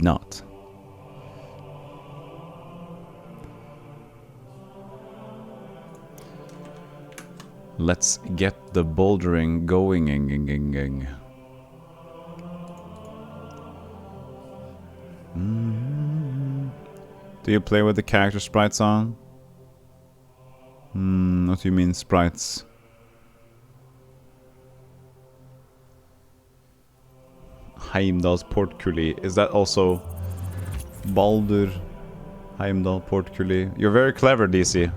not. Let's get the bouldering going. Do you play with the character sprites on? What do you mean sprites? Heimdall's Portcully. Is that also Baldur? Heimdall Portcully. You're very clever, DC.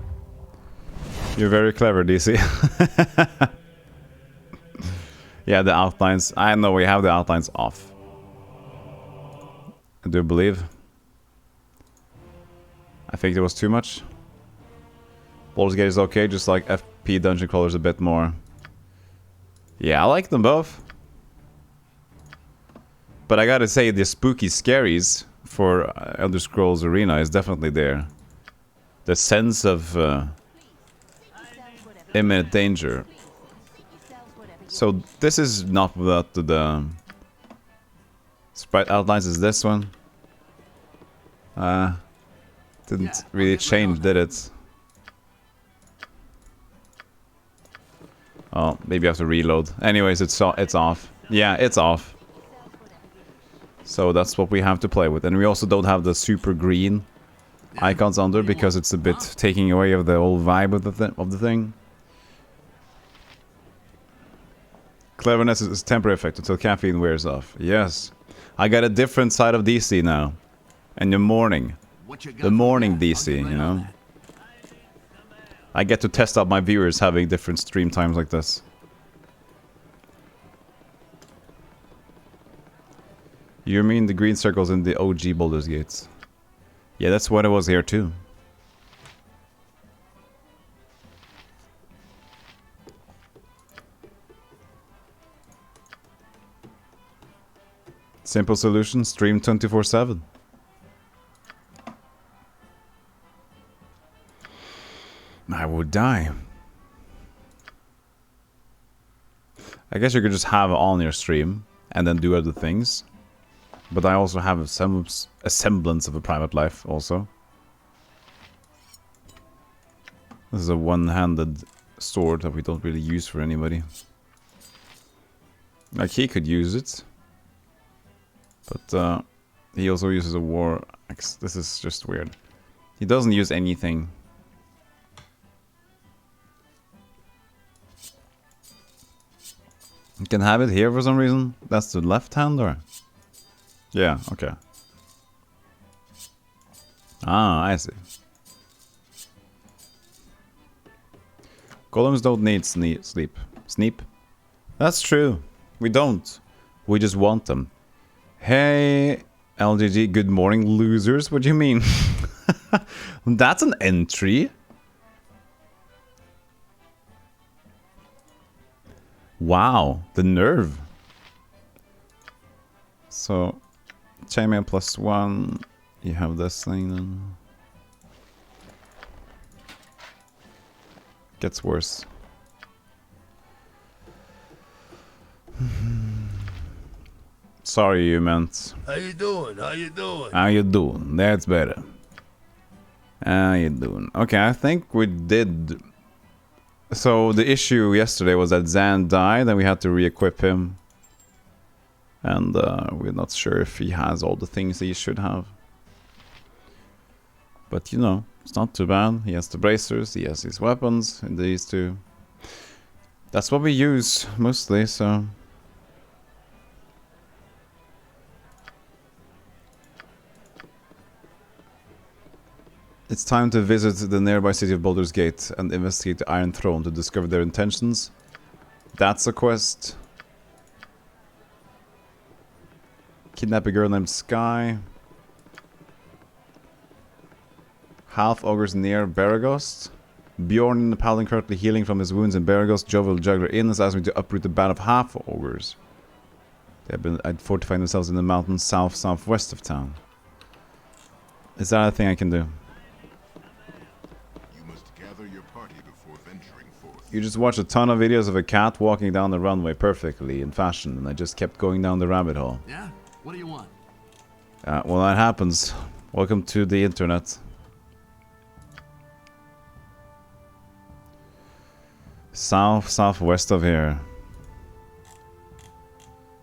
You're very clever, DC. Yeah, the outlines. I know we have the outlines off. I do believe. I think there was too much. Baldur's Gate is okay, just like FP Dungeon Crawler's a bit more. Yeah, I like them both. But I gotta say, the spooky scaries for Elder Scrolls Arena is definitely there. The sense of imminent danger. So this is not what the sprite outlines is this one. Didn't really change, did it? Oh, maybe I have to reload. Anyways, it's off. Yeah, it's off. So that's what we have to play with. And we also don't have the super green icons under because it's a bit taking away of the whole vibe of the thing. Cleverness is a temporary effect until caffeine wears off. Yes. I got a different side of DC now. And the morning. The morning DC, you know. I get to test out my viewers having different stream times like this. You mean the green circles in the OG Baldur's Gates? Yeah, that's what it was here too. Simple solution, stream 24/7. I would die. I guess you could just have it on your stream and then do other things. But I also have a semblance of a private life also. This is a one-handed sword that we don't really use for anybody. Like, he could use it. But he also uses a war axe. This is just weird. He doesn't use anything. You can have it here for some reason. That's the left hand, or? Yeah, okay. Ah, I see. Golems don't need sleep. Sneep? That's true. We don't. We just want them. Hey, LGG, good morning, losers. What do you mean? That's an entry. Wow, the nerve. So, chainmail +1. You have this thing then. Gets worse. Sorry, you meant. How you doing? How you doing? How you doing? That's better. How you doing? Okay, I think we did. So the issue yesterday was that Zan died and we had to re-equip him. And we're not sure if he has all the things that he should have. But you know, it's not too bad. He has the bracers, he has his weapons, and these two. That's what we use mostly, so. It's time to visit the nearby city of Baldur's Gate and investigate the Iron Throne to discover their intentions. That's a quest. Kidnap a girl named Sky. Half ogres near Baragost. Bjorn, the paladin currently healing from his wounds in Baragost, Jovial Juggler Inn, has asked me to uproot the band of half ogres. They have been fortifying themselves in the mountains southwest of town. Is that a thing I can do? You just watched a ton of videos of a cat walking down the runway perfectly in fashion, and I just kept going down the rabbit hole. Yeah? What do you want? Well, that happens. Welcome to the internet. Southwest of here.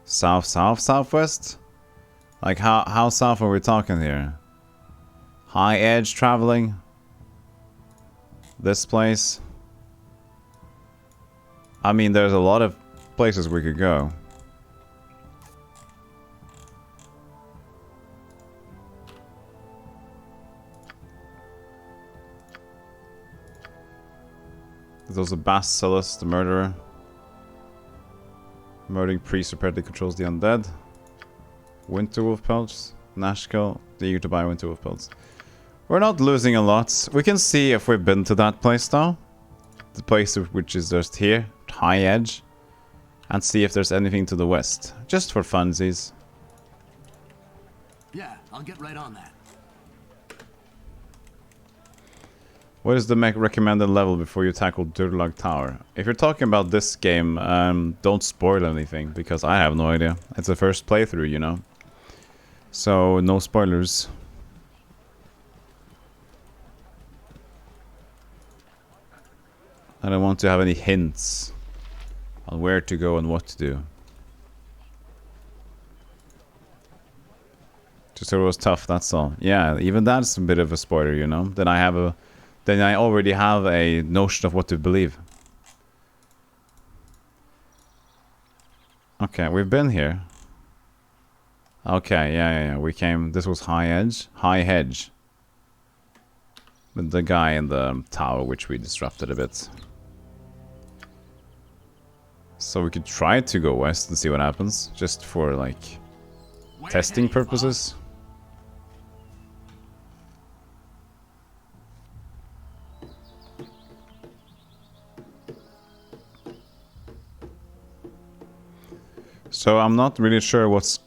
Southwest? Like how south are we talking here? High edge traveling? This place? I mean, there's a lot of places we could go. There's also Bacillus, the murderer. Murdering priest apparently controls the undead. Winterwolf pelts. Nashkel, eager to buy Winterwolf pelts. We're not losing a lot. We can see if we've been to that place though. The place which is just here, High Edge. And see if there's anything to the west. Just for funsies. Yeah, I'll get right on that. What is the recommended level before you tackle Durlag Tower? If you're talking about this game, don't spoil anything, because I have no idea. It's the first playthrough, you know. So, no spoilers. I don't want to have any hints on where to go and what to do. Just so it was tough, that's all. Yeah, even that's a bit of a spoiler, you know. Then I already have a notion of what to believe. Okay, we've been here. Okay, yeah. We came. This was High Hedge. With the guy in the tower, which we disrupted a bit. So we could try to go west and see what happens, just for like testing purposes. So I'm not really sure what's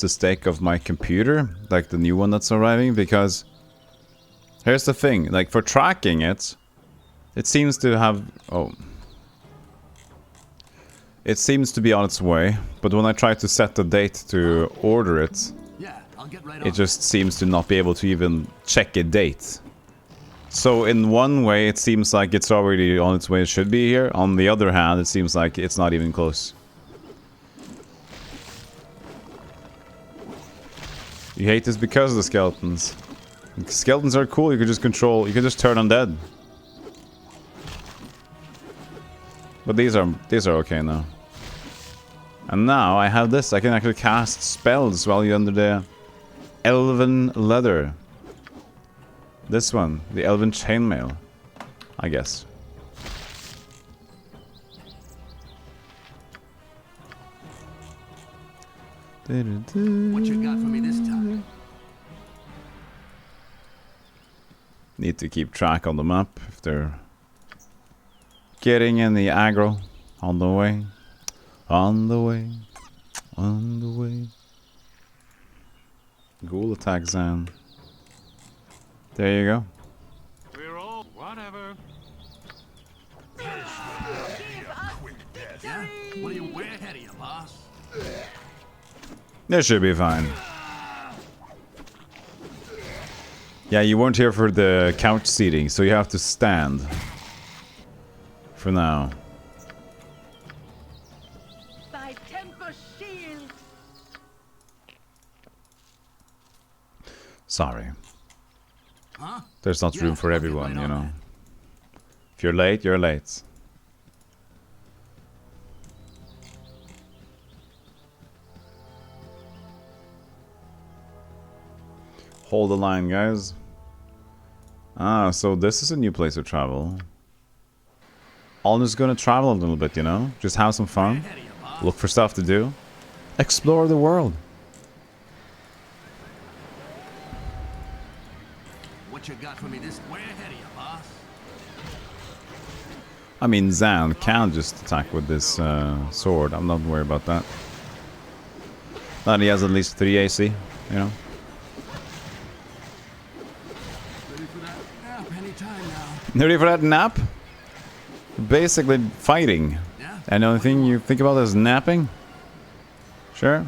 the stake of my computer, like the new one that's arriving, because here's the thing, like for tracking it, it seems to have it seems to be on its way, but when I try to set the date to order it, it just seems to not be able to even check a date. So in one way it seems like it's already on its way, it should be here. On the other hand, it seems like it's not even close. You hate this because of the skeletons. Skeletons are cool, you could just control, you could just turn undead. But these are okay now. And now I have this, I can actually cast spells while you're under the elven leather. This one, the elven chainmail, I guess. What you got for me this time? Need to keep track on the map if they're getting any aggro on the way. On the way. Ghoul attack Zan. There you go. We're all whatever. Yeah? What are you way ahead of you, boss? This should be fine. Yeah, you weren't here for the couch seating, so you have to stand. For now. Thy temper shield. Sorry. Huh? There's not room for everyone, you know. If you're late, you're late. Hold the line, guys. Ah, so this is a new place to travel. I'm just gonna travel a little bit, you know? Just have some fun. Look for stuff to do. Explore the world. What you got for me this way ahead of you, boss? I mean, Zan can just attack with this sword. I'm not worried about that. That he has at least 3 AC, you know? Ready for that nap anytime now. Ready for that nap? Basically fighting. Yeah? And the only thing you think about is napping? Sure.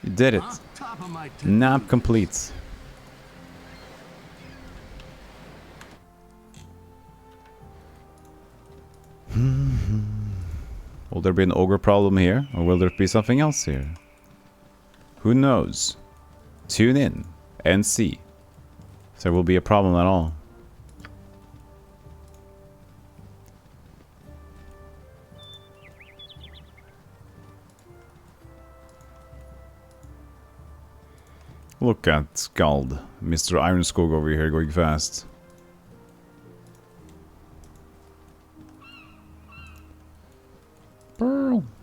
You did it. Huh? Top of my Nap complete. Will there be an ogre problem here, or will there be something else here? Who knows? Tune in and see if there will be a problem at all. Look at Skald, Mr. Ironskog over here going fast.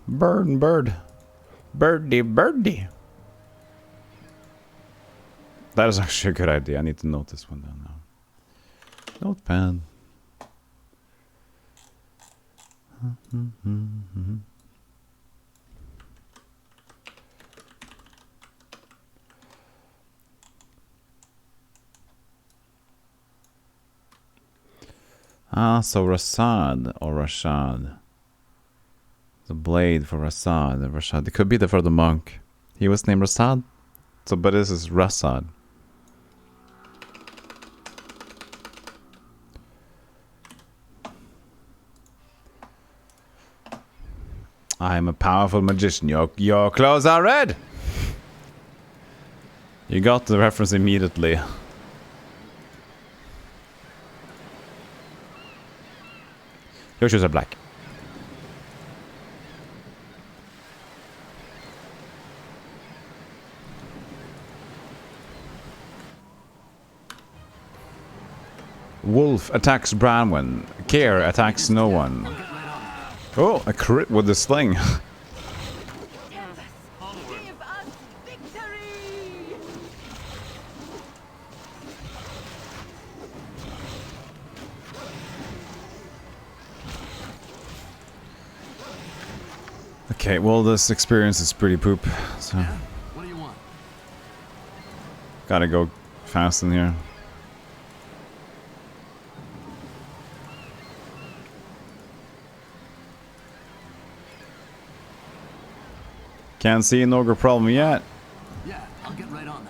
Bird and bird. Birdie, birdie. That is actually a good idea. I need to note this one down now. Notepad. Ah, so Rasad or Rashad. The blade for Rasad. Rashad. It could be the for the monk. He was named Rasad. So, but this is Rasad. I am a powerful magician. Your clothes are red. You got the reference immediately. Your shoes are black. Wolf attacks Branwen. Care attacks no one. Oh, a crit with the sling. Give us victory! Okay, well, this experience is pretty poop. So, Yeah? What do you want? gotta go fast in here. Can't see an ogre problem yet. Yeah, I'll get right on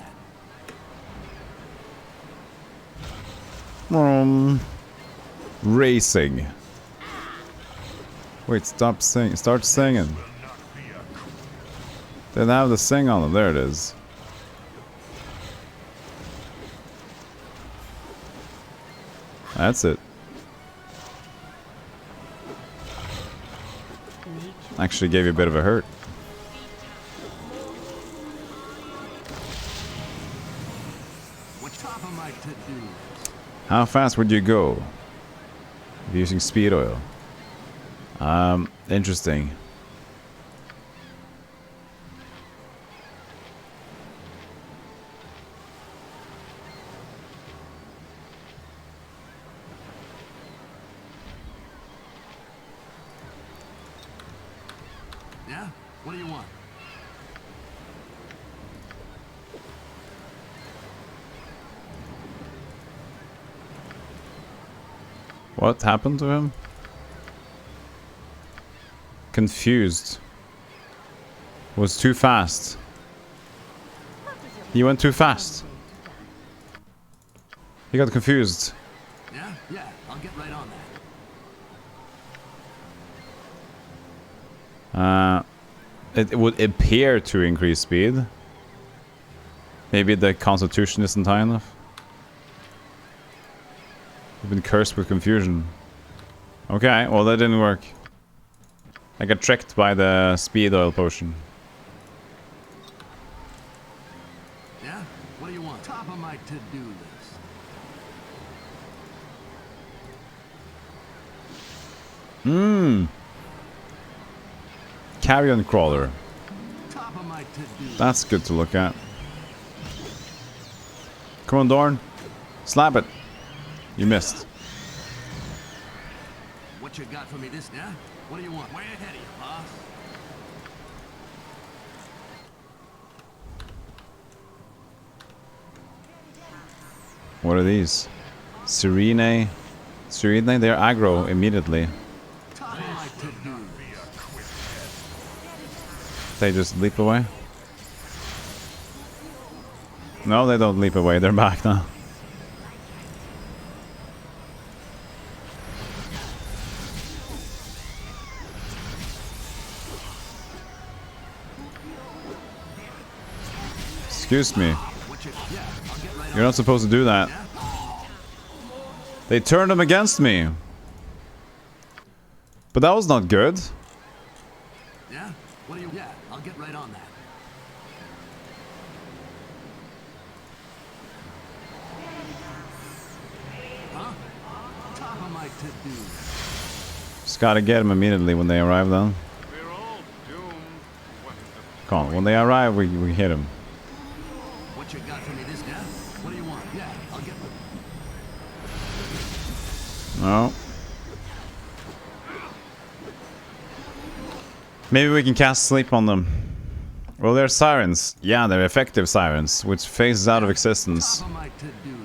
that. Racing. Wait, stop singing. Start singing. Didn't have the sing on them. There it is. That's it. Actually gave you a bit of a hurt. What's top of my to-do? How fast would you go if using speed oil? Interesting. Yeah? What do you want? What happened to him? Confused. Was too fast. He went too fast. He got confused. Yeah? Yeah, I'll get right on that. It would appear to increase speed. Maybe the constitution isn't high enough. You've been cursed with confusion. Okay, well that didn't work. I got tricked by the speed oil potion. Yeah? What do you want? Top of my to-do list. Carrion crawler. Top of my to-do list. That's good to look at. Come on, Dorn. Slap it. You missed. What you got for me this, yeah? What do you want? Way ahead of you, boss. What are these? Serene. Serene, they're aggro immediately. Top of my to-do. They just leap away. No, they don't leap away. They're back now. Excuse me. You're not supposed to do that. They turned them against me. But that was not good. Yeah? What do you... Yeah, I'll get right on that. Huh? Top of my to-do list. Just gotta get them immediately when they arrive then. We're all doomed. What is the Come on, when they arrive, we hit them. What you got for me this... Yeah? What do you want? Yeah, I'll get... No. Maybe we can cast sleep on them. Well, they're sirens. Yeah, they're effective sirens, which phases out of existence. Top of my to-do list.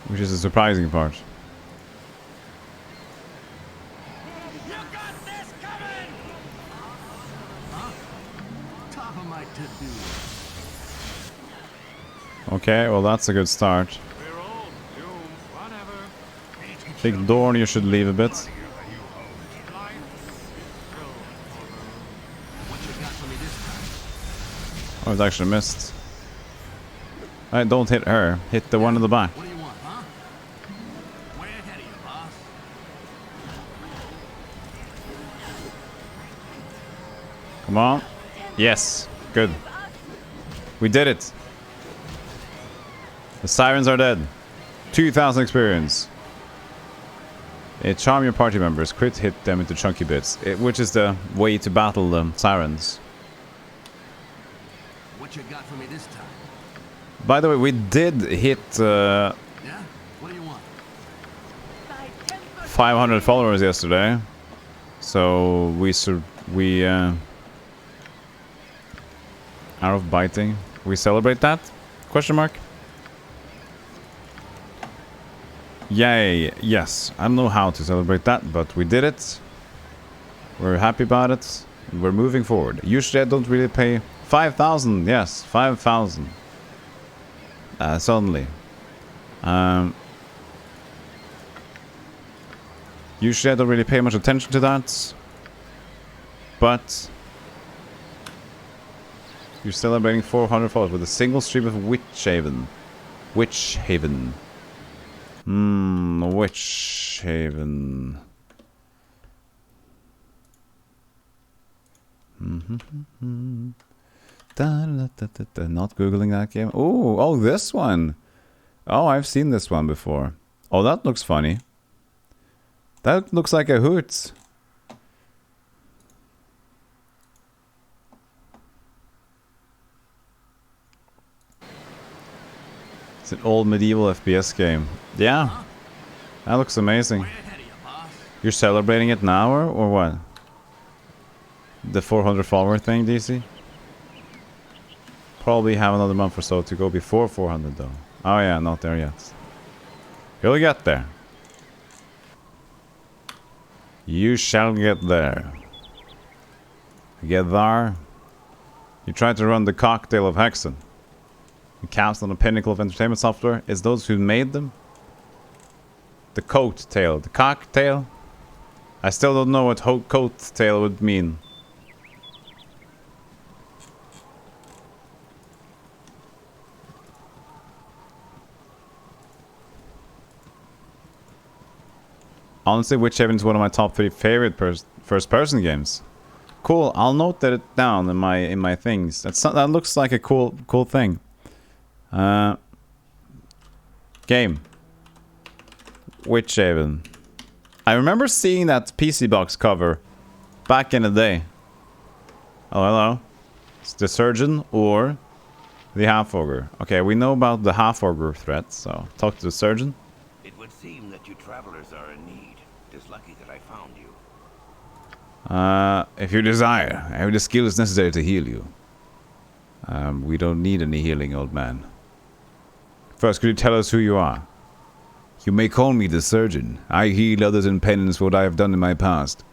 Which is a surprising part. You got this coming! Huh? Top of my to-do list. Okay, well that's a good start. We're all doomed. Whatever. I think Dorn, you should leave a bit. Life is still What you got for me this time? Oh, it actually missed. Alright, don't hit her. Hit the one in the back. What do you want, huh? Way ahead of you, boss. Come on. Yes. Good. We did it. The sirens are dead. 2,000 experience. Charm your party members. Crit hit them into chunky bits. Which is the way to battle the sirens. What you got for me this time? By the way, we did hit Yeah? What do you want? 500 followers yesterday. So we out of biting. We celebrate that? Question mark. Yay, yes. I don't know how to celebrate that, but we did it. We're happy about it. And we're moving forward. Usually I don't really pay 5,000. Yes, 5,000. Suddenly. Usually I don't really pay much attention to that. But you're celebrating 400 followers with a single stream of Witchhaven. Witchhaven. Witchhaven. Not googling that game. Oh, this one. Oh, I've seen this one before. Oh, that looks funny. That looks like a hoot. It's an old medieval FPS game. Yeah. That looks amazing. Way ahead of you, boss. You're celebrating it now or what? The 400 follower thing, DC? Probably have another month or so to go before 400 though. Oh yeah, not there yet. You'll get there. You shall get there. Get there. You try to run the cocktail of Hexen. You cast on the pinnacle of entertainment software. It's those who made them. The coat tail. The cocktail. I still don't know what coat tail would mean. Honestly, Witchhaven is one of my top 3 favorite first-person games. Cool. I'll note that it down in my things. That looks like a cool thing. Game. Witchhaven. I remember seeing that PC box cover back in the day. Oh, hello. It's the surgeon or the half-ogre. Okay, we know about the half-ogre threat, so talk to the surgeon. It would seem that you travelers are in need. It is lucky that I found you. If you desire, I have the skills necessary to heal you. We don't need any healing, old man. First, could you tell us who you are? You may call me the surgeon. I heal others in penance for what I have done in my past.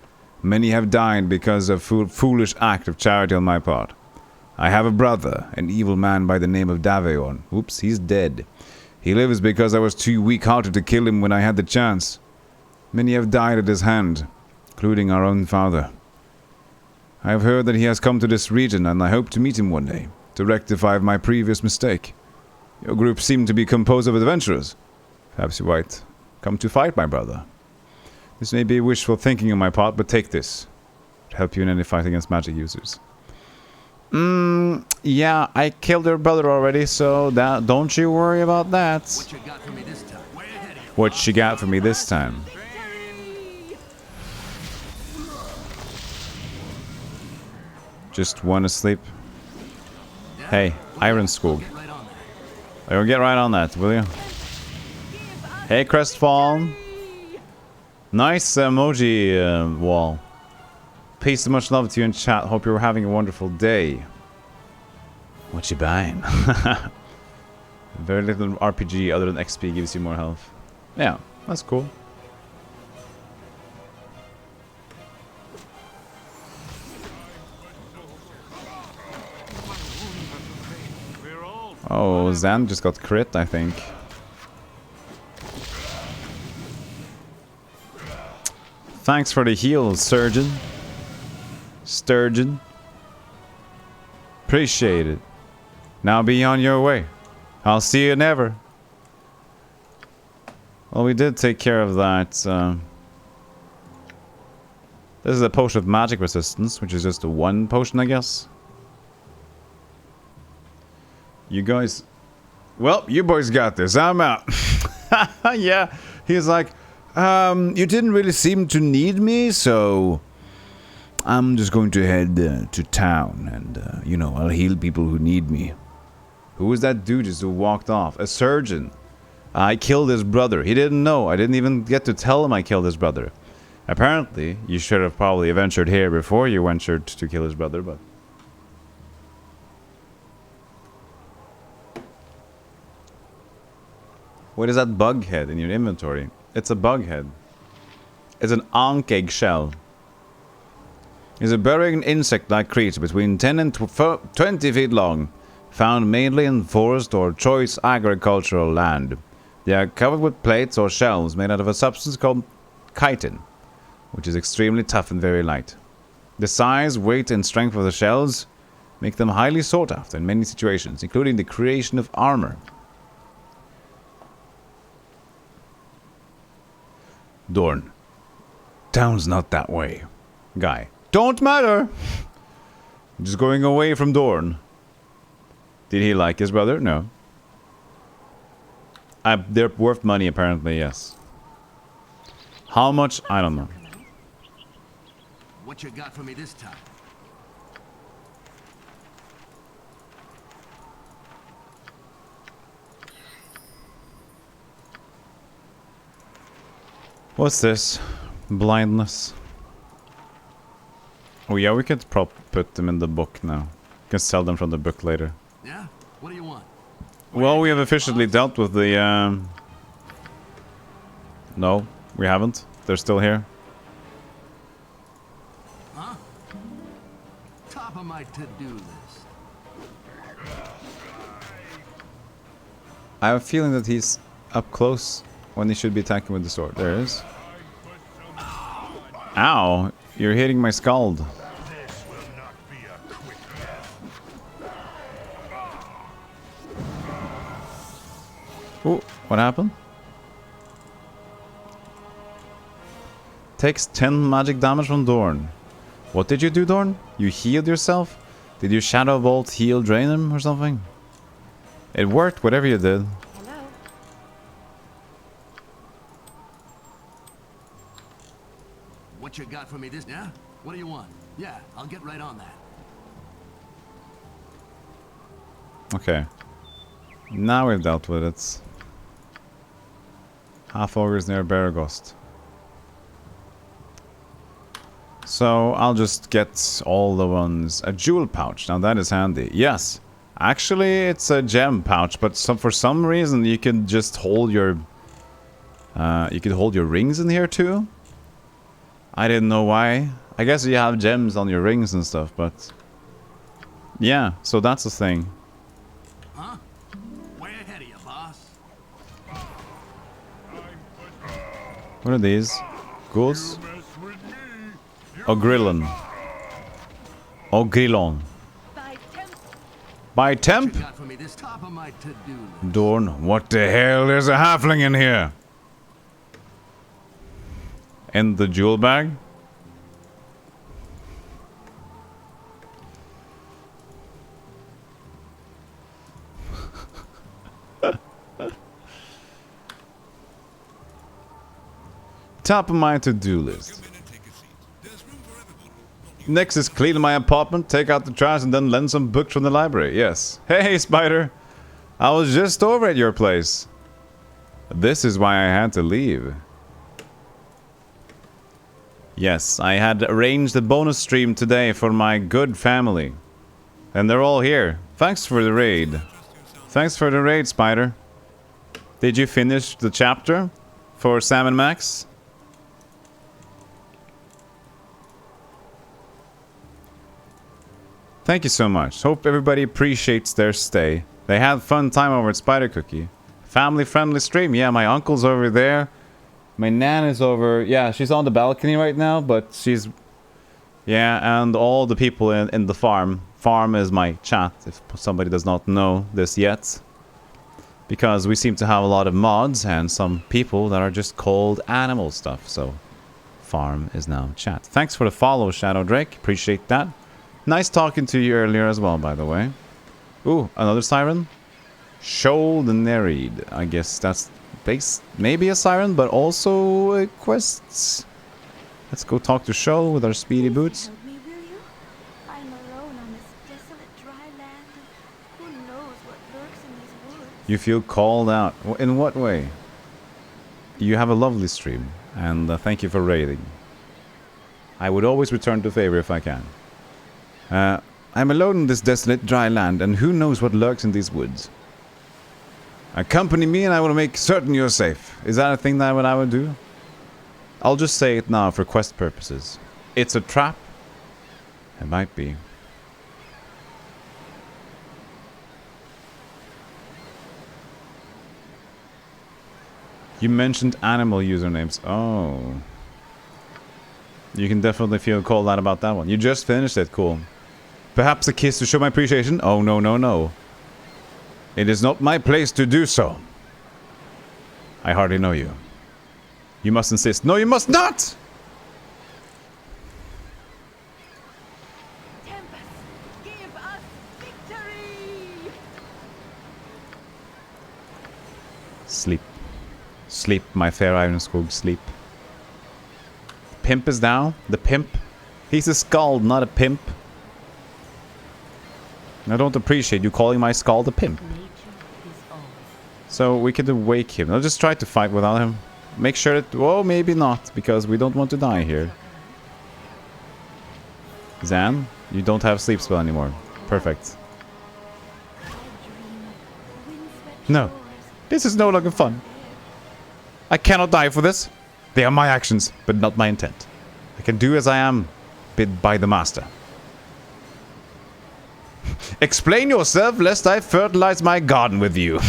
Many have died because of foolish act of charity on my part. I have a brother, an evil man by the name of Daveon. Oops, he's dead. He lives because I was too weak-hearted to kill him when I had the chance. Many have died at his hand, including our own father. I have heard that he has come to this region, and I hope to meet him one day, to rectify my previous mistake. Your group seemed to be composed of adventurers. Perhaps you might come to fight my brother. This may be wishful thinking on my part, but take this. It'll help you in any fight against magic users. Yeah, I killed your brother already, so that don't you worry about that. What you got for me this time? Way ahead of you. What she got for me this time? Just one asleep. Hey, Iron Skog. Get right on that. I'll get right on that, will you? Hey, Crestfallen. Nice emoji wall. Peace and much love to you in chat. Hope you're having a wonderful day. What you buying? Very little RPG other than XP gives you more health. Yeah, that's cool. We're all Oh, Zan just got crit, I think. Thanks for the heal, Surgeon. Sturgeon. Appreciate it. Now be on your way. I'll see you never. Well, we did take care of that. This is a potion of magic resistance, which is just a one potion, I guess. You guys... Well, you boys got this. I'm out. Yeah, he's like, you didn't really seem to need me, so... I'm just going to head to town and, you know, I'll heal people who need me. Who was that dude just who walked off? A surgeon. I killed his brother. He didn't know. I didn't even get to tell him I killed his brother. Apparently, you should have probably ventured here before you ventured to kill his brother, but... What is that bug head in your inventory? It's a bug head. It's an ankh egg shell. It's a burrowing insect-like creature between 10 and 20 feet long, found mainly in forest or choice agricultural land. They are covered with plates or shells made out of a substance called chitin, which is extremely tough and very light. The size, weight, and strength of the shells make them highly sought after in many situations, including the creation of armor. Dorn. Town's not that way. Guy. Don't matter! Just going away from Dorn. Did he like his brother? No. They're worth money, apparently, yes. How much? I don't know. What you got for me this time? What's this? Blindness. Oh yeah, we could put them in the book now. We can sell them from the book later. Yeah? What do you want? Well, we have officially dealt with the, No, we haven't. They're still here. Huh? Top of my to-do list. I have a feeling that he's up close when he should be attacking with the sword. There it is. Ow! You're hitting my scald. Ooh, what happened? Takes 10 magic damage from Dorn. What did you do, Dorn? You healed yourself? Did you Shadow Bolt heal drain him or something? It worked, whatever you did. Hello? What you got for me this... Yeah? What do you want? Yeah, I'll get right on that. Okay. Now we've dealt with it. Half ogres near Baragost. So I'll just get all the ones. A jewel pouch. Now that is handy. Yes. Actually, it's a gem pouch, but for some reason you can just hold your you could hold your rings in here too. I didn't know why. I guess you have gems on your rings and stuff, but Yeah, so that's the thing. Huh? Way ahead of you, boss. What are these? Ghouls? Ogrillon. Ogrillon. By temp. By What temp? you got for me this top of my to-do list? Dorn, what the hell? There's a halfling in here. And the jewel bag? Top of my to-do list. Next is clean my apartment, take out the trash, and then lend some books from the library. Yes. Hey, Spider. I was just over at your place. This is why I had to leave. Yes, I had arranged a bonus stream today for my good family. And they're all here. Thanks for the raid. Thanks for the raid, Spider. Did you finish the chapter for Sam and Max? Thank you so much. Hope everybody appreciates their stay. They had fun time over at Spider Cookie. Family friendly stream. Yeah, my uncle's over there. My nan is over. Yeah, she's on the balcony right now, but she's... Yeah, and all the people in the farm. Farm is my chat, if somebody does not know this yet. Because we seem to have a lot of mods and some people that are just called animal stuff. So, farm is now chat. Thanks for the follow, Shadow Drake. Appreciate that. Nice talking to you earlier as well, by the way. Ooh, another siren? Shoal the Nereid. I guess that's maybe a siren, but also quests. Let's go talk to Shoal with our speedy boots. Help me, will you? I'm alone on this desolate dry land. Who knows what lurks in these woods? You feel called out. In what way? You have a lovely stream, and thank you for raiding. I would always return the favor if I can. I'm alone in this desolate dry land, and who knows what lurks in these woods. Accompany me and I will make certain you're safe. Is that a thing that I would do? I'll just say it now for quest purposes. It's a trap. It might be. You mentioned animal usernames. Oh. You can definitely feel called out about that one. You just finished it. Cool. Perhaps a kiss to show my appreciation? Oh, no, no, no. It is not my place to do so. I hardly know you. You must insist. No, you must not! Tempest, give us victory! Sleep. Sleep, my fair Ironskog, sleep. Pimp is down. The pimp. He's a skald, not a pimp. I don't appreciate you calling my skald a pimp. So we could awake him. I'll just try to fight without him. Make sure that... Well, maybe not, because we don't want to die here. Zan, you don't have sleep spell anymore. Perfect. No. This is no longer fun. I cannot die for this. They are my actions, but not my intent. I can do as I am, bid by the master. Explain yourself, lest I fertilize my garden with you.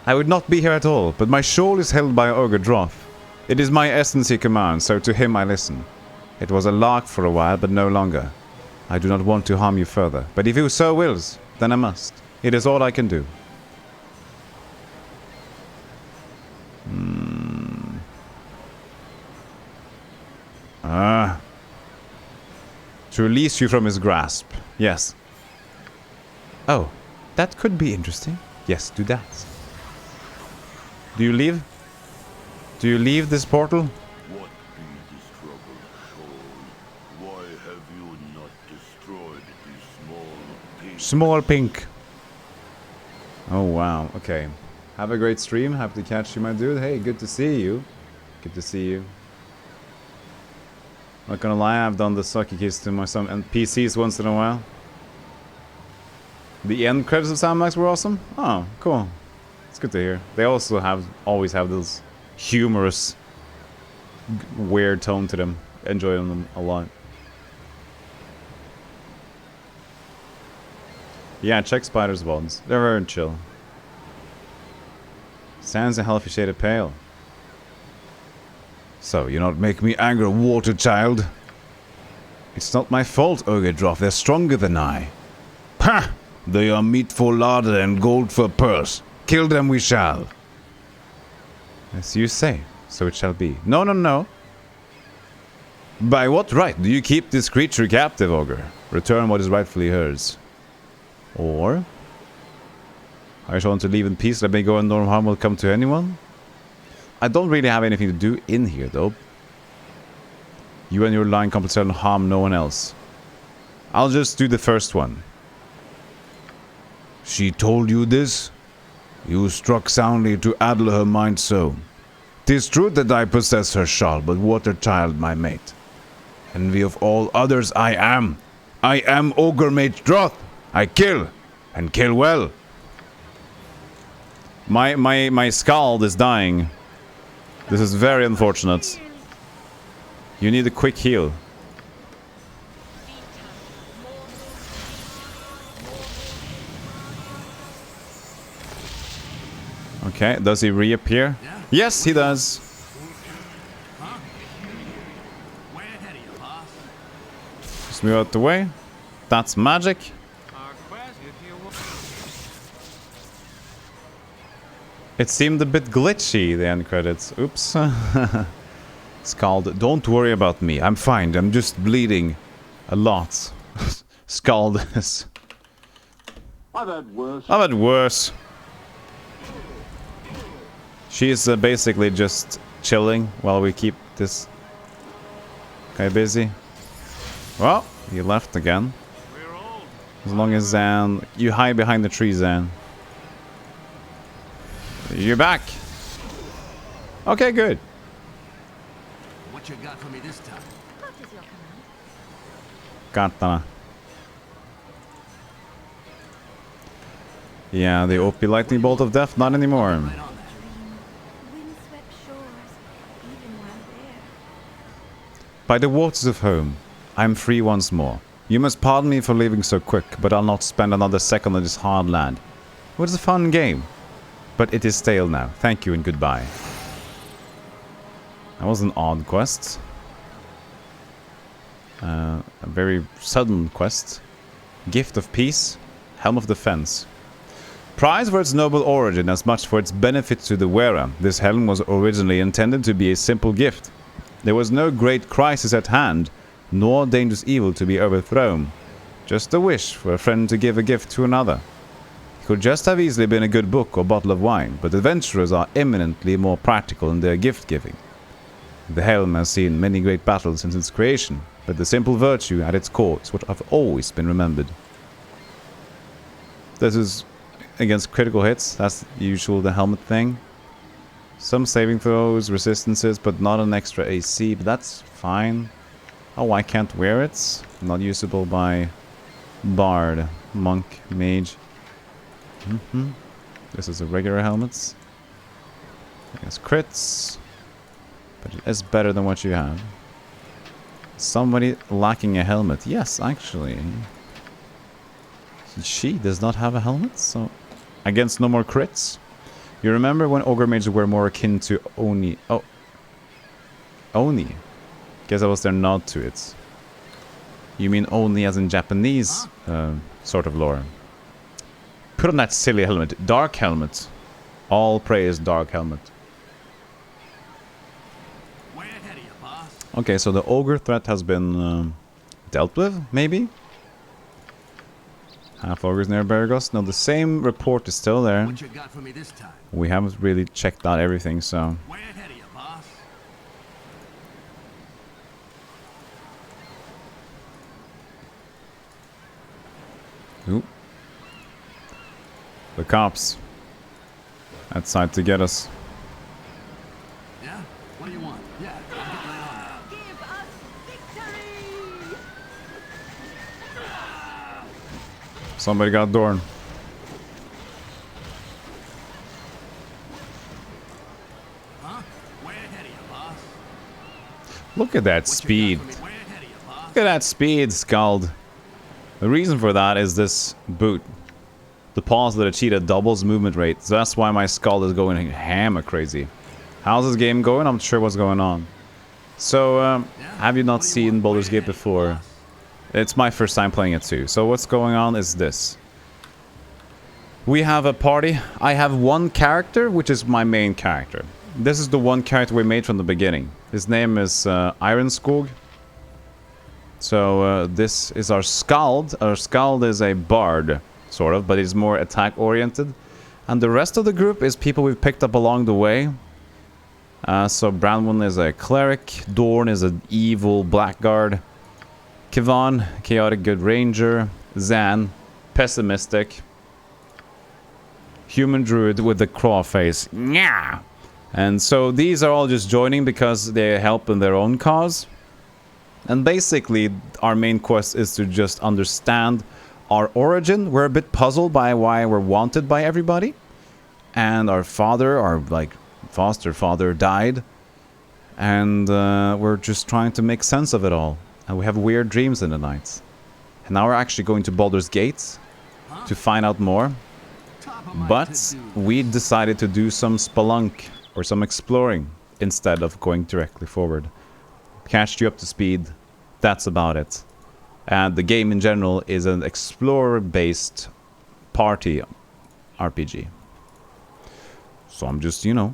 I would not be here at all, but my soul is held by Ogre Droth. It is my essence he commands, so to him I listen. It was a lark for a while, but no longer. I do not want to harm you further, but if you so wills, then I must. It is all I can do. To release you from his grasp. Yes. Oh, that could be interesting. Yes, do that. Do you leave? Do you leave this portal? What be this trouble, Shoal? Why have you not destroyed the small pink? Small pink. Oh, wow. Okay. Have a great stream. Happy to catch you, my dude. Hey, good to see you. Good to see you. Not gonna lie, I've done the sucky kiss to my son and PCs once in a while. The end credits of Sam Max were awesome. Oh, cool. It's good to hear. They also always have those humorous weird tone to them. Enjoying them a lot. Yeah, check spiders' ones. They're very chill. Sans a healthy shade of pale. So, you not make me angry, water child. It's not my fault, Ogredroth. They're stronger than I. Ha! They are meat for larder and gold for purse. Kill them we shall. As you say, so it shall be. No, no, no. By what right do you keep this creature captive, Ogre? Return what is rightfully hers. Or... I just want to leave in peace, let me go and no harm will come to anyone? I don't really have anything to do in here, though. You and your line compensate and harm no one else. I'll just do the first one. She told you this? You struck soundly to addle her mind so. 'Tis true that I possess her shawl, but water child my mate. Envy of all others I am. I am Ogre Mage Droth. I kill, and kill well. My scald is dying. This is very unfortunate. You need a quick heal. Okay, does he reappear? Yeah? Yes, he does. Huh? Way ahead of you, boss. Just move out the way. That's magic. Our quest, if you will. It seemed a bit glitchy, the end credits. Oops. Scald, don't worry about me. I'm fine. I'm just bleeding a lot. Scald is... I've had worse. I've had worse. She is basically just chilling while we keep this guy busy. Well, he left again. We're old. As long as Zan... You hide behind the tree, Zan. You're back. Okay, good. What you got for me this time? What is your command? Katana. Yeah, the OP lightning bolt of death, not anymore. Right on that. Windswept shores, even while there. By the waters of home, I am free once more. You must pardon me for leaving so quick, but I'll not spend another second on this hard land. It was a fun game, but it is stale now. Thank you and goodbye. That was an odd quest. A very sudden quest. Gift of Peace, Helm of Defense. Prized for its noble origin as much for its benefit to the wearer, this helm was originally intended to be a simple gift. There was no great crisis at hand, nor dangerous evil to be overthrown. Just a wish for a friend to give a gift to another. It could just have easily been a good book or bottle of wine, but adventurers are eminently more practical in their gift-giving. The helm has seen many great battles since its creation, but the simple virtue at its core is what have always been remembered. This is against critical hits, that's usual the helmet thing. Some saving throws, resistances, but not an extra AC, but that's fine. Oh, I can't wear it? Not usable by Bard, Monk, Mage. This is a regular helmet. I guess crits. But it is better than what you have. Somebody lacking a helmet. Yes, actually. She does not have a helmet, so... Against no more crits. You remember when Ogre Mages were more akin to Oni... Oh. Oni. Guess that was their nod to it. You mean Oni as in Japanese sort of lore. Put on that silly helmet. Dark helmet. All praise Dark helmet. Way ahead of you, boss. Okay, so the ogre threat has been dealt with, maybe? Half ogres near Bergos. No, the same report is still there. What you got for me this time? We haven't really checked out everything, so... Way ahead of you, boss. Ooh. The cops. Outside to get us. Yeah? What do you want? Yeah, I'll get right on that. Give us victory! Somebody got Dorn. Huh? Way ahead of you, boss. Look at that speed. Look at that speed, Scald. The reason for that is this boot. The pause that a cheetah doubles movement rate. So that's why my Scald is going hammer crazy. How's this game going? I'm not sure what's going on. So, have you not seen Baldur's Gate before? It's my first time playing it too. So what's going on is this. We have a party. I have one character, which is my main character. This is the one character we made from the beginning. His name is Ironskog. So this is our Skald. Our Skald is a bard, sort of, but he's more attack-oriented. And the rest of the group is people we've picked up along the way. So Branwen is a cleric. Dorn is an evil blackguard. Kivan, chaotic good ranger. Zan, pessimistic. Human druid with the claw face. Nyah! And so these are all just joining because they help in their own cause. And basically, our main quest is to just understand our origin. We're a bit puzzled by why we're wanted by everybody. And our father, our like foster father, died. And we're just trying to make sense of it all. And we have weird dreams in the nights. And now we're actually going to Baldur's Gate to find out more. But we decided to do some spelunk or some exploring instead of going directly forward. Catch you up to speed. That's about it. And the game in general is an explorer-based party RPG. So I'm just, you know,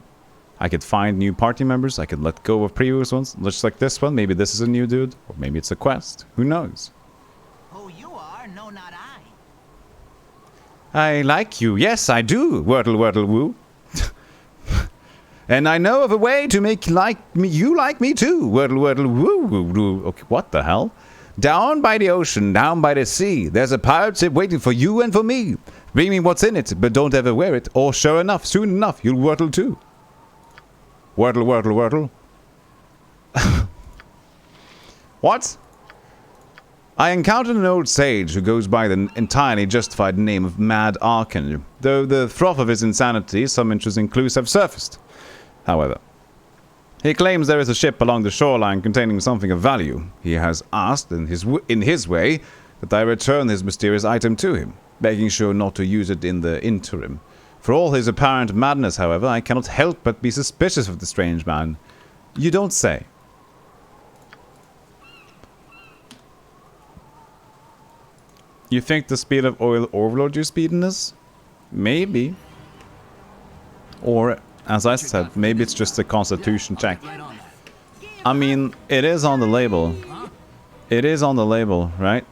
I could find new party members. I could let go of previous ones, just like this one. Maybe this is a new dude, or maybe it's a quest. Who knows? Who you are? No, not I. I like you. Yes, I do. Wordle, wordle, woo. And I know of a way to make you like me too. Wordle, wordle, woo, woo, woo. Okay, what the hell? Down by the ocean, down by the sea, there's a pirate ship waiting for you and for me. Bring me what's in it, but don't ever wear it. Or sure enough, soon enough, you'll wordle too. Wordle, wordle, wordle. What? I encountered an old sage who goes by the entirely justified name of Mad Arkan. Though the froth of his insanity, some interesting clues have surfaced. However, he claims there is a ship along the shoreline containing something of value. He has asked, in his way, that I return his mysterious item to him, begging sure not to use it in the interim. For all his apparent madness, however, I cannot help but be suspicious of the strange man. You don't say. You think the speed of oil overload your speediness? Maybe. Or, as I said, maybe it's just a constitution check. I mean, it is on the label. It is on the label, right?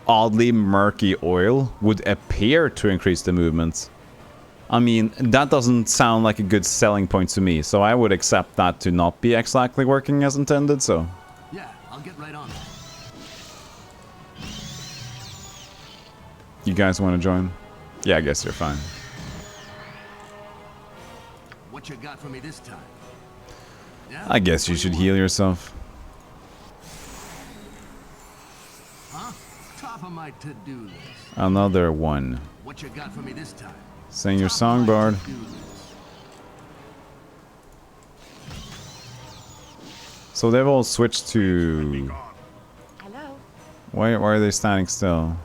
Oddly murky oil would appear to increase the movement. I mean, that doesn't sound like a good selling point to me, so I would accept that to not be exactly working as intended, so... Yeah, I'll get right on that. You guys want to join? Yeah, I guess you're fine. What you got for me this time? Yeah? I guess you should heal yourself. Huh? Top of my to-do list. Another one. What you got for me this time? Sing your Top of song, my Bard. to-do list. So they've all switched to... Hello? Why are they standing still?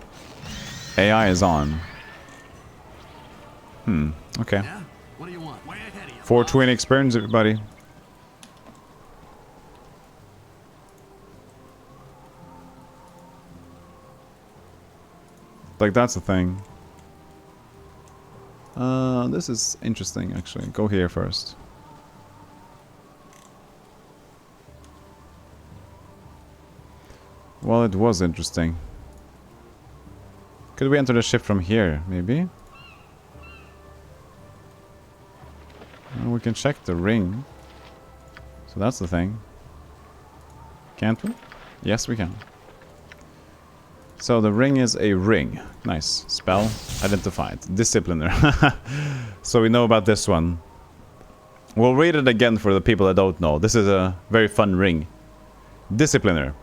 AI is on. Okay. Yeah? What do you want? Way ahead of you. 420 experience, everybody. Like, that's the thing. This is interesting, actually. Go here first. Well, it was interesting. Could we enter the ship from here, maybe? Well, we can check the ring. So that's the thing. Can't we? Yes, we can. So the ring is a ring. Nice. Spell. Identified. Discipliner. So we know about this one. We'll read it again for the people that don't know. This is a very fun ring. Discipliner.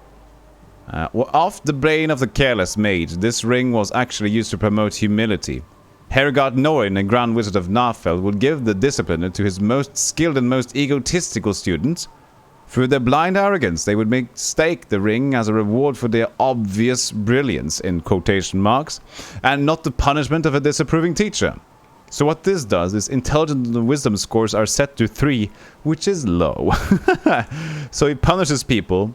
Off the brain of the careless mage, this ring was actually used to promote humility. Hergard Norin, a Grand Wizard of Narfell, would give the discipliner to his most skilled and most egotistical students. Through their blind arrogance, they would mistake the ring as a reward for their obvious brilliance, in quotation marks, and not the punishment of a disapproving teacher. So what this does is intelligence and wisdom scores are set to 3, which is low. So it punishes people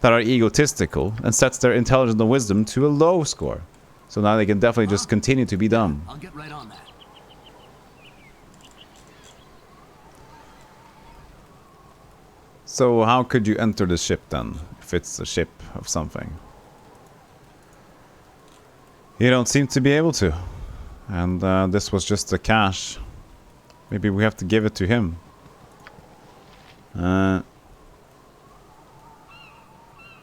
that are egotistical and sets their intelligence and wisdom to a low score. So now they can definitely just continue to be dumb. I'll get right on that. So how could you enter the ship then, if it's a ship of something? You don't seem to be able to. And this was just a cache. Maybe we have to give it to him.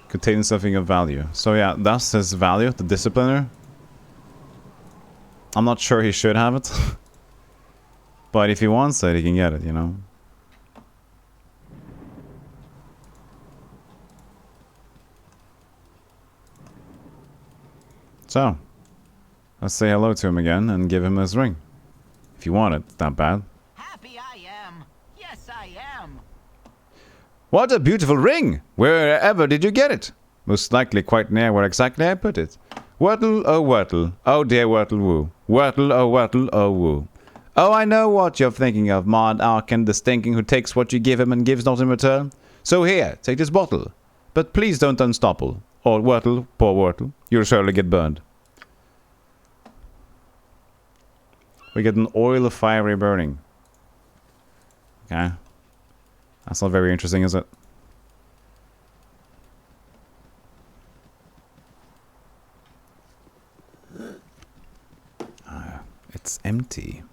Containing something of value. So yeah, that's his value, the discipliner. I'm not sure he should have it. But if he wants it, he can get it, you know. So, let's say hello to him again and give him his ring. If you want it, it's not bad. Happy I am. Yes, I am. What a beautiful ring! Wherever did you get it? Most likely quite near where exactly I put it. Wurtle, oh dear Wurtle woo. Wurtle, oh woo. Oh, I know what you're thinking of, Maud Arkin, the stinking who takes what you give him and gives not in return. So here, take this bottle. But please don't unstopple. Or Wurtle, poor Wurtle, you'll surely get burned. We get an oil of fiery burning. Okay. That's not very interesting, is it? It's empty.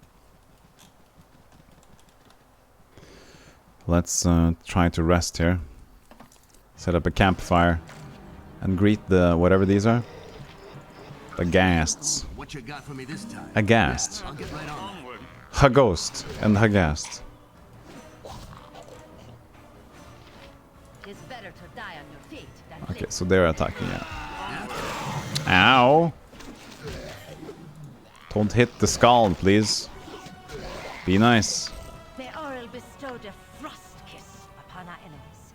Let's try to rest here. Set up a campfire. And greet the whatever these are. The ghasts. What you got for me this time? A ghast. I'll get right on that. A ghost and a ghast. It's better to die on your feet than Okay, so they're attacking it. Ow! Don't hit the skull, please. Be nice. May Auril bestow a frost kiss upon our enemies.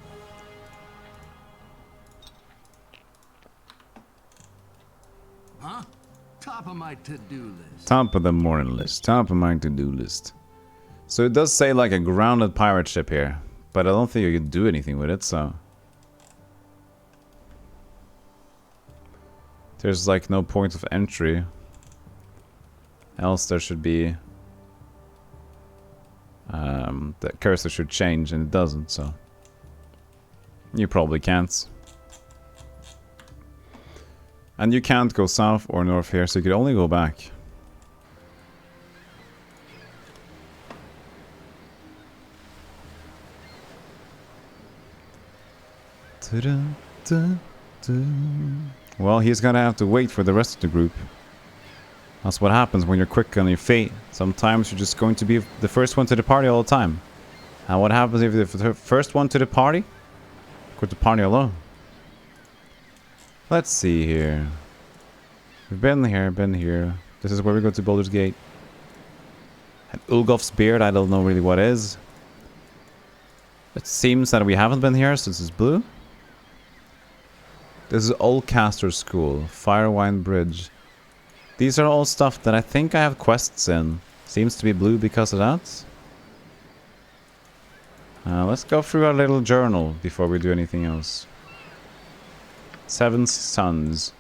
Huh? Top of my to-do list. Top of the morning list. Top of my to-do list. So it does say like a grounded pirate ship here. But I don't think you can do anything with it, so... There's like no point of entry. Else there should be... the cursor should change and it doesn't, so... You probably can't. And you can't go south or north here, so you could only go back. Well, he's gonna have to wait for the rest of the group. That's what happens when you're quick on your feet. Sometimes you're just going to be the first one to the party all the time. And what happens if you're the first one to the party? Go to party alone. Let's see here. We've been here. This is where we go to Baldur's Gate. And Ulgoth's beard, I don't know really what is. It seems that we haven't been here since it's blue. This is Oldcaster School, Firewine Bridge. These are all stuff that I think I have quests in. Seems to be blue because of that. Let's go through our little journal before we do anything else. Seven Sons.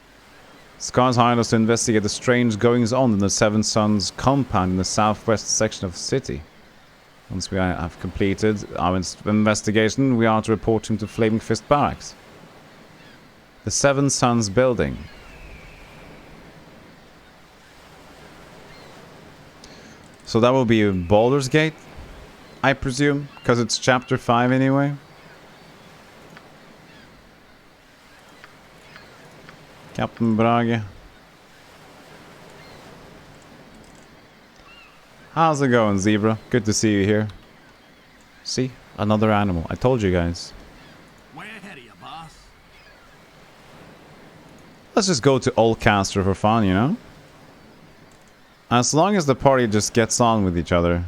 Scars hired us to investigate the strange goings-on in the Seven Sons compound in the southwest section of the city. Once we have completed our investigation, we are to report him to Flaming Fist Barracks. The Seven Sons building. So that will be Baldur's Gate, I presume, because it's chapter 5 anyway. Captain Brage. How's it going, Zebra? Good to see you here. See? Another animal. I told you guys. Way ahead of you, boss. Let's just go to Oldcaster for fun, you know? As long as the party just gets on with each other.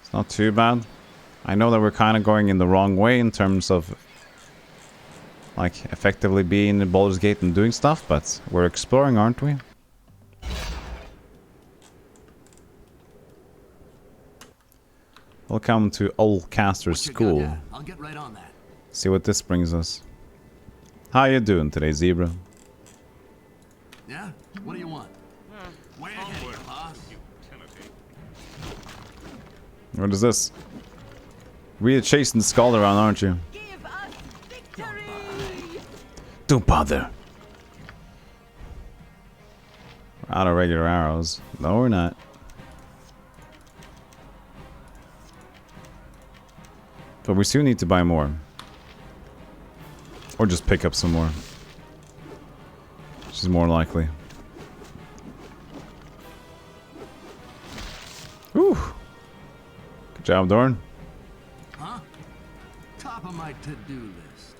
It's not too bad. I know that we're kind of going in the wrong way in terms of like effectively being in Baldur's Gate and doing stuff, but we're exploring, aren't we? Welcome to Old Caster's School. Yeah, I'll get right on that. See what this brings us. How you doing today, Zebra? Yeah? What do you want? Way ahead of you, boss. What is this? Really chasing the skull around, aren't you? Give us victory! Don't bother. We're out of regular arrows. No, we're not. But we still need to buy more. Or just pick up some more. Which is more likely. Whew. Good job, Dorn. Huh? Top of my to-do list.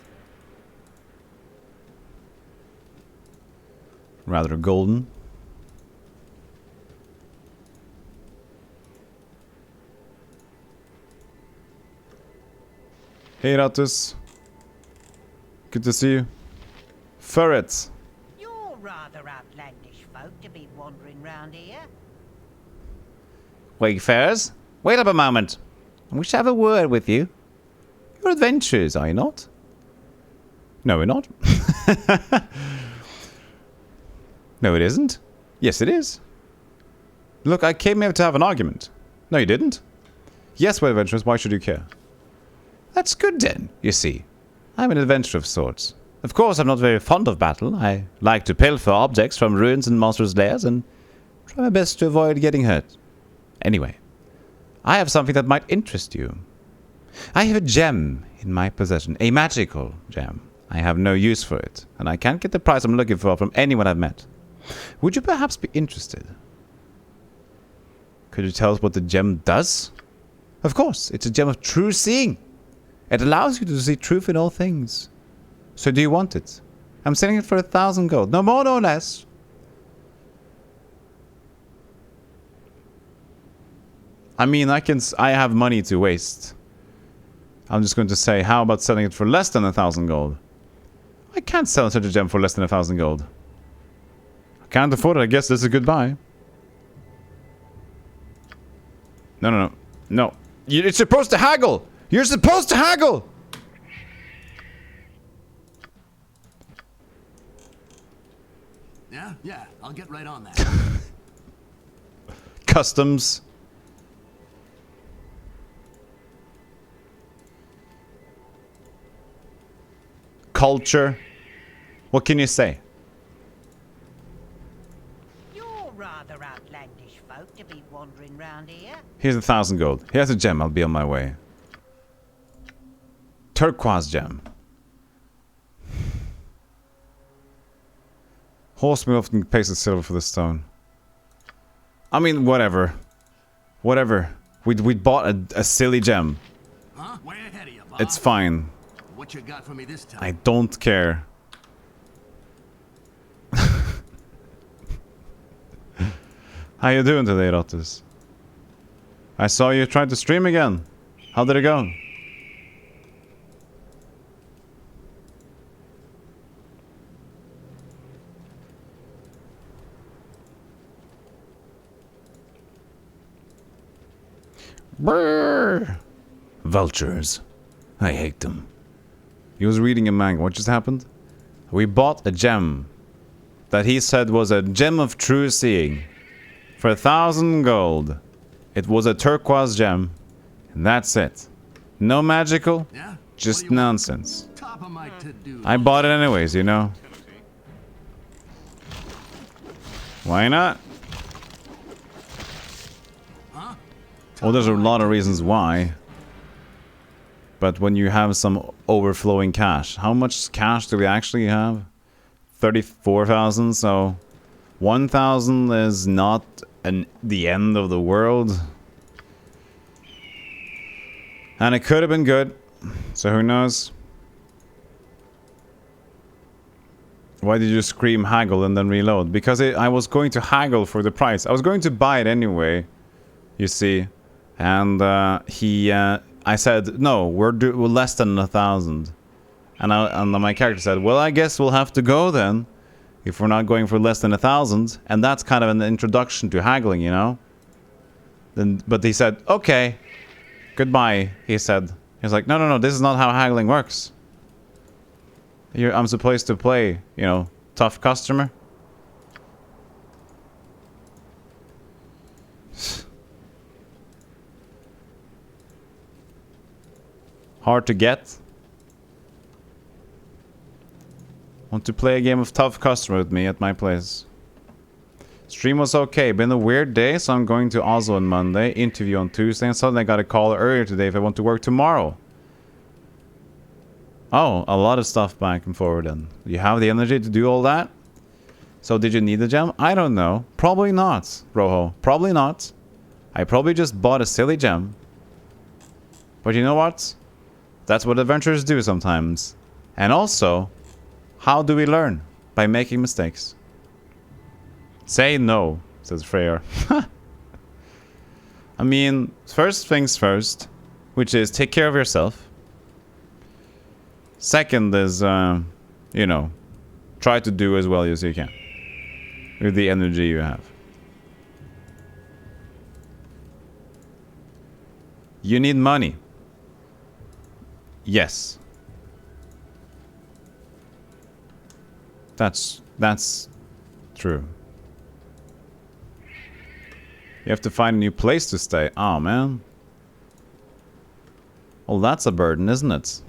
Rather golden. Hey, Ratus. Good to see you. Ferret. You're rather outlandish folk to be wandering round here. Wayfarers, wait up a moment. I wish to have a word with you. You're adventurers, are you not? No, we're not. No, it isn't. Yes, it is. Look, I came here to have an argument. No, you didn't. Yes, we're adventurers. Why should you care? That's good then, you see. I'm an adventurer of sorts. Of course, I'm not very fond of battle. I like to pilfer objects from ruins and monsters' lairs and try my best to avoid getting hurt. Anyway, I have something that might interest you. I have a gem in my possession, a magical gem. I have no use for it, and I can't get the price I'm looking for from anyone I've met. Would you perhaps be interested? Could you tell us what the gem does? Of course, it's a gem of true seeing. It allows you to see truth in all things. So do you want it? I'm selling it for 1,000 gold. No more, no less. I mean, I have money to waste. I'm just going to say, how about selling it for less than 1,000 gold? I can't sell such a gem for less than 1,000 gold. I can't afford it. I guess this is a good buy. No, no, no. No. You're supposed to haggle! You're supposed to haggle! Yeah, I'll get right on that. Customs. Culture. What can you say? You're rather outlandish folk to be wandering round here. Here's 1,000 gold. Here's a gem. I'll be on my way. Turquoise gem. Horseman often pays the silver for the stone. I mean, whatever. Whatever. We bought a silly gem. Huh? Way ahead of you, boss. It's fine. What you got for me this time? I don't care. How you doing today, Rotus? I saw you tried to stream again. How did it go? Brrr. Vultures. I hate them. He was reading a manga. What just happened? We bought a gem that he said was a gem of true seeing for 1,000 gold. It was a turquoise gem, and that's it. No magical, Yeah? just nonsense. Top of my to-do. I bought it anyways, you know. Why not? Huh? Well, there's a lot of reasons why. But when you have some overflowing cash, how much cash do we actually have? 34,000, so 1,000 is not the end of the world. And it could have been good, so who knows? Why did you scream haggle and then reload? Because I was going to haggle for the price. I was going to buy it anyway, you see. And I said, no, we're less than 1,000. And my character said, well, I guess we'll have to go then. If we're not going for less than 1,000. And that's kind of an introduction to haggling, you know? But he said, okay. Goodbye, he said. He's like, no, this is not how haggling works. I'm supposed to play, you know, tough customer. Hard to get. Want to play a game of tough customer with me at my place. Stream was okay. Been a weird day, so I'm going to Oslo on Monday. Interview on Tuesday, and suddenly I got a call earlier today if I want to work tomorrow. Oh, a lot of stuff back and forward then. You have the energy to do all that? So did you need a gem? I don't know. Probably not, Rojo. Probably not. I probably just bought a silly gem. But you know what? That's what adventurers do sometimes. And also, how do we learn? By making mistakes. Say no, says Freyr. I mean, first things first, which is take care of yourself. Second is, you know, try to do as well as you can with the energy you have. You need money. Yes. That's true. You have to find a new place to stay. Oh, man. Well, that's a burden, isn't it?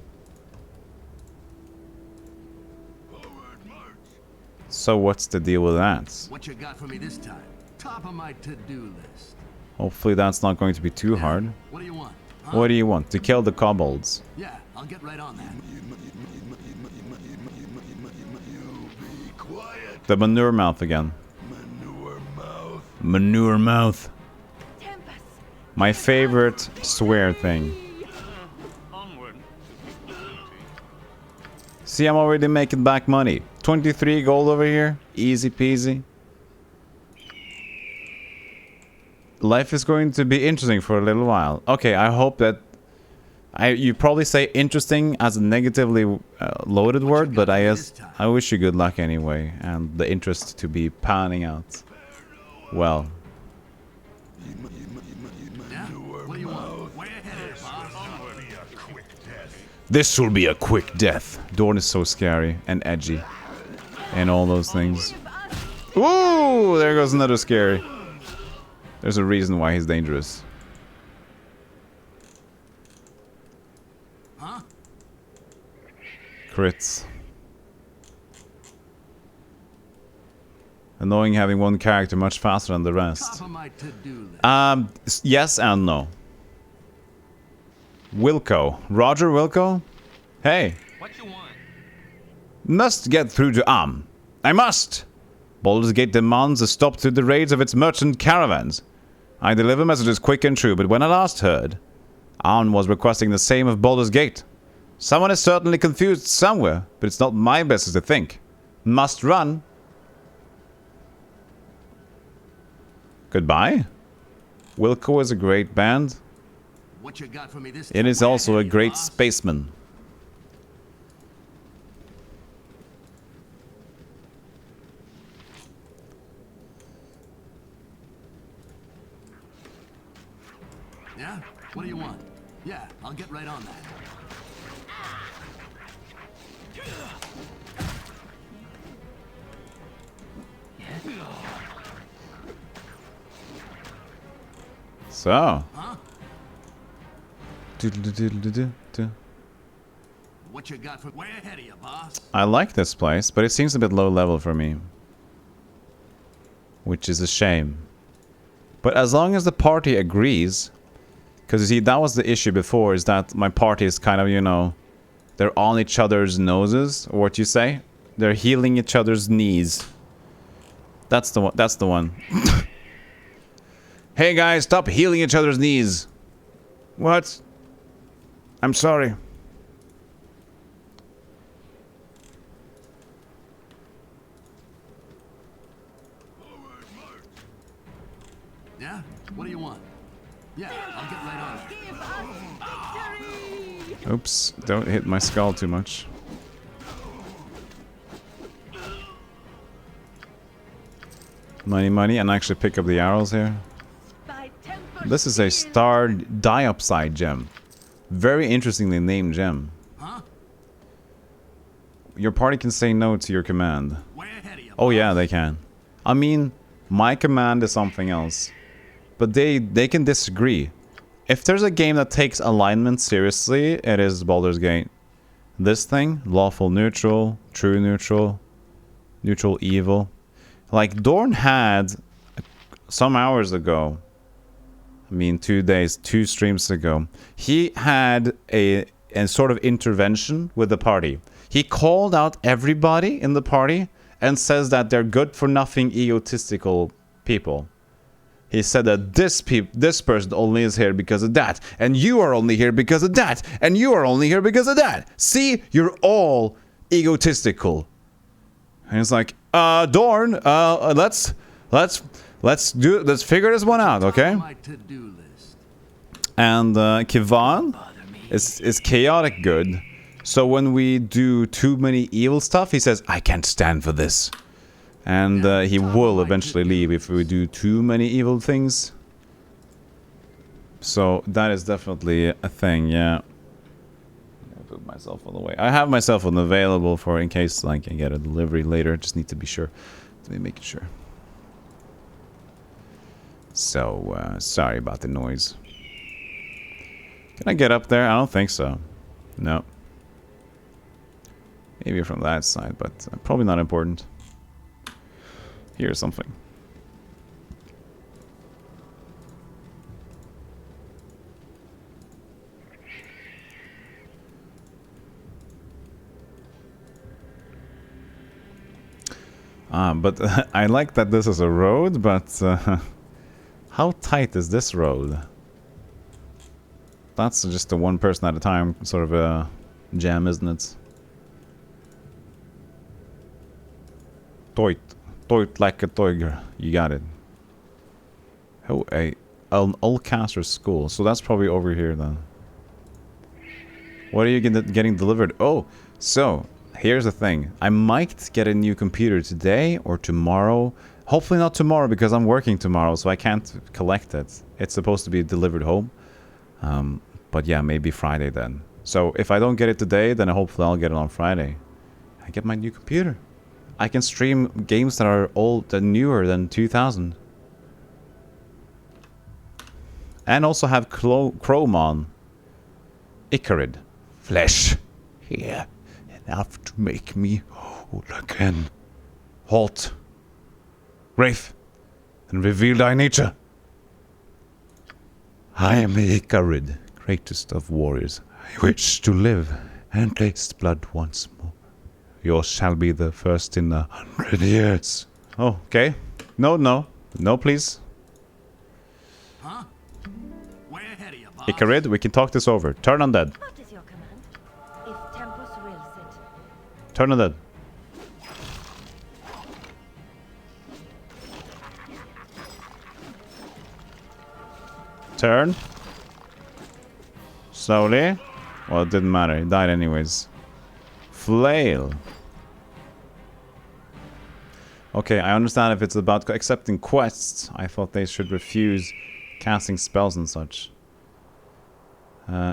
So what's the deal with that? What you got for me this time? Top of my to-do list. Hopefully that's not going to be too hard. What do you want? Huh? What do you want? To kill the kobolds. Yeah, I'll get right on that. The manure mouth again. Manure mouth. Manure mouth. Tempest. My favorite swear thing. Onward. See, I'm already making back money. 23 gold over here. Easy peasy. Life is going to be interesting for a little while. Okay, I hope that... you probably say interesting as a negatively loaded word, but I wish you good luck anyway. And the interest to be panning out. Well. Yeah? What do you want? Way ahead of you, boss. This will be a quick death. Dorn is so scary and edgy. And all those things. Ooh, there goes another scary. There's a reason why he's dangerous. Huh? Crits. Annoying having one character much faster than the rest. Top of my to-do list. Yes and no. Wilco. Roger Wilco? Hey. What you want? Must get through to Am. I must! Baldur's Gate demands a stop to the raids of its merchant caravans. I deliver messages quick and true, but when I last heard, Am was requesting the same of Baldur's Gate. Someone is certainly confused somewhere, but it's not my business to think. Must run. Goodbye. Wilco is a great band. What you got for me this It time? is Way also ahead a of you, great boss. spaceman. Yeah? What do you want? Yeah, I'll get right on that. So. Huh? Doodle-doodle-doodle-doo. What you got for way ahead of you, boss? I like this place, but it seems a bit low level for me. Which is a shame. But as long as the party agrees... Because you see, that was the issue before, is that my party is kind of, you know... They're on each other's noses, or what you say? They're healing each other's knees. That's the one. That's the one. Hey guys, stop healing each other's knees. What? I'm sorry. Yeah? What do you want? Yeah, I'll get right on it. Give us victory! Oops, don't hit my skull too much. Money, money, and actually pick up the arrows here. By temper This is a star diopside gem. Very interestingly named gem. Huh? Your party can say no to your command. Way ahead of you. Oh yeah, they can. I mean, my command is something else. But they can disagree. If there's a game that takes alignment seriously, it is Baldur's Gate. This thing, lawful neutral, true neutral, neutral evil. Like Dorn had some hours ago, I mean 2 days, 2 streams ago, he had a sort of intervention with the party. He called out everybody in the party and says that they're good for nothing egotistical people. He said that this person only is here because of that, and you are only here because of that, and you are only here because of that. See, you're all egotistical. And it's like, Dorn, let's figure this one out, okay? My to-do list. And Kivan is chaotic good. So when we do too many evil stuff, he says, I can't stand for this. And he will eventually leave if we do too many evil things. So that is definitely a thing, yeah. I'll put my cell phone away. I have my cell phone available for in case I can get a delivery later. Just need to be sure. To be making sure. So, sorry about the noise. Can I get up there? I don't think so. No. Maybe from that side, but probably not important. Here's something. But I like that this is a road, but how tight is this road? That's just a one person at a time sort of a jam, isn't it? Toit like a toiger. You got it. Oh, an Oldcaster school. So that's probably over here then. What are you getting delivered? Oh, so here's the thing. I might get a new computer today or tomorrow. Hopefully not tomorrow because I'm working tomorrow, so I can't collect it. It's supposed to be delivered home. But yeah, maybe Friday then. So if I don't get it today, then hopefully I'll get it on Friday. I get my new computer. I can stream games that are old and newer than 2000. And also have Chrome on. Icarid. Flesh. Here. Enough to make me whole again. Halt. Wraith. And reveal thy nature. I am the Icarid, greatest of warriors. I wish to live and taste blood once more. Yours shall be the first in 100 years. Oh, okay. No, please. Huh? Way ahead of you, boss. Icarid, we can talk this over. Turn undead. What is your command? If Tempus wills it. Turn undead. Turn. Slowly. Well, it didn't matter. He died anyways. Flail. Okay, I understand if it's about accepting quests. I thought they should refuse casting spells and such.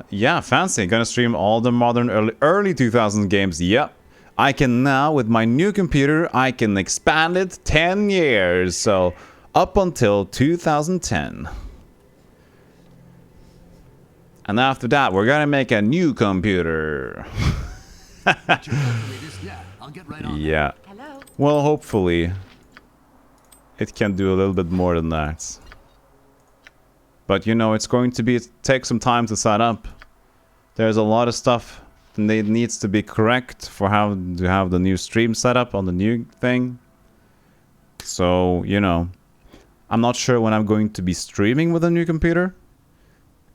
Yeah, fancy. Gonna stream all the modern early 2000 games. Yep. I can now, with my new computer, I can expand it 10 years. So, up until 2010. And after that, we're gonna make a new computer. Yeah. Hello? Well, hopefully it can do a little bit more than that. But you know, it's going to take some time to set up. There's a lot of stuff that needs to be correct for how to have the new stream set up on the new thing. So, you know, I'm not sure when I'm going to be streaming with a new computer.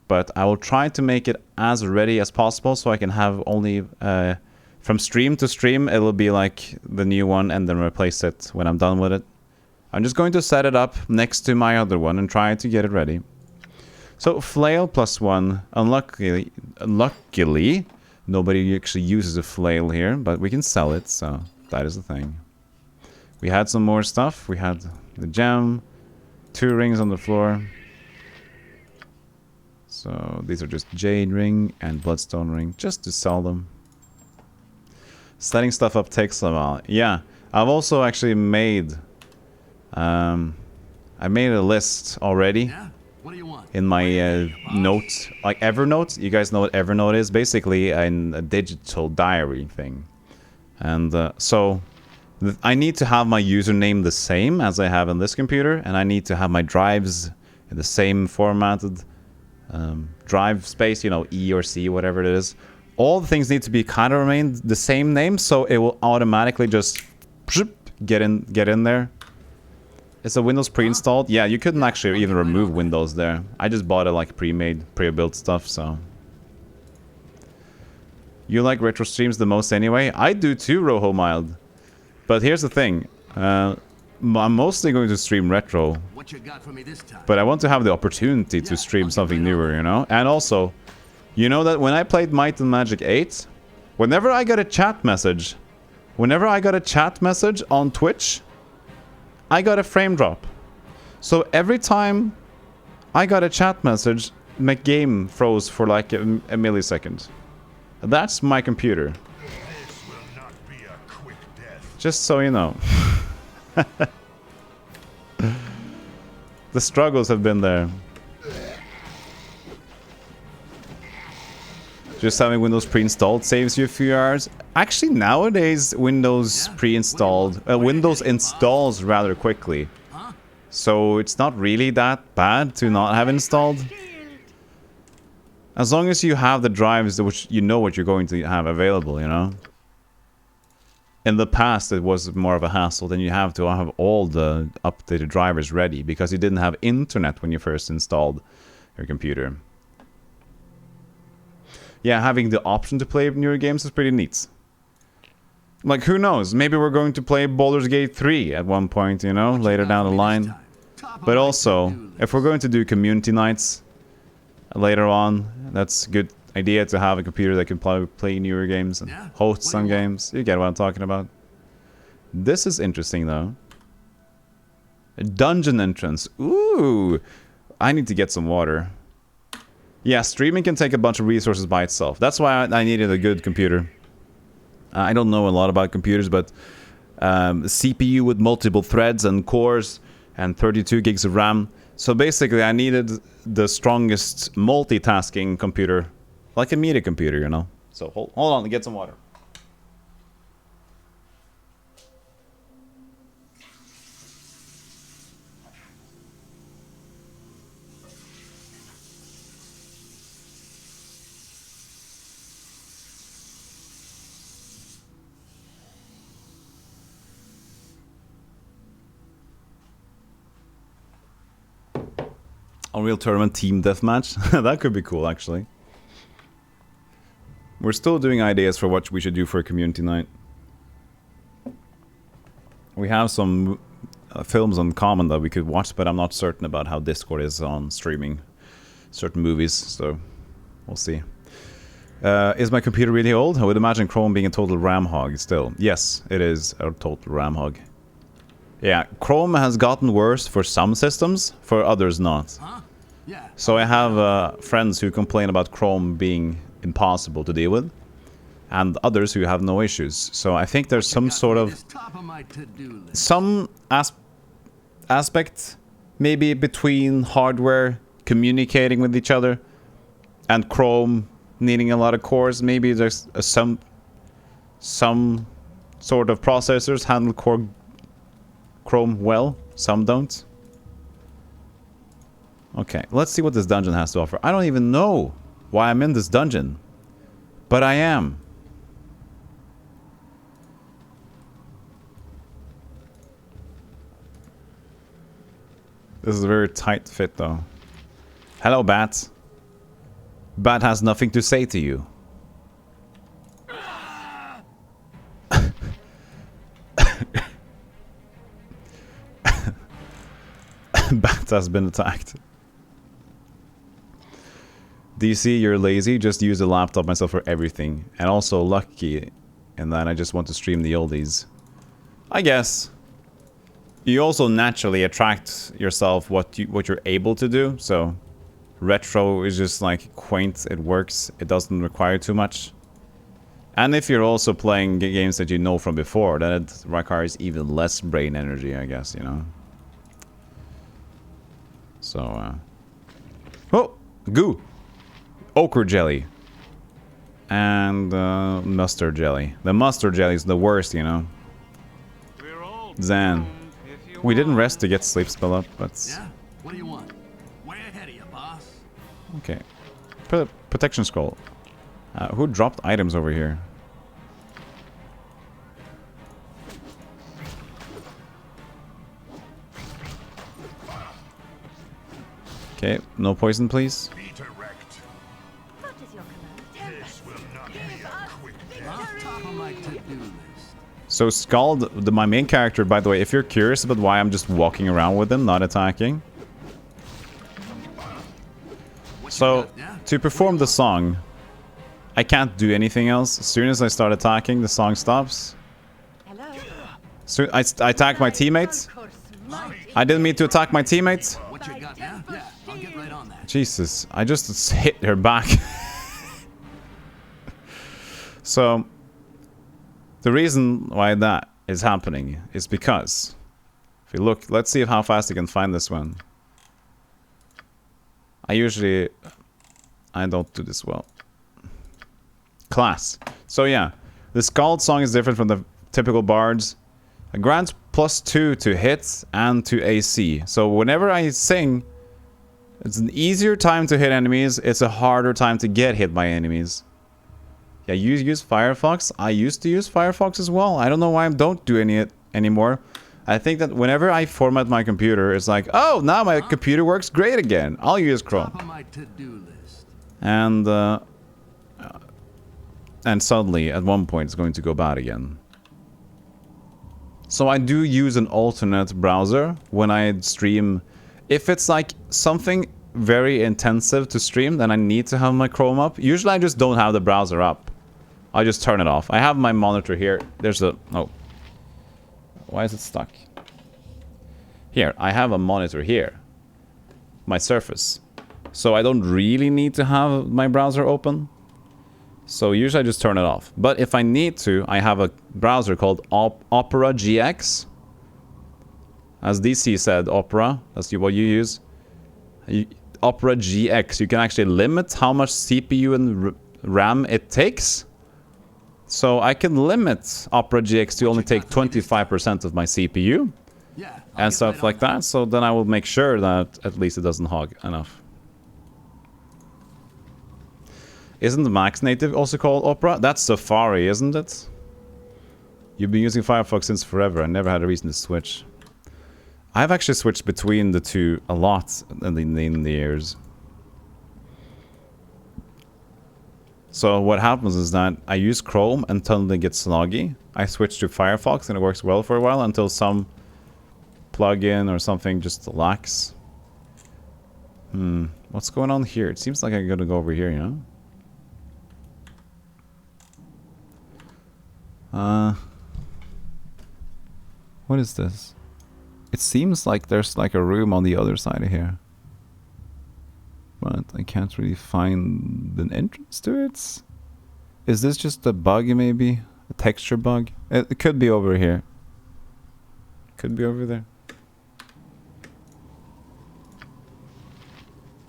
But I will try to make it as ready as possible so I can have only... from stream to stream, it'll be like the new one and then replace it when I'm done with it. I'm just going to set it up next to my other one and try to get it ready. So flail +1. Unluckily, nobody actually uses a flail here, but we can sell it, so that is the thing. We had some more stuff. We had the gem, 2 rings on the floor. So these are just jade ring and bloodstone ring, just to sell them. Setting stuff up takes a while. Yeah, I've also actually made I made a list already. Yeah? What do you want? In my notes, like Evernote. You guys know what Evernote is? Basically a digital diary thing. And so I need to have my username the same as I have in this computer, and I need to have my drives in the same formatted drive space, you know, E or C, whatever it is. All the things need to be kind of remain the same name, so it will automatically just get in there. It's a Windows pre-installed. Yeah, you couldn't actually even remove Windows there. I just bought it like pre-made, pre-built stuff, so. You like retro streams the most anyway? I do too, Roho Mild. But here's the thing. I'm mostly going to stream retro. What you got for me this time? But I want to have the opportunity to stream something newer, you know? And also, you know that when I played Might and Magic 8, whenever I got a chat message on Twitch, I got a frame drop. So every time I got a chat message, my game froze for like a millisecond. That's my computer. This will not be a quick death. Just so you know. The struggles have been there. Just having Windows pre-installed saves you a few hours. Actually, nowadays, Windows pre-installed... Windows installs rather quickly. So it's not really that bad to not have installed. As long as you have the drives which you know what you're going to have available, you know? In the past, it was more of a hassle. Then you have to have all the updated drivers ready because you didn't have internet when you first installed your computer. Yeah, having the option to play newer games is pretty neat. Like, who knows? Maybe we're going to play Baldur's Gate 3 at one point, you know, later down the line. But also, if we're going to do community nights later on, that's a good idea to have a computer that can play newer games and host some games. You get what I'm talking about. This is interesting, though. A dungeon entrance. Ooh! I need to get some water. Yeah, streaming can take a bunch of resources by itself. That's why I needed a good computer. I don't know a lot about computers, but CPU with multiple threads and cores and 32 gigs of RAM. So basically, I needed the strongest multitasking computer, like a media computer, you know. So hold on, get some water. Unreal Tournament Team Deathmatch. That could be cool, actually. We're still doing ideas for what we should do for a community night. We have some films on common that we could watch, but I'm not certain about how Discord is on streaming certain movies, so we'll see. Is my computer really old? I would imagine Chrome being a total RAM hog still. Yes, it is a total RAM hog. Yeah, Chrome has gotten worse for some systems, for others not. So I have friends who complain about Chrome being impossible to deal with, and others who have no issues. So I think there's some sort of... some aspect, maybe between hardware communicating with each other, and Chrome needing a lot of cores. Maybe there's some sort of processors handle Chrome well, some don't. Okay, let's see what this dungeon has to offer. I don't even know why I'm in this dungeon, but I am. This is a very tight fit, though. Hello, Bat. Bat has nothing to say to you. Bat has been attacked. DC, you're lazy. Just use the laptop myself for everything. And also lucky in that I just want to stream the oldies. I guess. You also naturally attract yourself what you're able to do. So retro is just like quaint. It works. It doesn't require too much. And if you're also playing games that you know from before, then it requires even less brain energy, I guess, you know. So, oh, goo. Ochre jelly. And mustard jelly. The mustard jelly is the worst, you know. Zan. We didn't rest to get sleep spell up, but... Yeah? What do you want? Way ahead of you, boss. Okay. Protection scroll. Who dropped items over here? Okay, no poison, please. Be direct. What is your command? This will not be a quick Off top of my to-do list. So Scald, my main character, by the way, if you're curious about why I'm just walking around with him, not attacking. So, to perform the song, I can't do anything else. As soon as I start attacking, the song stops. Hello? So I attack my teammates. I didn't mean to attack my teammates. What you got now? Yeah, I'll get right on that. Jesus, I just hit her back. So, the reason why that is happening is because, if you look, let's see how fast I can find this one. I don't do this well. Class. So yeah, the Scald song is different from the typical bards. It grants +2 to hits and to AC. So whenever I sing, it's an easier time to hit enemies. It's a harder time to get hit by enemies. Yeah, you use Firefox. I used to use Firefox as well. I don't know why I don't do any anymore. I think that whenever I format my computer, it's like, oh, now my computer works great again. I'll use Chrome. Top of my to-do list. And suddenly, at one point, it's going to go bad again. So I do use an alternate browser when I stream. If it's like something very intensive to stream, then I need to have my Chrome up. Usually I just don't have the browser up. I just turn it off. I have my monitor here. There's a... Oh. Why is it stuck? Here, I have a monitor here. My Surface. So I don't really need to have my browser open. So usually I just turn it off. But if I need to, I have a browser called Opera GX. As DC said, Opera. That's what you use. Opera GX. You can actually limit how much CPU and RAM it takes. So I can limit Opera GX to only take 25% of my CPU. Yeah, And stuff like that. So then I will make sure that at least it doesn't hog enough. Isn't the Max Native also called Opera? That's Safari, isn't it? You've been using Firefox since forever. I never had a reason to switch. I've actually switched between the two a lot in the years. So what happens is that I use Chrome until it gets sloggy. I switch to Firefox and it works well for a while until some plugin or something just lacks. What's going on here? It seems like I'm gonna go over here, you know? What is this? It seems like there's like a room on the other side of here. But I can't really find an entrance to it. Is this just a bug maybe? A texture bug? It could be over here. Could be over there.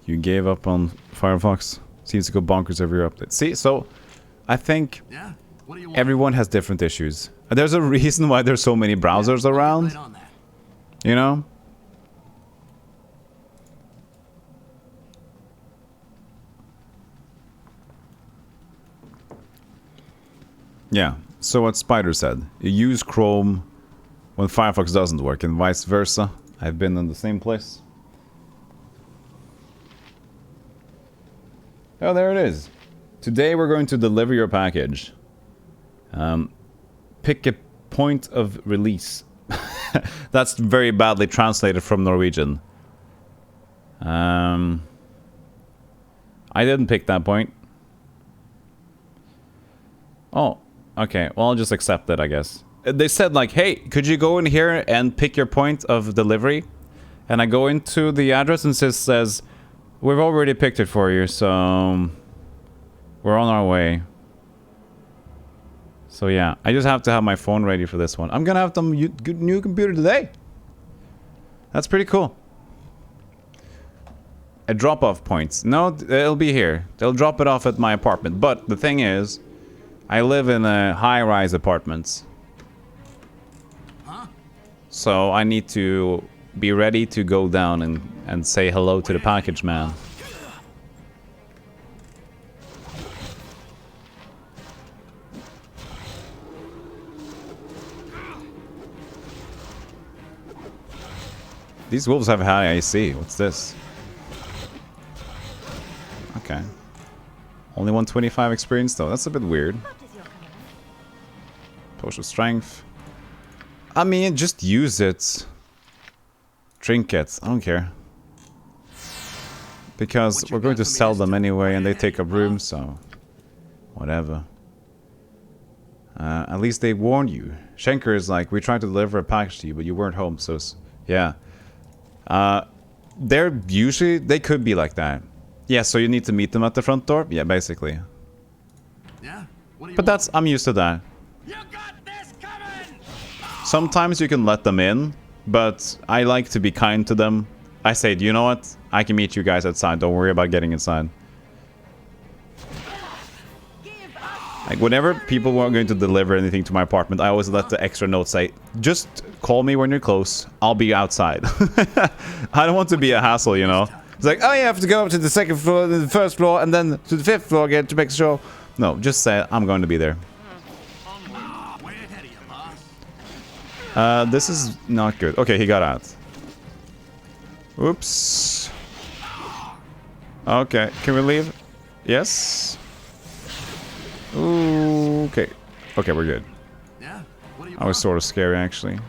You gave up on Firefox. Seems to go bonkers every update. See, so I think Yeah? What do you want? everyone has different issues. There's a reason why there's so many browsers around. Right on that. You know? Yeah. So what Spider said. You use Chrome when Firefox doesn't work and vice versa. I've been in the same place. Oh, there it is. Today we're going to deliver your package. Pick a point of release. That's very badly translated from Norwegian. I I didn't pick that point. Oh, okay. Well, I'll just accept it, I guess. They said, like, hey, could you go in here and pick your point of delivery? And I go into the address and it says, we've already picked it for you, so we're on our way. So yeah, I just have to have my phone ready for this one. I'm gonna have some new computer today. That's pretty cool. A drop-off points. No, it'll be here. They'll drop it off at my apartment. But the thing is, I live in a high-rise apartments. So I need to be ready to go down and say hello to the package man. These wolves have high AC. What's this? Okay. Only 125 experience though. That's a bit weird. Potion of strength. I mean, just use it. Trinkets. I don't care. Because we're going to sell them anyway and they take up room, so... Whatever. At least they warned you. Schenker is like, we tried to deliver a package to you, but you weren't home, so... Yeah. They're usually... They could be like that. Yeah, so you need to meet them at the front door? Yeah, basically. Yeah? But that's... I'm used to that. You got this coming! Sometimes you can let them in, but I like to be kind to them. I say, you know what? I can meet you guys outside. Don't worry about getting inside. Like, whenever people were going to deliver anything to my apartment, I always let the extra note say, just call me when you're close. I'll be outside. I don't want to be a hassle, you know? It's like, oh, you have to go up to the second floor, the first floor, and then to the fifth floor again to make sure. No, just say, I'm going to be there. Way ahead of you, boss. This is not good. Okay, he got out. Oops. Okay, can we leave? Yes. Ooh, okay. Okay, we're good. Yeah? What do you I was want? sort of scary, actually.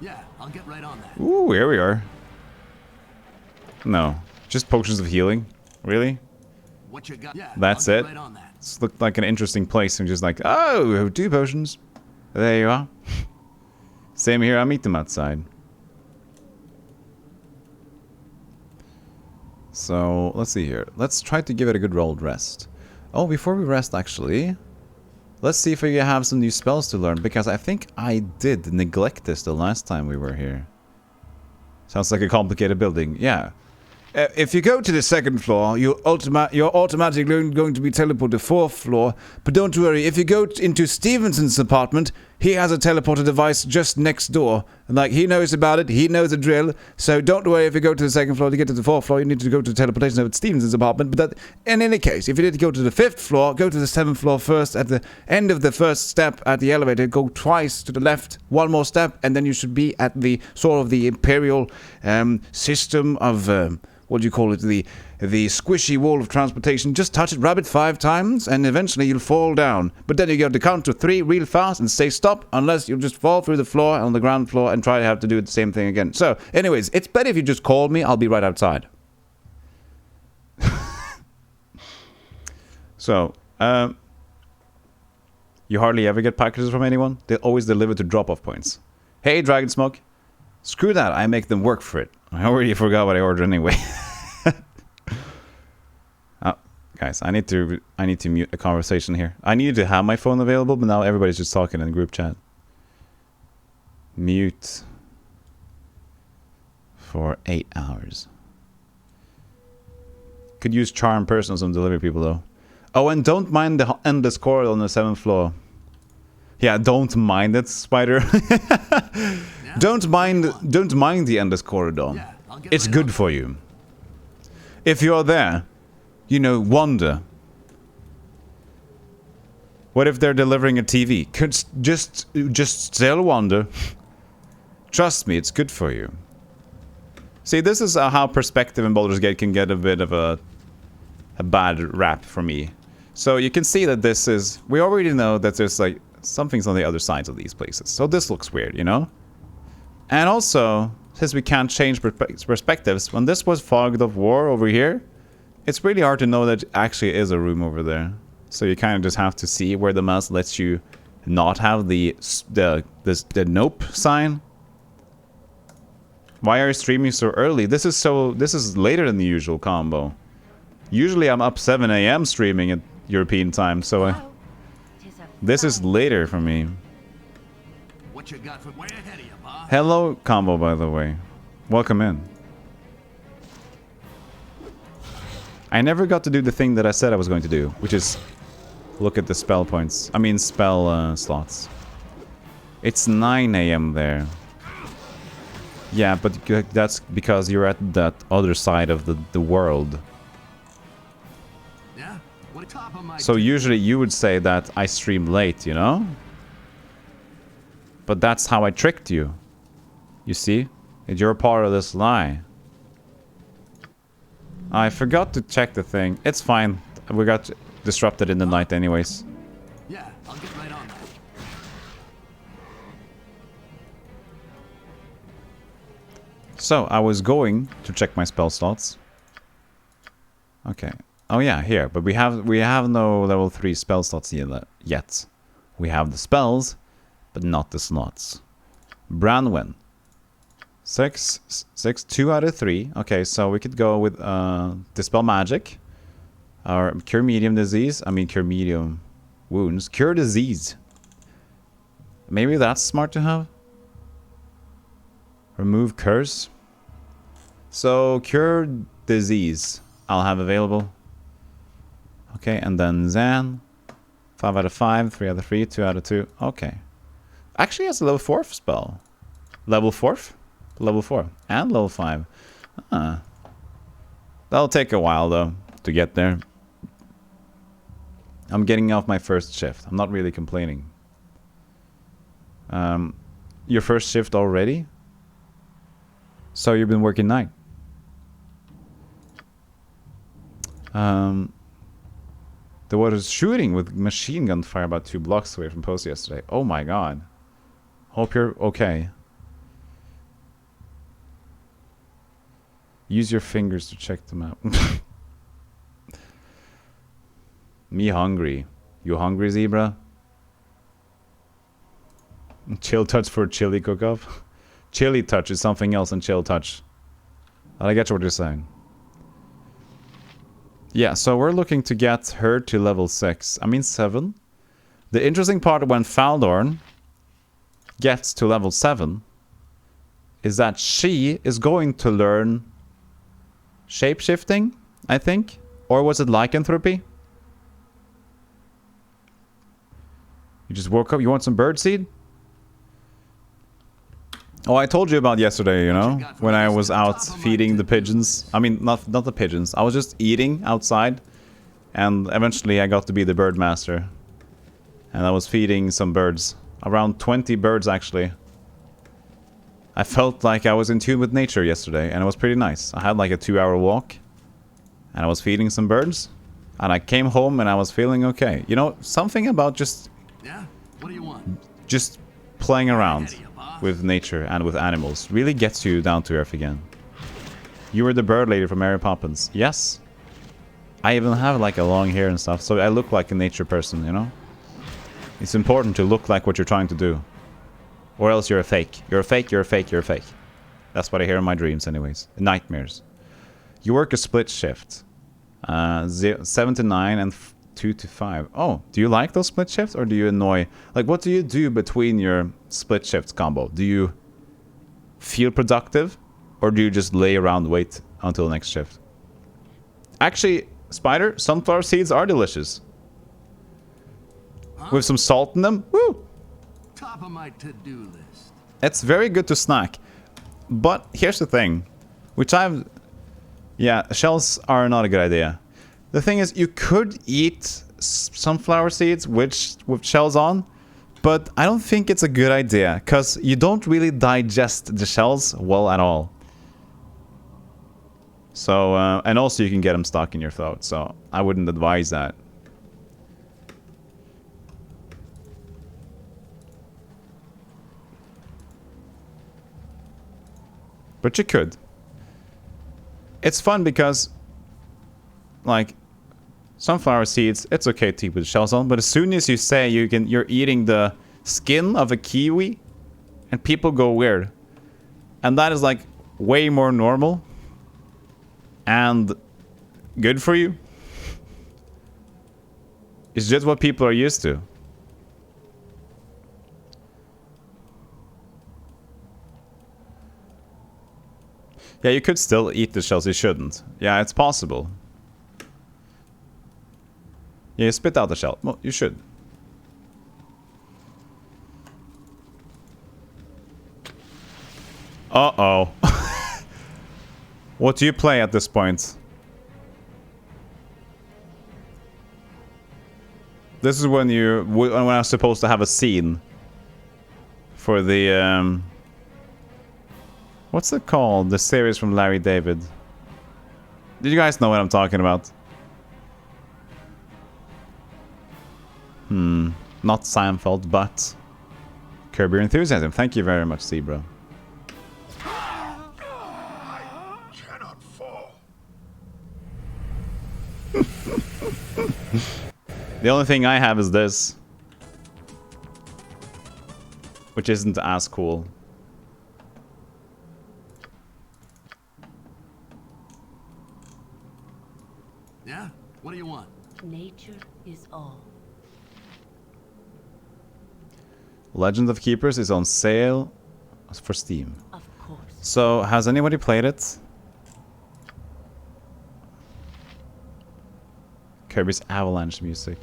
Yeah, I'll get right on that. Ooh, here we are. No. Just potions of healing? Really? What you got? Yeah, That's I'll it? get right on that. This looked like an interesting place. I'm just like, oh, we have 2 potions. There you are. Same here, I'll meet them outside. So, let's see here. Let's try to give it a good old rest. Oh, before we rest, actually, let's see if we have some new spells to learn, because I think I did neglect this the last time we were here. Sounds like a complicated building. Yeah. If you go to the second floor, you're automatically going to be teleported to the 4th floor. But don't worry, if you go into Stevenson's apartment, he has a teleporter device just next door. And like, he knows about it, he knows the drill. So don't worry, if you go to the 2nd floor to get to the 4th floor, you need to go to the teleportation of Stevenson's apartment. But that, in any case, if you need to go to the 5th floor, go to the 7th floor first. At the end of the first step at the elevator, go twice to the left, one more step, and then you should be at the sort of the imperial system of... what do you call it? The squishy wall of transportation. Just touch it, rub it 5 times, and eventually you'll fall down. But then you got to count to 3 real fast and say stop, unless you'll just fall through the floor on the ground floor and try to have to do the same thing again. So, anyways, it's better if you just call me. I'll be right outside. So, you hardly ever get packages from anyone. They always deliver to drop-off points. Hey, Dragon Smoke. Screw that. I make them work for it. I already forgot what I ordered anyway. Oh, guys, I need to mute a conversation here. I needed to have my phone available, but now everybody's just talking in the group chat. Mute for 8 hours. Could use charm person on some delivery people though. Oh, and don't mind the endless corridor on the 7th floor. Yeah, don't mind it, Spider. Don't mind the endless corridor. Yeah, I'll get It's right good on for you. If you're there, you know, wonder. What if they're delivering a TV? Could just still wonder. Trust me, it's good for you. See, this is how perspective in Baldur's Gate can get a bit of a bad rap for me. So you can see that this is... We already know that there's like something's on the other sides of these places. So this looks weird, you know? And also, since we can't change perspectives, when this was Fog of War over here, It's really hard to know that actually is a room over there. So you kind of just have to see where the mouse lets you not have the nope sign. Why are you streaming so early? This is later than the usual combo. Usually I'm up 7 a.m. streaming at European time, so this is later for me. What you got for way ahead of you, boss? Hello, combo, by the way. Welcome in. I never got to do the thing that I said I was going to do, which is look at the spell points. I mean, spell slots. It's 9 a.m. there. Yeah, but that's because you're at that other side of the world. Yeah? What top of my So usually you would say that I stream late, you know? But that's how I tricked you. You see? You're part of this lie. I forgot to check the thing. It's fine. We got disrupted in the night anyways. Yeah, I'll get right on that. So, I was going to check my spell slots. Okay. Oh yeah, here. But we have no level 3 spell slots yet. We have the spells, but not the slots. Branwen. 6, 2 out of 3. Okay, so we could go with Dispel Magic. Or Cure Medium Disease. I mean, Cure Medium Wounds. Cure Disease. Maybe that's smart to have. Remove Curse. So, Cure Disease I'll have available. Okay, and then Zan. 5 out of 5, 3 out of 3, 2 out of 2. Okay. Actually, it's a level 4 spell. Level 4? Level 4. And level 5. Ah. That'll take a while, though, to get there. I'm getting off my first shift. I'm not really complaining. Your first shift already? So you've been working night? There was shooting with machine gun fire about 2 blocks away from post yesterday. Oh my god. Hope you're okay. Use your fingers to check them out. Me hungry. You hungry, zebra? Chill touch for chili cook-off? Chili touch is something else than chill touch. I get what you're saying. Yeah, so we're looking to get her to level 6. I mean 7. The interesting part when Baldur gets to level 7 is that she is going to learn shape-shifting, I think? Or was it lycanthropy? You just woke up, you want some birdseed? Oh, I told you about yesterday, you know, when I was out feeding the pigeons. I mean, not the pigeons. I was just eating outside, and eventually I got to be the bird master. And I was feeding some birds. Around 20 birds, actually. I felt like I was in tune with nature yesterday, and it was pretty nice. I had like a 2-hour walk, and I was feeding some birds. And I came home and I was feeling okay. You know, something about just... Yeah? What do you want? Just playing around with nature and with animals really gets you down to earth again. You were the bird lady from Mary Poppins. Yes. I even have like a long hair and stuff, so I look like a nature person, you know? It's important to look like what you're trying to do. Or else you're a fake. You're a fake, you're a fake, you're a fake. That's what I hear in my dreams anyways. Nightmares. You work a split shift. 7 to 9 and 2 to 5. Oh, do you like those split shifts or do you annoy? Like, what do you do between your split shifts combo? Do you feel productive or do you just lay around wait until next shift? Actually, Spider, sunflower seeds are delicious. With some salt in them. Woo! Top of my to-do list. It's very good to snack. But here's the thing. Which I've... Yeah, shells are not a good idea. The thing is, you could eat sunflower seeds with shells on, but I don't think it's a good idea, because you don't really digest the shells well at all. So, and also you can get them stuck in your throat, so I wouldn't advise that. But you could. It's fun because like sunflower seeds, it's okay to eat with shells on, but as soon as you say you're eating the skin of a kiwi, and people go weird. And that is like way more normal and good for you. It's just what people are used to. Yeah, you could still eat the shells, you shouldn't. Yeah, it's possible. Yeah, you spit out the shell. Well, you should. Uh-oh. What do you play at this point? This is when when I was supposed to have a scene for the what's it called? The series from Larry David. Did you guys know what I'm talking about? Not Seinfeld, but Curb Your Enthusiasm. Thank you very much, Zebra. Cannot fall. The only thing I have is this, which isn't as cool. Yeah? What do you want? Nature is all. Legend of Keepers is on sale for Steam. Of course. So, has anybody played it? Kirby's Avalanche music.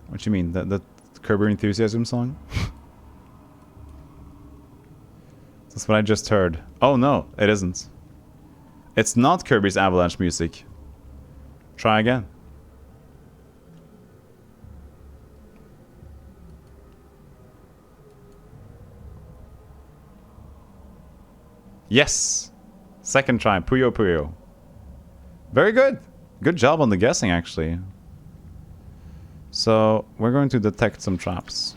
What you mean? The Kirby Enthusiasm song? That's what I just heard. Oh no, it isn't. It's not Kirby's Avalanche music. Try again. Yes! Second try, Puyo Puyo. Very good! Good job on the guessing, actually. So, we're going to detect some traps.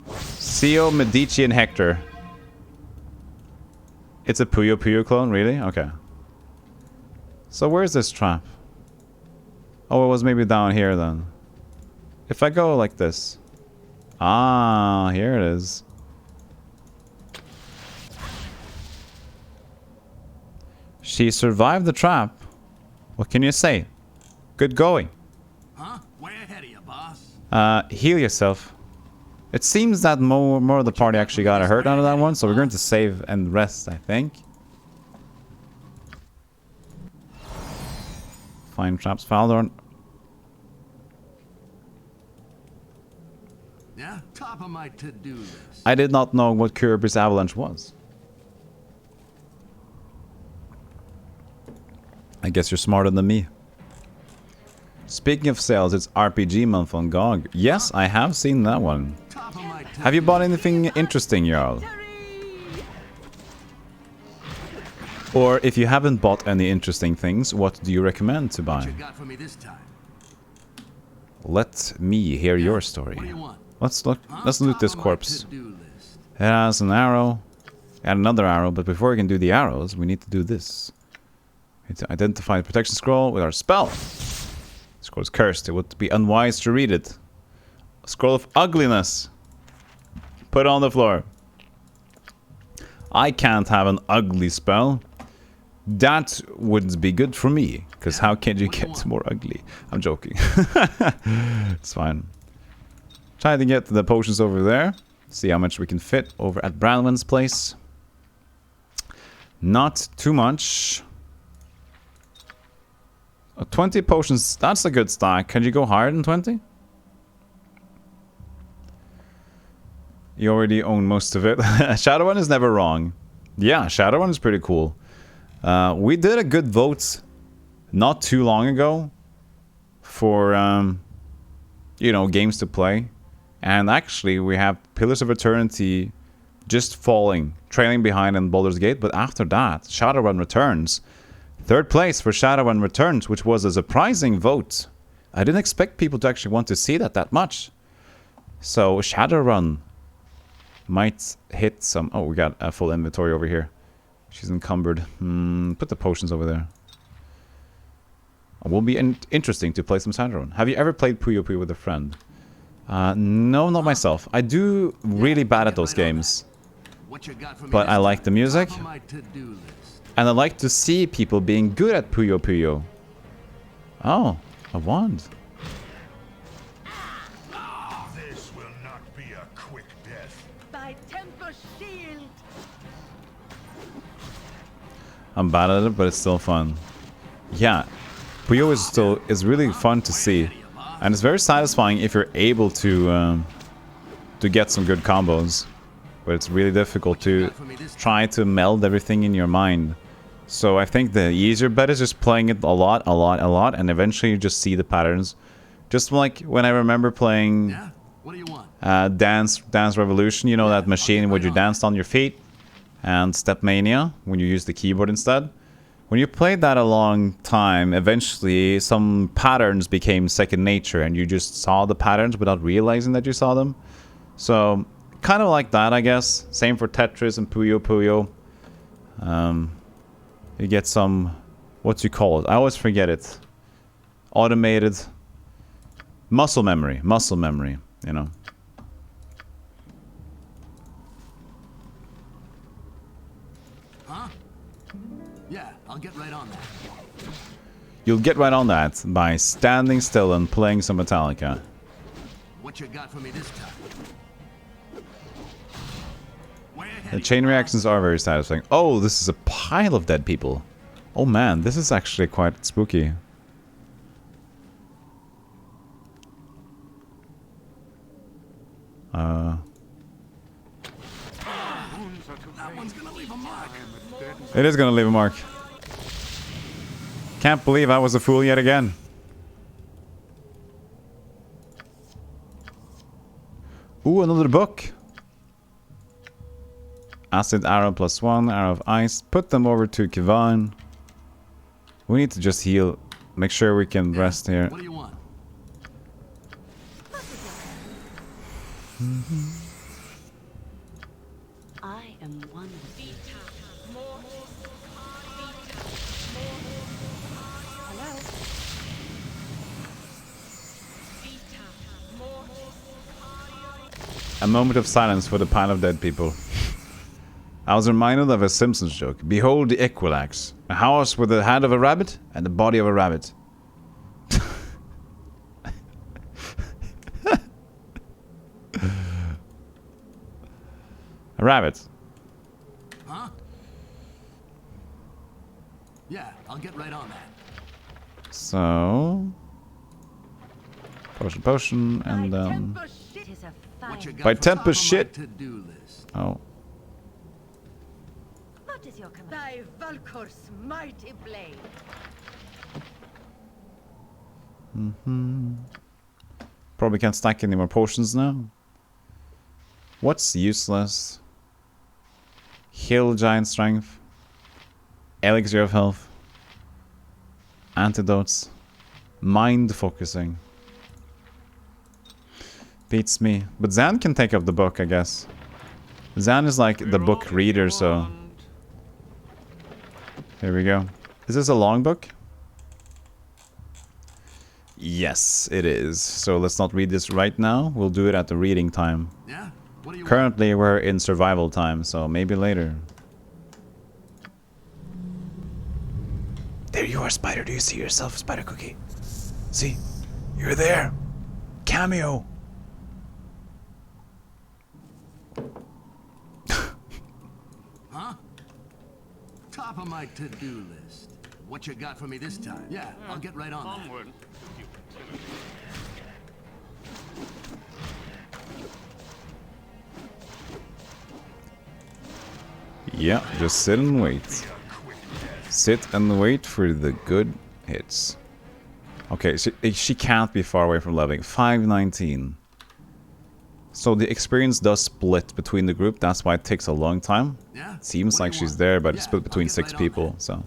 Sio, Medici, and Hector. It's a Puyo Puyo clone, really? Okay. So where's this trap? Oh, it was maybe down here then. If I go like this. Ah, here it is. She survived the trap. What can you say? Good going. Huh? Way ahead of you, boss. Heal yourself. It seems that more of the party actually got hurt out of that one, so we're going to save and rest, I think. Find traps, Baldur. Yeah? Top of my to-do list. I did not know what Kirby's Avalanche was. I guess you're smarter than me. Speaking of sales, it's RPG month on GOG. Yes, I have seen that one. Have you bought anything interesting, Jarl? Or if you haven't bought any interesting things, what do you recommend to buy? What you got for me this time? Let me hear your story. What do you want? Let's look. Let's loot this corpse. To-do list. It has an arrow and another arrow, but before we can do the arrows, we need to do this. We need to identify the protection scroll with our spell. The scroll is cursed. It would be unwise to read it. A scroll of ugliness. Put it on the floor. I can't have an ugly spell. That wouldn't be good for me, because how can you get more ugly? I'm joking. It's fine. Try to get the potions over there. See how much we can fit over at Branwen's place. Not too much. 20 potions, that's a good stack. Can you go higher than 20? You already own most of it. Shadowrun is never wrong. Yeah, Shadowrun is pretty cool. We did a good vote not too long ago for, you know, games to play. And actually, we have Pillars of Eternity just falling, trailing behind in Baldur's Gate. But after that, Shadowrun Returns. Third place for Shadowrun Returns, which was a surprising vote. I didn't expect people to actually want to see that much. So Shadowrun might hit some... Oh, we got a full inventory over here. She's encumbered. Put the potions over there. It will be interesting to play some Sandron. Have you ever played Puyo Puyo with a friend? No, not myself. I do really bad at those games. But I like the music. And I like to see people being good at Puyo Puyo. Oh, a wand. This will not be a quick death. By Tempest Shield! I'm bad at it, but it's still fun. Yeah, Puyo is really fun to see, and it's very satisfying if you're able to get some good combos. But it's really difficult to try to meld everything in your mind. So I think the easier bet is just playing it a lot, and eventually you just see the patterns. Just like when I remember playing Dance Revolution, you know, that machine where you danced on your feet, and Step Mania when you use the keyboard instead. When you played that a long time, eventually some patterns became second nature, and you just saw the patterns without realizing that you saw them. So kind of like that, I guess. Same for Tetris and Puyo Puyo. You get some, what you call it? I always forget it. Automated muscle memory, you know. Huh? Yeah, I'll get right on that. You'll get right on that by standing still and playing some Metallica. What you got for me this time? The chain reactions are very satisfying. Oh, this is a pile of dead people. Oh man, this is actually quite spooky. That one's gonna leave a mark. It is gonna leave a mark. Can't believe I was a fool yet again. Ooh, another book. Acid arrow +1, arrow of ice. Put them over to Kivan. We need to just heal. Make sure we can rest here. What do you want? I am one with you. A moment of silence for the pile of dead people. I was reminded of a Simpsons joke. Behold the Equilax. A house with the head of a rabbit and the body of a rabbit. A rabbit. Huh? Yeah, I'll get right on that. So... Potion, and What you got by for Tempest top of shit. my to-do list? Oh. What is your command? Thy Valkor's mighty blade. Probably can't stack any more potions now. What's useless? Heal giant strength. Elixir of health. Antidotes. Mind focusing. Beats me. But Zan can take up the book, I guess. Zan is like the book reader, so... Here we go. Is this a long book? Yes, it is. So let's not read this right now. We'll do it at the reading time. Yeah? What do you Currently, we're in survival time, so maybe later. There you are, Spider. Do you see yourself, Spider Cookie? See? You're there. Cameo. Huh? Top of my to-do list. What you got for me this time? Yeah, I'll get right on that. Onward. You utility. Yeah, just sit and wait. Sit and wait for the good hits. Okay, she can't be far away from leveling. 519. So the experience does split between the group. That's why it takes a long time. Yeah? It seems What do like you she's want? there, but it's Yeah, split I'll between get 6 right on people. that. So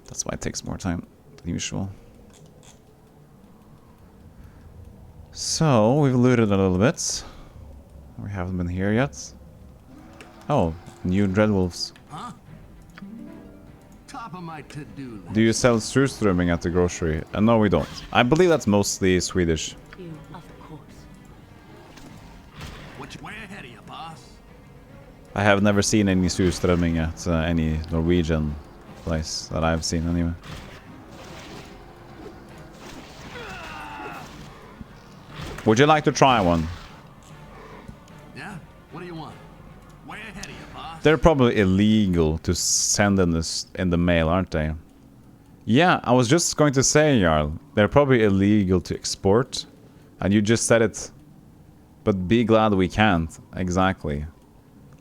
that's why it takes more time than usual. So we've looted a little bit. We haven't been here yet. Oh, new Dreadwolves. Huh? Top of my to-do list. Do you sell surströmming at the grocery? No, we don't. I believe that's mostly Swedish. You, of course. Way ahead of you, boss. I have never seen any surströmming at any Norwegian place that I've seen anyway. Would you like to try one? Yeah? What do you want? Way ahead of you, boss. They're probably illegal to send in the mail, aren't they? Yeah, I was just going to say, Jarl. They're probably illegal to export. And you just said it. But be glad we can't. Exactly.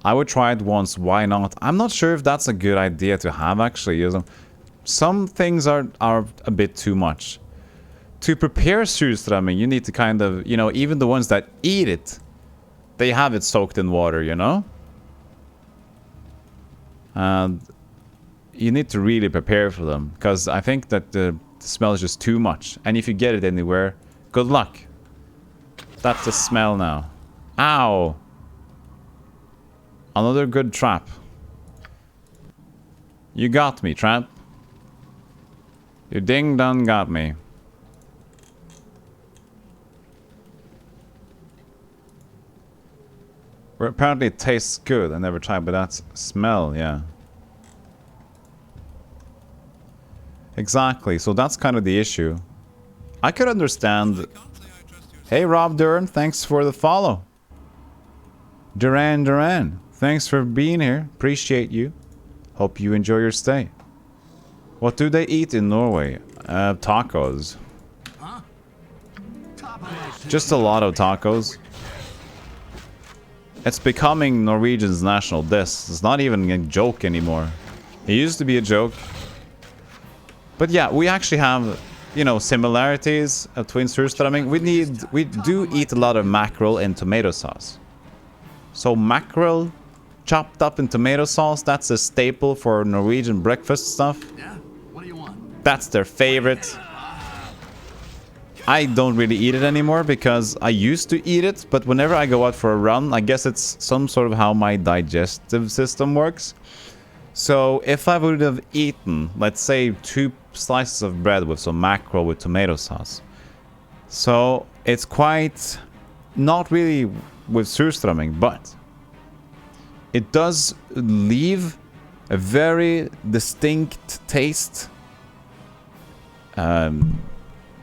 I would try it once, why not? I'm not sure if that's a good idea to have, actually. You know, some things are a bit too much. To prepare surströmming, you need to kind of, you know, even the ones that eat it, they have it soaked in water, you know? And you need to really prepare for them, because I think that the smell is just too much. And if you get it anywhere, good luck. That's the smell now. Ow! Another good trap. You got me, trap. You ding-dong got me. Well, apparently it tastes good. I never tried, but that's smell, yeah. Exactly, so that's kind of the issue. I could understand... Hey Rob Dern, thanks for the follow. Duran, thanks for being here. Appreciate you. Hope you enjoy your stay. What do they eat in Norway? Tacos. Huh? Top of my to-do Just a lot of tacos. It's becoming Norwegian's national dish. It's not even a joke anymore. It used to be a joke. But yeah, we actually have, you know, similarities between surströmming. We do eat a lot of mackerel in tomato sauce. So mackerel chopped up in tomato sauce, that's a staple for Norwegian breakfast stuff. Yeah? What do you want? That's their favorite. I don't really eat it anymore because I used to eat it, but whenever I go out for a run, I guess it's some sort of how my digestive system works. So if I would have eaten, let's say, 2 slices of bread with some mackerel with tomato sauce. So it's quite not really with surströmming, but it does leave a very distinct taste.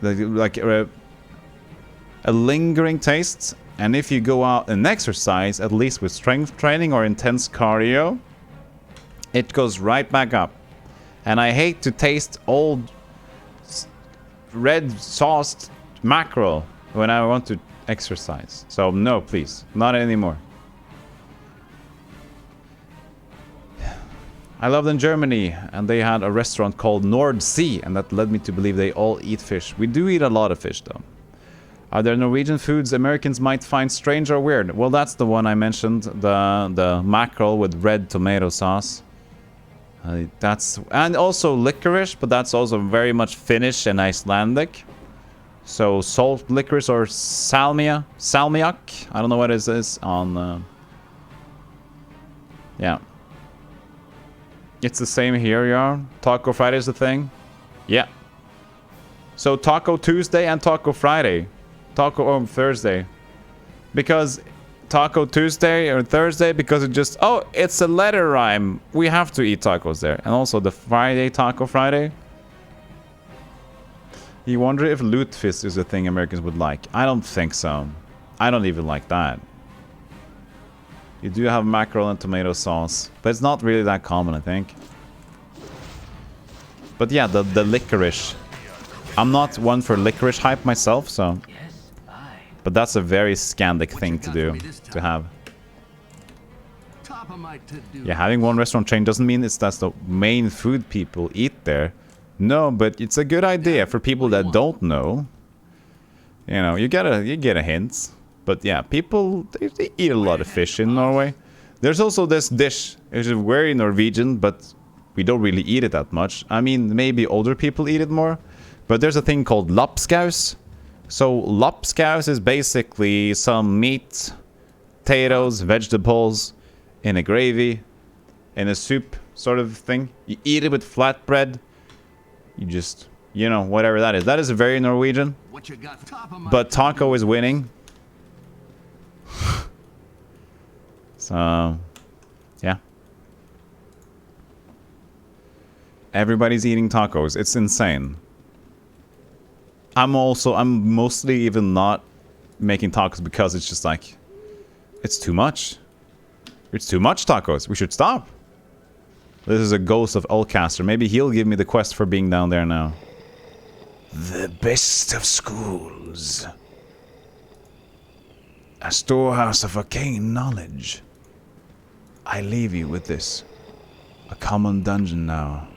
Like a lingering taste. And if you go out and exercise, at least with strength training or intense cardio, it goes right back up. And I hate to taste old red sauced mackerel when I want to exercise. So no, please, not anymore. I lived in Germany and they had a restaurant called Nord Sea, and that led me to believe they all eat fish. We do eat a lot of fish though. Are there Norwegian foods Americans might find strange or weird? Well, that's the one I mentioned, the mackerel with red tomato sauce. And also licorice, but that's also very much Finnish and Icelandic. So salt licorice or salmiak. I don't know what it is on. Yeah. It's the same here, yeah. Taco Friday is the thing. Yeah. So Taco Tuesday and Taco Friday. Taco or Thursday. Because Taco Tuesday or Thursday, because it just... Oh, it's a letter rhyme. We have to eat tacos there. And also the Friday, Taco Friday. You wonder if lutefisk is a thing Americans would like. I don't think so. I don't even like that. You do have mackerel and tomato sauce, but it's not really that common, I think. But yeah, the licorice. I'm not one for licorice hype myself, so... But that's a very Scandic thing to do, to have. Yeah, having one restaurant chain doesn't mean that's the main food people eat there. No, but it's a good idea for people that don't know. You know, you get a hint. But yeah, people, they eat a lot of fish in Norway. There's also this dish, which is very Norwegian, but we don't really eat it that much. I mean, maybe older people eat it more. But there's a thing called lapskaus. So lapskaus is basically some meat, potatoes, vegetables in a gravy, in a soup sort of thing. You eat it with flatbread. You just, you know, whatever that is. That is very Norwegian. What you got? Top of my But taco is winning. So, yeah. Everybody's eating tacos. It's insane. I'm mostly even not making tacos because it's just like, it's too much. It's too much tacos. We should stop. This is a ghost of Ulcaster. Maybe he'll give me the quest for being down there now. The best of schools. A storehouse of arcane knowledge. I leave you with this. A common dungeon now.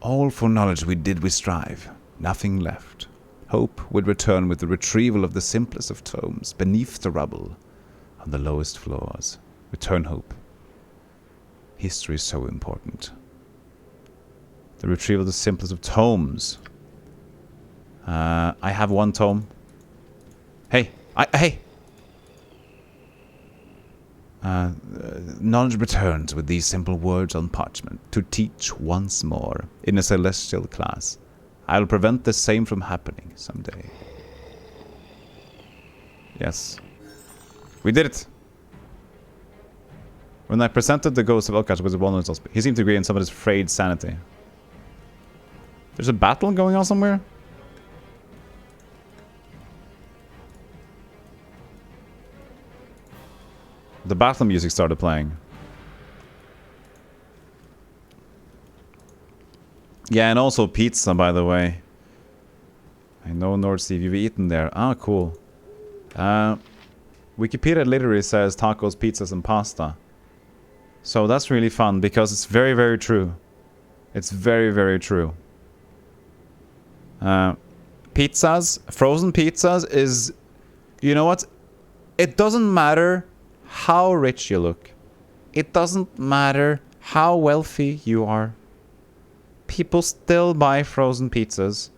All for knowledge we did we strive. Nothing left. Hope would return with the retrieval of the simplest of tomes. Beneath the rubble. On the lowest floors. Return hope. History is so important. The retrieval of the simplest of tomes. I have one tome. Hey! Hey! Knowledge returns with these simple words on parchment to teach once more in a celestial class. I will prevent the same from happening someday. Yes. We did it! When I presented the ghost of Elkash with the one he seemed to agree in some of his frayed sanity. There's a battle going on somewhere? The battle music started playing. Yeah, and also pizza, by the way. I know, Nord Steve, you've eaten there. Ah, cool. Wikipedia literally says tacos, pizzas, and pasta. So that's really fun, because it's very, very true. It's very, very true. Pizzas, frozen pizzas is... You know what? It doesn't matter how rich you look. It doesn't matter how wealthy you are. People still buy frozen pizzas.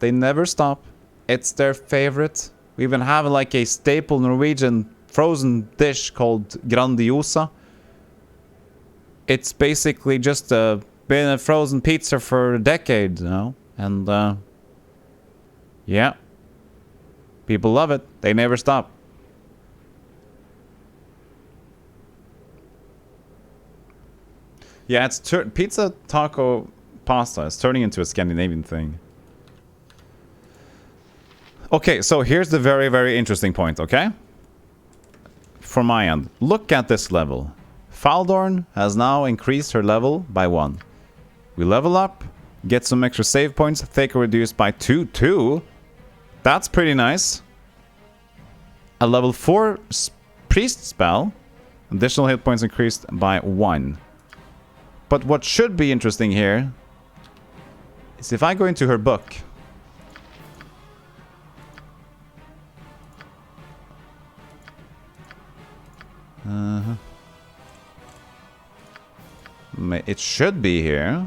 They never stop. It's their favorite. We even have like a staple Norwegian frozen dish called Grandiosa. It's basically just been a frozen pizza for a decade, you know? And, yeah. People love it. They never stop. Yeah, it's pizza, taco, pasta. It's turning into a Scandinavian thing. Okay, so here's the very, very interesting point, okay? From my end. Look at this level. Faldorn has now increased her level by 1. We level up, get some extra save points, Thaka reduced by 2. That's pretty nice. A level 4 priest spell, additional hit points increased by 1. But what should be interesting here is if I go into her book. It should be here.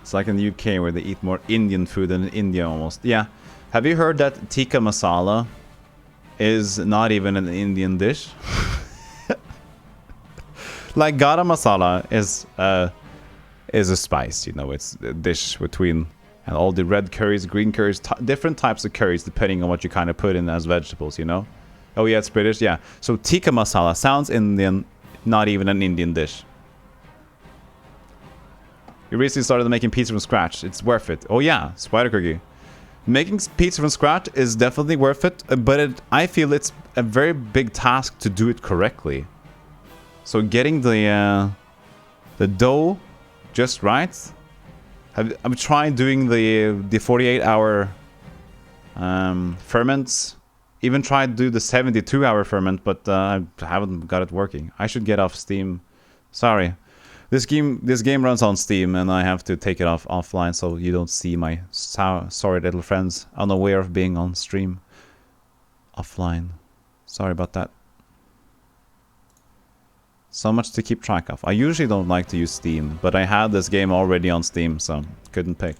It's like in the UK where they eat more Indian food than in India almost. Yeah. Have you heard that tikka masala is not even an Indian dish? Like garam masala is a spice, you know, it's a dish between and all the red curries, green curries, different types of curries depending on what you kind of put in as vegetables, you know? Oh yeah, it's British, yeah. So tikka masala sounds Indian, not even an Indian dish. You recently started making pizza from scratch. It's worth it. Oh yeah, spider cookie. Making pizza from scratch is definitely worth it, but I feel it's a very big task to do it correctly. So getting the dough just right. I've tried doing the 48-hour ferments. Even tried to do the 72-hour ferment, but I haven't got it working. I should get off Steam. Sorry. This game runs on Steam, and I have to take it offline so you don't see my sorry little friends unaware of being on stream offline. Sorry about that. So much to keep track of. I usually don't like to use Steam, but I had this game already on Steam, so couldn't pick.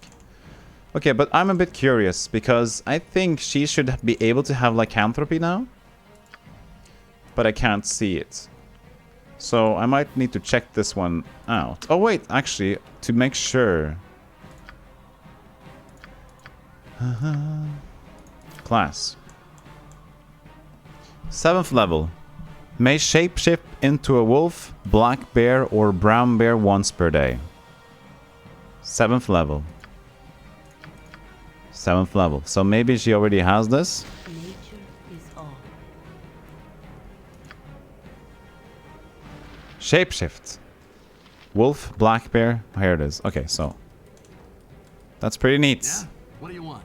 Okay, but I'm a bit curious, because I think she should be able to have lycanthropy now. But I can't see it. So I might need to check this one out. Oh wait, actually, to make sure. Class. 7th level. May shapeshift into a wolf, black bear, or brown bear once per day. 7th level. 7th level. So maybe she already has this. Nature is all. Shapeshift. Wolf, black bear. Here it is. Okay, so. That's pretty neat. Yeah? What do you want?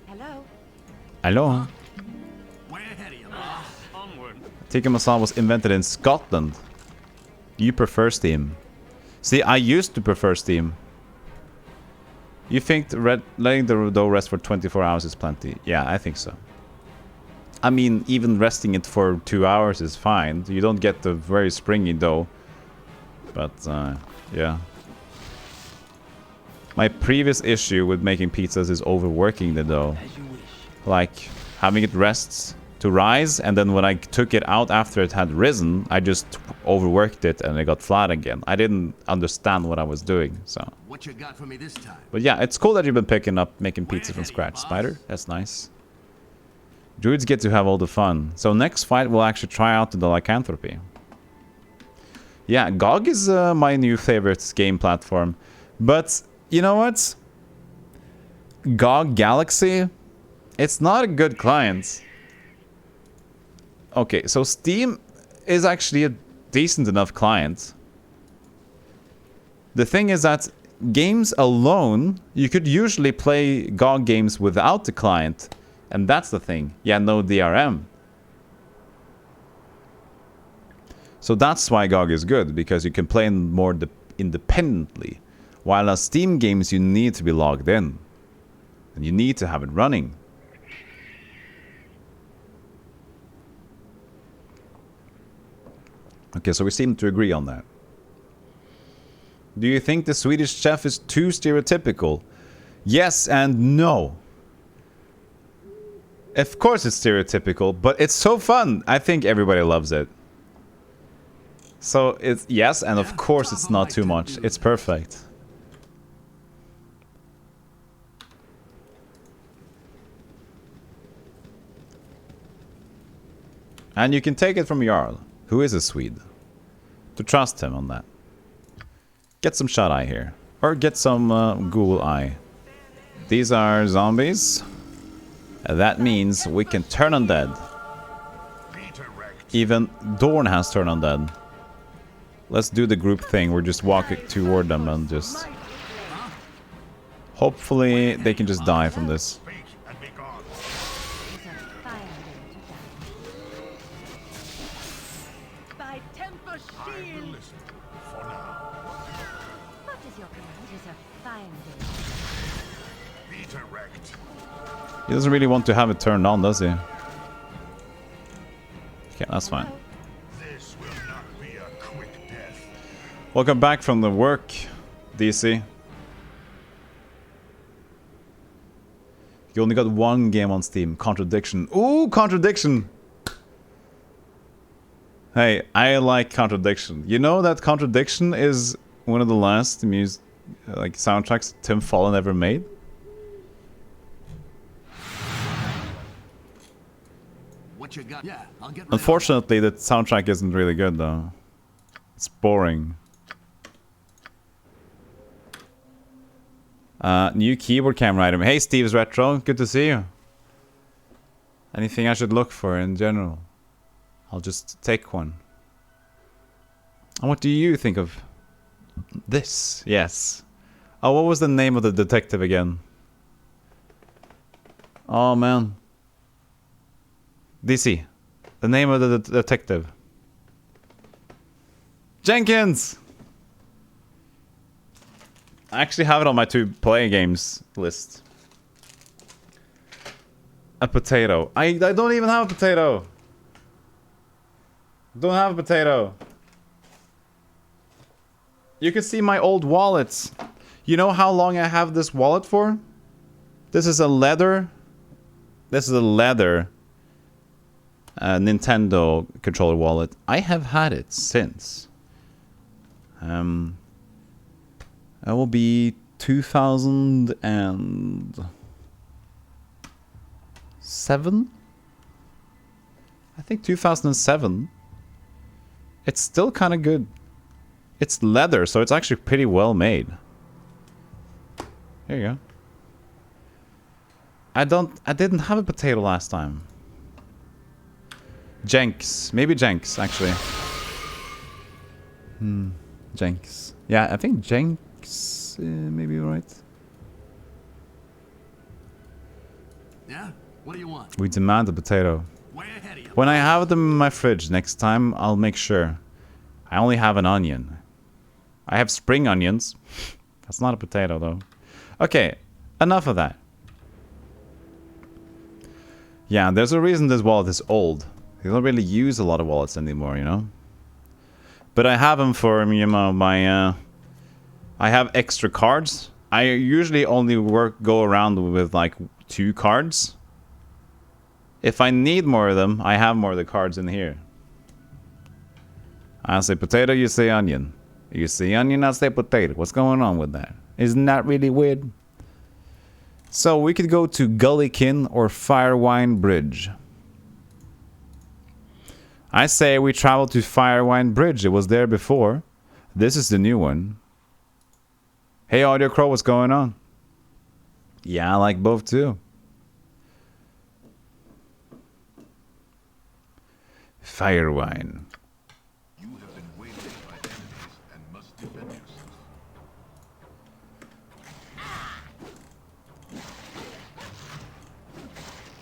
Hello? Hello. Way ahead of you, boss. Onward. Tikka masala was invented in Scotland. You prefer Steam. See, I used to prefer Steam. You think letting the dough rest for 24 hours is plenty? Yeah, I think so. I mean, even resting it for 2 hours is fine. You don't get the very springy dough. But, yeah. My previous issue with making pizzas is overworking the dough. Like, having it rest to rise, and then when I took it out after it had risen, I just overworked it and it got flat again. I didn't understand what I was doing, so. What you got for me this time? But yeah, it's cool that you've been picking up making pizza from scratch, Spider. That's nice. Druids get to have all the fun. So next fight, we'll actually try out the lycanthropy. Yeah, GOG is my new favorite game platform. But, you know what? GOG Galaxy, it's not a good client. Okay, so Steam is actually a decent enough client. The thing is that games alone, you could usually play GOG games without the client. And that's the thing. Yeah, no DRM. So that's why GOG is good, because you can play more independently. While on Steam games, you need to be logged in. And you need to have it running. Okay, so we seem to agree on that. Do you think the Swedish chef is too stereotypical? Yes and no. Of course it's stereotypical, but it's so fun. I think everybody loves it. So it's yes, and of course it's not too much. It's perfect. And you can take it from Jarl, who is a Swede. To trust him on that. Get some shut eye here. Or get some ghoul eye. These are zombies. That means we can turn undead. Even Dorn has turn undead. Let's do the group thing. We're just walking toward them and just... Hopefully they can just die from this. He doesn't really want to have it turned on, does he? Okay, that's fine. This will not be a quick death. Welcome back from the work, DC. You only got one game on Steam. Contradiction. Ooh, Contradiction! Hey, I like Contradiction. You know that Contradiction is one of the last soundtracks Tim Fallen ever made? What you got? Yeah, I'll get. Unfortunately, the soundtrack isn't really good though. It's boring. New keyboard camera item. Hey, Steve's Retro. Good to see you. Anything I should look for in general? I'll just take one. And what do you think of this? Yes. Oh, what was the name of the detective again? Oh, man. DC. The name of the detective. Jenkins! I actually have it on my to play games list. A potato. I don't even have a potato. Don't have a potato. You can see my old wallets. You know how long I have this wallet for? This is a leather. This is a leather Nintendo controller wallet. I have had it since. That will be 2007. I think 2007. It's still kind of good. It's leather, so it's actually pretty well made. There you go. I didn't have a potato last time. Jenks. Maybe Jenks, actually. Jenks. Yeah, I think Jenks may be right. Yeah? What do you want? We demand a potato. Way ahead of you. When I have them in my fridge next time, I'll make sure. I only have an onion. I have spring onions. That's not a potato, though. Okay, enough of that. Yeah, there's a reason this wallet is old. You don't really use a lot of wallets anymore, you know? But I have them for, you know, my... I have extra cards. I usually only go around with, like, 2 cards. If I need more of them, I have more of the cards in here. I say potato, you say onion. You say onion, I say potato. What's going on with that? Isn't that really weird? So we could go to Gullykin or Firewine Bridge. I say we travel to Firewine Bridge. It was there before. This is the new one. Hey Audio Crow, what's going on? Yeah, I like both too. Firewine. You have been waylaid by enemies and must defend yourself.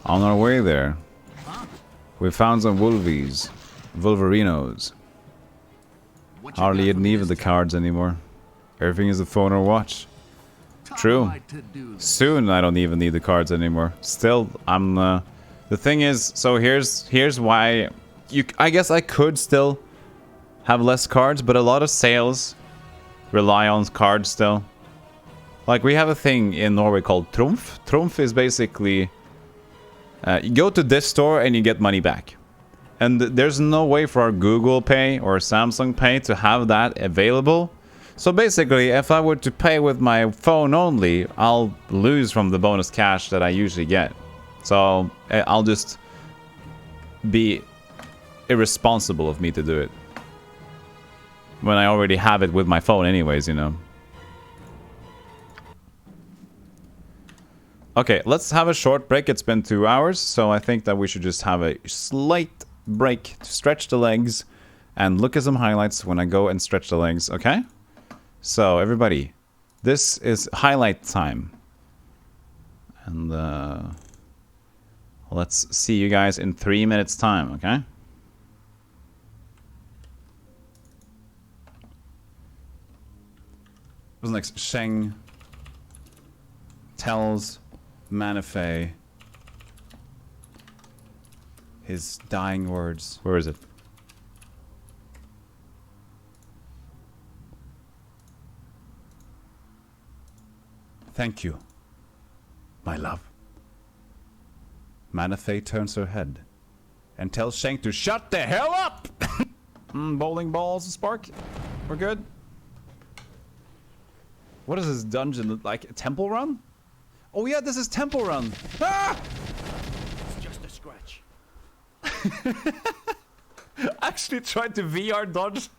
On our way there, we found some Wolvies. Wolverinos. What you Hardly got for me even this the time? cards anymore. Everything is a phone or watch. Top True. of my to-do list. Soon I don't even need the cards anymore. Still, I'm the thing is, so here's why I guess I could still have less cards, but a lot of sales rely on cards still. Like we have a thing in Norway called Trumf. Trumf is basically you go to this store and you get money back. And there's no way for our Google Pay or Samsung Pay to have that available. So basically, if I were to pay with my phone only, I'll lose from the bonus cash that I usually get. So I'll just be irresponsible of me to do it. When I already have it with my phone anyways, you know. Okay, let's have a short break. It's been 2 hours, so I think that we should just have a slight break to stretch the legs and look at some highlights when I go and stretch the legs, okay? So, everybody, this is highlight time. And, let's see you guys in 3 minutes time, okay? What's next? Sheng tells Manifei his dying words. Where is it? Thank you, my love. Manifei turns her head and tells Sheng to shut the hell up! Bowling balls, Spark. We're good. What is this dungeon look like? A temple run? Oh yeah, this is temple run. Ah! It's just a scratch. Actually tried to VR dodge.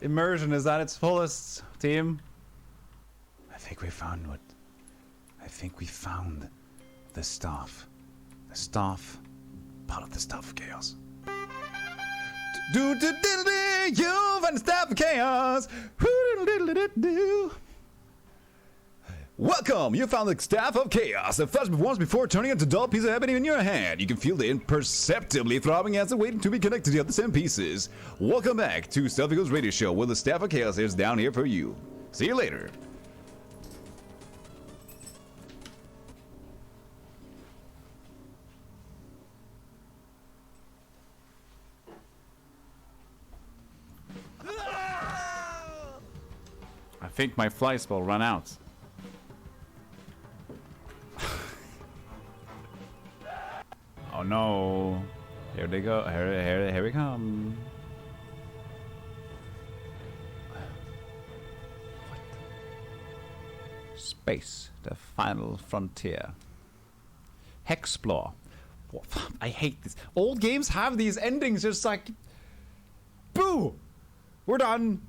Immersion is at its fullest, team. I think we found what? I think we found the staff. The staff. Part of the staff of chaos. You find the staff of chaos. Welcome! You found the staff of chaos that flashed once before turning into a dull piece of ebony in your hand. You can feel it imperceptibly throbbing as it waiting to be connected to the other 10 pieces. Welcome back to Stealth Eagles Radio Show, where the staff of chaos is down here for you. See you later. think my fly spell ran out. Oh no. Here they go. Here we come. What? Space, the final frontier. Hexplore. What? I hate this. All games have these endings just like... Boo! We're done.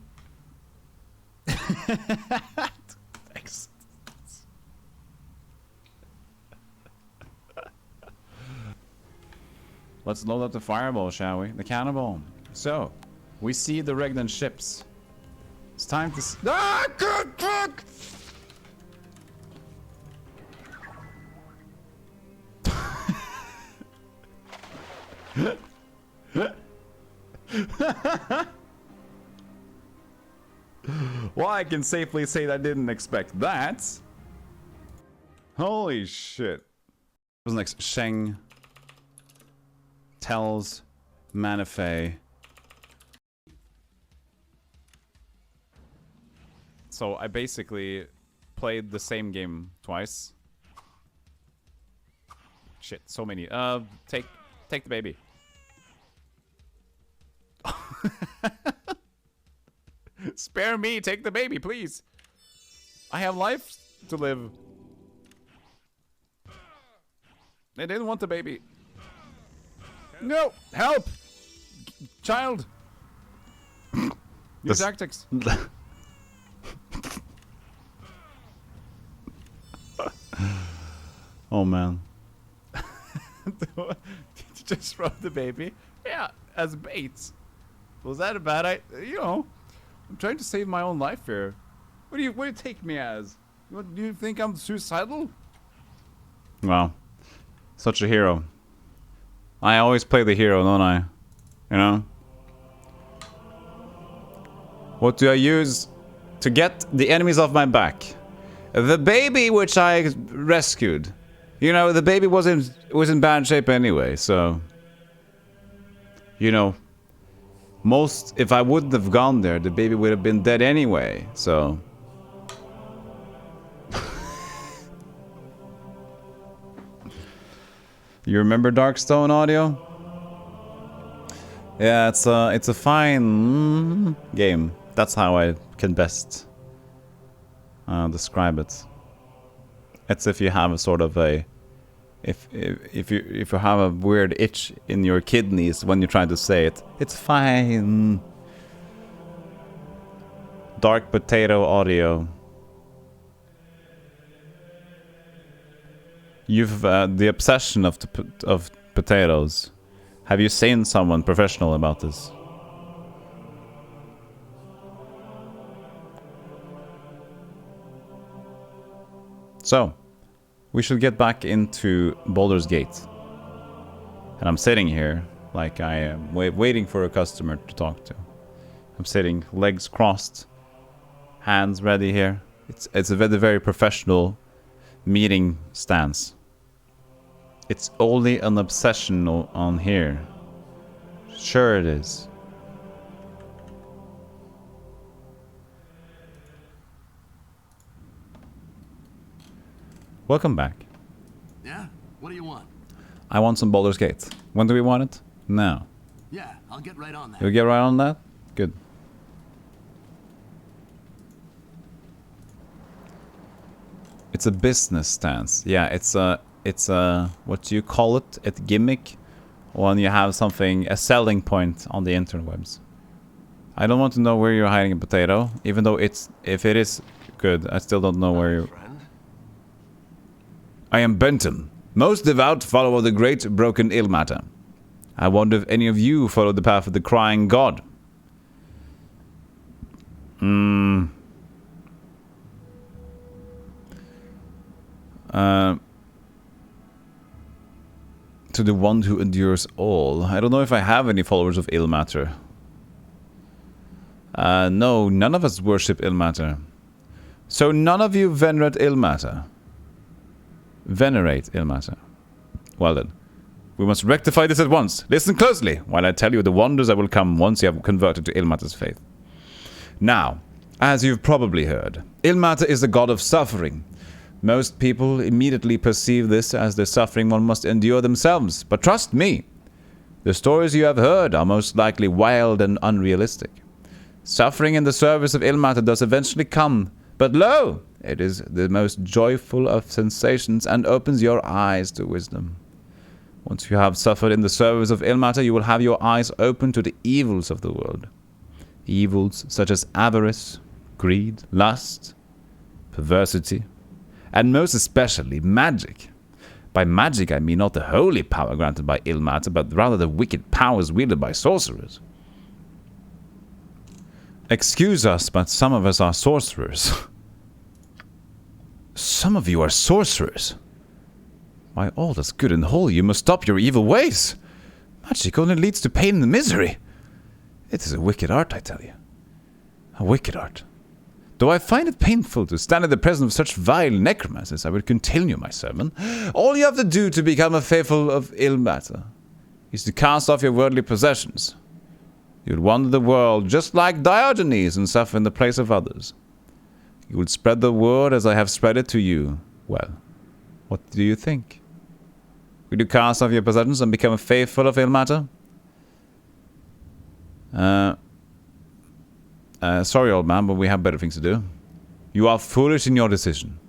Thanks. Let's load up the fireball, shall we? The cannonball. So, we see the Regnant ships. It's time to... Ah! Good fuck! Well, I can safely say that I didn't expect that. Holy shit. It was next. Sheng tells Manifei. So I basically played the same game twice. Shit, so many. Take the baby. Spare me, take the baby, please. I have life to live. They didn't want the baby. No, help! Child! Your tactics. Oh man. Did you just throw the baby? Yeah, as bait. Was that a bad idea? You know, I'm trying to save my own life here. What do you take me as? What, do you think I'm suicidal? Wow. Such a hero. I always play the hero, don't I? You know? What do I use to get the enemies off my back? The baby which I rescued. You know, the baby was in bad shape anyway, so... You know... if I wouldn't have gone there, the baby would have been dead anyway, so... You remember Darkstone audio? Yeah, it's a fine game. That's how I can best describe it. It's if you have a sort of a if you have a weird itch in your kidneys when you're trying to say it. It's fine. Dark Potato audio. You've the obsession of potatoes. Have you seen someone professional about this? So, we should get back into Baldur's Gate. And I'm sitting here like I am waiting for a customer to talk to. I'm sitting, legs crossed, hands ready here. It's a very, very professional meeting stance. It's only an obsession on here. Sure it is. Welcome back. Yeah? What do you want? I want some Baldur's Gate. When do we want it? Now. Yeah, I'll get right on that. You'll get right on that? Good. It's a business stance. Yeah, it's a what do you call it? A gimmick when you have something, a selling point on the interwebs. I don't want to know where you're hiding a potato, even though if it is good, I still don't know where you... I am Benton, most devout follower of the great broken Ilmater. I wonder if any of you follow the path of the crying god. To the one who endures all. I don't know if I have any followers of Ilmater. No, none of us worship Ilmater. So none of you venerate Ilmater. Venerate Ilmater. Well then, we must rectify this at once. Listen closely while I tell you the wonders that will come once you have converted to Ilmater's faith. Now, As you've probably heard, Ilmater is the god of suffering. Most people immediately perceive this as the suffering one must endure themselves, but trust me, the stories you have heard are most likely wild and unrealistic. Suffering in the service of Ilmater does eventually come, but lo, it is the most joyful of sensations and opens your eyes to wisdom. Once you have suffered in the service of Ilmater, you will have your eyes open to the evils of the world. Evils such as avarice, greed, lust, perversity, and most especially magic. By magic I mean not the holy power granted by Ilmater, but rather the wicked powers wielded by sorcerers. Excuse us, but some of us are sorcerers. Some of you are sorcerers? Why, all that's good and holy, you must stop your evil ways. Magic only leads to pain and misery. It is a wicked art, I tell you. A wicked art. Though I find it painful to stand in the presence of such vile necromancers, I will continue my sermon. All you have to do to become a faithful of Ilmater is to cast off your worldly possessions. You would wander the world just like Diogenes and suffer in the place of others. You would spread the word as I have spread it to you. Well, what do you think? Will you cast off your possessions and become a faithful of Ilmater? Sorry, old man, but we have better things to do. You are foolish in your decision.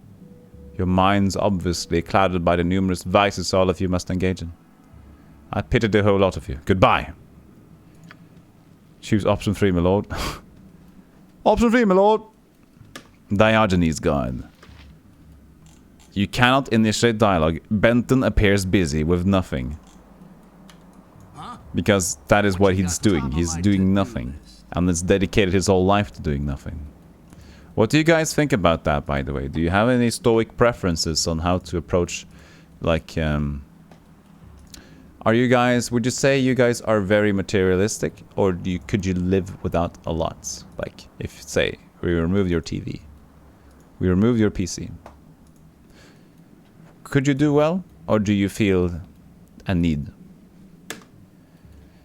Your mind's obviously clouded by the numerous vices all of you must engage in. I pity the whole lot of you. Goodbye. Choose option 3, my lord. Option 3, my lord. Diogenes Guide. You cannot initiate dialogue. Benton appears busy with nothing. Because that is what he's doing. He's doing nothing. And has dedicated his whole life to doing nothing. What do you guys think about that, by the way? Do you have any stoic preferences on how to approach, like, are you guys, would you say you guys are very materialistic? Or could you live without a lot? Like, if, say, we remove your TV. We remove your PC. Could you do well? Or do you feel a need?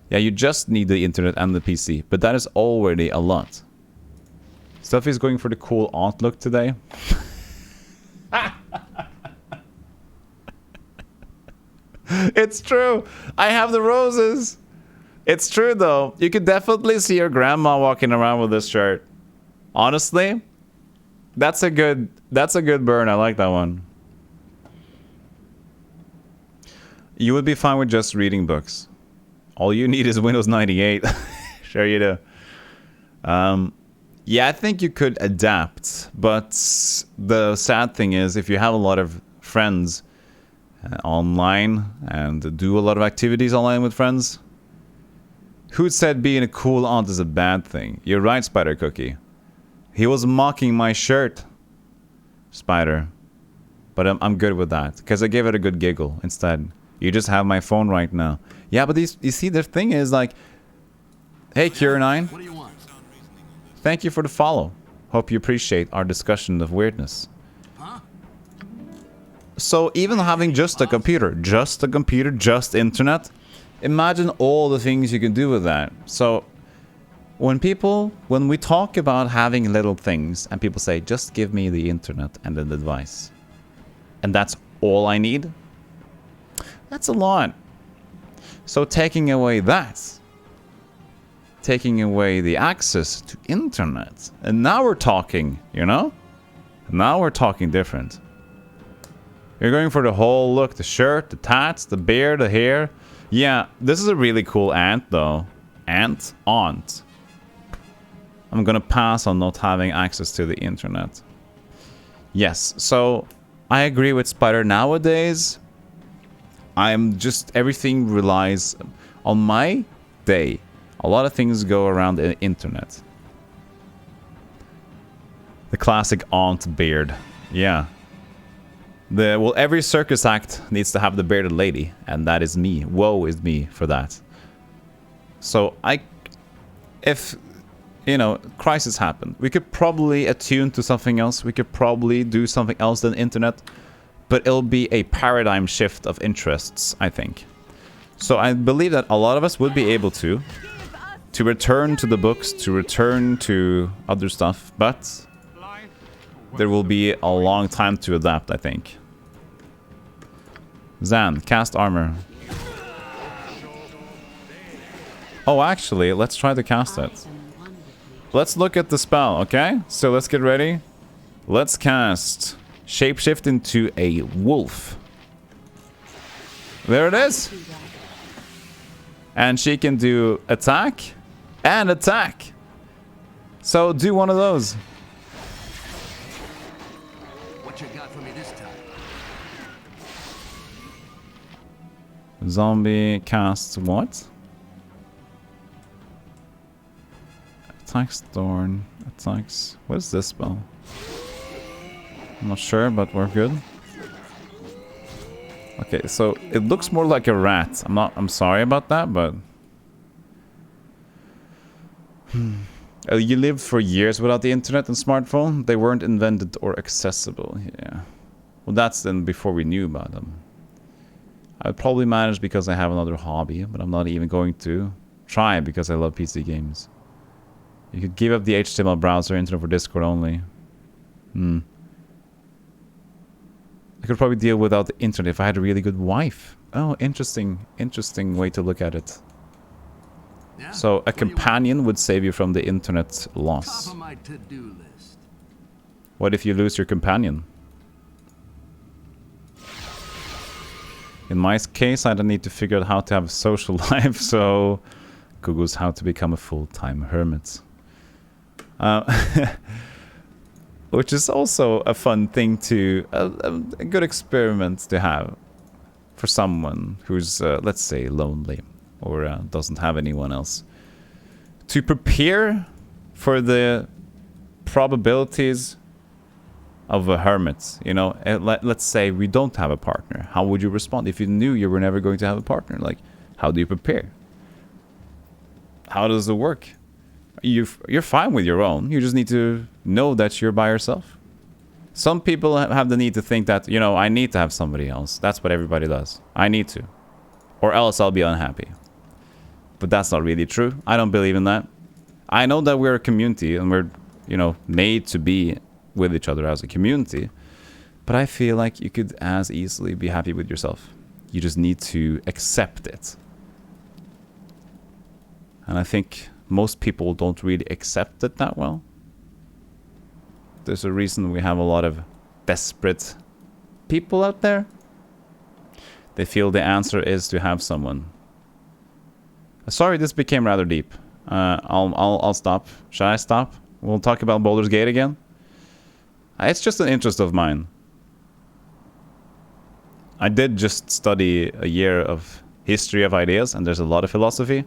Yeah, you just need the internet and the PC, but that is already a lot. Stuff is going for the cool aunt look today. It's true. I have the roses. It's true though. You could definitely see your grandma walking around with this shirt. Honestly, that's a good burn. I like that one. You would be fine with just reading books. All you need is Windows 98. Sure you do. Yeah, I think you could adapt, but the sad thing is if you have a lot of friends online and do a lot of activities online with friends, who said being a cool aunt is a bad thing? You're right, Spider Cookie. He was mocking my shirt, Spider. But I'm good with that, because I gave it a good giggle instead. You just have my phone right now. Yeah, but you see, the thing is, like... Hey, Cure9. What do you want? Thank you for the follow. Hope you appreciate our discussion of weirdness. Huh? So, even having just a computer, just internet, imagine all the things you can do with that. So, when we talk about having little things, and people say, just give me the internet and the device, and that's all I need, that's a lot. So taking away that, taking away the access to internet, and now we're talking, you know? Now we're talking different. You're going for the whole look, the shirt, the tats, the beard, the hair. Yeah, this is a really cool aunt though. Aunt. I'm gonna pass on not having access to the internet. Yes, so I agree with Spider nowadays. Everything relies on my day. A lot of things go around the internet. The classic aunt beard. Yeah. Every circus act needs to have the bearded lady, and that is me. Woe is me for that. So if, you know, crisis happened, we could probably attune to something else. We could probably do something else than internet. But it'll be a paradigm shift of interests, I think. So I believe that a lot of us would be able to to return to the books, to return to other stuff, but there will be a long time to adapt, I think. Zan, cast armor. Oh, actually, let's try to cast it. Let's look at the spell, okay? So let's get ready. Let's cast shapeshift into a wolf. There it is. And she can do attack and attack. So do one of those. What you got for me this time? Zombie casts what? Attacks Thorn. Attacks... What is this spell? I'm not sure, but we're good. Okay, so it looks more like a rat. I'm sorry about that, but... You lived for years without the internet and smartphone. They weren't invented or accessible. Yeah. Well, that's then before we knew about them. I would probably manage because I have another hobby, but I'm not even going to try because I love PC games. You could give up the HTML browser, internet for Discord only. I could probably deal without the internet if I had a really good wife. Oh, interesting way to look at it. Yeah? So a companion would save you from the internet loss. Top of my to-do list. What if you lose your companion? In my case, I don't need to figure out how to have a social life, so Google's how to become a full-time hermit. Which is also a fun thing to... a good experiment to have for someone who's, let's say, lonely or doesn't have anyone else. To prepare for the probabilities of a hermit, you know, let's say we don't have a partner. How would you respond if you knew you were never going to have a partner? Like, how do you prepare? How does it work? You're fine with your own. You just need to know that you're by yourself. Some people have the need to think that, you know, I need to have somebody else. That's what everybody does. I need to. Or else I'll be unhappy. But that's not really true. I don't believe in that. I know that we're a community and we're, you know, made to be with each other as a community. But I feel like you could as easily be happy with yourself. You just need to accept it. And I think most people don't really accept it that well. There's a reason we have a lot of desperate people out there. They feel the answer is to have someone. Sorry, this became rather deep. I'll stop. Shall I stop? We'll talk about Baldur's Gate again. It's just an interest of mine. I did just study a year of history of ideas, and there's a lot of philosophy.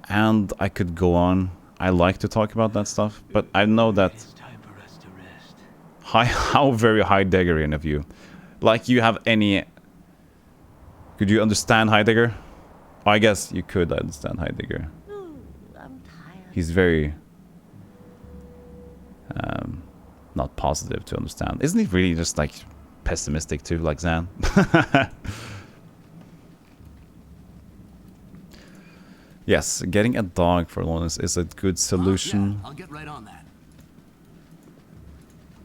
And I could go on. I like to talk about that stuff, but I know that... It's time for us to rest. How very Heideggerian of you. Like you have any... Could you understand Heidegger? I guess you could understand Heidegger. Ooh, I'm tired. He's very... not positive to understand. Isn't he really just like pessimistic too, like Zan? Yes, getting a dog for loneliness is a good solution. Yeah, I'll get right on that.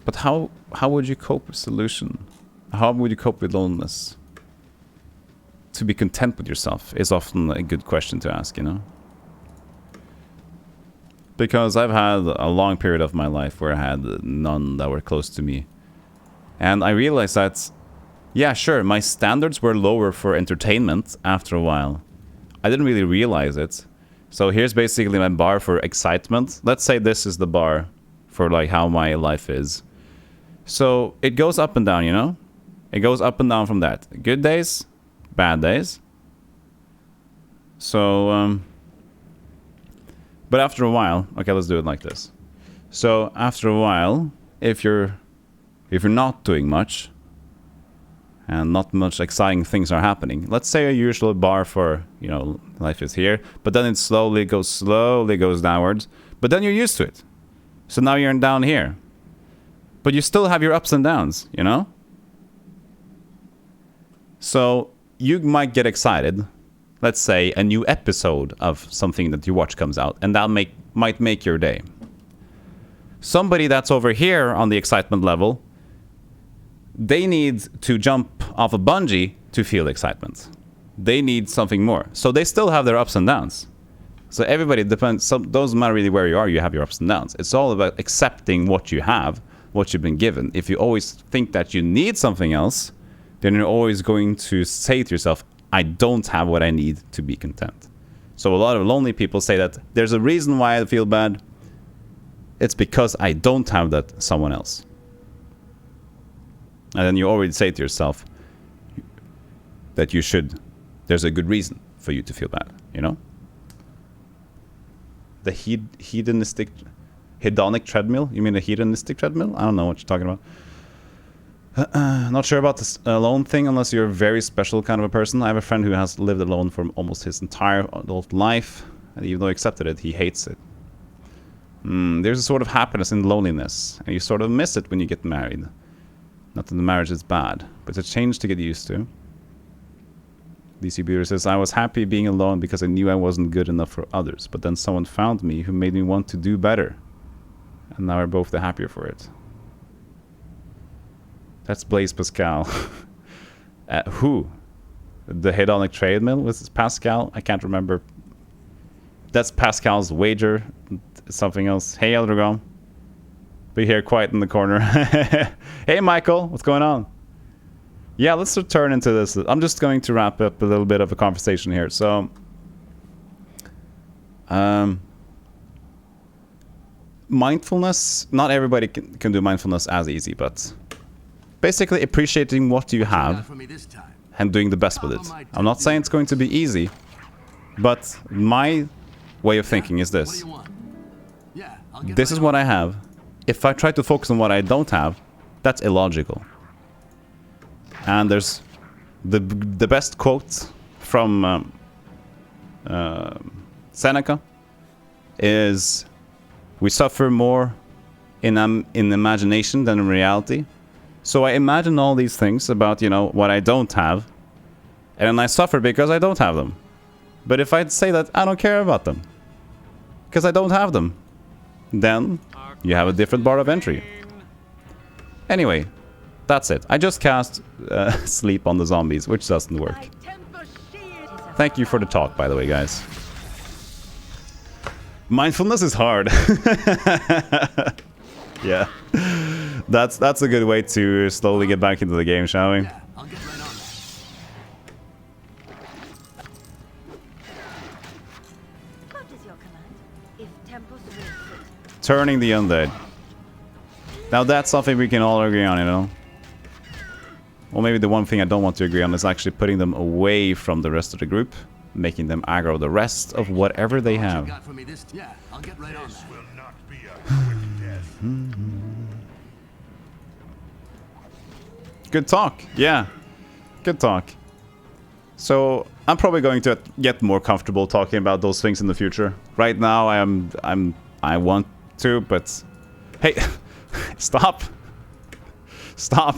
But how would you cope with solution? How would you cope with loneliness? To be content with yourself is often a good question to ask, you know? Because I've had a long period of my life where I had none that were close to me. And I realized that, yeah, sure, my standards were lower for entertainment after a while. I didn't really realize it. So here's basically my bar for excitement. Let's say this is the bar for like how my life is. So it goes up and down, you know? It goes up and down from that. Good days, bad days. So, but after a while, okay, let's do it like this. So after a while, if you're not doing much, and not much exciting things are happening. Let's say a usual bar for, you know, life is here, but then it slowly goes downwards, but then you're used to it. So now you're down here. But you still have your ups and downs, you know? So you might get excited let's say, a new episode of something that you watch comes out, and that might make your day. Somebody that's over here on the excitement level, they need to jump off a bungee to feel excitement. They need something more. So they still have their ups and downs. So everybody depends. Doesn't matter really where you are, you have your ups and downs. It's all about accepting what you have, what you've been given. If you always think that you need something else, then you're always going to say to yourself, I don't have what I need to be content. So a lot of lonely people say that there's a reason why I feel bad. It's because I don't have that someone else. And then you already say to yourself that you should, there's a good reason for you to feel bad, you know? The hedonic treadmill? You mean the hedonistic treadmill? I don't know what you're talking about. Not sure about this alone thing unless you're a very special kind of a person. I have a friend who has lived alone for almost his entire adult life. And even though he accepted it, he hates it. There's a sort of happiness in loneliness. And you sort of miss it when you get married. Not that the marriage is bad, but it's a change to get used to. DC Beauty says, I was happy being alone because I knew I wasn't good enough for others. But then someone found me who made me want to do better. And now we're both the happier for it. That's Blaise Pascal. Who? The hedonic treadmill? Was it Pascal? I can't remember. That's Pascal's wager. Something else. Hey, Eldragon. Be here quiet in the corner. Hey, Michael. What's going on? Yeah, let's return into this. I'm just going to wrap up a little bit of a conversation here. So, mindfulness. Not everybody can do mindfulness as easy, but basically appreciating what you have and doing the best with it. I'm not saying it's going to be easy, but my way of thinking is this. This is what I have. If I try to focus on what I don't have, that's illogical. And there's the best quote from Seneca is, we suffer more in imagination than in reality. So I imagine all these things about, you know, what I don't have, and then I suffer because I don't have them. But if I'd say that I don't care about them, because I don't have them, then you have a different bar of entry. Anyway, that's it. I just cast sleep on the zombies, which doesn't work. Thank you for the talk, by the way, guys. Mindfulness is hard. Yeah. That's a good way to slowly get back into the game, shall we? Yeah, I'll get right on that. What is your command? If Tempus wills it. Turning the undead. Now that's something we can all agree on, you know? Well, maybe the one thing I don't want to agree on is actually putting them away from the rest of the group, making them aggro the rest of whatever they have. Yeah, I'll get right on that. Will not be a quick death. Good talk. Yeah. Good talk. So, I'm probably going to get more comfortable talking about those things in the future. Right now, I want to, but hey, stop. Stop.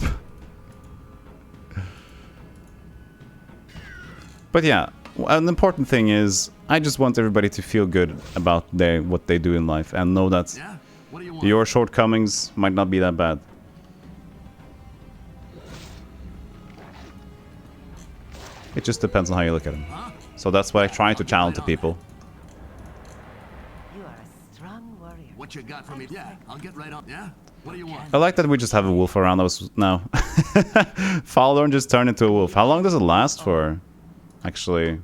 But yeah, an important thing is I just want everybody to feel good about what they do in life and know that Yeah? What do you want? your shortcomings might not be that bad. It just depends on how you look at them. So that's what I try to channel to people. You are a strong warrior. What you got for me? Yeah, I'll get right on. Yeah? What do you want? I like that we just have a wolf around us now. Faldur just turned into a wolf. How long does it last for? Actually.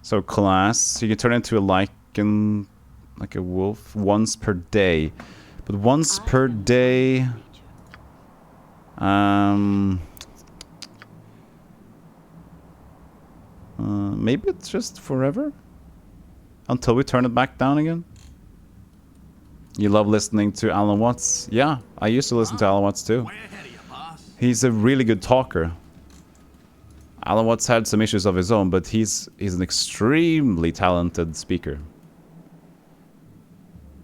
So class, you can turn into a lichen, like a wolf, once per day. But once per day... maybe it's just forever? Until we turn it back down again? You love listening to Alan Watts? Yeah, I used to listen to Alan Watts too. Way ahead of you, boss. He's a really good talker. Alan Watts had some issues of his own, but he's an extremely talented speaker.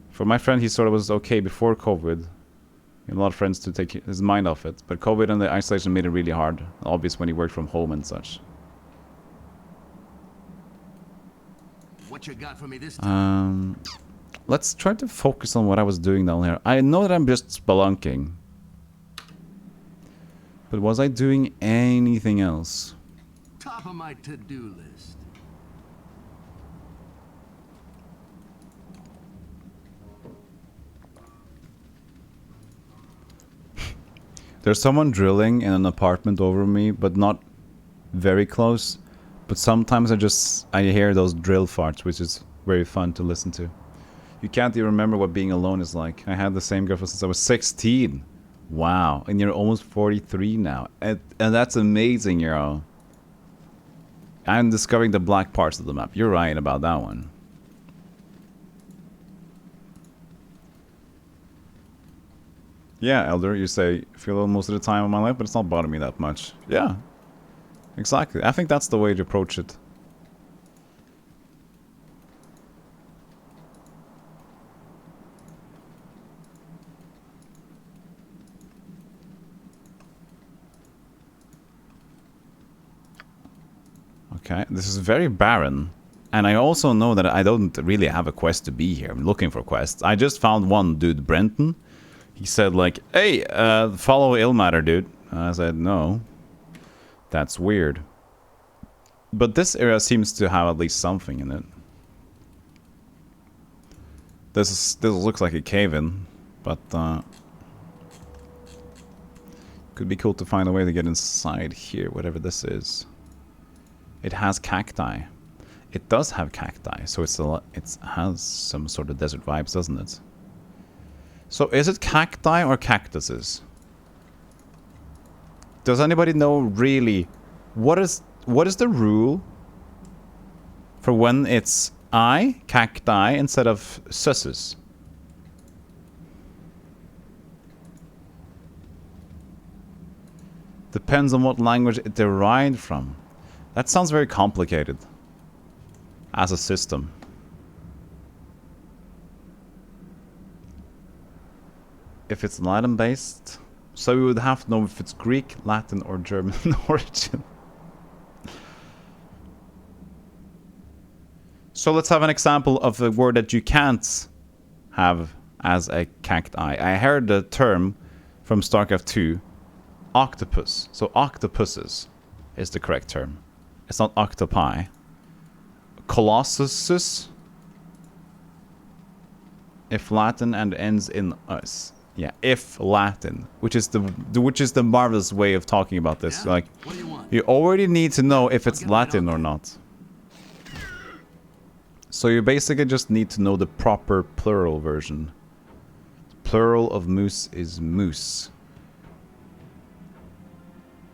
For my friend, he sort of was okay before COVID. He had a lot of friends to take his mind off it. But COVID and the isolation made it really hard. Obvious when he worked from home and such. What you got for me this time? Let's try to focus on what I was doing down here. I know that I'm just spelunking. But was I doing anything else? Top of my to-do list. There's someone drilling in an apartment over me, but not very close. But sometimes I hear those drill farts, which is very fun to listen to. You can't even remember what being alone is like. I had the same girlfriend since I was 16. Wow, and you're almost 43 now. And that's amazing, yo. I'm discovering the black parts of the map. You're right about that one. Yeah, Elder, you say, feel alone most of the time of my life, but it's not bothering me that much. Yeah, exactly. I think that's the way to approach it. Okay, this is very barren. And I also know that I don't really have a quest to be here. I'm looking for quests. I just found one dude, Brenton. He said like, hey, follow Illmatter, dude. I said, no. That's weird. But this area seems to have at least something in it. This looks like a cave-in, but could be cool to find a way to get inside here, whatever this is. It has cacti. It does have cacti, so it has some sort of desert vibes, doesn't it? So is it cacti or cactuses? Does anybody know really what is the rule for when it's cacti instead of susses? Depends on what language it derived from. That sounds very complicated as a system. If it's Latin based, so we would have to know if it's Greek, Latin, or German in origin. So let's have an example of a word that you can't have as a cacti. I heard the term from StarCraft 2, octopus. So octopuses is the correct term. It's not octopi. Colossuses, if Latin and ends in us. Yeah, if Latin, which is the marvelous way of talking about this. Yeah? Like, What do you want? you already need to know if it's I'll get right Latin on or that. not. So you basically just need to know the proper plural version. Plural of moose is moose.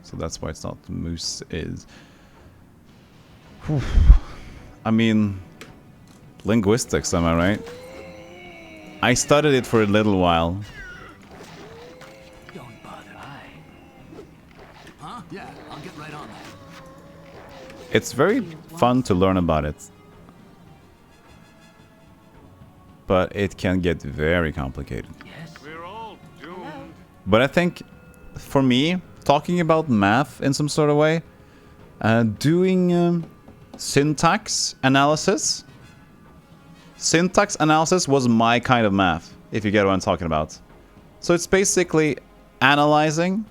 So that's why it's not moose is. Whew. I mean, linguistics, am I right? I studied it for a little while. Don't bother. Huh? Yeah, I'll get right on that. It's very fun to learn about it. But it can get very complicated. We're all doomed. But I think, for me, talking about math in some sort of way, doing syntax analysis. Syntax analysis was my kind of math, if you get what I'm talking about. So it's basically analyzing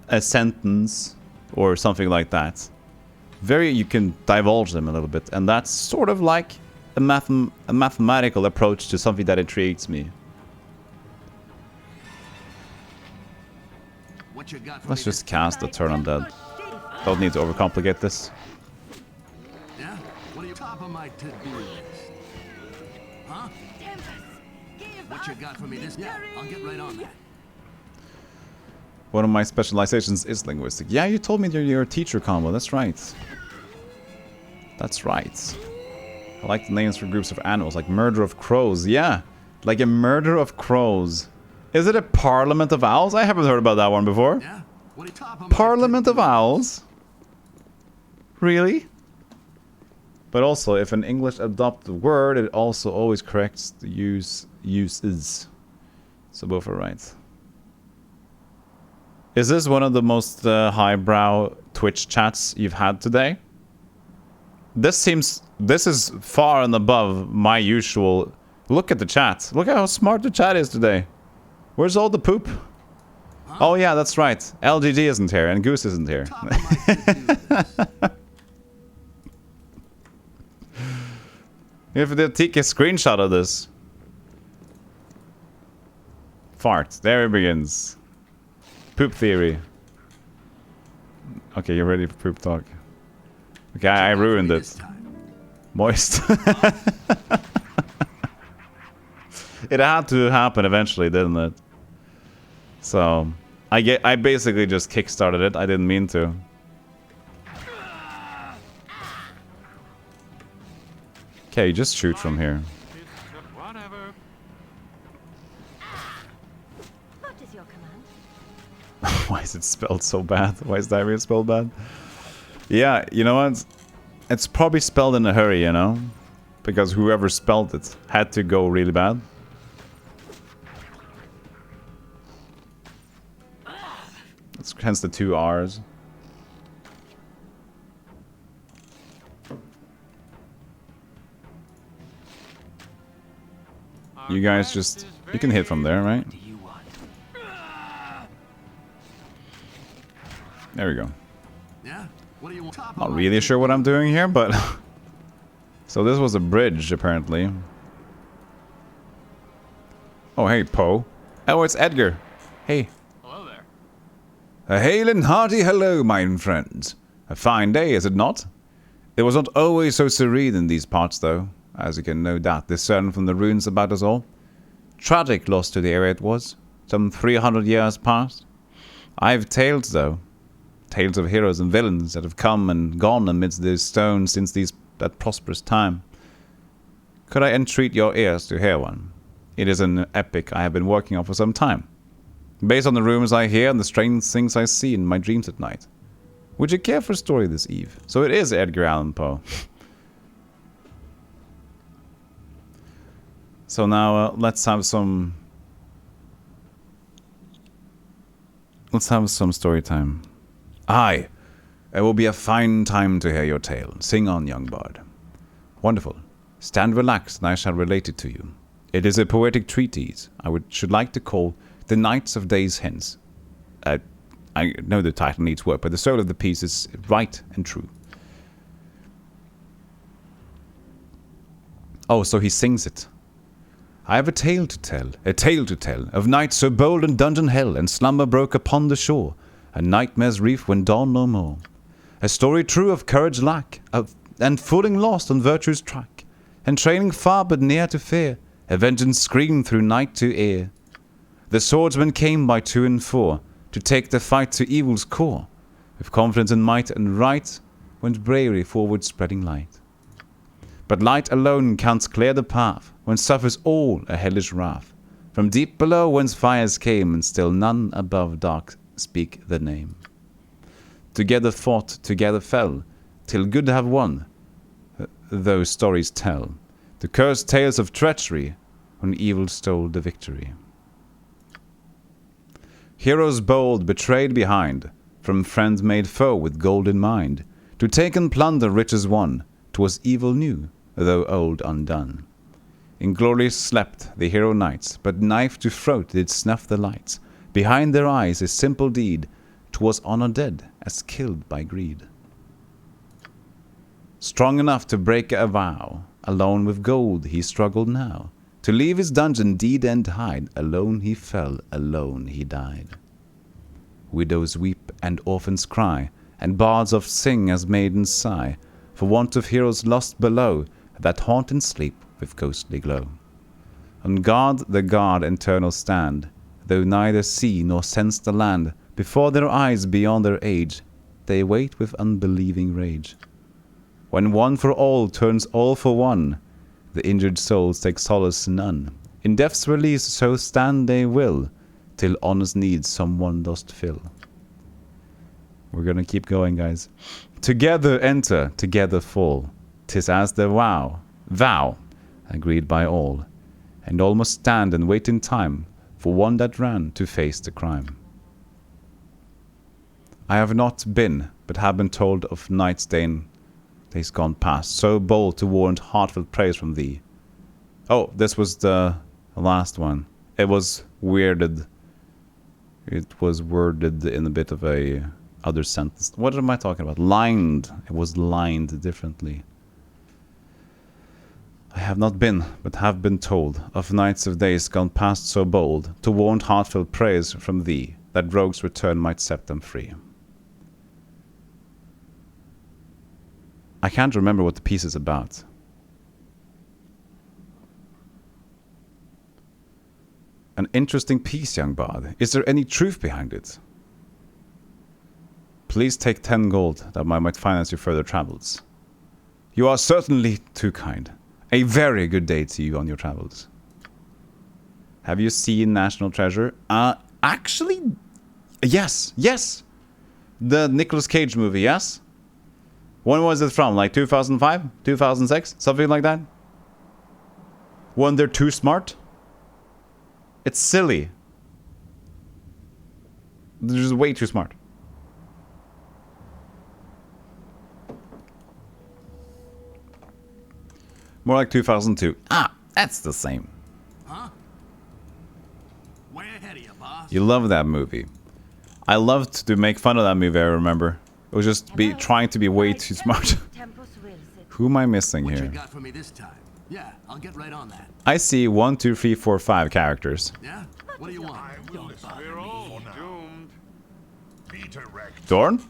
a sentence or something like that. You can divulge them a little bit, and that's sort of like a mathematical approach to something that intrigues me. What you got for Let's me just cast a turn undead. Don't need to overcomplicate this. Yeah? What are you top of my to-do list? Huh? What you got for me this? Yeah, I'll get right on that. One of my specializations is linguistic. Yeah, you told me that you're a teacher combo. That's right. That's right. I like the names for groups of animals, like Murder of Crows. Yeah, like a Murder of Crows. Is it a Parliament of Owls? I haven't heard about that one before. Yeah? What are you top of my Parliament of to-do list? Owls? Really? But also, if an English adopted word, it also always corrects the uses. So both are right. Is this one of the most highbrow Twitch chats you've had today? This seems this is far and above my usual. Look at the chat. Look at how smart the chat is today. Where's all the poop? Oh yeah, that's right. LGG isn't here and Goose isn't here. If they take a screenshot of this. Fart. There it begins. Poop theory. Okay, you're ready for poop talk. Okay, I ruined it. Moist. It had to happen eventually, didn't it? So, I basically just kickstarted it. I didn't mean to. Okay, you just shoot from here. Whatever. What is your command? Why is it spelled so bad? Why is diarrhea spelled bad? Yeah, you know what? It's probably spelled in a hurry, you know? Because whoever spelled it had to go really bad. That's hence the 2 R's. You guys just... You can hit from there, right? There we go. Yeah? What do you want? Not really sure what I'm doing here, but... So this was a bridge, apparently. Oh, hey, Poe. Oh, it's Edgar. Hey. Hello there. A hail and hearty hello, mine friends. A fine day, is it not? It was not always so serene in these parts, though, as you can no doubt discern from the ruins about us all. Tragic loss to the area it was, some 300 years past. I've tales, though. Tales of heroes and villains that have come and gone amidst these stones since that prosperous time. Could I entreat your ears to hear one? It is an epic I have been working on for some time, based on the rumors I hear and the strange things I see in my dreams at night. Would you care for a story this eve? So it is Edgar Allan Poe. So now let's have some story time. Aye, it will be a fine time to hear your tale. Sing on, young bard. Wonderful. Stand relaxed and I shall relate it to you. It is a poetic treatise I should like to call The Nights of Days Hence. I know the title needs work, but the soul of the piece is right and true. Oh, so he sings it. I have a tale to tell, of nights so bold in dungeon hell, and slumber broke upon the shore, a nightmare's reef when dawn no more. A story true of courage lack, and fooling lost on virtue's track, and trailing far but near to fear, a vengeance screamed through night to ear. The swordsmen came by 2 and 4, to take the fight to evil's core. With confidence in might and right, went bravery forward spreading light. But light alone can't clear the path, when suffers all a hellish wrath. From deep below whence fires came, and still none above dark speak the name. Together fought, together fell, till good have won, those stories tell. The cursed tales of treachery, when evil stole the victory. Heroes bold betrayed behind, from friend made foe with gold in mind. To take and plunder riches won, 'twas evil new, though old undone. Inglorious slept the hero knights, but knife to throat did snuff the lights. Behind their eyes a simple deed, 'twas honor dead, as killed by greed. Strong enough to break a vow, alone with gold he struggled now. To leave his dungeon deed and hide, alone he fell, alone he died. Widows weep and orphans cry, and bards oft sing as maidens sigh, for want of heroes lost below, that haunt in sleep with ghostly glow. On guard the guard eternal stand, though neither see nor sense the land. Before their eyes beyond their age, they wait with unbelieving rage. When one for all turns all for one, the injured souls take solace none. In death's release so stand they will, till honor's needs someone dost fill. We're gonna keep going, guys. Together enter, together fall. 'Tis as the vow, agreed by all. And all must stand and wait in time for one that ran to face the crime. I have not been, but have been told of Night's Dane days gone past, so bold to warrant heartfelt praise from thee. Oh, this was the last one. It was weirded. It was worded in a bit of a other sentence. What am I talking about? Lined. It was lined differently. I have not been, but have been told, of nights of days gone past so bold, to warrant heartfelt praise from thee, that rogue's return might set them free. I can't remember what the piece is about. An interesting piece, young bard. Is there any truth behind it? Please take 10 gold, that I might finance your further travels. You are certainly too kind. A very good day to you on your travels. Have you seen National Treasure? Actually, yes, yes. The Nicolas Cage movie, yes. When was it from? Like 2005? 2006? Something like that? When they're too smart? It's silly. They're just way too smart. More like 2002. Ah, that's the same. Huh? Way ahead of you, boss. You love that movie. I loved to make fun of that movie, I remember. It was just trying to be way too smart. Who am I missing What you here? got for me this time? Yeah, I'll get right on that. I see 1, 2, 3, 4, 5 characters. Yeah? What do you want? We're all doomed. Peter wrecked. Dorn?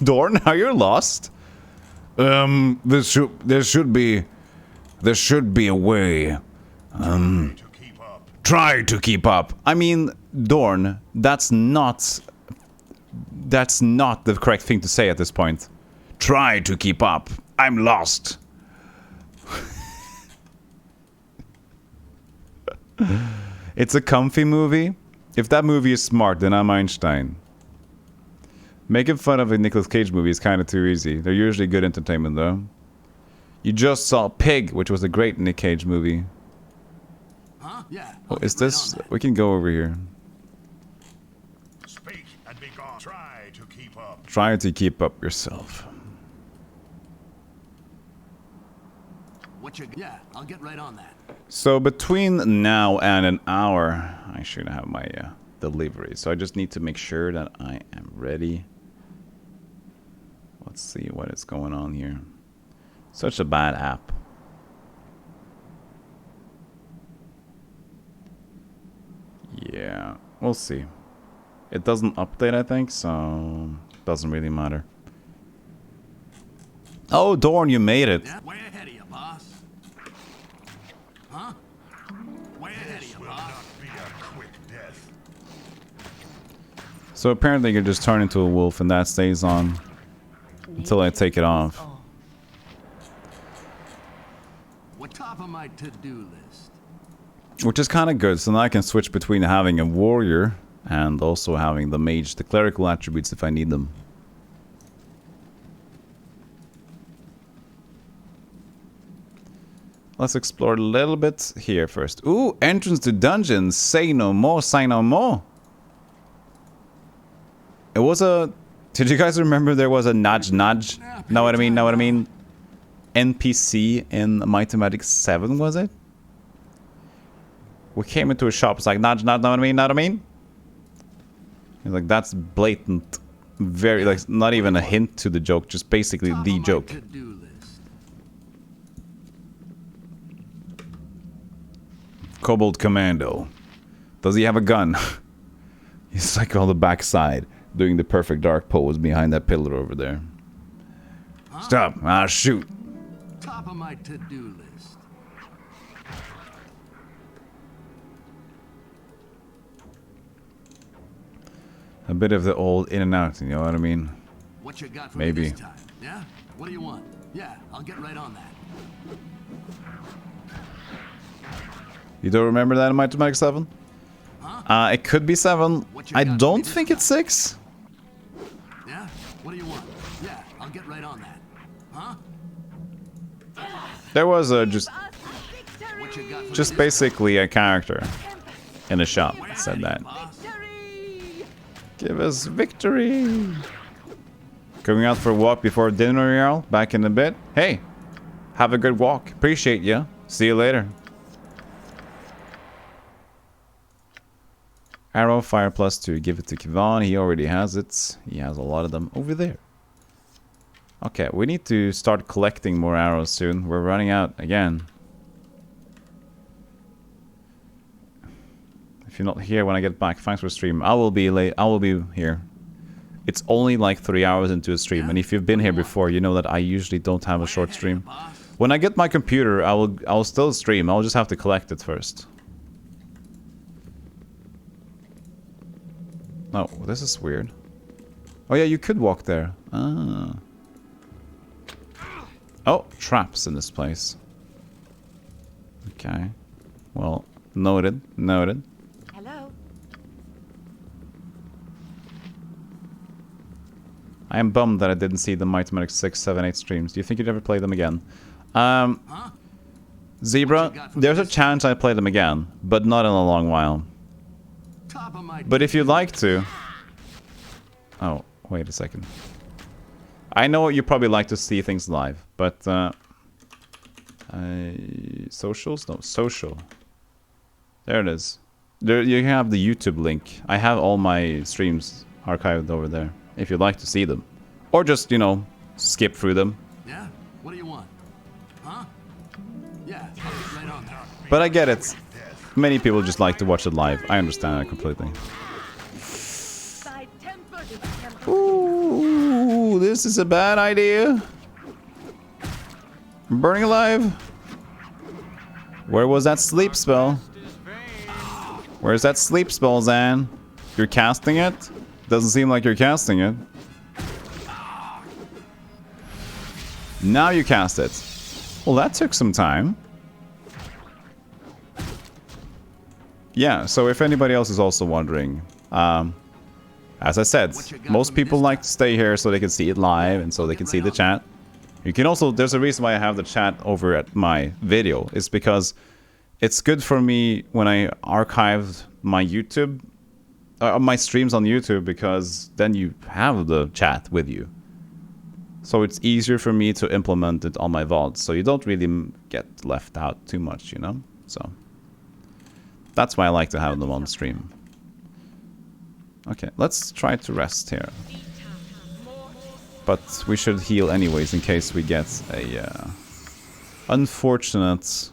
Dorn, are you lost? There should be a way. To keep up. Try to keep up. I mean, Dorn, that's not the correct thing to say at this point. Try to keep up. I'm lost. It's a comfy movie. If that movie is smart, then I'm Einstein. Making fun of a Nicolas Cage movie is kind of too easy. They're usually good entertainment, though. You just saw Pig, which was a great Nick Cage movie. Huh? Yeah. Oh, I'll is get right this... on that. We can go over here. Speak and be gone. Try to keep up. Try to keep up yourself. What you? Yeah, I'll get right on that. So between now and an hour, I should have my delivery. So I just need to make sure that I am ready. Let's see what is going on here. Such a bad app. Yeah, we'll see. It doesn't update, I think, so doesn't really matter. Oh, Dorn, you made it. Yeah, way ahead of you, boss. Huh? Way ahead of you, Will boss. not be a quick death. So apparently you just turn into a wolf and that stays on until I take it off. What top of my to-do list? Which is kind of good, so now I can switch between having a warrior and also having the mage, the clerical attributes if I need them. Let's explore a little bit here first. Ooh, entrance to dungeons. Say no more, say no more. It was a... Did you guys remember there was a nudge? Know what I mean? Know what I mean? NPC in Might and Magic 7, was it? We came into a shop, it's like, nudge, know what I mean? Know what I mean? It's like, that's blatant. Very, like, not even a hint to the joke, just basically Top the of my joke. to-do list. Kobold Commando. Does he have a gun? He's like on the backside, doing the perfect dark pose behind that pillar over there. Stop! I'll shoot. Top of my to-do list. A bit of the old in and out, you know what I mean? What you got for Maybe. me this time? Yeah? What do you want? Yeah, I'll get right on that. You don't remember that in Might and Magic 7? It could be 7. What you I got for don't me this think it's 6. Yeah? What do you want? Yeah, I'll get right on that. Huh? There was a just What you got for just me this basically a character in a shop that said that. time, boss? Give us victory. Going out for a walk before dinner, Jarl? Back in a bit? Hey, have a good walk. Appreciate you. See you later. Arrow, fire +2. Give it to Kivan. He already has it. He has a lot of them over there. Okay, we need to start collecting more arrows soon. We're running out again. If you're not here when I get back, thanks for stream. I will be late. I will be here. It's only like 3 hours into a stream, and if you've been here before, you know that I usually don't have a short stream. When I get my computer, I'll still stream. I'll just have to collect it first. Oh, this is weird. Oh yeah, you could walk there. Ah. Oh, traps in this place. Okay. Well, noted. Noted. Hello. I am bummed that I didn't see the Might Medic 6, 7, 8 streams. Do you think you'd ever play them again? Zebra, there's a chance I play them again, but not in a long while. But if you'd like to... Oh, wait a second. I know you probably like to see things live, but... socials? No, social. There it is. There, you have the YouTube link. I have all my streams archived over there, if you'd like to see them. Or just, you know, skip through them. Yeah? What do you want? Huh? Yeah, I'll get right on that. But I get it. Many people just like to watch it live. I understand that completely. Ooh, this is a bad idea. I'm burning alive. Where was that sleep spell? Where's that sleep spell, Zan? You're casting it? Doesn't seem like you're casting it. Now you cast it. Well, that took some time. Yeah, so if anybody else is also wondering, as I said, most people like to stay here so they can see it live and so they can see the chat. You can also, there's a reason why I have the chat over at my video. It's because it's good for me when I archive my YouTube, my streams on YouTube, because then you have the chat with you. So it's easier for me to implement it on my VODs, so you don't really get left out too much, you know? So that's why I like to have them on stream. Okay, let's try to rest here. But we should heal anyways in case we get a unfortunate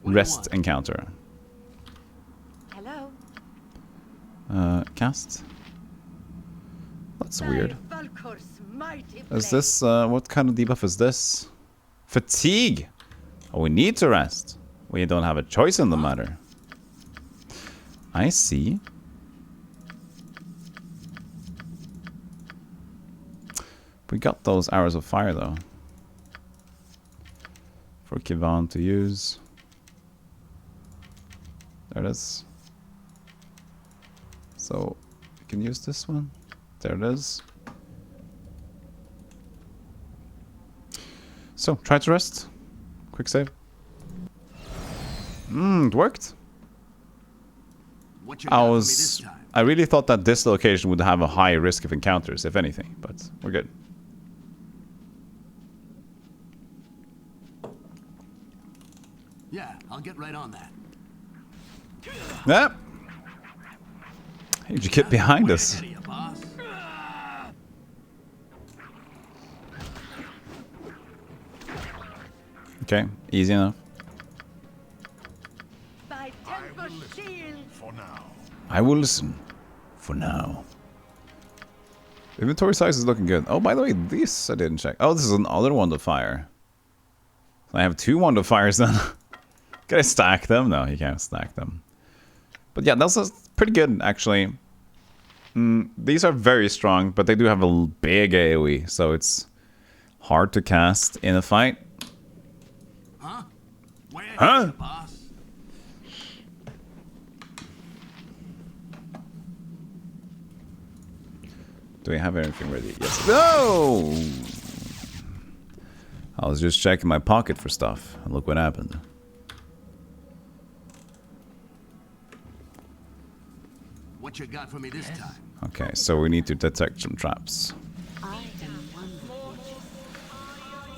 rest encounter. Hello. Cast. That's weird. Is this, what kind of debuff is this? Fatigue! Oh, we need to rest. We don't have a choice in the matter. I see. We got those arrows of fire though. For Kivan to use. There it is. So, we can use this one. There it is. So, try to rest. Quick save. It worked. I really thought that this location would have a high risk of encounters, if anything, but we're good. Yeah, I'll get right on that. Yep. Hey, did you get behind us? Okay, easy enough. I will listen for now. Inventory size is looking good. Oh, by the way, this I didn't check. Oh, this is another Wand of Fire. I have 2 Wand of Fires then. Can I stack them? No, you can't stack them. But yeah, that's pretty good, actually. These are very strong, but they do have a big AoE, so it's hard to cast in a fight. Huh? Huh? Do we have everything ready? Yes. No! I was just checking my pocket for stuff, and look what happened. What you got for me this time? Okay, so we need to detect some traps.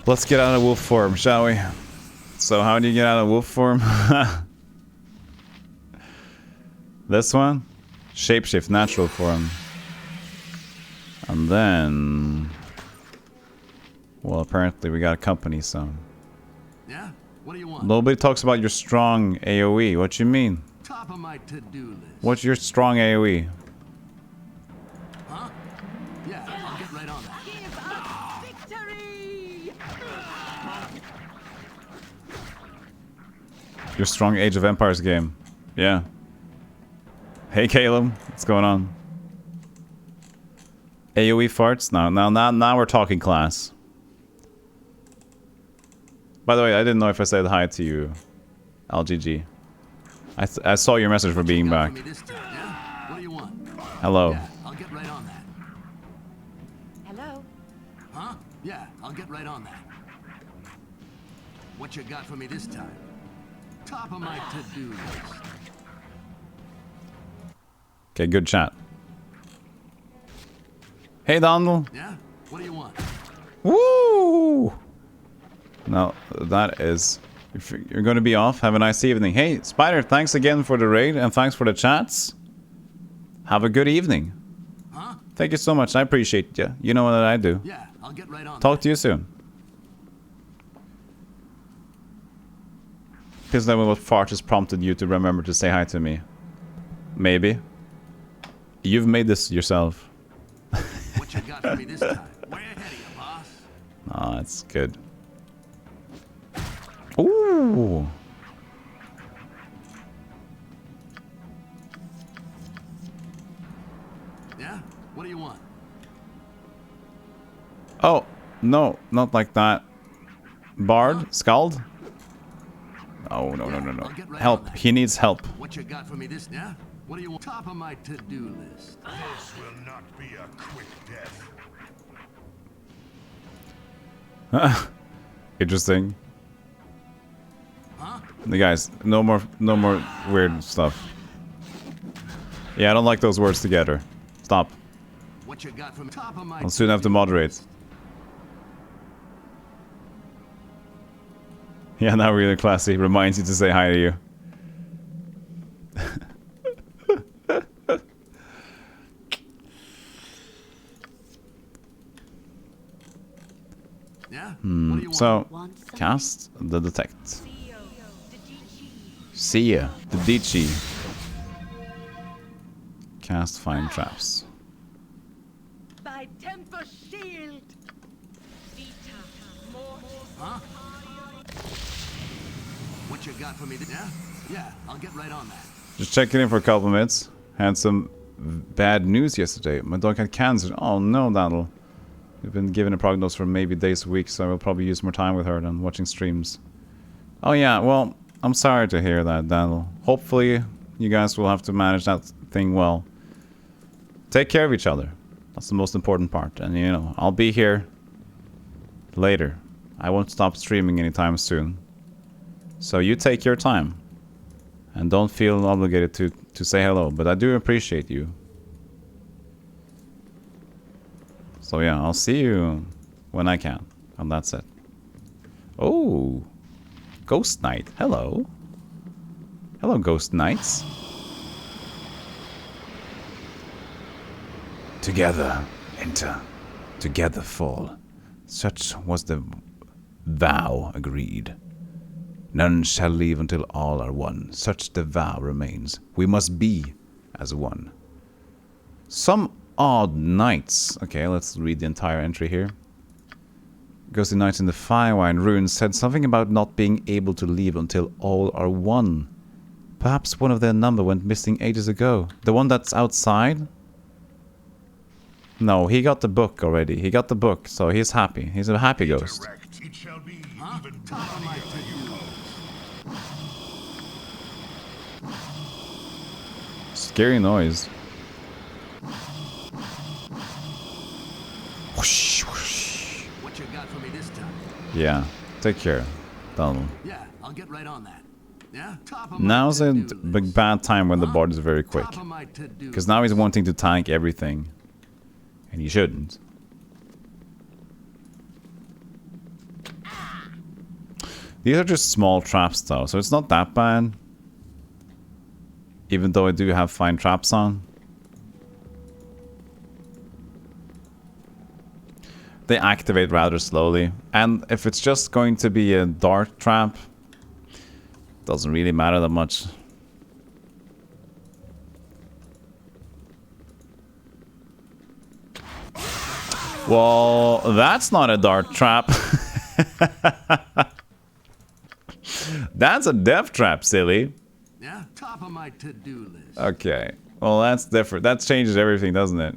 Let's get out of wolf form, shall we? So how do you get out of wolf form? This one? Shapeshift, natural form. And then... Well, apparently we got a company, so... Yeah? What do you want? Nobody talks about your strong AoE. What you mean? Top of my to-do list. What's your strong AoE? Huh? Yeah, I'll get right on that. Give us victory! Your strong Age of Empires game. Yeah. Hey Caleb, what's going on? AoE farts? Now we're talking class. By the way, I didn't know if I said hi to you, LGG. I saw your message for being back. Yeah? What do you want? Hello. Yeah, I'll get right on that. Hello? Huh? Yeah, I'll get right on that. What you got for me this time? Top of my to-do list. Okay, good chat. Hey Donald. Yeah? What do you want? Woo! No, that is... If you're going to be off, have a nice evening. Hey, Spider, thanks again for the raid and thanks for the chats. Have a good evening. Huh? Thank you so much. I appreciate you. You know what I do. Yeah, I'll get right on Talk to you soon. Please tell me what fart has prompted you to remember to say hi to me. Maybe. You've made this yourself. What you got for me this time? Way ahead of you, boss. Ah, that's good. Ooh. Yeah? What do you want? Oh, no, not like that. Bard? Scald? Oh, no. Help. He needs help. What you got for me this? Yeah? What do you want? Top of my to-do list. This will not be a quick death. Interesting. Huh? The guys, no more weird stuff. Yeah, I don't like those words together. Stop. What you got from top of my I'll soon have to moderate. Yeah, now really classy. Reminds you to say hi to you. Yeah? What do you So, want? cast the detect. See ya, the Dichi. Cast find traps. By Temper Shield! Huh? What you got for me? Yeah? Yeah, I'll get right on that. Just checking in for a couple minutes. Had some bad news yesterday. My dog had cancer. Oh no, Daniel. We've been given a prognosis for maybe days, weeks, so I will probably use more time with her than watching streams. Oh yeah, well, I'm sorry to hear that, Daniel. Hopefully, you guys will have to manage that thing well. Take care of each other. That's the most important part. And you know, I'll be here later. I won't stop streaming anytime soon. So you take your time. And don't feel obligated to say hello, but I do appreciate you. So yeah, I'll see you when I can. And that's it. Oh, Ghost Knight. Hello. Hello, Ghost Knights. Together enter, together fall. Such was the vow agreed. None shall leave until all are one. Such the vow remains. We must be as one. Some odd knights. Okay, let's read the entire entry here. Ghostly Knights in the Firewine Ruins said something about not being able to leave until all are one. Perhaps one of their number went missing ages ago. The one that's outside? No, he got the book already. He got the book, so he's happy. He's a happy ghost. It shall be Huh? even Top of my to-do list. Scary noise. Whoosh, whoosh. What you got for me this time? Yeah, take care, Donald. Yeah, I'll get right on that. Yeah, top of my Now's a to-do big list. bad time when the Huh? bard is very quick. Top of my to-do Because now he's wanting to tank everything. And he shouldn't. These are just small traps though, so it's not that bad. Even though I do have fine traps on. They activate rather slowly. And if it's just going to be a dart trap, doesn't really matter that much. Well, that's not a dart trap. That's a death trap, silly. Yeah, top of my to-do list. Okay. Well, that's different. That changes everything, doesn't it?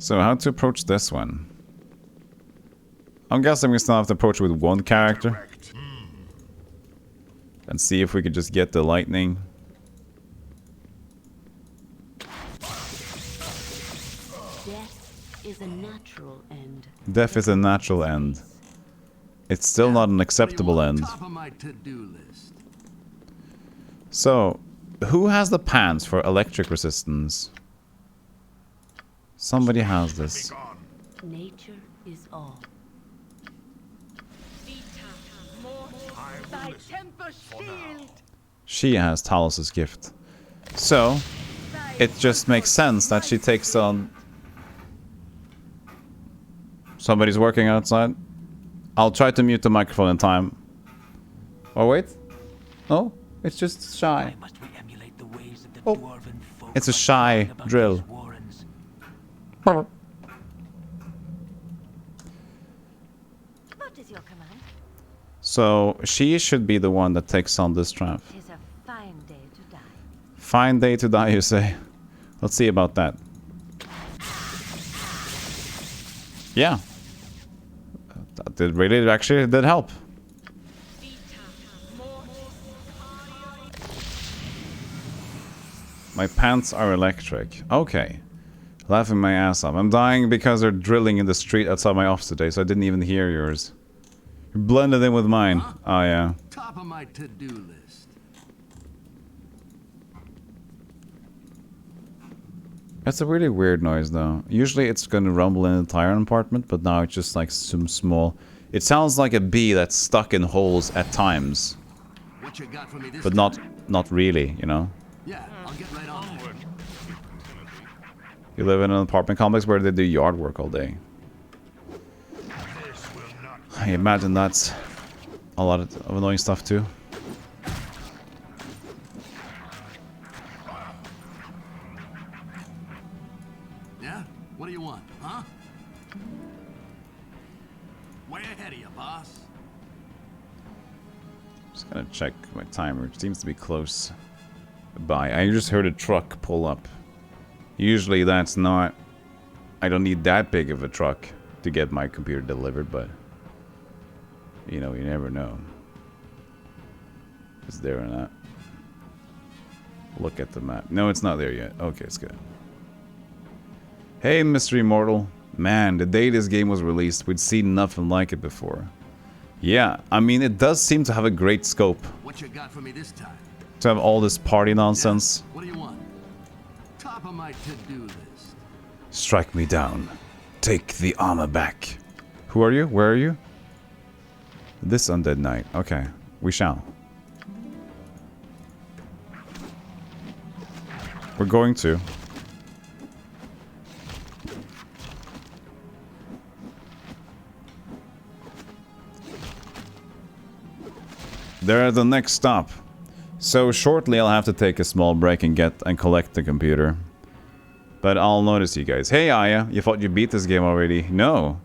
So how to approach this one? I'm guessing we still have to approach with one character. And see if we could just get the lightning. Death is a natural end. Death is a natural end. It's still not an acceptable end. Top of my to-do list. So, who has the pants for electric resistance? Somebody has this. Nature is all. Thy temper shield. She has Talos' gift. So, it just makes sense that she takes on... Somebody's working outside. I'll try to mute the microphone in time. Oh, wait. No, it's just shy. Oh, it's a shy drill. What is your command? So, she should be the one that takes on this trap. Tis a fine day to die. Fine day to die, you say? Let's see about that. Yeah. That did really actually did help. My pants are electric. Okay. Laughing my ass off. I'm dying because they're drilling in the street outside my office today, so I didn't even hear yours. You're blended in with mine. Oh, yeah. Top of my to-do list. That's a really weird noise, though. Usually it's going to rumble in the entire apartment, but now it's just like some small... It sounds like a bee that's stuck in holes at times. What you got for me this But time? not really, you know? Yeah, I'll get right on it. You live in an apartment complex where they do yard work all day. I imagine that's a lot of annoying stuff too. Yeah? What do you want, huh? Way ahead of you, boss. Just gonna check my timer. It seems to be close by. I just heard a truck pull up. Usually that's not... I don't need that big of a truck to get my computer delivered, but... You know, you never know. Is there or not? Look at the map. No, it's not there yet. Okay, it's good. Hey, Mr. Immortal. Man, the day this game was released, we'd seen nothing like it before. Yeah, I mean, it does seem to have a great scope. What you got for me this time? To have all this party nonsense. What do you want? Top of my to-do list. Strike me down. Take the armor back. Who are you? Where are you? This undead knight. Okay, we shall. We're going to. They're at the next stop. So shortly I'll have to take a small break and collect the computer. But I'll notice you guys. Hey Aya, you thought you beat this game already? No.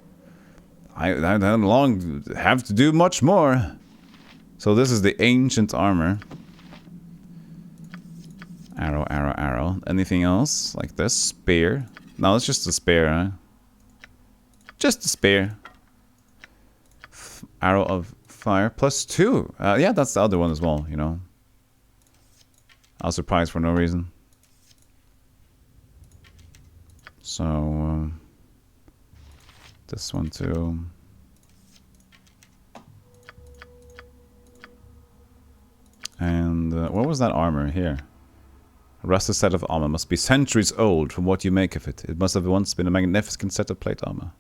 I don't long have to do much more. So this is the ancient armor. Arrow, arrow, arrow. Anything else like this? Spear. No, it's just a spear, huh? Just a spear. Arrow of fire +2. Yeah, that's the other one as well, you know. I was surprised for no reason. So, this one too. And what was that armor here? A rusted set of armor must be centuries old from what you make of it. It must have once been a magnificent set of plate armor.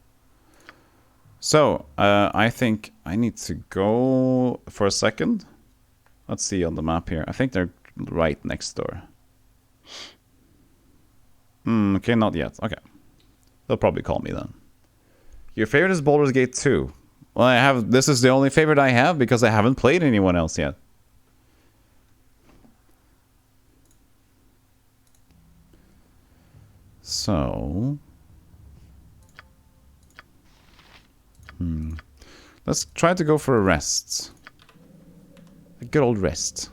So, I think I need to go for a second. Let's see on the map here. I think they're right next door. Okay, not yet. Okay. They'll probably call me then. Your favorite is Baldur's Gate 2. Well, this is the only favorite I have because I haven't played anyone else yet. So... let's try to go for a rest. A good old rest.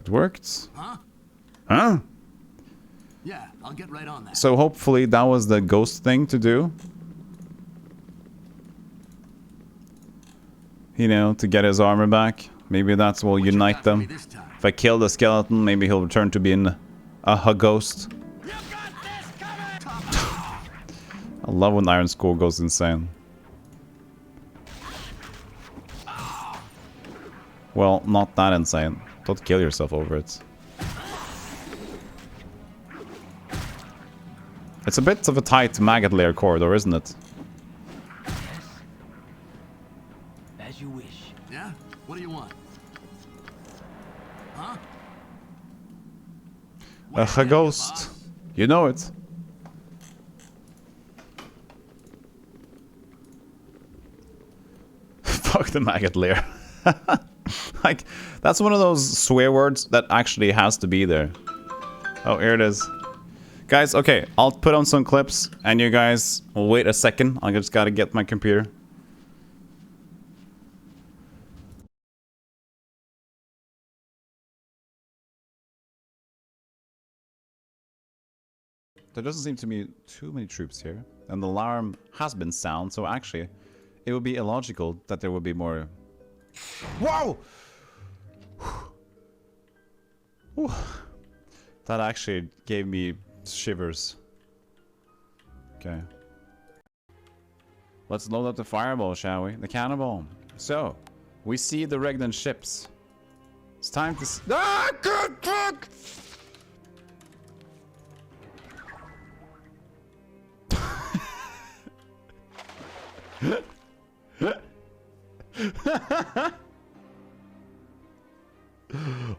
It worked. Huh? Huh? Yeah, I'll get right on that. So hopefully that was the ghost thing to do. You know, to get his armor back. Maybe that's what will unite them. If I kill the skeleton, maybe he'll return to being a ghost. I love when Iron Skull goes insane. Well, not that insane. Don't kill yourself over it. It's a bit of a tight maggot layer corridor, isn't it? As you wish. Yeah? What do you want? Huh? A ghost. You know it. Fuck the maggot layer. Like, that's one of those swear words that actually has to be there. Oh, here it is. Guys, okay, I'll put on some clips, and you guys will wait a second. I just gotta get my computer. There doesn't seem to be too many troops here. And the alarm has been sound, so actually, it would be illogical that there would be more... Whoa! Whew. That actually gave me shivers. Okay. Let's load up the fireball, shall we? The cannonball. So, we see the Regnan ships. It's time to... Ah, good fuck!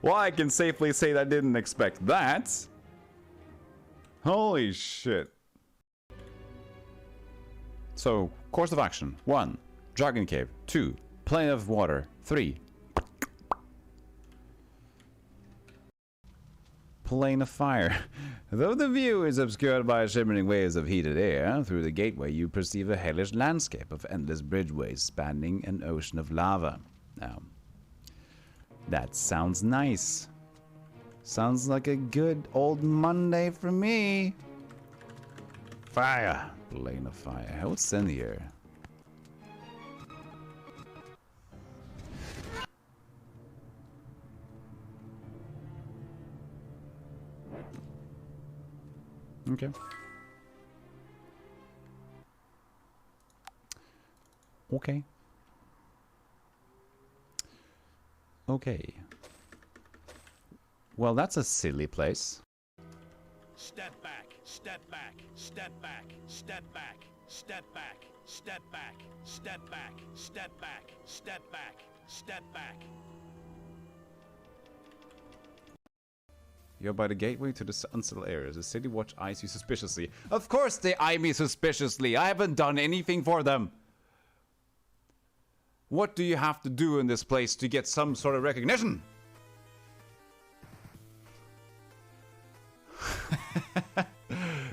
Well, I can safely say that I didn't expect that. Holy shit. So, course of action. 1. Dragon Cave. 2. Plane of water. 3. Plane of fire. Though the view is obscured by shimmering waves of heated air, through the gateway you perceive a hellish landscape of endless bridgeways spanning an ocean of lava. Now, that sounds nice. Sounds like a good old Monday for me. Fire. Plane of fire. What's in here? Okay. Okay. Okay. Well, that's a silly place. Step back, step back, step back, step back, step back, step back, step back, step back, step back, step back. You're by the gateway to the unsettled areas. The city watch eyes you suspiciously. Of course they eye me suspiciously. I haven't done anything for them. What do you have to do in this place to get some sort of recognition?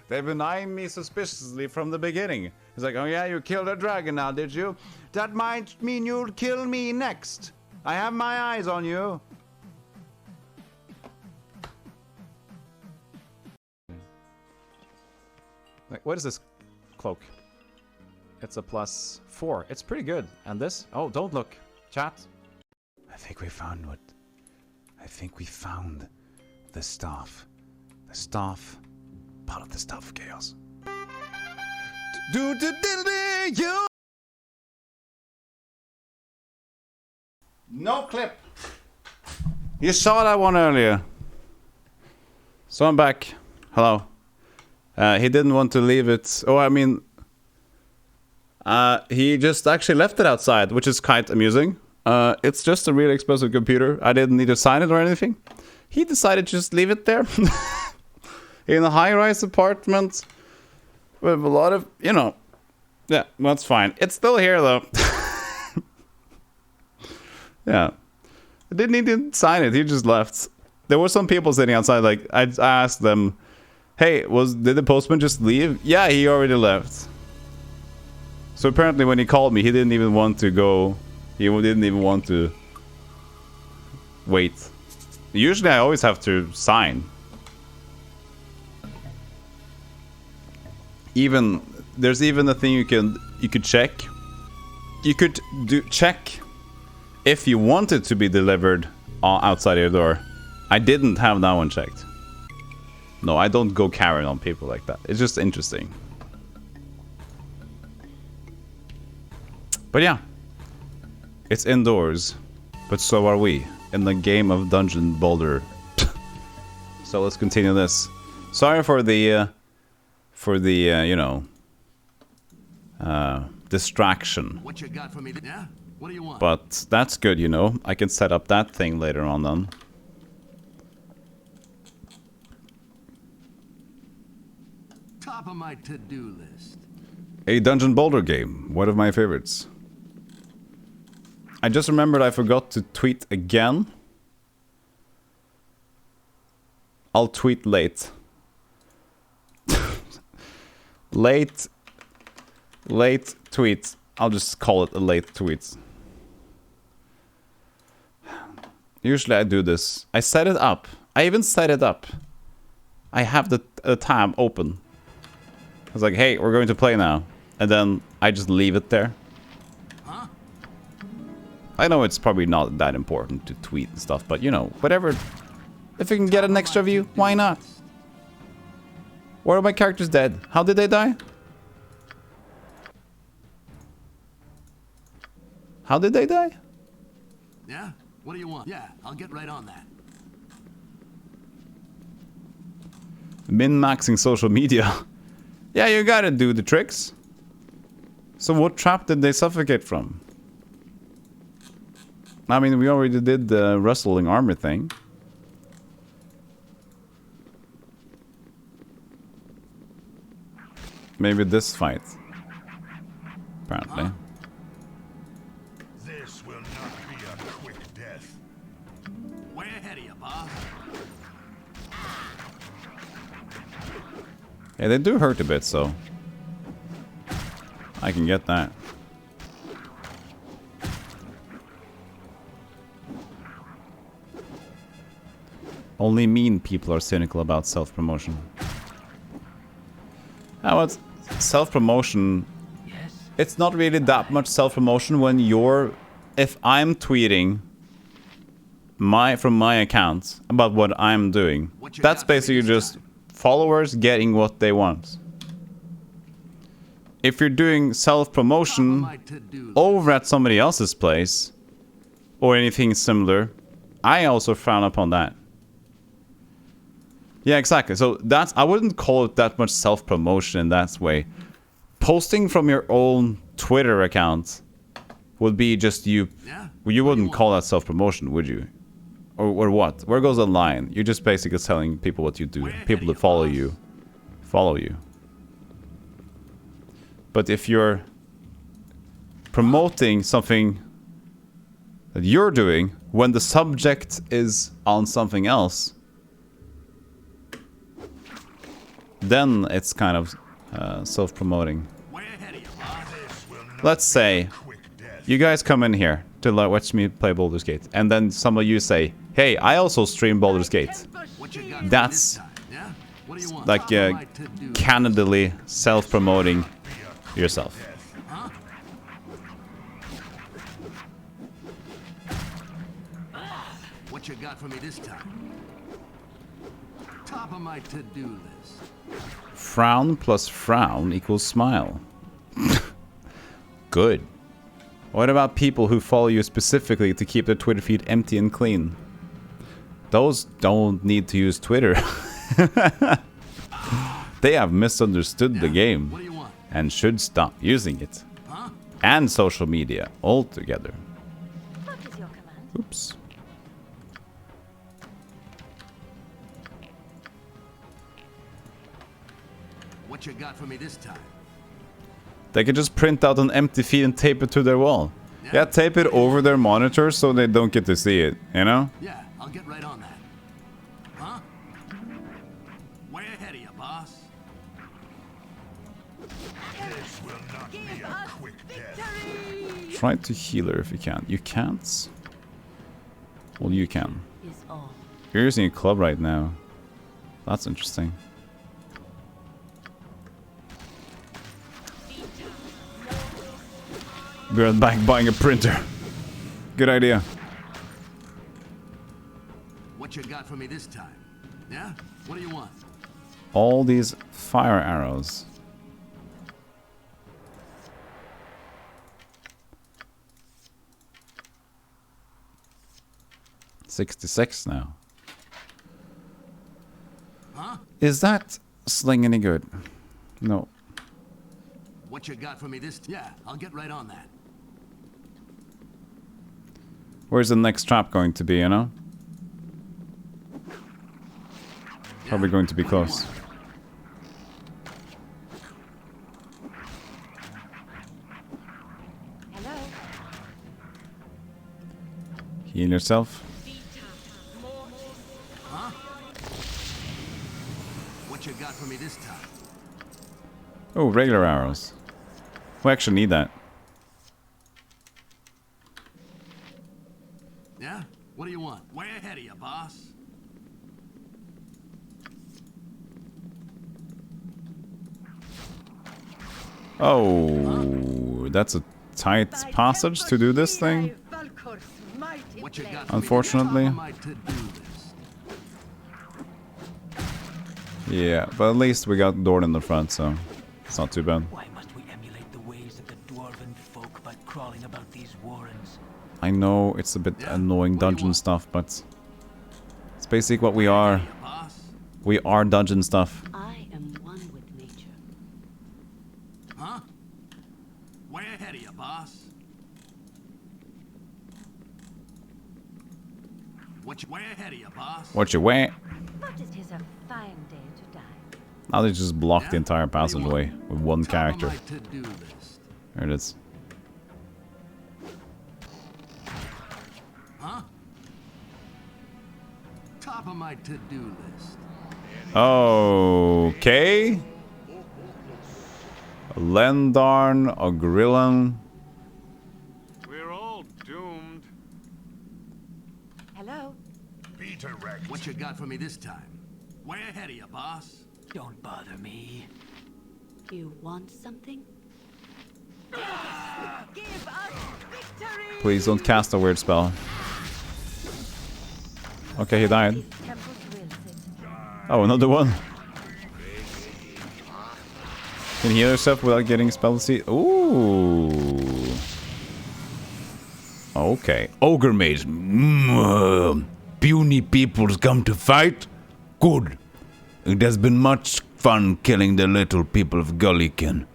They've been eyeing me suspiciously from the beginning. It's like, oh yeah, you killed a dragon now, did you? That might mean you'll kill me next. I have my eyes on you. Like, what is this cloak? It's a +4. It's pretty good. And this? Oh, don't look. Chat. I think we found what... I think we found the staff. The staff. Part of the staff of chaos. You. No clip. You saw that one earlier. So I'm back. Hello. He didn't want to leave it. Oh, I mean... he just actually left it outside, which is quite amusing. It's just a really expensive computer. I didn't need to sign it or anything. He decided to just leave it there. In a high-rise apartment. With a lot of, you know... Yeah, that's fine. It's still here, though. Yeah. I didn't need to sign it. He just left. There were some people sitting outside, like, I asked them, hey, did the postman just leave? Yeah, he already left. So apparently when he called me, he didn't even want to go. He didn't even want to wait. Usually I always have to sign. There's even a thing you could check. You could check if you want it to be delivered outside your door. I didn't have that one checked. No, I don't go carrying on people like that. It's just interesting. But yeah. It's indoors. But so are we. In the game of Dungeon Baldur. So let's continue this. Sorry for the... you know... distraction. What you got for me? Yeah? What do you want? But that's good, you know. I can set up that thing later on then. Top of my to-do list. A Dungeon Baldur game. One of my favorites. I just remembered I forgot to tweet again. I'll tweet late. Late tweet. I'll just call it a late tweet. Usually I do this. I set it up. I even set it up. I have the tab open. I was like, hey, we're going to play now. And then I just leave it there. Huh? I know it's probably not that important to tweet and stuff, but you know, whatever. If you can get an extra view, why not? Why are my characters dead? How did they die? How did they die? Yeah? What do you want? Yeah, I'll get right on that. Min-maxing social media. Yeah, you gotta do the tricks. So what trap did they suffocate from? I mean, we already did the rustling armor thing. Maybe this fight. Apparently. Huh? This will not be a quick death. Way ahead of you, boss. Yeah, they do hurt a bit, so I can get that. Only mean people are cynical about self-promotion. Now, it's self-promotion. Yes. It's not really that much self-promotion when you're... If I'm tweeting from my account about what I'm doing, that's basically just followers getting what they want. If you're doing self-promotion over at somebody else's place, or anything similar, I also frown upon that. Yeah, exactly. So that's... I wouldn't call it that much self-promotion in that way. Posting from your own Twitter account would be just you... Yeah? You wouldn't call that self-promotion, would you? Or what? Where goes the line? You're just basically telling people what you do. People that follow you. Follow you. But if you're promoting something that you're doing when the subject is on something else, then it's kind of self-promoting. Let's say you guys come in here to watch me play Baldur's Gate, and then some of you say, hey, I also stream Baldur's Gate. That's like candidly self-promoting yourself. What you got for me this time? Top of my to-do list. Frown plus frown equals smile. Good. What about people who follow you specifically to keep their Twitter feed empty and clean? Those don't need to use Twitter. They have misunderstood the game What do you want? and should stop using it. Huh? And social media altogether. What is your command? Oops. What you got for me this time? They could just print out an empty feed and tape it to their wall. Yeah, tape it over their monitor so they don't get to see it, you know? Yeah, I'll get right on that. Huh? Way ahead of you, boss. This will not be a quick death. Try to heal her if you can. You can't? Well, you can. Is all. You're using a club right now. That's interesting. We're back buying a printer. Good idea. What you got for me this time? Yeah? What do you want? All these fire arrows. $66 now. Huh? Is that sling any good? No. What you got for me this? Yeah, I'll get right on that. Where's the next trap going to be, you know? Probably going to be close. Hello? Heal yourself. Huh? What you got for me this time? Oh, regular arrows. We actually need that. Yeah? What do you want? Way ahead of you, boss. Oh, that's a tight passage to do this thing. What you got? Unfortunately. My to-do list. Yeah, but at least we got Dorn in the front, so it's not too bad. Why must we emulate the ways of the dwarven folk by crawling about these warrens? I know it's a bit annoying dungeon stuff, but it's basically what we are. Boss. We are dungeon stuff. I am one with nature. Huh? Way ahead of you, boss. What you way ahead of you, boss? What you wear? But it is a fine day to die. Now they just block the entire passageway with one Top of character. my to-do list. There it is. Huh? Top of my to-do list. Okay. Lendarn, Ogrillan. We're all doomed. Hello? Peter Rex. What you got for me this time? Way ahead of you, boss. Don't bother me. You want something? Give us victory! Please don't cast a weird spell. Okay, he died. These temples will sit. Oh, another one. Can heal yourself without getting spell seed. Ooh. Okay. Ogre mage. Puny peoples come to fight? Good. It has been much fun killing the little people of Gulliken.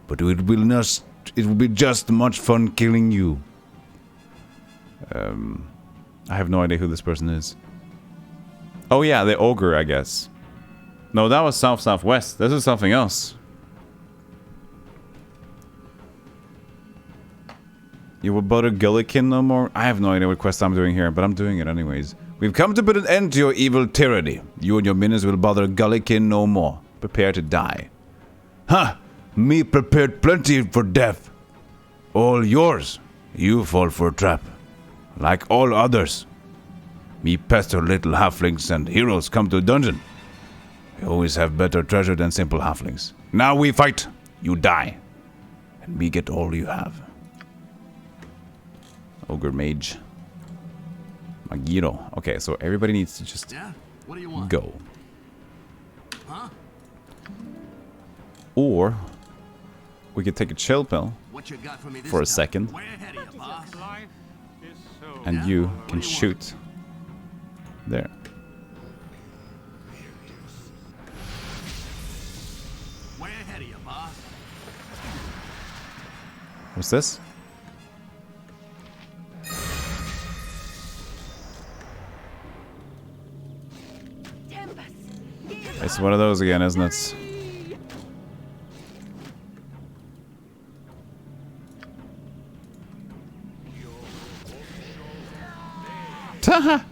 But it will be just much fun killing you. I have no idea who this person is. Oh yeah, the ogre, I guess. No, that was south-southwest. This is something else. You will bother Gullikin no more? I have no idea what quest I'm doing here, but I'm doing it anyways. We've come to put an end to your evil tyranny. You and your minions will bother Gullikin no more. Prepare to die. Ha! Me prepared plenty for death. All yours. You fall for a trap. Like all others. Me pester little halflings and heroes come to a dungeon. We always have better treasure than simple halflings. Now we fight. You die. And me get all you have. Ogre mage. Magiro. Okay, so everybody needs to just What do you want? go. Huh? Or we could take a chill pill What you got for me this for a time? second, Way ahead of you, boss. Life is so and you can shoot. There. Way ahead of you, boss. What's this? It's one of those again, isn't it? Taha!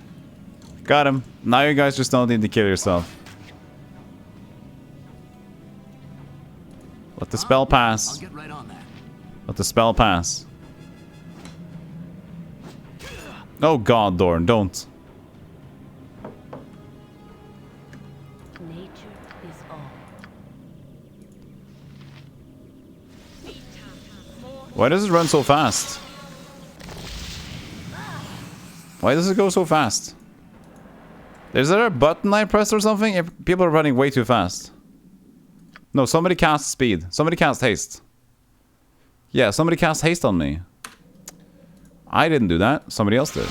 Got him. Now you guys just don't need to kill yourself. Let the spell I'll pass. get right on that. Let the spell pass. Oh god, Dorn, don't. Nature is all. Why does it run so fast? Why does it go so fast? Is there a button I pressed or something? If people are running way too fast. No, somebody cast speed. Somebody cast haste. Yeah, somebody cast haste on me. I didn't do that. Somebody else did.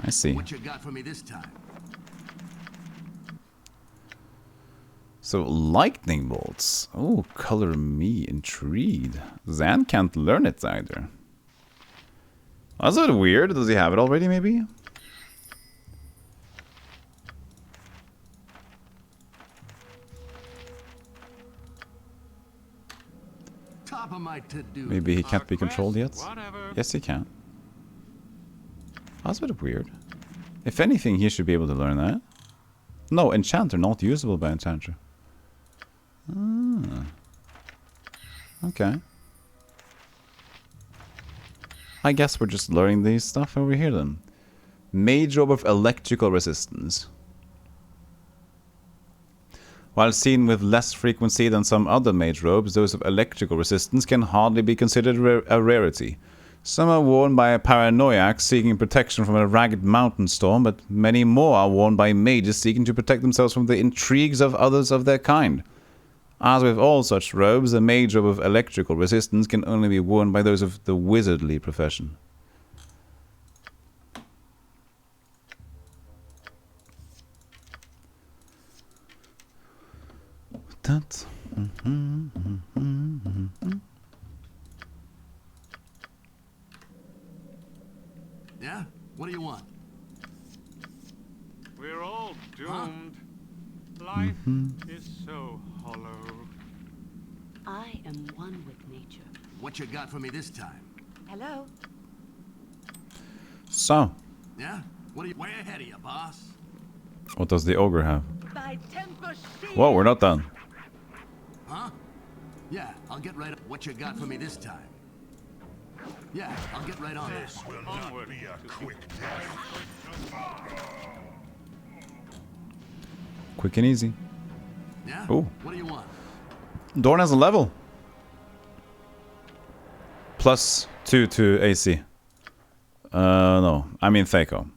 I see. What you got for me this time? So, lightning bolts. Oh, color me intrigued. Zan can't learn it either. That's a bit weird. Does he have it already, maybe? Top of my to-do. Maybe he can't be controlled yet? Whatever. Yes, he can. That's a bit weird. If anything, he should be able to learn that. No, enchanter, not usable by enchanter. Ah. Okay. I guess we're just learning these stuff over here then. Mage robe of electrical resistance. While seen with less frequency than some other mage robes, those of electrical resistance can hardly be considered a rarity. Some are worn by paranoiacs seeking protection from a ragged mountain storm, but many more are worn by mages seeking to protect themselves from the intrigues of others of their kind. As with all such robes, a mage robe of electrical resistance can only be worn by those of the wizardly profession. That. Yeah? What do you want? We're all doomed. Life is so hollow. I am one with nature. What you got for me this time? Hello? So, Yeah? What are you? Way ahead of you, boss. what does the ogre have? By temper Whoa, we're not done. Huh? Yeah, I'll get right. What you got for me this time? Yeah, I'll get right on this. This will not be a quick death. Quick and easy. Yeah? Ooh. What do you want? Dorn has a level. Plus 2 to AC. No. I mean Thaco.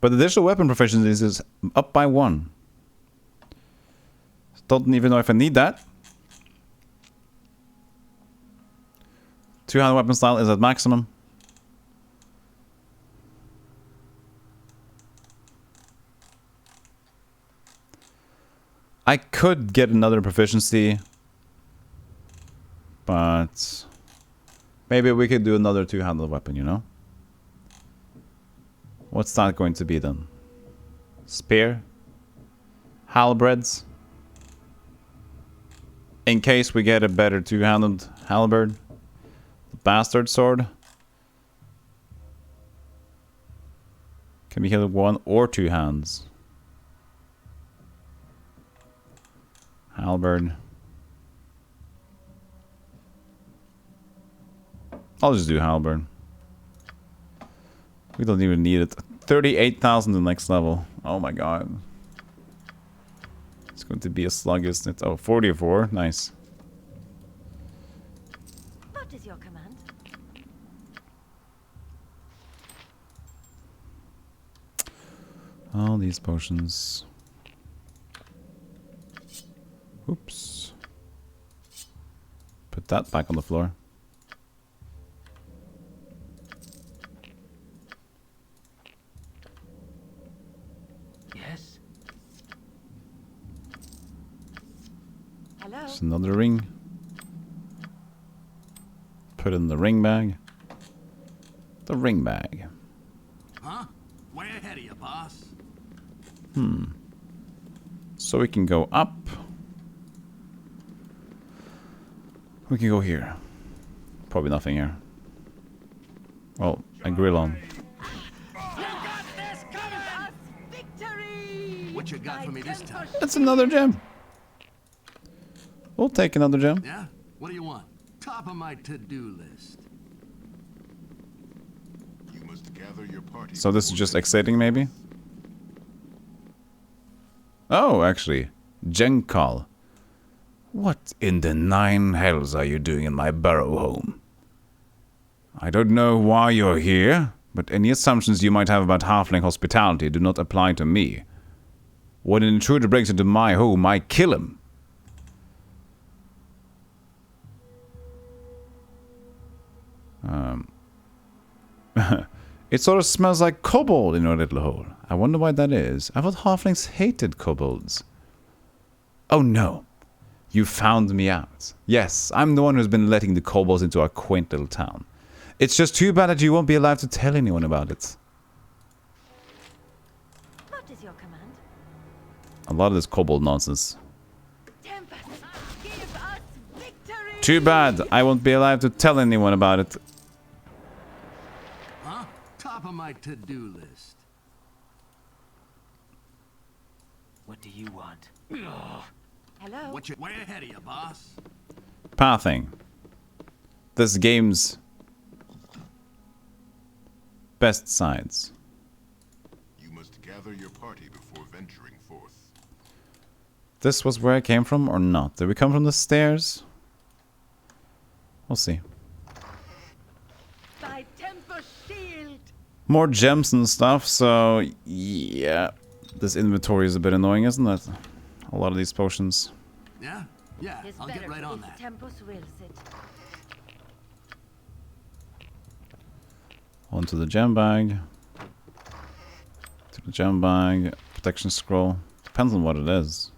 But the additional weapon proficiency is up by 1. Don't even know if I need that. Two-handed weapon style is at maximum. I could get another proficiency, but maybe we could do another two-handed weapon, you know? What's that going to be then? Spear? Halberds? In case we get a better two-handed halberd. The bastard sword. Can be hit with one or two hands. Halberd. I'll just do halberd. We don't even need it. 38,000 the next level. Oh my god. It's going to be a slug, isn't it? Oh, 44. Nice. What is your command? All these potions. Oops. Put that back on the floor. Yes? Hello? There's another ring. Put it in the ring bag. The ring bag. Huh? Way ahead of you, boss. So we can go up. We can go here. Probably nothing here. Well, a grill on. What you got for me this time? That's another gem. We'll take another gem. Yeah? What do you want? Top of my to-do list. You must gather your party. So this is just exiting, maybe? Oh, actually. Genkal. What in the nine hells are you doing in my burrow home? I don't know why you're here, but any assumptions you might have about halfling hospitality do not apply to me. When an intruder breaks into my home, I kill him. It sort of smells like kobold in your little hole. I wonder why that is. I thought halflings hated kobolds. Oh no. You found me out. Yes, I'm the one who's been letting the kobolds into our quaint little town. It's just too bad that you won't be alive to tell anyone about it. What is your command? A lot of this kobold nonsense. Tempest, give us victory! Too bad I won't be alive to tell anyone about it. Huh? Top of my to-do list. What do you want? Hello? What you... Way ahead of you, boss. Pathing. This game's best sides. You must gather your party before venturing forth. This was where I came from or not? Did we come from the stairs? We'll see. Thy Tempest shield! More gems and stuff, so yeah. This inventory is a bit annoying, isn't it? A lot of these potions. Yeah? Yeah, It's I'll get better right on if that. Tempest wills it. Onto the gem bag. To the gem bag. Protection scroll. Depends on what it is.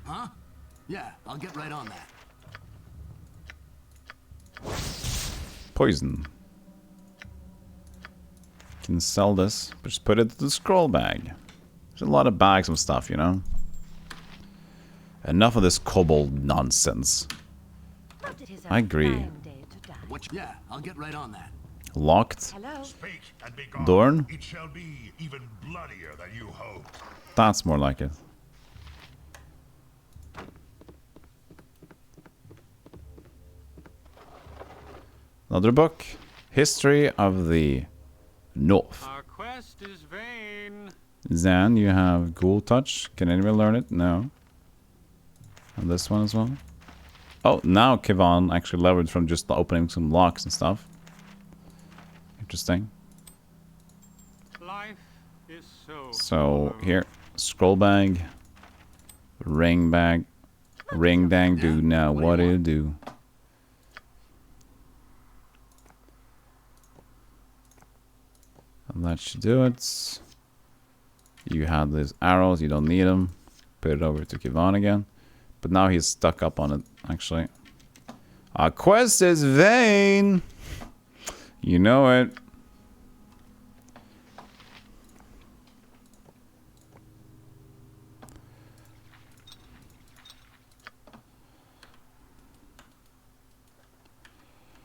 Huh? Yeah, I'll get right on that. Poison. Can sell this, but just put it in the scroll bag. There's a lot of bags of stuff, you know? Enough of this kobold nonsense. It is a I agree. fine day to die. What you... Yeah, I'll get right on that. Locked. Hello? Speak and be gone. Dorn? It shall be even bloodier than you hoped. That's more like it. Another book. History of the North. Our quest is vain. Zan, you have Ghoul Touch. Can anyone learn it? No. And this one as well. Oh, now Kivan actually leveled from just opening some locks and stuff. Interesting. Life is so. So here, scroll bag, ring bag, ring dang do now. What do you do? And that should do it. You have these arrows, you don't need them. Put it over to Kivan again. But now he's stuck up on it, actually. Our quest is vain! You know it.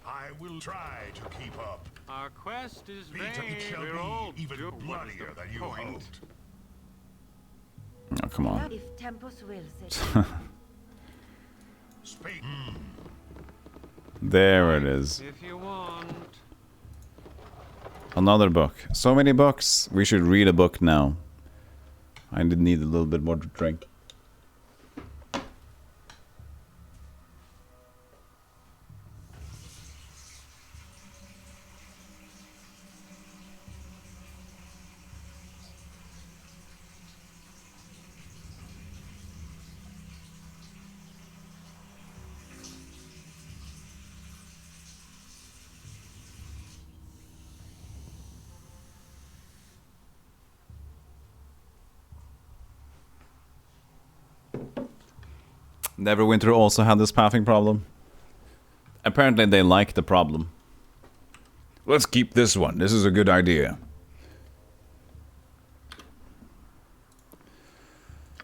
I will try to keep up. Our quest is vain. It shall We're all be even doomed. What's bloodier the than you point? hoped. Oh, come on. If Tempest wills it. Speak. There it is. If you want. Another book. So many books. We should read a book now. I did need a little bit more to drink. Neverwinter also had this pathing problem. Apparently they like the problem. Let's keep this one. This is a good idea.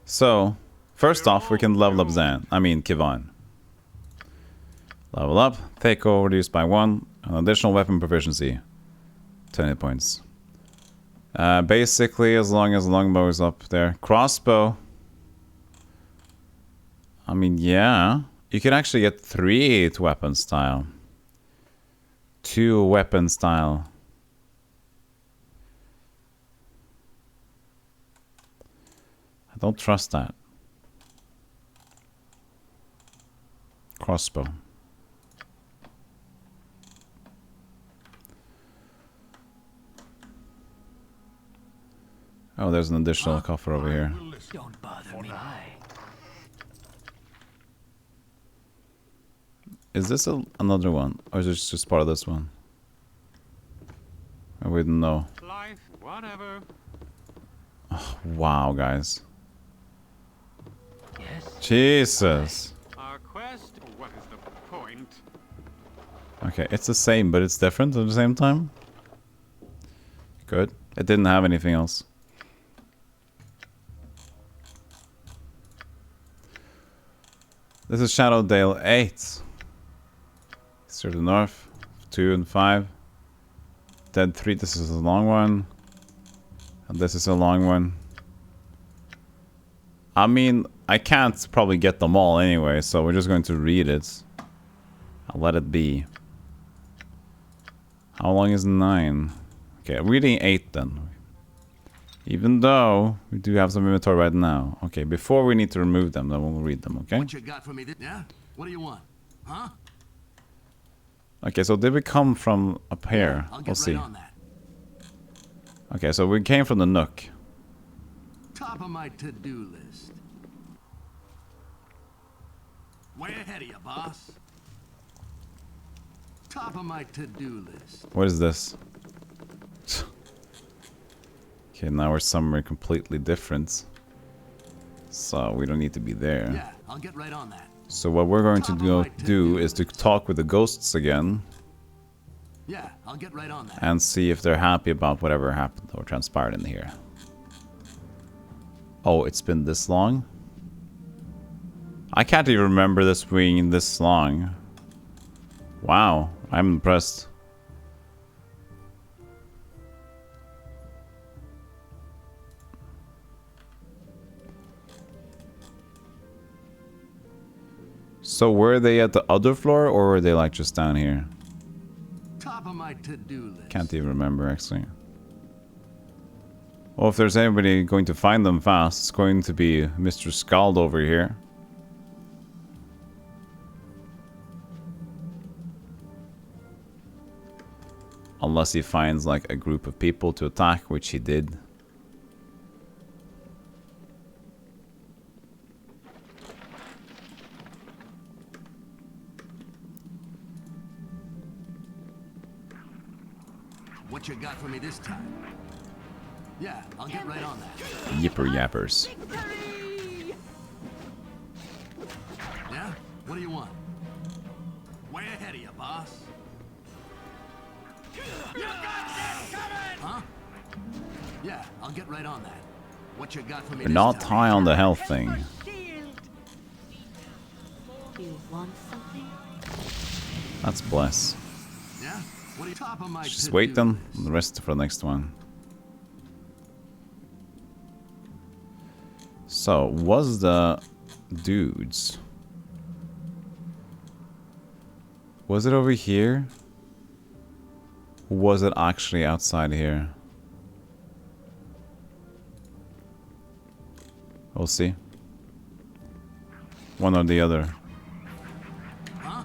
So, first off, we can level up Kivan. Level up, takeover reduced by 1, an additional weapon proficiency. 20 points. Basically, as long as longbow is up there. Crossbow. I mean, yeah. You could actually get 3 to weapon style. 2 weapon style. I don't trust that. Crossbow. Oh, there's an additional coffer over here. Don't bother me. Is this another one? Or is this just part of this one? I wouldn't know. Life, whatever. Oh, wow, guys. Yes. Jesus. Our quest, what is the point? Okay, it's the same, but it's different at the same time. Good. It didn't have anything else. This is Shadowdale 8. East to the north. 2 and 5. Dead 3, this is a long one. And this is a long one. I mean, I can't probably get them all anyway, so we're just going to read it. I'll let it be. How long is 9? Okay, reading 8 then. Even though we do have some inventory right now. Okay, before we need to remove them, then we'll read them, okay? What you got for me? Yeah? What do you want? Huh? Okay, so did we come from up here? I'll get We'll see. right on that. Okay, so we came from the Nook. Top of my to-do list. Way ahead of you, boss. Top of my to-do list. What is this? Okay, now we're somewhere completely different. So we don't need to be there. Yeah, I'll get right on that. So what we're going to do is to talk with the ghosts again. Yeah, I'll get right on that. And see if they're happy about whatever happened or transpired in here. Oh, it's been this long? I can't even remember this being this long. Wow, I'm impressed. So were they at the other floor or were they like just down here? Top of my to-do list. Can't even remember actually. Well, if there's anybody going to find them fast, it's going to be Mr. Scald over here. Unless he finds like a group of people to attack, which he did. What you got for me this time? Yeah, I'll get right on that. Yipper yappers. Yeah? What do you want? Way ahead of you, boss. You got this coming! Huh? Yeah, I'll get right on that. What you got for me We're this not time? high on the health thing. You want something? That's bless. Yeah? What are you top of my Just to-do wait then. list? The rest for the next one. So, was the dudes? Was it over here? Or was it actually outside here? We'll see. One or the other. Huh?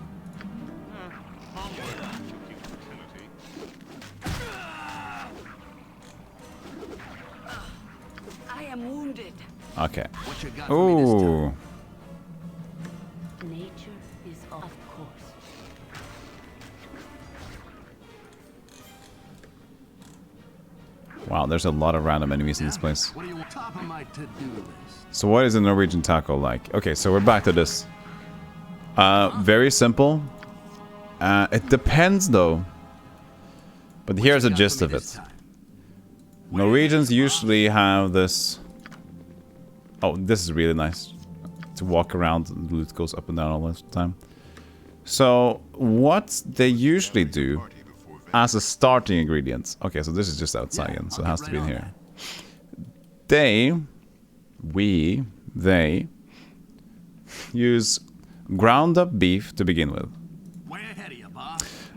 I am wounded. Okay. What you got for me this time? Ooh. Nature is of course. Wow, there's a lot of random enemies in this Yeah? place. What do you want? Top of my to-do list. So what is a Norwegian taco like? Okay, so we're back to this. Very simple. It depends though. But here's the gist of it. Norwegians usually have this... Oh, this is really nice. To walk around and the loot goes up and down all the time. So, what they usually do as a starting ingredient... Okay, so this is just outside again, so it has to be in here. They use ground up beef to begin with.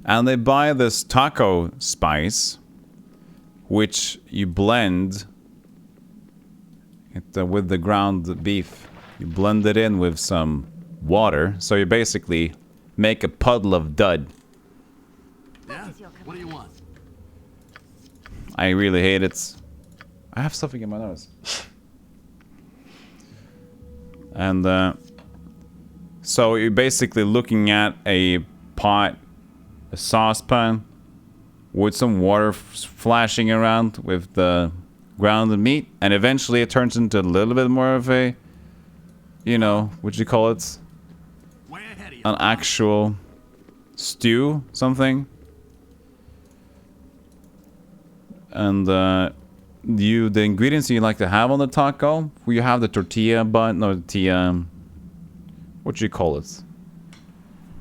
And they buy this taco spice, which you blend with the ground beef. You blend it in with some water, so you basically make a puddle of dud. Yeah? What do you want? I really hate it. I have something in my nose. And so you're basically looking at a pot, a saucepan, with some water flashing around with the grounded meat, and eventually it turns into a little bit more of a, you know, what you call it? An actual stew, something. And the ingredients you like to have on the taco, you have the tortilla bun, no, the what do you call it?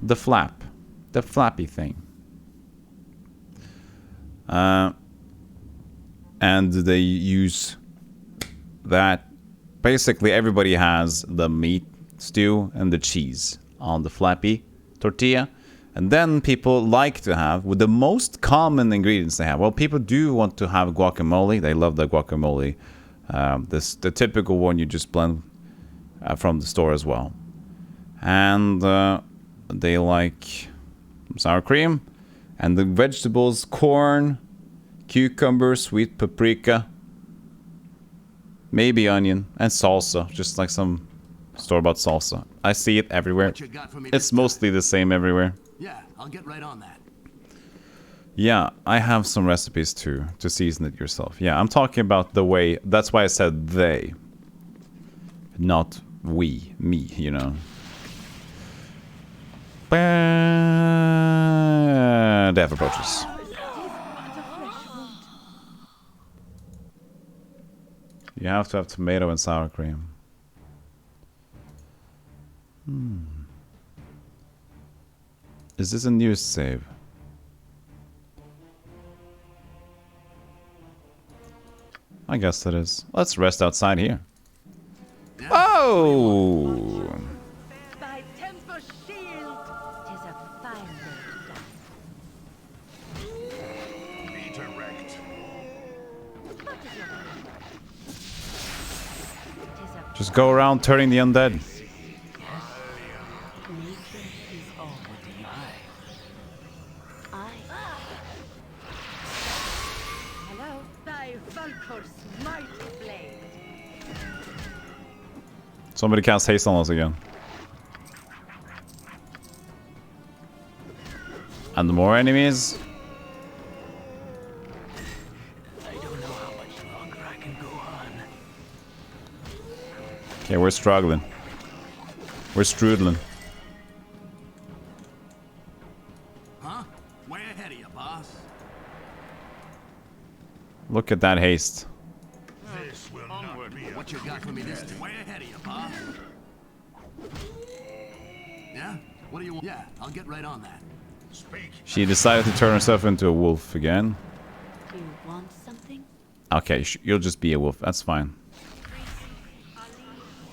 The flappy thing. And they use that. Basically, everybody has the meat stew and the cheese on the flappy tortilla. And then people like to have, with the most common ingredients they have. Well, people do want to have guacamole. They love the guacamole. The typical one you just blend from the store as well. And they like sour cream. And the vegetables, corn, cucumber, sweet paprika, maybe onion, and salsa. Just like some store-bought salsa. I see it everywhere. It's mostly the same everywhere. Yeah, I'll get right on that. Yeah, I have some recipes too, to season it yourself. Yeah, I'm talking about the way... That's why I said they. Not we. Me, you know. Death approaches. You have to have tomato and sour cream. Is this a new save? I guess it is. Let's rest outside here. Oh! By temper shield, 'tis a fine Meet erect. Just go around turning the undead. Hello, thy Valkor's mighty blade. Somebody cast haste on us again. And more enemies. I don't know how much longer I can go on. Okay, we're struggling. We're strudling. Huh? Way ahead of you, boss. Look at that haste. This will not be a What you got for me this time? Way ahead of you, boss. Yeah? What do you want? Yeah, I'll get right on that. speak. She decided to turn herself into a wolf again. You want something? Okay, you'll just be a wolf. That's fine.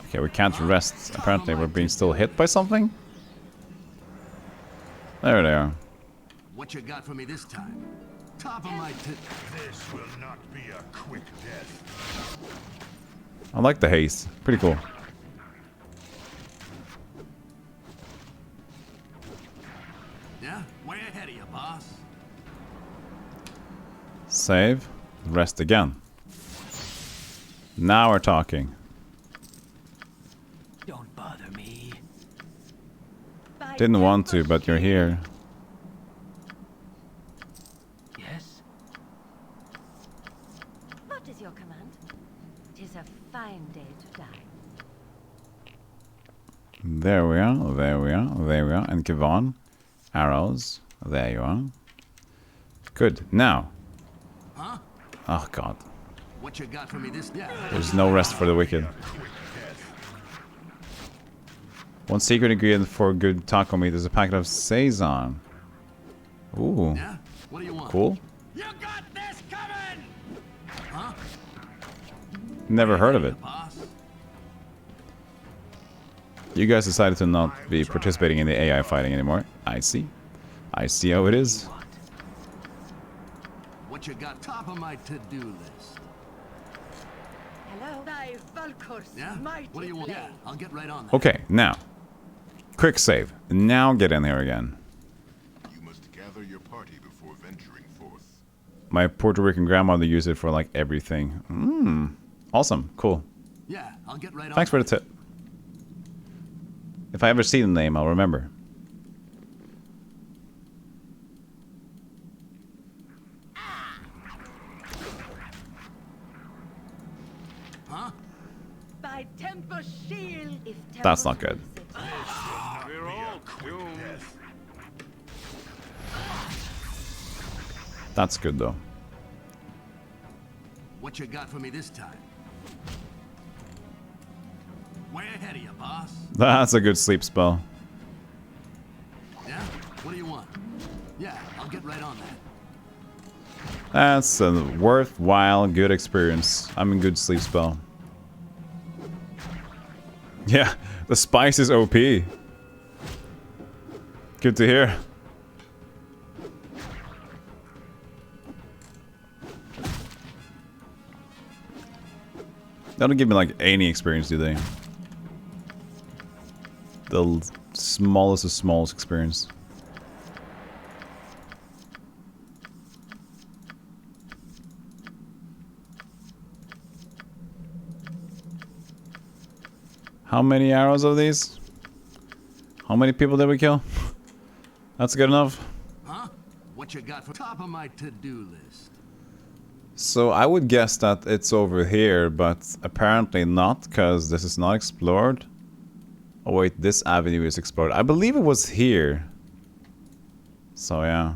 Okay, we can't rest. Apparently we're being still hit by something. There they are. What you got for me this time? Top of my This will not be a quick death. I like the haste. Pretty cool. Yeah? Way ahead of you, boss. Save. Rest again. Now we're talking. Don't bother me. Didn't want to, but you're here. Yes? What is your command? 'Tis a fine day to die. There we are, there we are, there we are. And Kevon. Arrows. There you are. Good. Now. Huh? Oh, God. What you got for me this? Yeah. There's no rest for the wicked. One secret ingredient for good taco meat is a packet of Sazon. Ooh. Yeah? What do you want? Cool. You got this coming! Huh? Never heard of it. Boss? You guys decided to not be participating in the AI fighting anymore. I see. I see how it is. What you got top of my to-do list? Hello? Yeah? What do you want? Yeah, I'll get right on that. Okay, now. Quick save. Now get in here again. You must gather your party before venturing forth. My Puerto Rican grandmother used it for like everything. Mmm. Awesome. Cool. Yeah, I'll get right on. Thanks for the tip. If I ever see the name, I'll remember. Huh? By Temple Shield. If That's not good. We're all doomed. That's good though. What you got for me this time? Way ahead of you, boss. That's a good sleep spell. Yeah? What do you want? Yeah, I'll get right on that. That's a worthwhile, good experience. I'm in good sleep spell. Yeah, the spice is OP. Good to hear. They don't give me like any experience, do they? The smallest of smallest experience. How many arrows of these? How many people did we kill? That's good enough. Huh? What you got for top of my to-do list? So I would guess that it's over here, but apparently not, because this is not explored. Oh wait, this avenue is explored. I believe it was here. So yeah.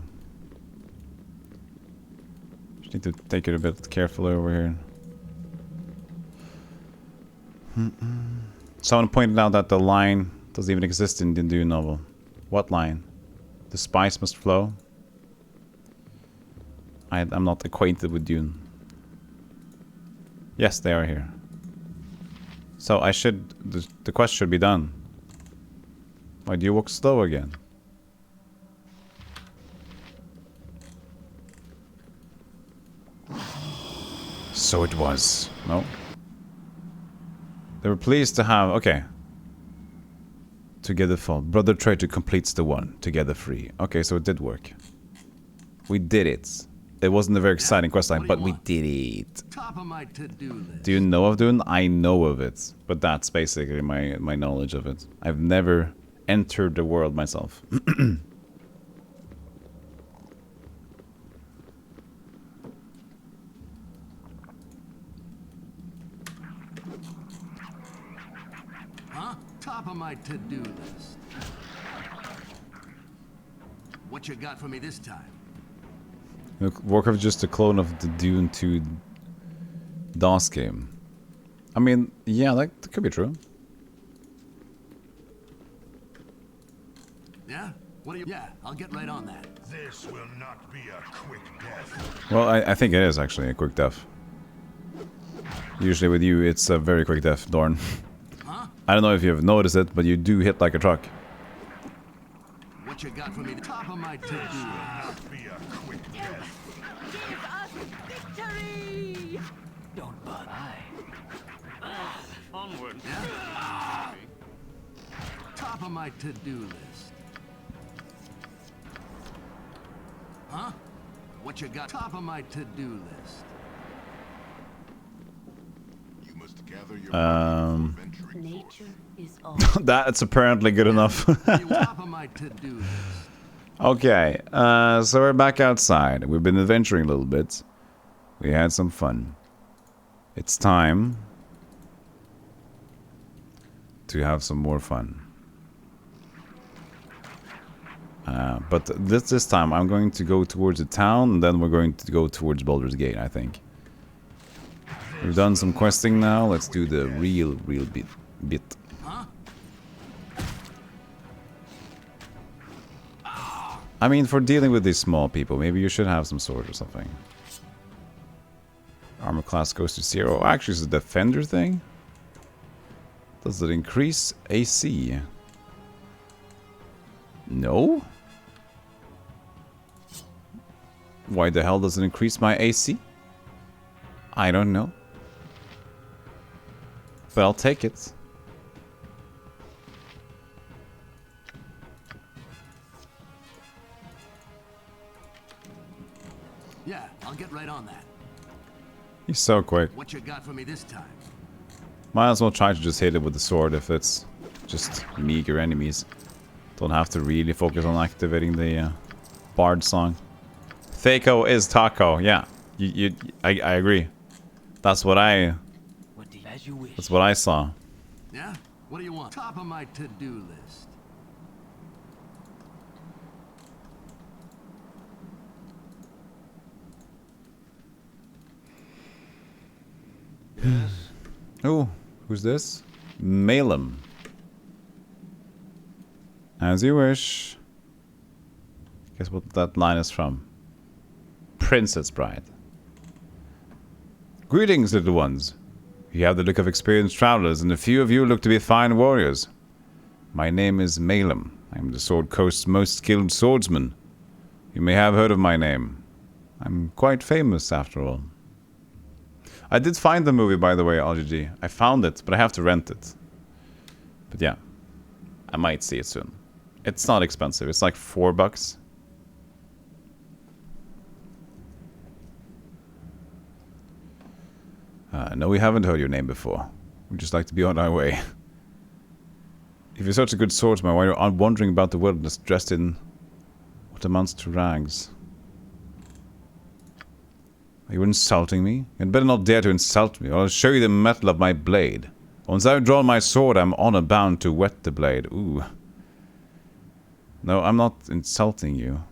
Just need to take it a bit carefully over here. Someone pointed out that the line doesn't even exist in the Dune novel. What line? The spice must flow? I'm not acquainted with Dune. Yes, they are here. So I should... The quest should be done. Why do you walk slow again? So it was. No. They were pleased to have... Okay. Together fall. Brother Traitor completes the one. Together free. Okay, so it did work. We did it. It wasn't a very exciting questline, but we did it. Top of my to-do list. Do you know of Dune? I know of it. But that's basically my knowledge of it. I've never entered the world myself. Huh? Top of my to-do list. What you got for me this time? Look, Warcraft is just a clone of the Dune 2 DOS game. I mean, yeah, that could be true. Yeah? What do you... Yeah, I'll get right on that. This will not be a quick death. Well, I think it is actually a quick death. Usually with you, it's a very quick death, Dorn. Huh? I don't know if you've noticed it, but you do hit like a truck. What you got for me? The top of my to-do list. Not be a quick death. Give us victory! Don't bother. Onward. Yeah? Top of my to-do list. Huh? What you got? Top of my to-do list. You must gather your party before venturing Nature forth. is all. That's apparently good enough. Top of my to-do list. Okay, so we're back outside. We've been adventuring a little bit. We had some fun. It's time to have some more fun. But this time I'm going to go towards the town, and then we're going to go towards Baldur's Gate, I think. We've done some questing now. Let's do the real bit. I mean, for dealing with these small people, maybe you should have some sword or something. Armor class goes to 0. Actually, it's a defender thing. Does it increase AC? No? Why the hell does it increase my AC? I don't know. But I'll take it. Yeah, I'll get right on that. He's so quick. What you got for me this time? Might as well try to just hit it with the sword if it's just meager enemies. Don't have to really focus on activating the Bard song. Thaco is taco. Yeah, I agree. That's what I saw. Yeah? What do you want? Top of my to-do list. Yes. Oh, who's this? Malum. As you wish. Guess what that line is from? Princess Bride. Greetings, little ones. You have the look of experienced travelers, and a few of you look to be fine warriors. My name is Malum. I am the Sword Coast's most skilled swordsman. You may have heard of my name. I'm quite famous, after all. I did find the movie, by the way, RGG. I found it, but I have to rent it. But yeah, I might see it soon. It's not expensive. It's like $4. No, we haven't heard your name before. We'd just like to be on our way. If you're such a good swordsman, why are you wandering about the wilderness dressed in what amounts to rags? Are you insulting me? You'd better not dare to insult me, or I'll show you the metal of my blade. Once I've drawn my sword, I'm honor bound to wet the blade. Ooh. No, I'm not insulting you.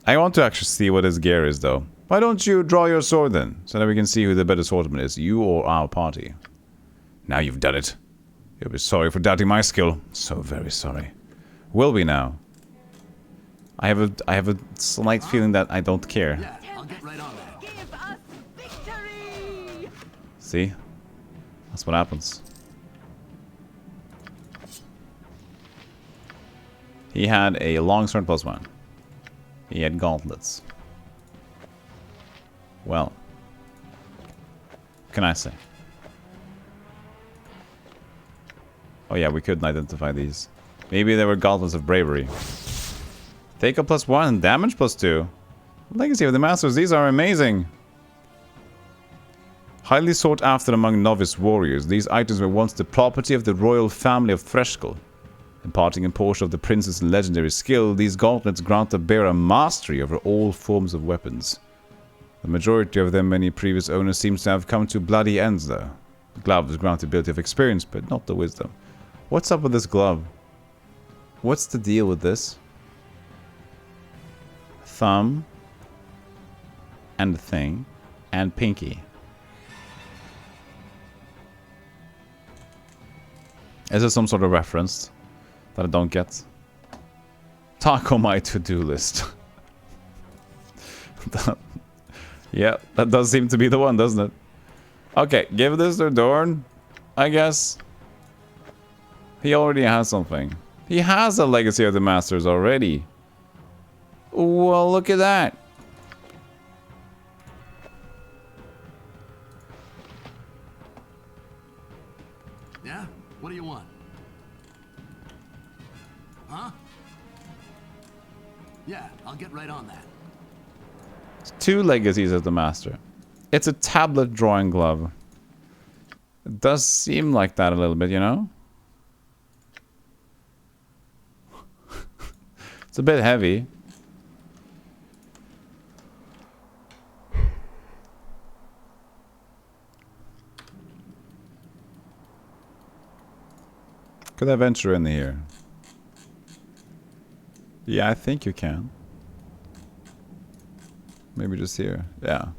I want to actually see what his gear is, though. Why don't you draw your sword, then? So that we can see who the better swordsman is, you or our party. Now you've done it. You'll be sorry for doubting my skill. So very sorry. Will we now? I have a slight feeling that I don't care. Yeah, I'll get right on that. Give us victory! See? That's what happens. He had a longsword +1. He had gauntlets. Well, what can I say? Oh yeah, we couldn't identify these. Maybe they were gauntlets of bravery. Take a +1 and damage +2. Legacy of the Masters, these are amazing. Highly sought after among novice warriors, these items were once the property of the royal family of Freshkull. Imparting a portion of the prince's legendary skill, these gauntlets grant the bearer mastery over all forms of weapons. The majority of them, many previous owners, seems to have come to bloody ends, though. The gloves grant the ability of experience, but not the wisdom. What's up with this glove? What's the deal with this? Thumb. And thing. And pinky. Is there some sort of reference that I don't get? Taco my to-do list. Yeah, that does seem to be the one, doesn't it? Okay, give this to Dorn, I guess. He already has something. He has a Legacy of the Masters already. Well, look at that. Yeah? What do you want? Huh? Yeah, I'll get right on that. 2 Legacies of the Master. It's a tablet drawing glove. It does seem like that a little bit, you know? It's a bit heavy. Could I venture in here? Yeah, I think you can. Maybe just here. Yeah.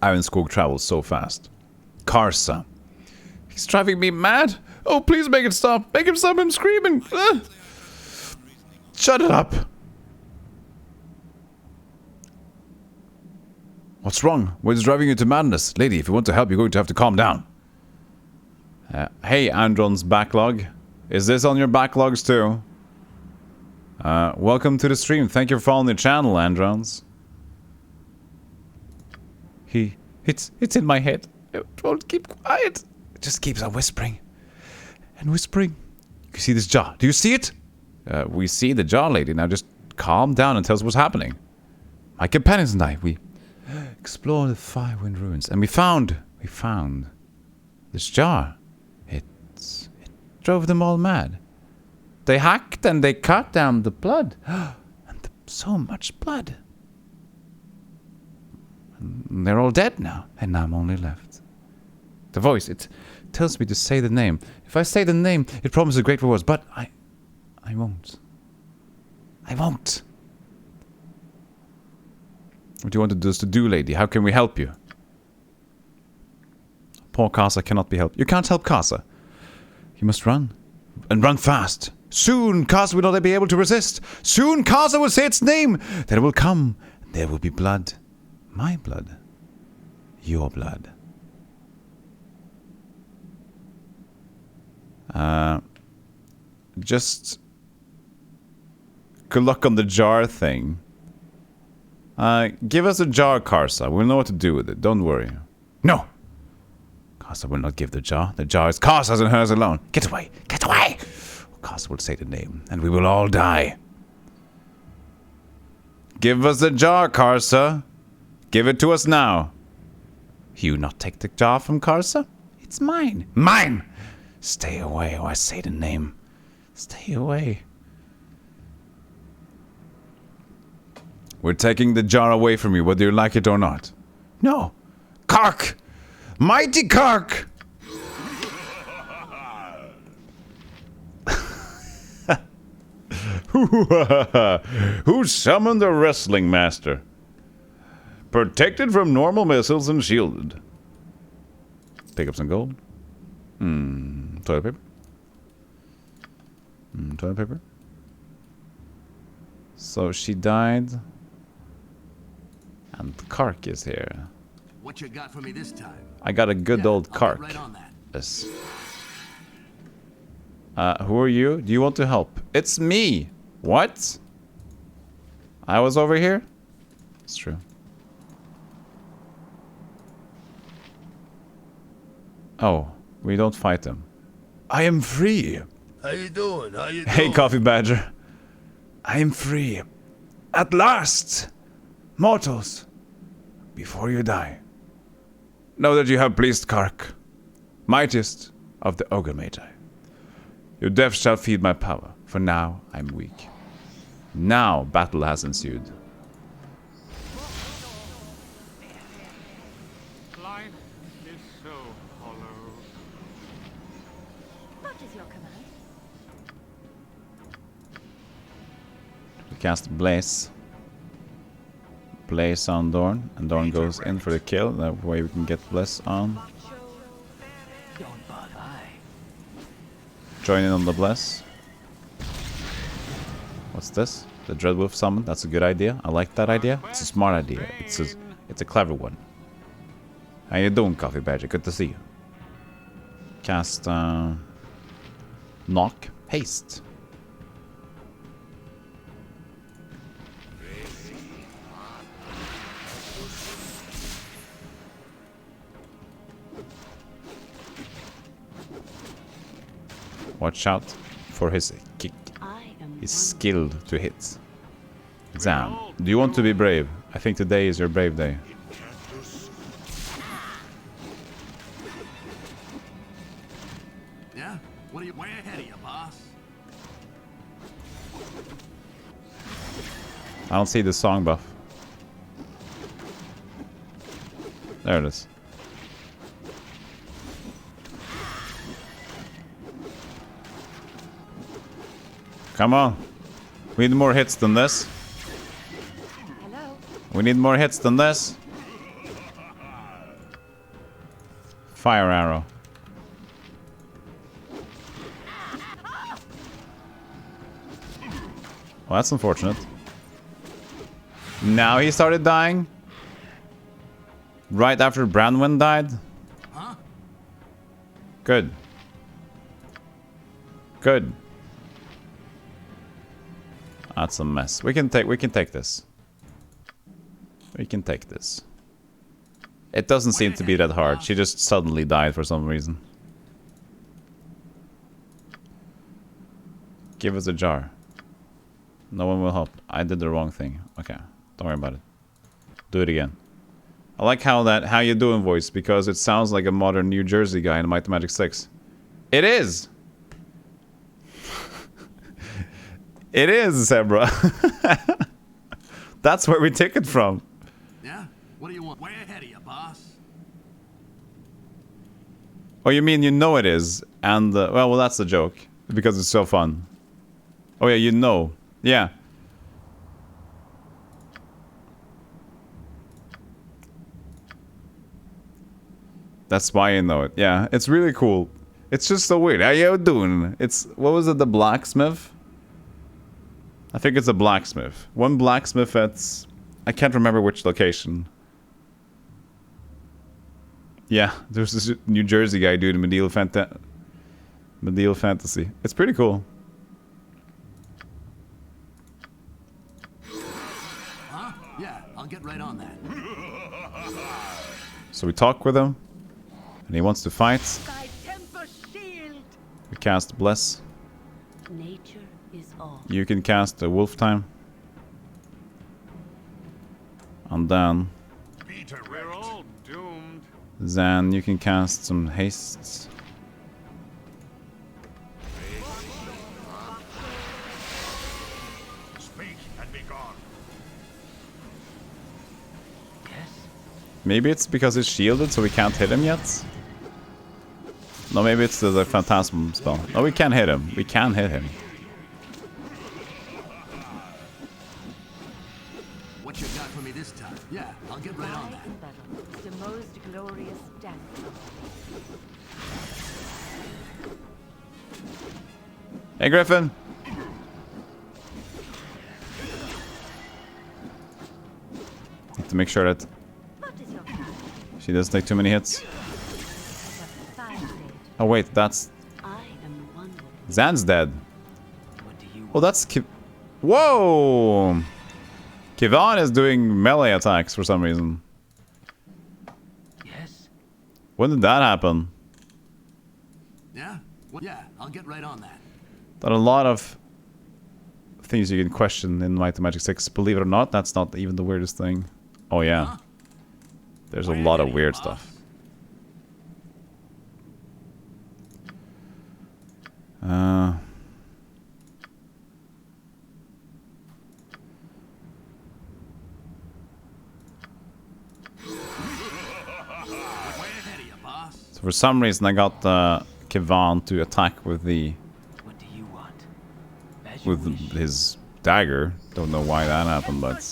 Ironskog travels so fast. Karsa. He's driving me mad. Oh, please make it stop. Make him stop. I'm screaming. Shut it up. What's wrong? What is driving you to madness? Lady, if you want to help, you're going to have to calm down. Hey, Andron's backlog. Is this on your backlogs too? Welcome to the stream. Thank you for following the channel, Androns. It's in my head. It won't keep quiet. It just keeps on whispering. And whispering. You see this jaw? Do you see it? We see the jaw, lady. Now just calm down and tell us what's happening. My companions and I, we explored the Firewind ruins. And we found this jar. It drove them all mad. They hacked and they cut down the blood. And so much blood. And they're all dead now. And I'm only left. The voice, it tells me to say the name. If I say the name, it promises great rewards. But I won't. I won't. What do you want us to do, lady? How can we help you? Poor Casa cannot be helped. You can't help Casa. You must run. And run fast. Soon Casa will not be able to resist. Soon Casa will say its name. Then it will come. There will be blood. My blood. Your blood. Just good luck on the jar thing. Give us a jar, Karsa. We'll know what to do with it. Don't worry. No! Karsa will not give the jar. The jar is Karsa's and hers alone. Get away! Get away! Karsa will say the name, and we will all die. Give us the jar, Karsa. Give it to us now. You not take the jar from Karsa? It's mine. Mine! Stay away or I say the name. Stay away. We're taking the jar away from you, whether you like it or not. No. Kark! Mighty Kark! Who summoned the wrestling master? Protected from normal missiles and shielded. Pick up some gold. Toilet paper. Toilet paper. So she died. And Kark is here. What you got for me this time? I got a good old Kark. Right on that. Yes. Who are you? Do you want to help? It's me! What? I was over here? It's true. Oh, we don't fight them. I am free! How you doing? How you doing? Hey, Coffee Badger. I am free. At last! Mortals, before you die, know that you have pleased Kark, mightiest of the Ogre Magi. Your death shall feed my power, for now I'm weak. Now battle has ensued. Life is so hollow. What is your command? We cast Blaze. Blaze on Dorn, and Dorn goes in for the kill. That way we can get Bless on. Don't bother. Join in on the Bless. What's this? The Dreadwolf summon. That's a good idea. I like that idea. It's a smart idea. It's a clever one. How you doing, Coffee Badger? Good to see you. Cast Knock. Haste. Watch out for his kick. He's skilled to hit. Zam, do you want to be brave? I think today is your brave day. Yeah? What are you way ahead of you, boss? I don't see the song buff. There it is. Come on. We need more hits than this. Hello? We need more hits than this. Fire arrow. Well, that's unfortunate. Now he started dying. Right after Branwen died. Huh? Good. Good. That's a mess. We can take this. We can take this. It doesn't seem to be that hard. She just suddenly died for some reason. Give us a jar. No one will help. I did the wrong thing. Okay. Don't worry about it. Do it again. I like how you doing voice, because it sounds like a modern New Jersey guy in Might and Magic 6. It is! It is, Zebra. That's where we take it from. Yeah? What do you want? Way ahead of you, boss. Oh, you mean you know it is? And, well, that's the joke. Because it's so fun. Oh yeah, you know. Yeah. That's why you know it. Yeah, it's really cool. It's just so weird. How you doing? It's, what was it, the blacksmith? I think it's a blacksmith. One blacksmith at, I can't remember which location. Yeah, there's this New Jersey guy doing medieval fantasy. It's pretty cool. Huh? Yeah, I'll get right on that. So we talk with him, and he wants to fight. We cast Bless. Nature is all. You can cast a Wolf Time. And then We're all doomed. Zan, you can cast some hastes. Speak and be gone. Yes? Maybe it's because it's shielded, so we can't hit him yet. No, maybe it's the Phantasm spell. No, we can hit him. We can hit him. What you got for me this time? Yeah, I'll get right on that. In battle, the most glorious dance. Hey, Griffin. Need to make sure that What is your plan? she doesn't take too many hits. Just fire stage. Oh wait, that's I am one with Zan's dead. What do you Oh, that's Whoa! Kivan is doing melee attacks for some reason. Yes? When did that happen? Yeah? Well, yeah, I'll get right on that. There are a lot of things you can question in Might and Magic 6. Believe it or not, that's not even the weirdest thing. Oh yeah. Huh? There's a Way lot ahead of you, weird boss. stuff. Way ahead of you, boss. So for some reason I got Kivan to attack with What do you want? As you wish. his dagger. Don't know why that happened, but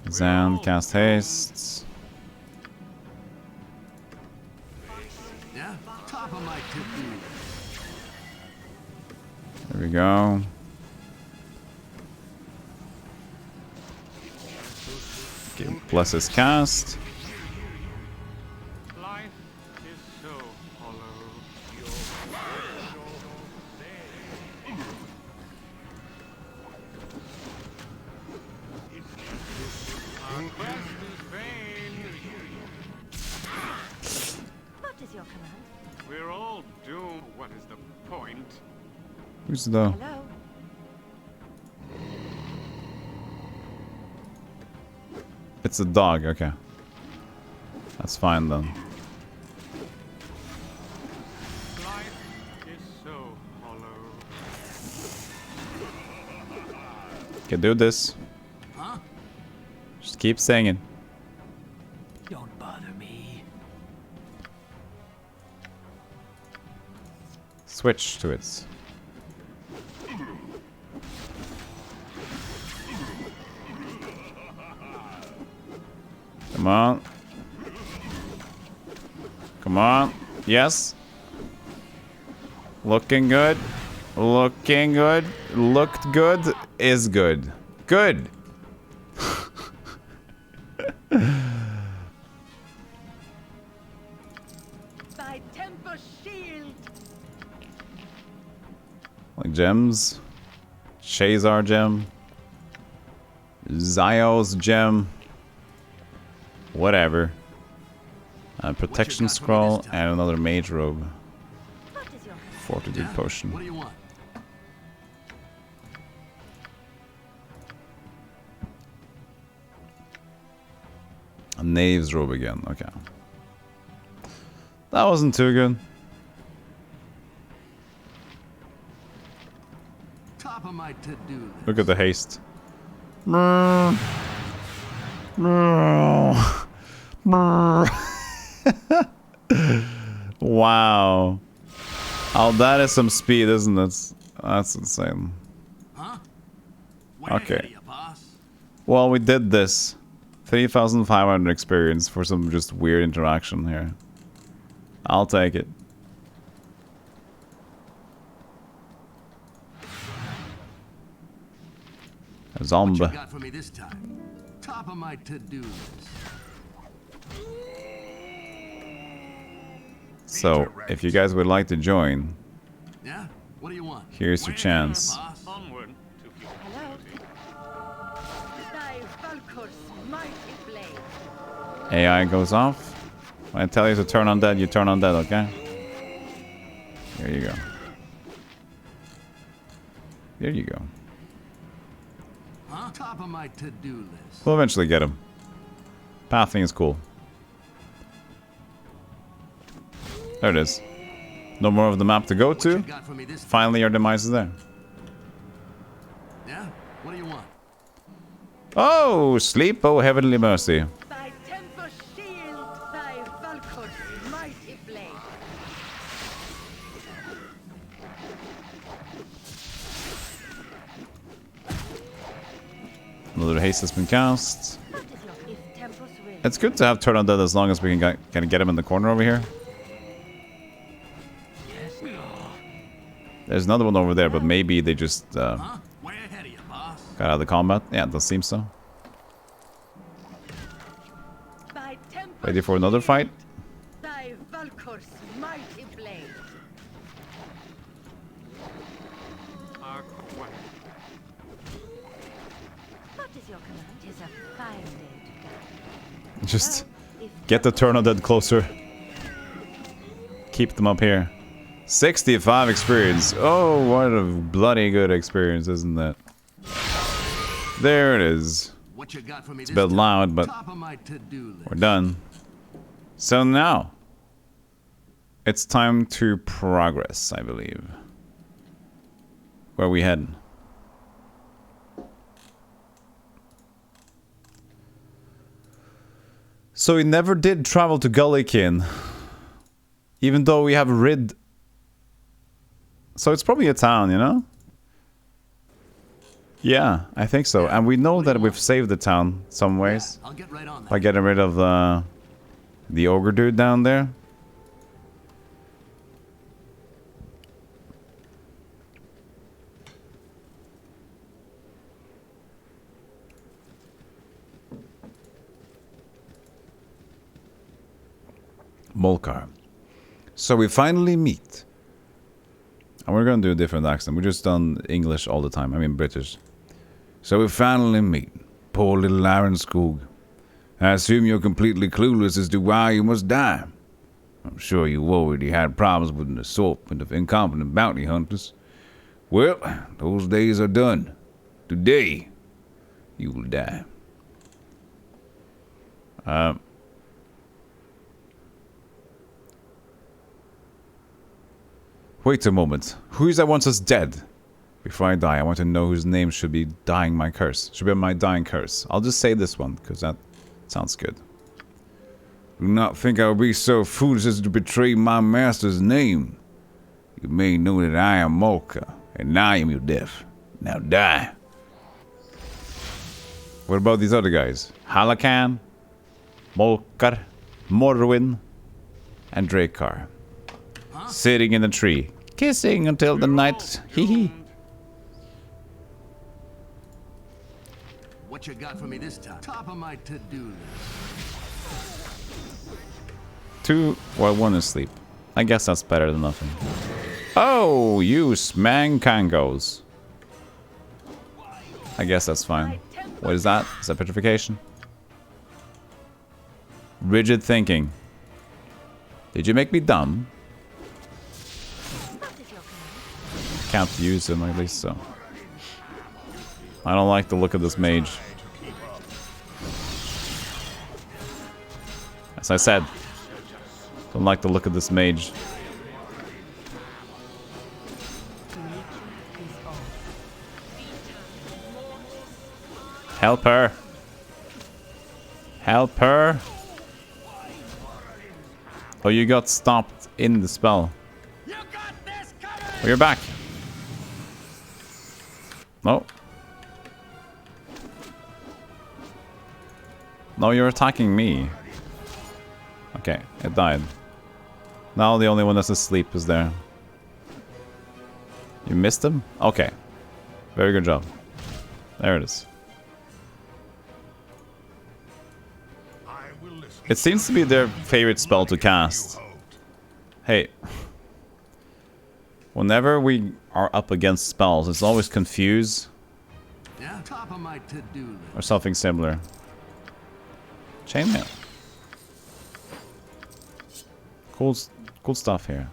Zan cast haste. Yeah? Top of my to-do. There we go. Okay, bless his cast. Life is so hollow. Our quest is vain. What is your command? We're all doomed. What is the point? Who's the... Hello? It's a dog, okay. That's fine then. Life is so hollow. can do this. Huh? Just keep singing. Don't bother me. Switch to it. Come on. Come on. Yes. Looking good. Looking good. Looked good. Is good. Good. Thy temper shield. Like gems. Shazar gem. Zio's gem. Whatever. Protection scroll and another mage robe. Fortitude potion. What do you want? A knave's robe again. Okay. That wasn't too good. Top of my to-do list. Look at the haste. Wow. Oh, that is some speed, isn't it? That's insane. Huh? Okay. Well, we did this. 3,500 experience for some just weird interaction here. I'll take it. A zombie. What you got for me this time? Top of my to-do list. So, if you guys would like to join, Yeah? What do you want? here's your chance. Onward to future. Thy Valkor's mighty blade. AI goes off. When I tell you to turn on that, you turn on that, okay? There you go. There you go. Huh? Top of my to-do list. We'll eventually get him. Pathing is cool. There it is. No more of the map to go to. Finally, our demise is there. Yeah? What do you want? Oh, sleep, oh heavenly mercy. Thy temper shield. Thy Valkor's mighty blade. Another haste has been cast. What is your if tempus really? It's good to have turn on dead as long as we can kind of get him in the corner over here. There's another one over there, but maybe they just got out of the combat. Yeah, it does seem so. Thy temper Ready for another fight? Thy Valkor's mighty blade. What is your command? 'Tis a fine day to go. Just get the turn on dead closer. Keep them up here. 65 experience. Oh, what a bloody good experience, isn't that? There it is. What you got for me It's a bit loud, but Top of my to-do list. we're done. So now, it's time to progress, I believe. Where are we heading? So we never did travel to Gullikin, even though we have rid. So it's probably a town, you know? Yeah, I think so. And we know that we've saved the town some ways. I'll get right on that. By getting rid of the ogre dude down there. Molkar. So we finally meet. And we're gonna do a different accent. We've just done English all the time. I mean British. So we finally meet. Poor little Aaron Skoog. I assume you're completely clueless as to why you must die. I'm sure you already had problems with an assortment of incompetent bounty hunters. Well, those days are done. Today, you will die. Wait a moment. Who is that wants us dead? Before I die, I want to know whose name should be dying my curse. Should be on my dying curse. I'll just say this one, because that sounds good. Do not think I will be so foolish as to betray my master's name. You may know that I am Molka, and I am your death. Now die. What about these other guys? Halakan, Molkar, Morwin, and Drakar. Sitting in a tree, kissing until the night. Hee hee. What you got for me this time? Top of my to-do list. One is sleep. I guess that's better than nothing. Oh, you smankangos. I guess that's fine. What is that? Is that petrification? Rigid thinking. Did you make me dumb? Can't use him, at least so. I don't like the look of this mage. As I said, don't like the look of this mage. Help her! Help her! Oh, you got stopped in the spell. Oh, you're back. No. No, you're attacking me. Okay, it died. Now the only one that's asleep is there. You missed him? Okay. Very good job. There it is. It seems to be their favorite spell to cast. Hey. Whenever we are up against spells, it's always confuse. Yeah, top of my to-do list. Or something similar. Chainmail. Cool stuff here.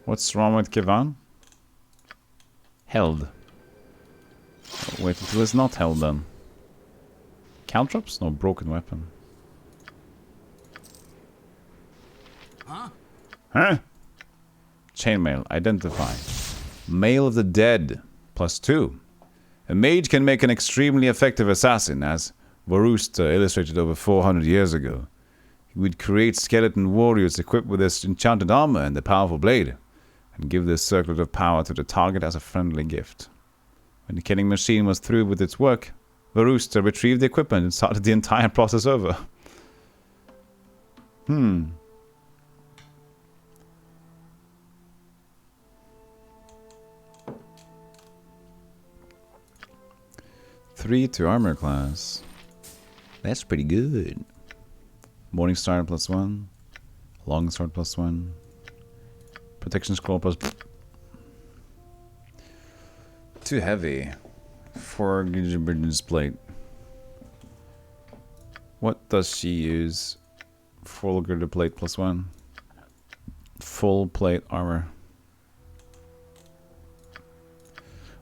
What's wrong with Kivan? Held. Oh, wait until it's not held then. Caltrops? No, broken weapon. Huh? Chainmail. Identify. Mail of the Dead. +2. A mage can make an extremely effective assassin, as Varusta illustrated over 400 years ago. He would create skeleton warriors equipped with this enchanted armor and the powerful blade, and give this circlet of power to the target as a friendly gift. When the killing machine was through with its work, Varusta retrieved the equipment and started the entire process over. 3 to armor class. That's pretty good. Morning Star +1. Long Sword +1. Protection Scroll +. Too heavy. 4 Bridges Plate. What does she use? Full Girdle Plate +1. Full plate armor.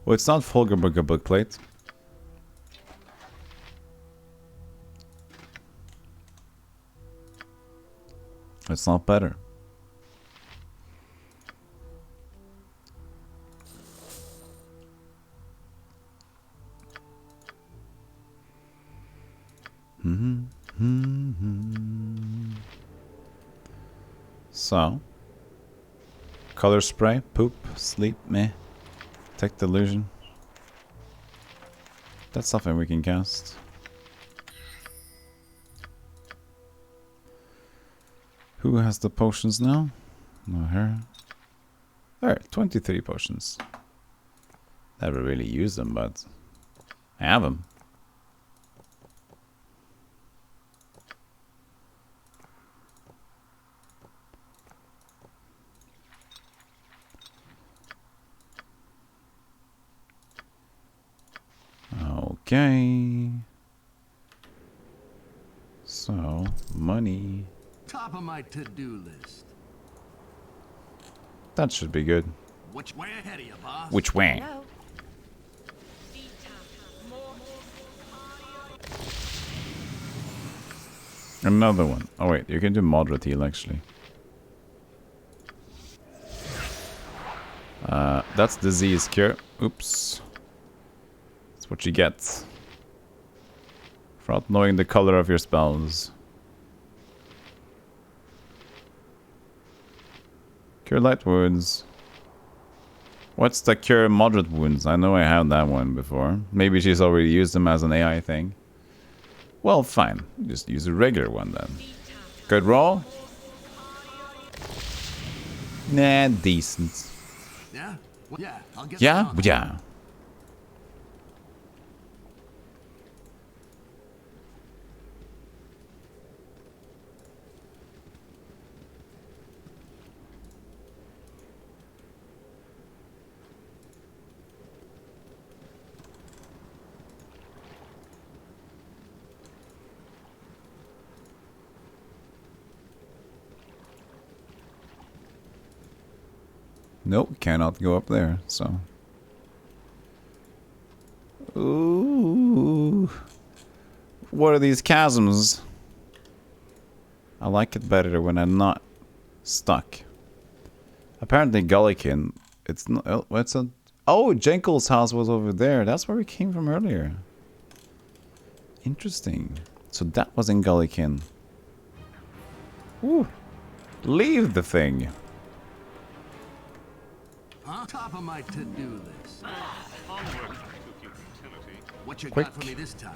Well, it's not full Girdle Plate. It's not better. So, color spray, poop, sleep, meh, detect delusion. That's something we can cast. Who has the potions now? No, her. There, 23 potions. Never really use them, but I have them. Okay. So, money. Top of my to-do list. That should be good. Which way ahead of you, boss? Which way? Hello? Another one. Oh wait, you can do moderate heal actually. That's disease cure. Oops. That's what you get for not knowing the color of your spells. Cure light wounds. What's the cure moderate wounds? I know I had that one before. Maybe she's already used them as an AI thing. Well, fine. Just use a regular one then. Good roll? Nah, decent. Yeah? Well, yeah, I'll get Yeah? some. Yeah. Nope, cannot go up there, so. Ooh. What are these chasms? I like it better when I'm not stuck. Apparently Gullikin, it's not, oh, what's a... Oh, Jenkel's house was over there. That's where we came from earlier. Interesting. So that was in Gullikin. Ooh. Leave the thing. Huh? Top of my to-do list. What you Quick. got for me this time?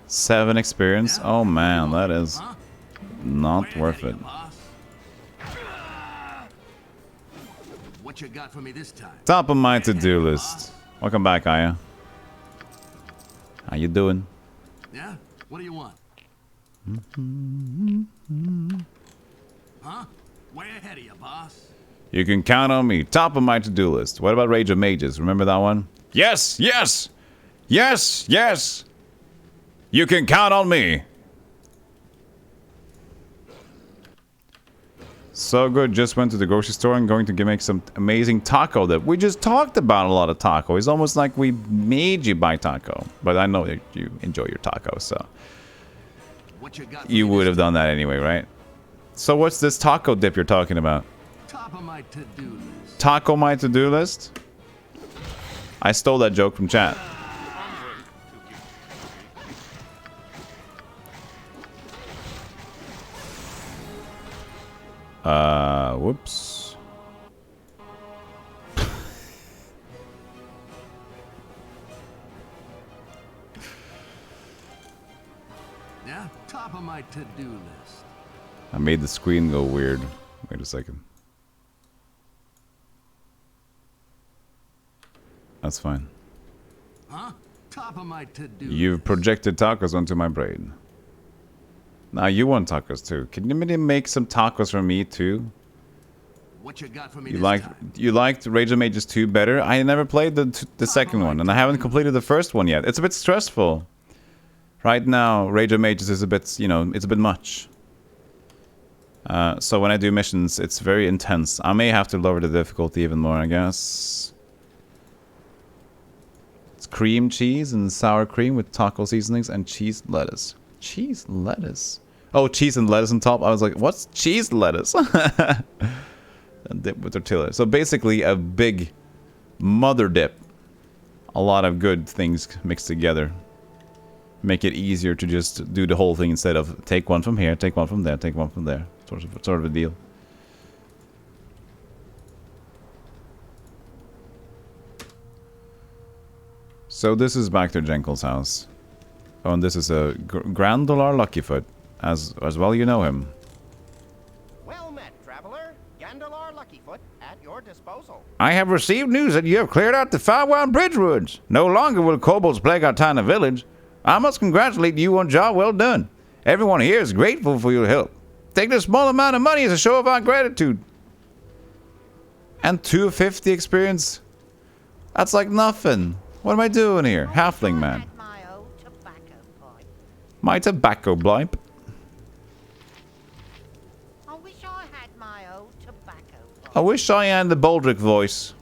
7 experience. Oh man, that is not worth it. What you got for me this time? Top of my to-do list. Welcome back, Aya. How you doing? Yeah? What do you want? Huh? Way ahead of you, boss. You can count on me. Top of my to-do list. What about Rage of Mages? Remember that one? Yes! Yes! Yes! Yes! You can count on me! So good. Just went to the grocery store and going to make some amazing taco that we just talked about a lot of taco. It's almost like we made you buy taco. But I know that you enjoy your taco, so... What you got You would have done that anyway, right? So what's this taco dip you're talking about? Top of my to-do list. Taco my to-do list? I stole that joke from chat. Whoops. Yeah? Top of my to-do list. I made the screen go weird. Wait a second. That's fine. Huh? Top of my to-do You've projected tacos onto my brain. Now you want tacos too. Can you maybe make some tacos for me too? What you got for me You this time? liked Rage of Mages 2 better? I never played the second one, and I haven't completed the first one yet. It's a bit stressful. Right now, Rage of Mages is a bit, you know, it's a bit much. So when I do missions, it's very intense. I may have to lower the difficulty even more, I guess. It's cream cheese and sour cream with taco seasonings and cheese lettuce. Cheese lettuce? Oh, cheese and lettuce on top. I was like, what's cheese lettuce? And dip with tortilla. So basically a big mother dip. A lot of good things mixed together. Make it easier to just do the whole thing instead of take one from here, take one from there, take one from there. Sort of a deal. So this is back to Jenkel's house. Oh, and this is a Grandolar Luckyfoot. As well you know him. Well met, traveler. Gandalar Luckyfoot at your disposal. I have received news that you have cleared out the Farwound Bridge woods. No longer will kobolds plague our tiny village. I must congratulate you on a job well done. Everyone here is grateful for your help. Take this small amount of money as a show of our gratitude. And 250 experience. That's like nothing. What am I doing here? Halfling man. My tobacco blipe. I wish I had my old tobacco. I wish I had the Baldric voice.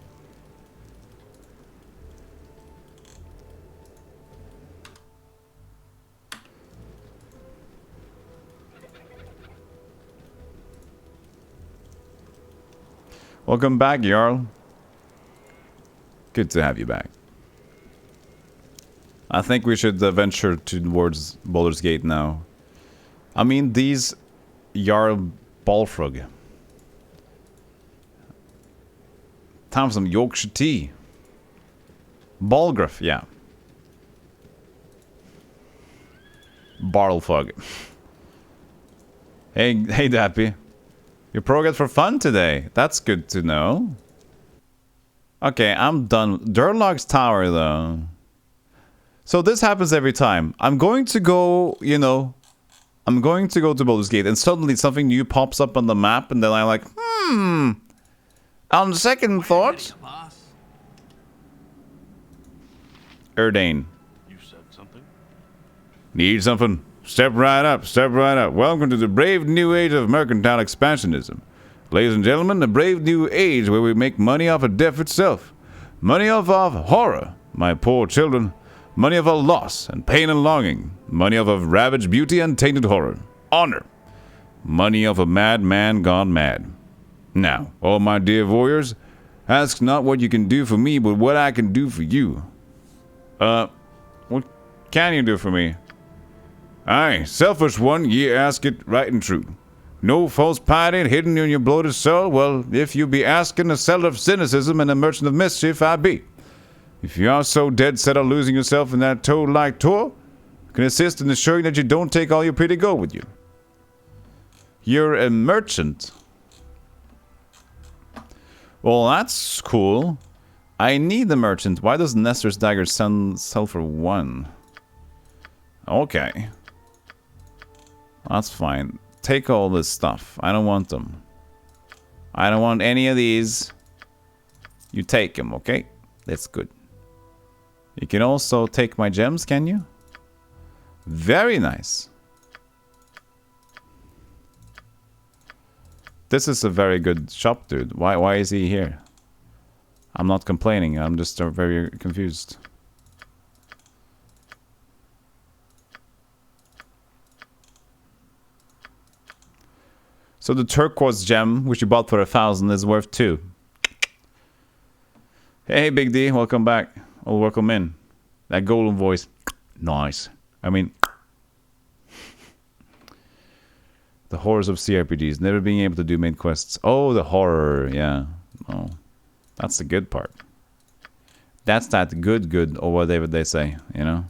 Welcome back, Jarl. Good to have you back. I think we should venture towards Baldur's Gate now. I mean, these Jarl Balfrog. Time for some Yorkshire tea. Balgruff, yeah. Barlfog. Hey, Dappy. You progress for fun today. That's good to know. Okay, I'm done. Durlog's Tower, though. So this happens every time. I'm going to go, you know, I'm going to go to Baldur's Gate, and suddenly something new pops up on the map, and then I'm like, on second thought. Erdane. You said something? Need something? Step right up, step right up. Welcome to the brave new age of mercantile expansionism. Ladies and gentlemen, the brave new age where we make money off of death itself. Money off of horror, my poor children. Money of a loss and pain and longing. Money of a ravaged beauty and tainted horror. Honor. Money of a madman gone mad. Now, oh my dear warriors, ask not what you can do for me, but what I can do for you. What can you do for me? Aye, selfish one, ye ask it right and true. No false piety hidden in your bloated soul. Well, if you be asking a seller of cynicism and a merchant of mischief, I be. If you are so dead set on losing yourself in that toad-like tour, I can assist in ensuring that you don't take all your pretty gold with you. You're a merchant. Well, that's cool. I need the merchant. Why does Nestor's dagger sell for 1? Okay. That's fine. Take all this stuff. I don't want them. I don't want any of these. You take them, okay? That's good. You can also take my gems, can you? Very nice. This is a very good shop, dude. Why is he here? I'm not complaining. I'm just very confused. So the turquoise gem, which you bought for 1,000, is worth 2. Hey, Big D, welcome back. Oh, welcome in. That golden voice, nice. I mean, the horrors of CRPGs, never being able to do main quests. Oh, the horror, yeah. Oh, that's the good part. That's that good, or whatever they say, you know?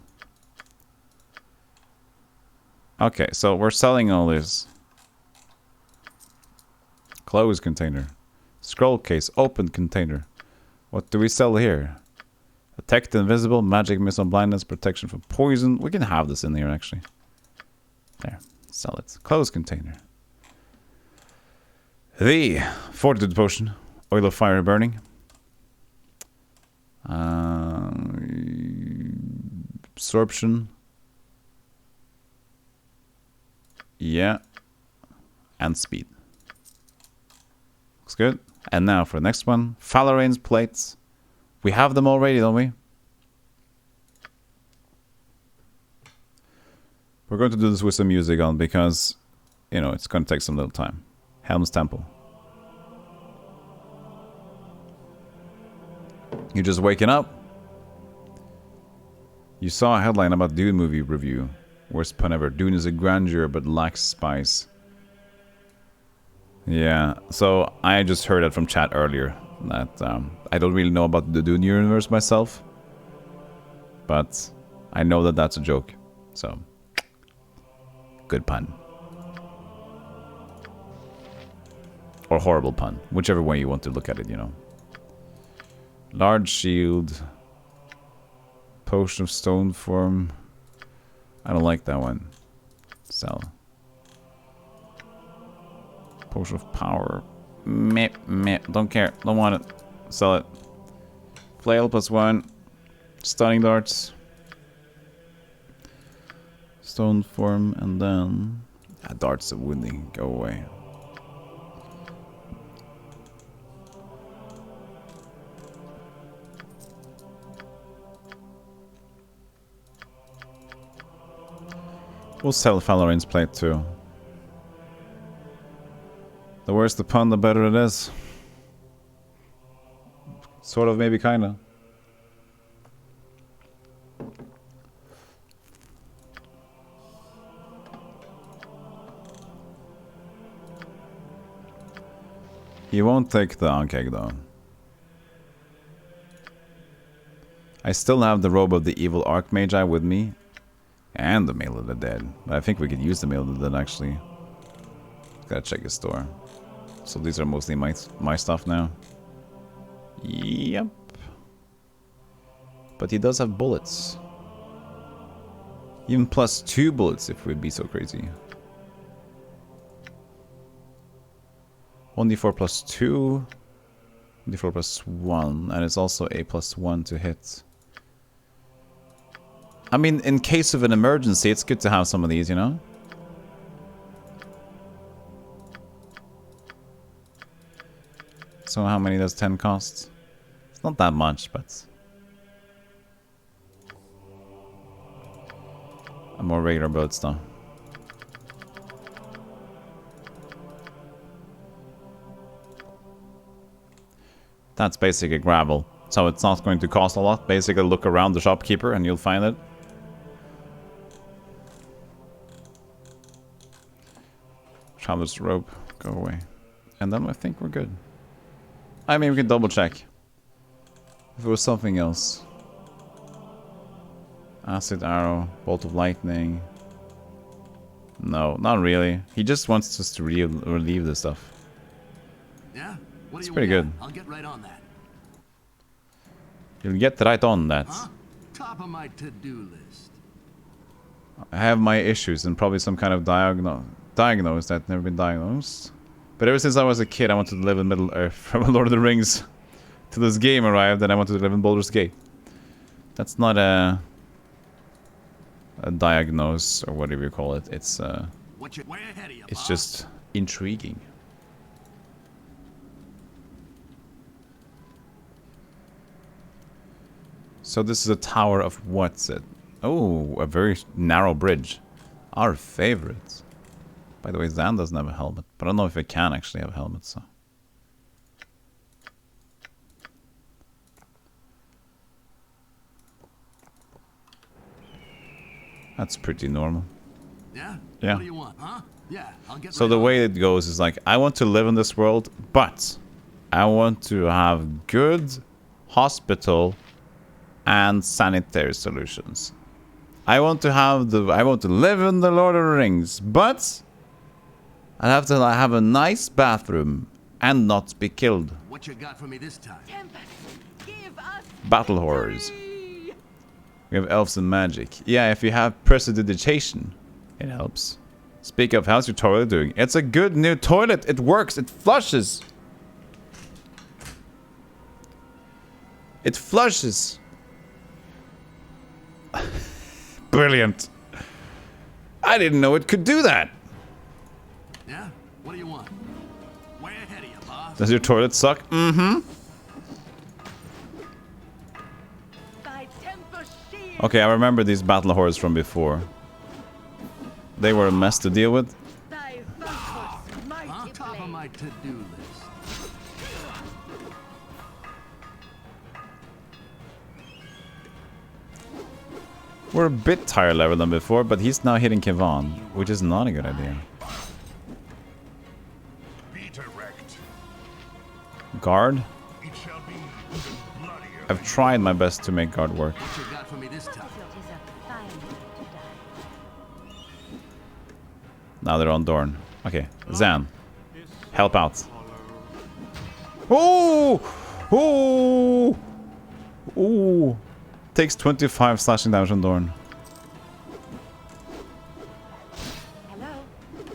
Okay, so we're selling all this. Closed container. Scroll case, open container. What do we sell here? Detect invisible, magic, missile, blindness, protection from poison. We can have this in here, actually. There, sell it. Closed container. The fortitude potion. Oil of fire burning. Absorption. Yeah. And speed. Looks good. And now for the next one. Falarain's plates. We have them already, don't we? We're going to do this with some music on because, you know, it's going to take some little time. Helm's Temple. You're just waking up. You saw a headline about Dune movie review. Worst pun ever. Dune is a grandeur but lacks spice. Yeah, so I just heard that from chat earlier. That I don't really know about the Dune universe myself. But I know that that's a joke. So, good pun. Or horrible pun. Whichever way you want to look at it, you know. Large shield. Potion of stone form. I don't like that one. Sell. Potion of power. Meh, meh. Don't care. Don't want it. Sell it. Flail +1. Stunning darts. Stone form and then... darts of wounding. Go away. We'll sell Falarain's plate too. The worse the pun, the better it is. Sort of, maybe, kinda. He won't take the Ankeg though. I still have the robe of the evil Archmagi with me. And the Mail of the Dead. But I think we could use the Mail of the Dead actually. Gotta check his store. So these are mostly my stuff now. Yep. But he does have bullets. Even +2 bullets if we'd be so crazy. 1d4 +2. 1d4 +1. And it's also a +1 to hit. I mean, in case of an emergency, it's good to have some of these, you know? So how many does 10 cost? It's not that much, but... more regular bullets though. That's basically gravel. So it's not going to cost a lot. Basically look around the shopkeeper and you'll find it. Traveler's rope. Go away. And then I think we're good. I mean, we can double check. If it was something else. Acid arrow. Bolt of lightning. No, not really. He just wants us to relieve this stuff. Yeah? What It's do you pretty want? good. I'll get right on that. You'll get right on that. Huh? Top of my to-do list. I have my issues and probably some kind of diagnosed that never been diagnosed. But ever since I was a kid, I wanted to live in Middle Earth. From Lord of the Rings till this game arrived, and I wanted to live in Baldur's Gate. That's not a diagnose or whatever you call it. It's it's just intriguing. So this is a tower of what's it? Oh, a very narrow bridge. Our favorite. By the way, Zan doesn't have a helmet, but I don't know if it can actually have a helmet, so. That's pretty normal. Yeah? Yeah. What do you want, huh? Yeah, I'll get So right the on way it goes is like, I want to live in this world, but I want to have good hospital and sanitary solutions. I want to live in the Lord of the Rings, but I have to have a nice bathroom and not be killed. What you got for me this time? Battle horrors. We have elves and magic. Yeah, if you have prestidigitation, it helps. Speak of, how's your toilet doing? It's a good new toilet. It works. It flushes. It flushes. Brilliant. I didn't know it could do that. Yeah? What do you want? Way ahead of you, boss. Does your toilet suck? Mm-hmm. Okay, I remember these battle horrors from before. They were a mess to deal with. On top of my to-do list. We're a bit higher level than before, but he's now hitting Kevan, which is not a good idea. Guard? I've tried my best to make guard work. What you got for me this time? Now they're on Dorn. Okay, Zan. Help out. Oh! Oh! Oh! Takes 25 slashing damage on Dorn.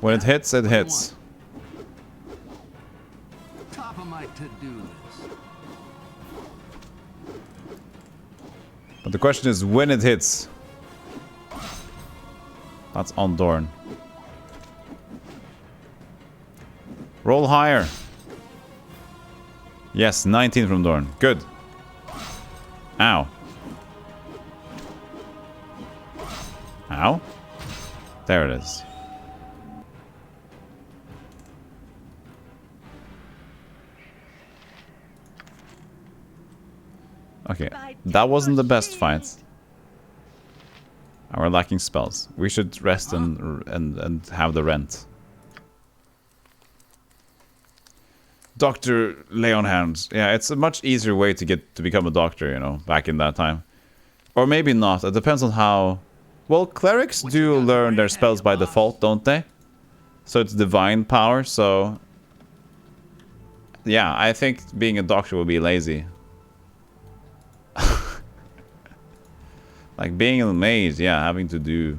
When it hits, it hits. Top of my to-do list. But the question is when it hits. That's on Dorn. Roll higher. Yes, 19 from Dorn. Good. Ow. Ow. There it is. Okay, that wasn't the best fight. And we're lacking spells. We should rest and have the rent. Dr. Lay on Hands. Yeah, it's a much easier way to get to become a doctor, you know, back in that time. Or maybe not. It depends on how... Well, clerics do learn their spells by default, don't they? So it's divine power, so... Yeah, I think being a doctor would be lazy. Like being a mage, yeah, having to do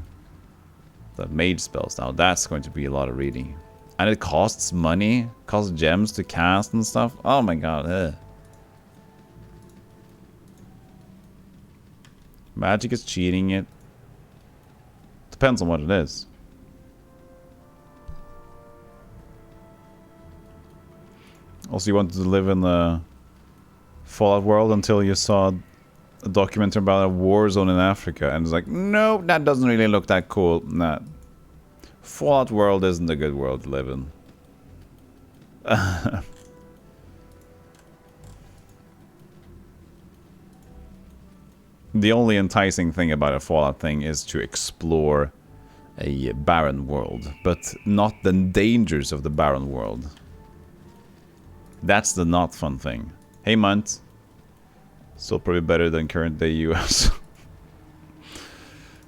the mage spells now, that's going to be a lot of reading. And it costs money, costs gems to cast and stuff. Oh my god, ugh. Magic is cheating it. Depends on what it is. Also, you wanted to live in the Fallout world until you saw a documentary about a war zone in Africa, and it's like, no, that doesn't really look that cool. Nah. Fallout world isn't a good world to live in. The only enticing thing about a Fallout thing is to explore a barren world, but not the dangers of the barren world. That's the not fun thing. Hey, Munt. Still probably better than current day US.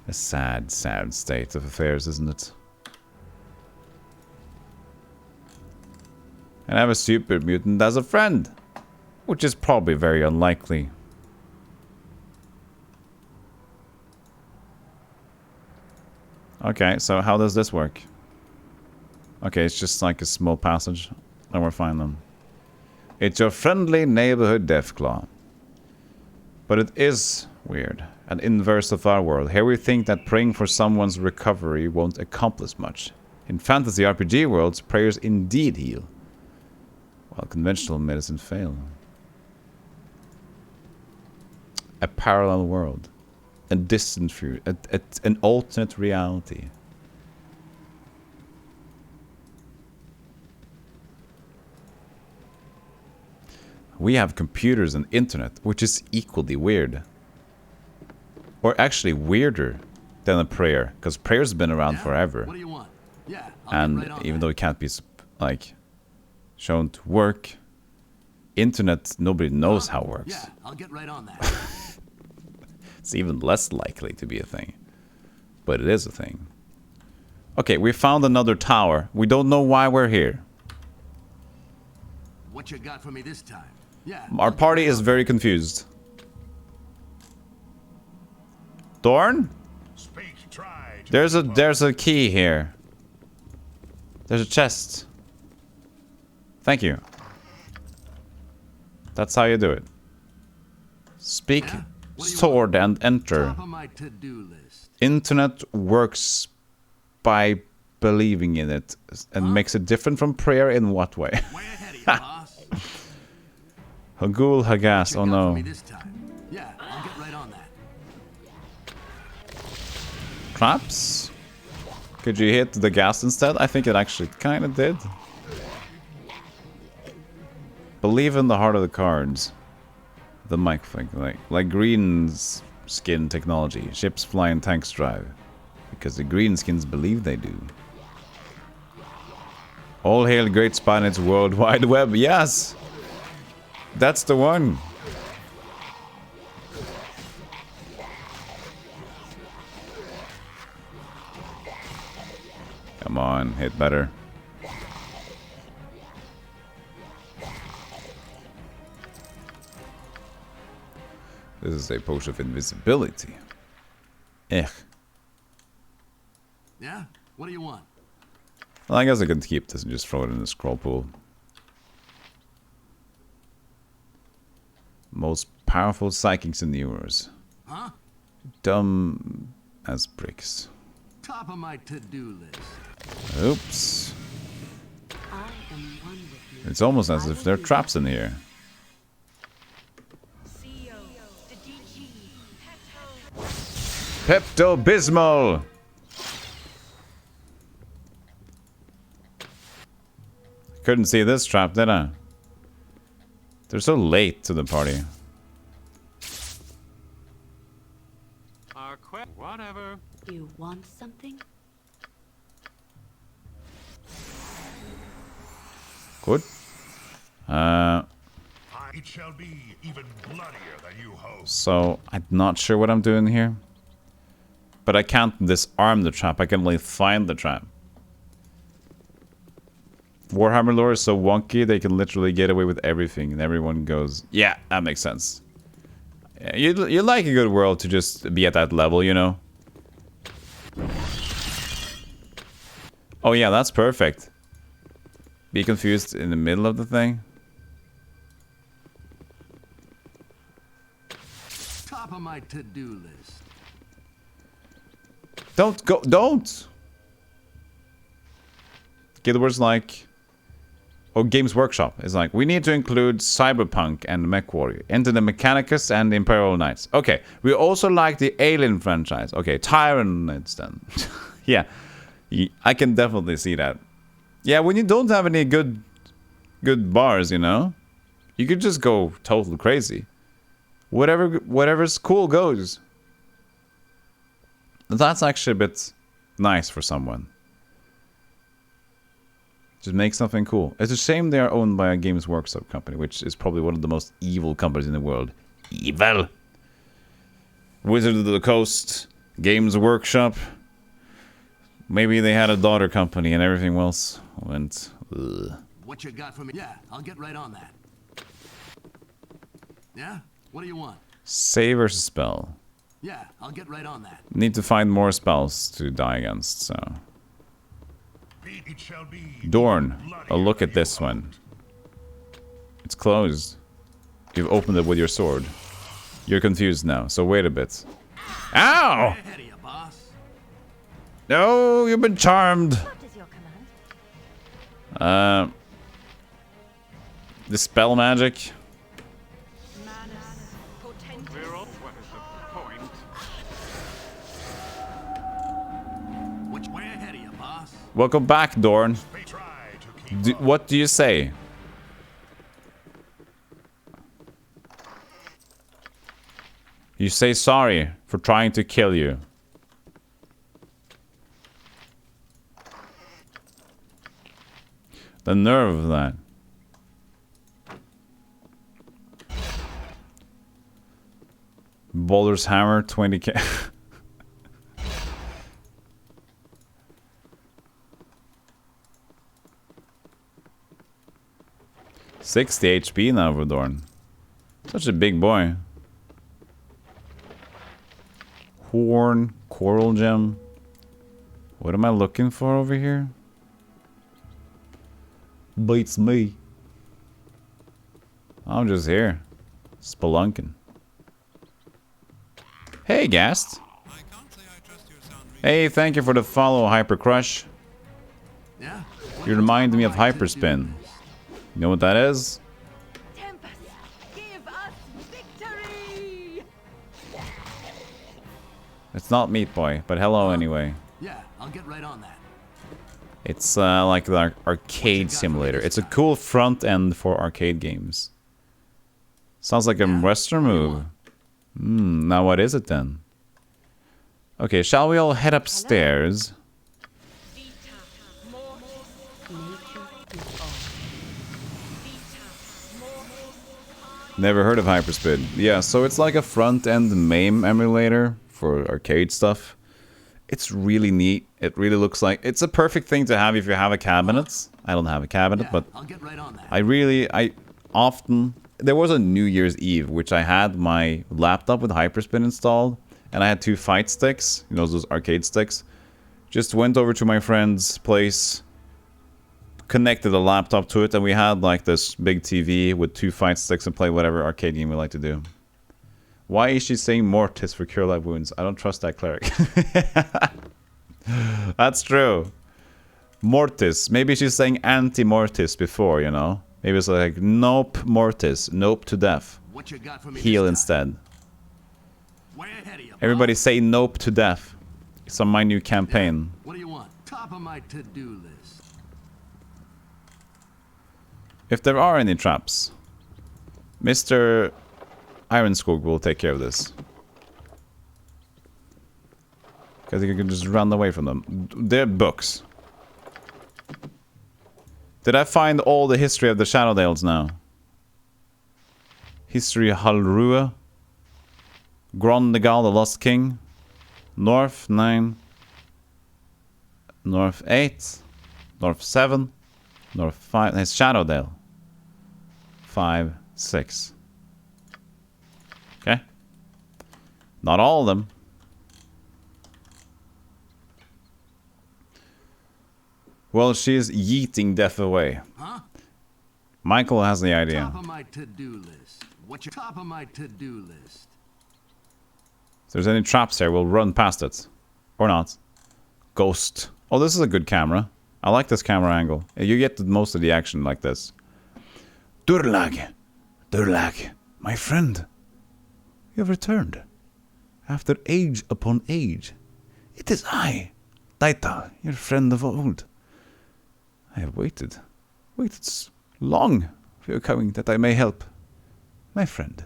A sad, sad state of affairs, isn't it? And I have a super mutant as a friend, which is probably very unlikely. Okay, so how does this work? Okay, it's just like a small passage, and we're fine then. It's your friendly neighborhood Deathclaw. But it is weird. An inverse of our world. Here we think that praying for someone's recovery won't accomplish much. In fantasy RPG worlds, prayers indeed heal, while conventional medicine fail. A parallel world. A distant future. An alternate reality. We have computers and internet, which is equally weird. Or actually weirder than a prayer, because prayer's been around forever. What do you want? Yeah, and even though it can't be like shown to work, internet, nobody knows how it works. Yeah, I'll get right on that. It's even less likely to be a thing, but it is a thing. Okay, we found another tower. We don't know why we're here. What you got for me this time? Yeah. Our party is very confused. Dorn? There's a key here. There's a chest. Thank you. That's how you do it. Speak sword and enter. Top of my to-do list. Internet works by believing in it and makes it different from prayer in what way? Hagul Hagas, oh no. Yeah, I'll get right on that. Traps? Could you hit the gas instead? I think it actually kind of did. Believe in the heart of the cards. The mic thing, like Green's skin technology. Ships fly and tanks drive. Because the greenskins believe they do. All hail Great Spinet's World Wide Web. Yes! That's the one. Come on, hit better. This is a potion of invisibility. Eh. Yeah? What do you want? Well, I guess I can keep this and just throw it in the scroll pool. Most powerful psychics in the universe. Huh? Dumb as bricks. Top of my to-do list. Oops. I am one with you. It's almost as if there are traps in here. Pepto-Bismol! Couldn't see this trap, did I? They're so late to the party. Whatever. You want something? Good. It shall be even bloodier than you hope. So, I'm not sure what I'm doing here. But I can't disarm the trap, I can only find the trap. Warhammer lore is so wonky, they can literally get away with everything, and everyone goes, yeah, that makes sense. Yeah, you like a good world to just be at that level, you know? Oh yeah, that's perfect. Be confused in the middle of the thing. Top of my to-do list. Don't! Guildward's like... Oh, Games Workshop is like, we need to include Cyberpunk and MechWarrior into the Mechanicus and the Imperial Knights. Okay, we also like the Alien franchise. Okay, Tyranids then. Yeah, I can definitely see that. Yeah, when you don't have any good bars, you know, you could just go total crazy. Whatever's cool goes. That's actually a bit nice for someone. Just make something cool. It's a shame they are owned by a Games Workshop company, which is probably one of the most evil companies in the world. Evil! Wizard of the Coast, Games Workshop. Maybe they had a daughter company and everything else went... Ugh. What you got for me? Yeah, I'll get right on that. Yeah? What do you want? Save versus spell. Yeah, I'll get right on that. Need to find more spells to die against, so... It shall be Dorn, a look at this one. It's closed. You've opened it with your sword. You're confused now, so wait a bit. Ow! No, you've been charmed. What is your command? The spell magic. We're off. What is the point? Way ahead of you, boss. Welcome back, Dorn. What do you say? You say sorry for trying to kill you. The nerve of that. Baldur's Hammer, 20k. 60 HP now for Dorn. Such a big boy. Horn, Coral Gem. What am I looking for over here? Beats me. I'm just here. Spelunking. Hey, guest. Hey, thank you for the follow, Hyper Crush. Yeah? You remind me of Hyperspin. You know what that is? Tempest, give us victory! It's not Meat Boy, but hello anyway. Yeah, I'll get right on that. It's like the arcade simulator. It's a cool front end for arcade games. Sounds like a Western move. Now what is it then? Okay, shall we all head upstairs? Never heard of Hyperspeed. Yeah, so it's like a front-end MAME emulator for arcade stuff. It's really neat. It really looks like... It's a perfect thing to have if you have a cabinet. I don't have a cabinet, but... I'll get right on that. I often... There was a New Year's Eve, which I had my laptop with Hyperspin installed, and I had 2 fight sticks, you know, those arcade sticks. Just went over to my friend's place, connected the laptop to it, and we had like this big TV with 2 fight sticks and play whatever arcade game we like to do. Why is she saying Mortis for Cure Live Wounds? I don't trust that cleric. That's true. Mortis. Maybe she's saying anti-Mortis before, you know? Maybe it's like, nope, Mortis. Nope to death. What you got for me Heal instead. Way ahead of you, Everybody say nope to death. It's on my new campaign. What do you want? Top of my to-do list. If there are any traps, Mr. Ironskog will take care of this. Because you can just run away from them. They're books. Did I find all the history of the Shadowdales now? History of Halrua. Grondegal, the Lost King. North 9. North 8. North 7. North 5. It's Shadowdale. 5, 6. Okay. Not all of them. Well, she is yeeting death away. Huh? Michael has the idea. Top of my to-do list. What's your top of my to-do list? If there's any traps here, we'll run past it. Or not. Ghost. Oh, this is a good camera. I like this camera angle. You get most of the action like this. Durlag. Durlag. My friend. You have returned. After age upon age. It is I, Daita, your friend of old. I have waited long for your coming that I may help. My friend.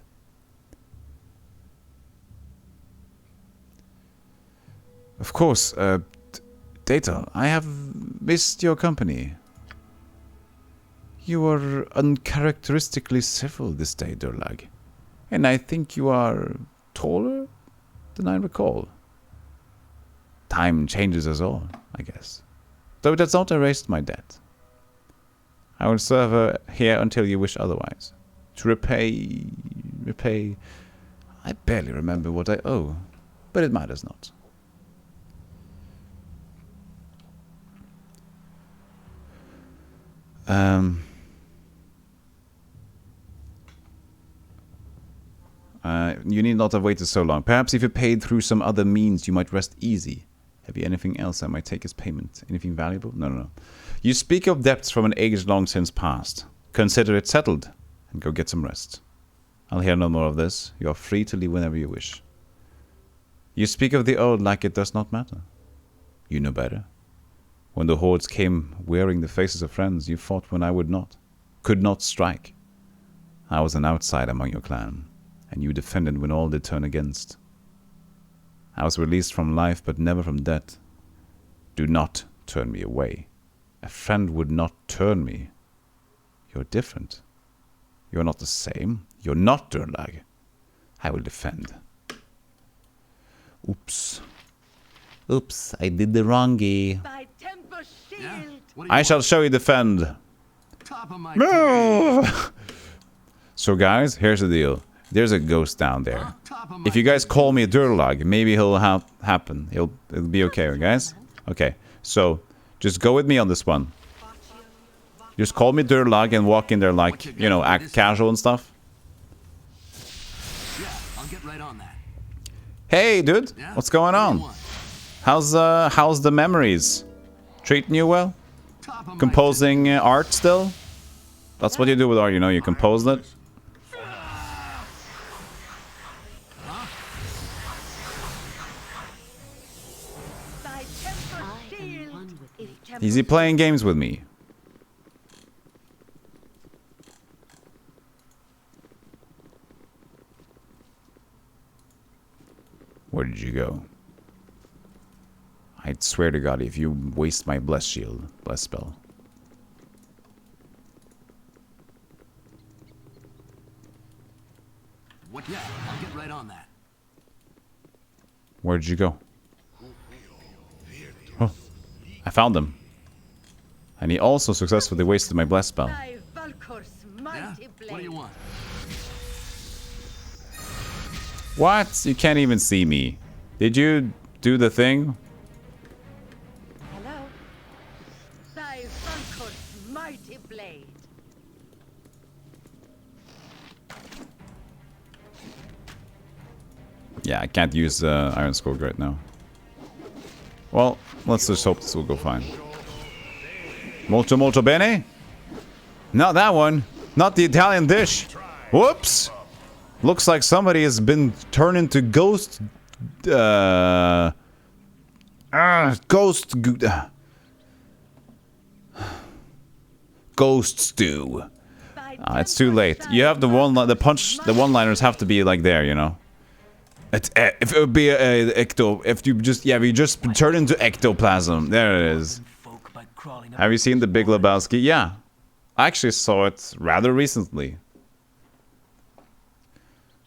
Of course, Data, I have missed your company. You are uncharacteristically civil this day, Durlag. And I think you are taller than I recall. Time changes us all, I guess. Though it has not erased my debt. I will serve her here until you wish otherwise. To repay... I barely remember what I owe, but it matters not. You need not have waited so long. Perhaps if you paid through some other means, you might rest easy. Have you anything else I might take as payment? Anything valuable? No. You speak of debts from an age long since past. Consider it settled, and go get some rest. I'll hear no more of this. You are free to leave whenever you wish. You speak of the old like it does not matter. You know better. When the hordes came wearing the faces of friends, you fought when I could not strike. I was an outsider among your clan, and you defended when all did turn against. I was released from life, but never from death. Do not turn me away. A friend would not turn me. You're different. You're not the same. You're not Durlag. I will defend. Oops. Oops, I did the wrongy. Yeah? I shall show you defend. Top of my So guys, here's the deal. There's a ghost down there. If you guys call me a Durlag, maybe he'll happen. It'll be okay, guys? Okay, so just go with me on this one. Just call me Durlag and walk in there like, you know, act casual and stuff. Yeah, I'll get right on that. Hey, dude. Yeah? What's going on? How's the memories? Treating you well? Composing art still? That's what you do with art, you know, you compose it. Is he playing games with me? Where did you go? I'd swear to God if you waste my bless shield, bless spell. What? Yeah, I'll get right on that. Where'd you go? Oh, I found him. And he also successfully wasted my bless spell. Yeah? What do you want? What? You can't even see me. Did you do the thing? Hello? Thy Valkor's mighty blade. Yeah, I can't use Iron Scourge right now. Well, let's just hope this will go fine. Molto molto bene? Not that one. Not the Italian dish. Whoops! Looks like somebody has been turned into ghost... Ghost stew. It's too late. You have the one-liners have to be like there, you know. If it would be a ecto, if you just turn into ectoplasm. There it is. Have you seen The Big Lebowski? Yeah. I actually saw it rather recently.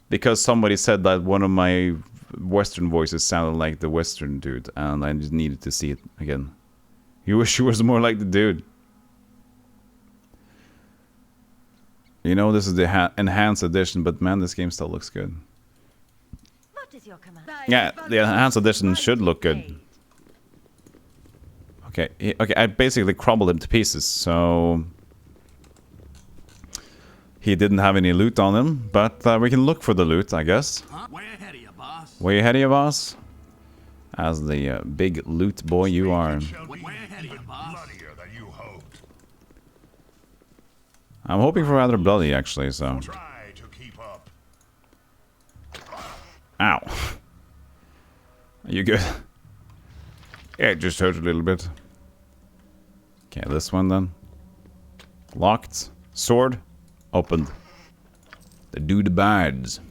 Because somebody said that one of my Western voices sounded like the Western dude, and I just needed to see it again. You wish you was more like the dude. You know, this is the enhanced edition, but man, this game still looks good. What is your command? Yeah, the enhanced edition should look good. Okay, okay, I basically crumbled him to pieces, so... He didn't have any loot on him, but we can look for the loot, I guess. Way ahead of you, boss. Way ahead of you, boss. As the big loot boy you are. Way ahead of you, boss. I'm hoping for rather bloody, actually, so... Try to keep up. Ow. Are you good? Yeah, it just hurt a little bit. Okay, this one then. Locked. Sword. Opened. The dude abides.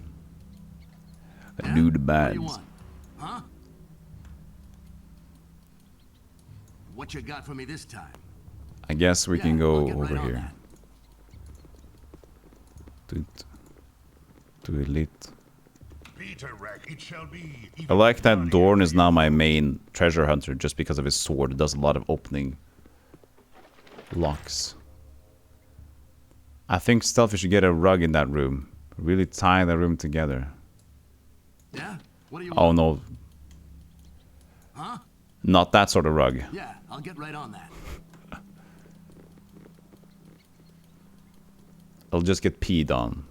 The dude abides. What do you want? Huh? What you got for me this time? I guess we can go I'll get over right on here. that. To elite. Peter Rack, it shall be. I like that Dorn is now my main treasure hunter just because of his sword. It does a lot of opening locks. I think Stealthy should get a rug in that room. Really tie the room together. Yeah? What do you Oh want? no. Huh? Not that sort of rug. Yeah, I'll get right on that. I'll just get peed on.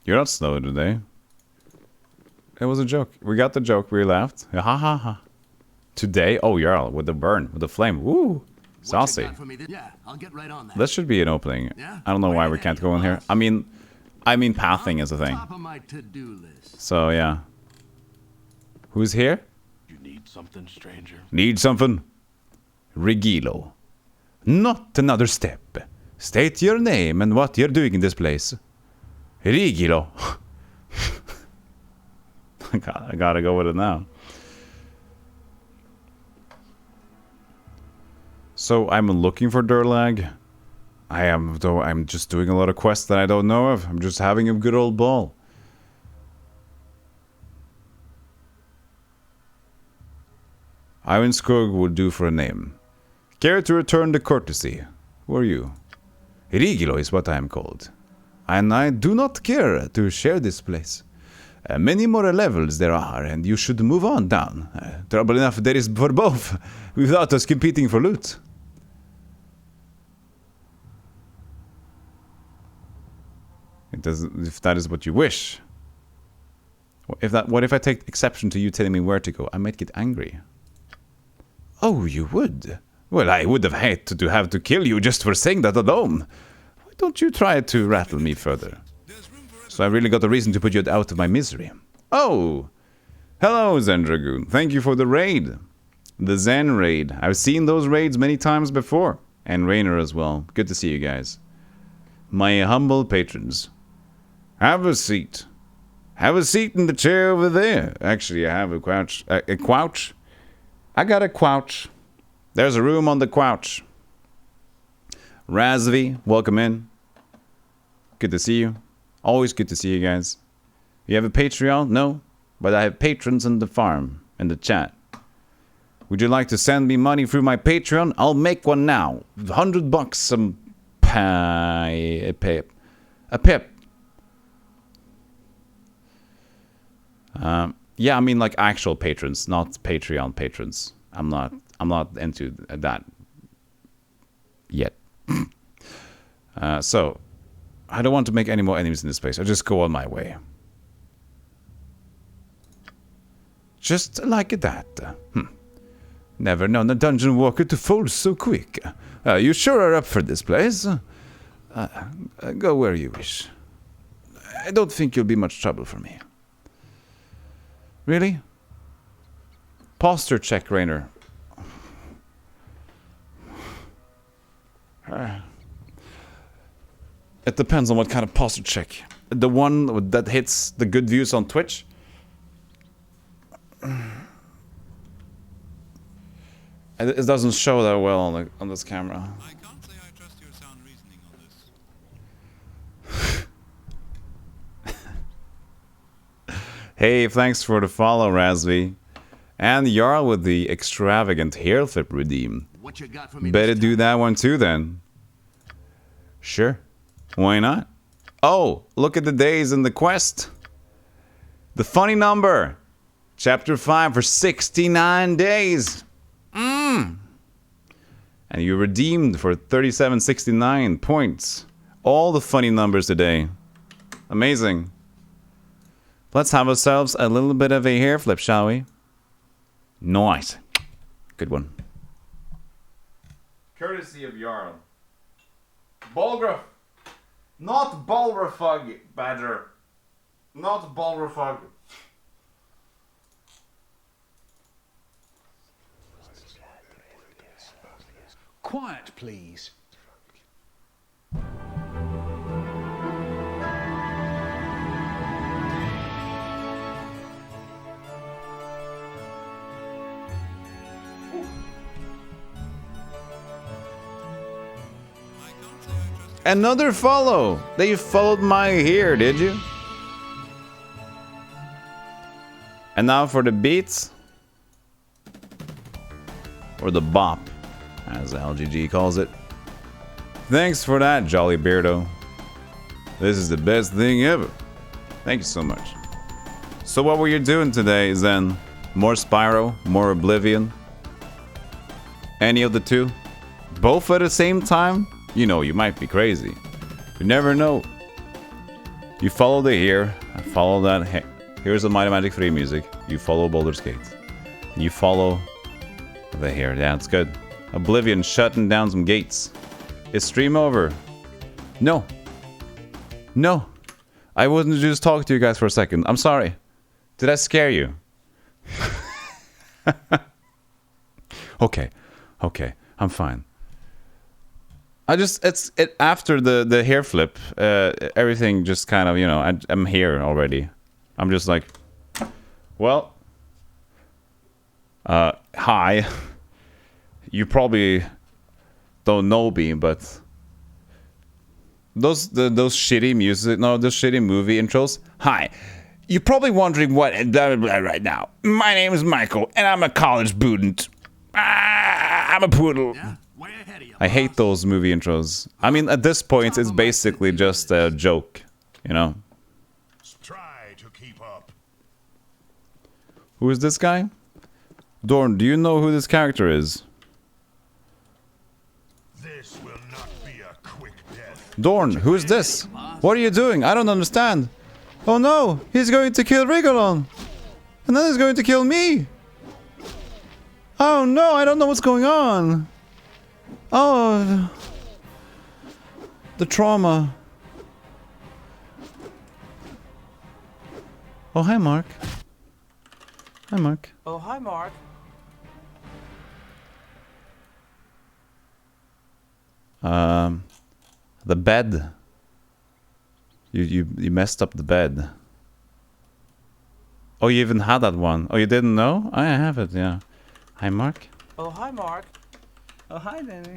You're not slow today. It was a joke. We got the joke. We laughed. Ha ha ha. Today? Oh, Jarl, with the burn, with the flame. Woo! Saucy. Yeah, I'll get right on that. This should be an opening. Yeah? I don't know why we can't go in here. I mean pathing is a thing. Top of my to-do list. So, yeah. Who's here? You need something, stranger? Need something? Regilo. Not another step. State your name and what you're doing in this place. Regilo. I gotta go with it now. So I'm looking for Durlag. I am, though I'm just doing a lot of quests that I don't know of. I'm just having a good old ball. Ivan Skog would do for a name. Care to return the courtesy? Who are you? Rigilo is what I am called. And I do not care to share this place. Many more levels there are, and you should move on down. Trouble enough there is for both, without us competing for loot. It doesn't, if that is what you wish. What if I take exception to you telling me where to go? I might get angry. Oh, you would? Well, I would have hated to have to kill you just for saying that alone. Why don't you try to rattle me further? So I really got a reason to put you out of my misery. Oh! Hello, Zen Dragoon. Thank you for the raid. The Zen raid. I've seen those raids many times before. And Rainer as well. Good to see you guys. My humble patrons. Have a seat. Have a seat in the chair over there. Actually, I have a couch. A couch? I got a couch. There's a room on the couch. Razvi, welcome in. Good to see you. Always good to see you guys. You have a Patreon? No? But I have patrons in the farm, in the chat. Would you like to send me money through my Patreon? I'll make one now. $100 some a pip. Yeah, I mean like actual patrons, not Patreon patrons. I'm not into that yet. So I don't want to make any more enemies in this place. I'll just go on my way. Just like that. Never known a dungeon walker to fold so quick. You sure are up for this place. Go where you wish. I don't think you'll be much trouble for me. Really? Posture check, Rainer. It depends on what kind of posture check. The one that hits the good views on Twitch. It doesn't show that well on this camera. I can't say I trust your sound reasoning on this. Hey, thanks for the follow, Razvi. And Jarl with the extravagant hair flip redeem. What you got for me? Better do that one too then. Sure. Why not? Oh, look at the days in the quest. The funny number. Chapter 5 for 69 days. And you redeemed for 3769 points. All the funny numbers today. Amazing. Let's have ourselves a little bit of a hair flip, shall we? Nice. Good one. Courtesy of Jarl. Balgraf. Not Balrafug, Badger. Not Balrafug. Quiet, please. Another follow. They followed my hair, did you? And now for the beats. Or the bop, as LGG calls it. Thanks for that, Jolly Beardo. This is the best thing ever. Thank you so much. So what were you doing today, Zen? More Spyro? More Oblivion? Any of the two? Both at the same time? You know, you might be crazy. You never know. You follow the here, I follow that. Hey, here's the Might and Magic 3 music. You follow Baldur's Gate. And you follow the here. Yeah, it's good. Oblivion shutting down some gates. Is stream over? No. No. I wasn't just talking to you guys for a second. I'm sorry. Did I scare you? Okay. Okay. I'm fine. I just, after the hair flip, everything just kind of, you know, I'm here already. I'm just like, well, hi. You probably don't know me, but those shitty music, no, those shitty movie intros. Hi. You're probably wondering what blah, blah, blah right now. My name is Michael, and I'm a college student. I'm a poodle. Yeah, way ahead of you, I hate those movie intros. I mean, at this point, it's basically just a joke, you know? Try to keep up. Who is this guy? Dorn, do you know who this character is? This will not be a quick death. Dorn, who is this? What are you doing? I don't understand. Oh no, he's going to kill Rigolon. And then he's going to kill me. Oh no, I don't know what's going on. Oh, the trauma. Oh, hi, Mark. Hi, Mark. Oh, hi, Mark. The bed. You messed up the bed. Oh, you even had that one. Oh, you didn't know? I have it, yeah. Hi, Mark. Oh, hi, Mark. Oh, hi, Danny.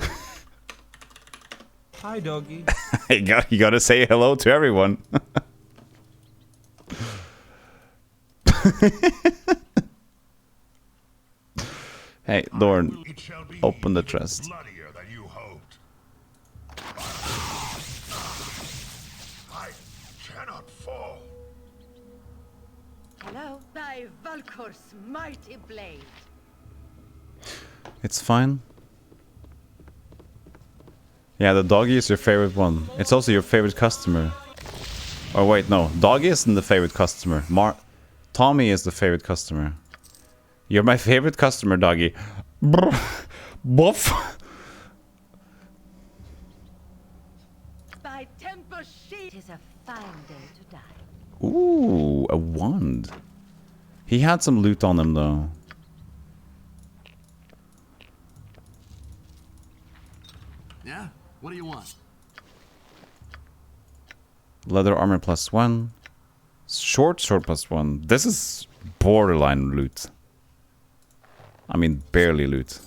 Hi, doggy. You gotta say hello to everyone. Hey, Dorn, open the chest. Bloodier than you hoped. I cannot fall. Hello? Thy Valkor's mighty blade. It's fine. Yeah, the doggy is your favorite one. It's also your favorite customer. Oh wait, no. Doggy isn't the favorite customer. Tommy is the favorite customer. You're my favorite customer, doggy. Boof. Thy temper sheet is a fine day to die. Ooh, a wand. He had some loot on him though. Yeah? What do you want? Leather armor +1. Short +1. This is borderline loot. I mean, barely loot.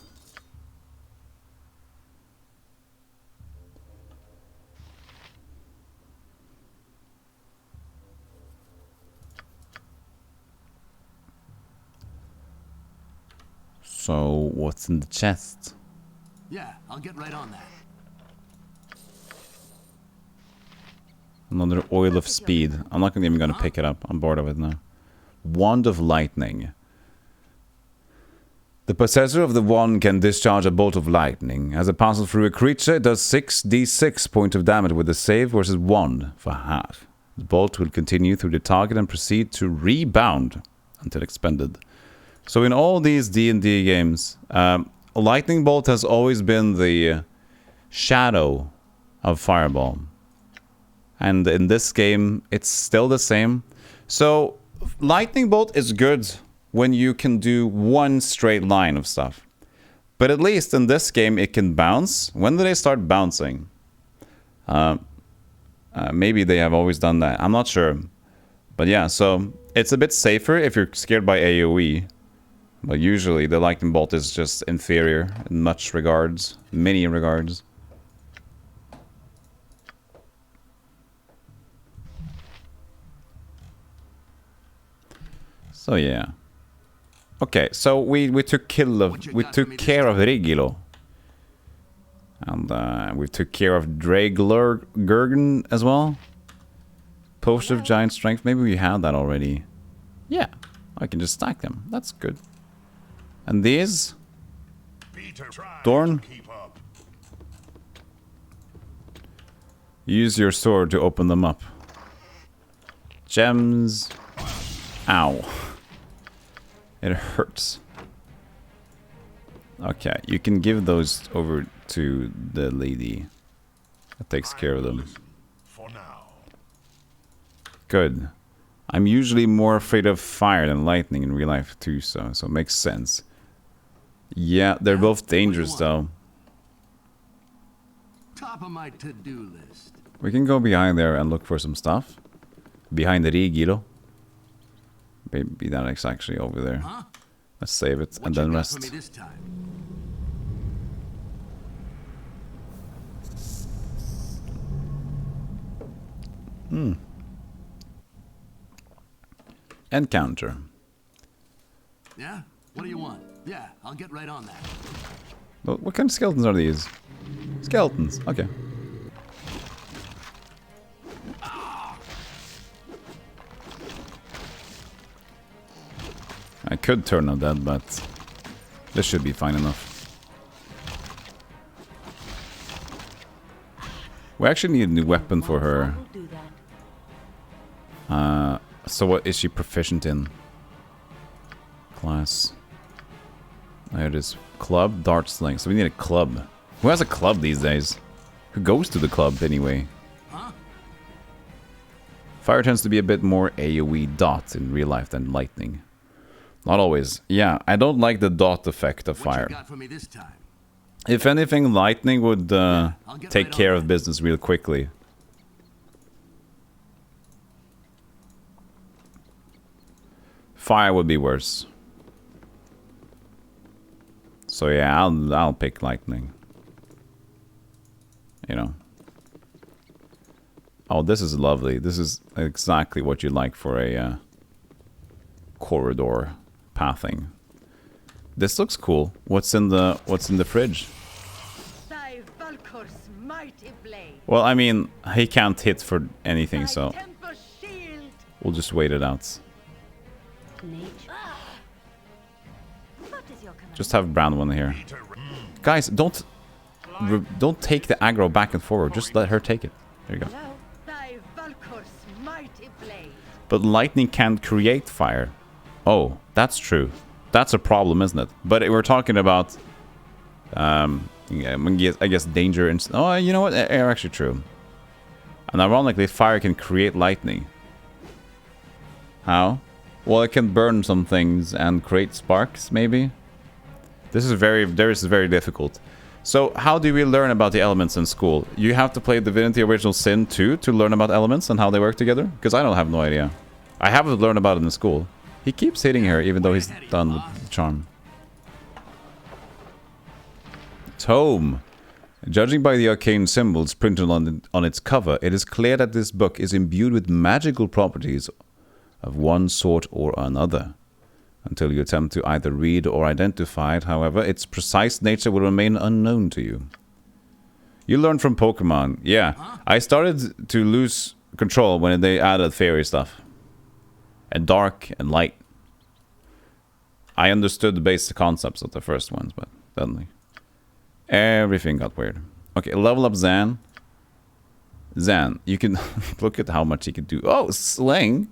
So, what's in the chest? Yeah, I'll get right on that. Another oil of speed. I'm not even gonna pick it up. I'm bored of it now. Wand of lightning. The possessor of the wand can discharge a bolt of lightning. As it passes through a creature, it does 6d6 points of damage with a save versus 1 for half. The bolt will continue through the target and proceed to rebound until expended. So in all these D&D games, a lightning bolt has always been the shadow of fireball. And in this game, it's still the same. So lightning bolt is good when you can do one straight line of stuff. But at least in this game, it can bounce. When do they start bouncing? Maybe they have always done that. I'm not sure. But yeah, so it's a bit safer if you're scared by AoE. But usually the lightning bolt is just inferior in much regards. Many regards. So yeah. Okay, so we took care of Rigilo. And we took care of Dragurgen as well. Potion of Giant Strength. Maybe we had that already. Yeah, I can just stack them. That's good. And these? Dorn? Use your sword to open them up. Gems. Ow. It hurts. Okay, you can give those over to the lady that takes care of them. Good. I'm usually more afraid of fire than lightning in real life too, so it makes sense. Yeah, they're both dangerous though. Top of my to-do list. We can go behind there and look for some stuff. Behind the Rigilo. Maybe that is actually over there. Let's save it and then rest. Encounter. Yeah? What do you want? Yeah, I'll get right on that. Well, what kind of skeletons are these? Skeletons, okay. I could turn on that, but this should be fine enough. We actually need a new weapon for her. So what is she proficient in? Class. There it is. Club, dart sling. So we need a club. Who has a club these days? Who goes to the club anyway? Fire tends to be a bit more AoE dot in real life than lightning. Not always. Yeah, I don't like the dot effect of fire. If anything, lightning would take care of business real quickly. Fire would be worse. So yeah, I'll pick lightning. You know. Oh, this is lovely. This is exactly what you like for a corridor pathing. This looks cool. What's in the fridge? Well, I mean, he can't hit for anything, so we'll just wait it out. Just have brown one here. Guys, don't take the aggro back and forward. Just let her take it. There you go. But lightning can't create fire. Oh, that's true. That's a problem, isn't it? But we're talking about, I guess danger and... Oh, you know what? They're actually true. And ironically, fire can create lightning. How? Well, it can burn some things and create sparks, maybe? This is very difficult. So, how do we learn about the elements in school? You have to play Divinity Original Sin 2 to learn about elements and how they work together? Because I don't have no idea. I haven't learned about it in school. He keeps hitting her, even though he's done with the charm. Tome. Judging by the arcane symbols printed on its cover, it is clear that this book is imbued with magical properties of one sort or another. Until you attempt to either read or identify it, however, its precise nature will remain unknown to you. You learn from Pokemon. Yeah, I started to lose control when they added fairy stuff. And dark and light. I understood the basic concepts of the first ones, but suddenly everything got weird. Okay, level up Zan. Zan, you can look at how much he can do. Oh, sling!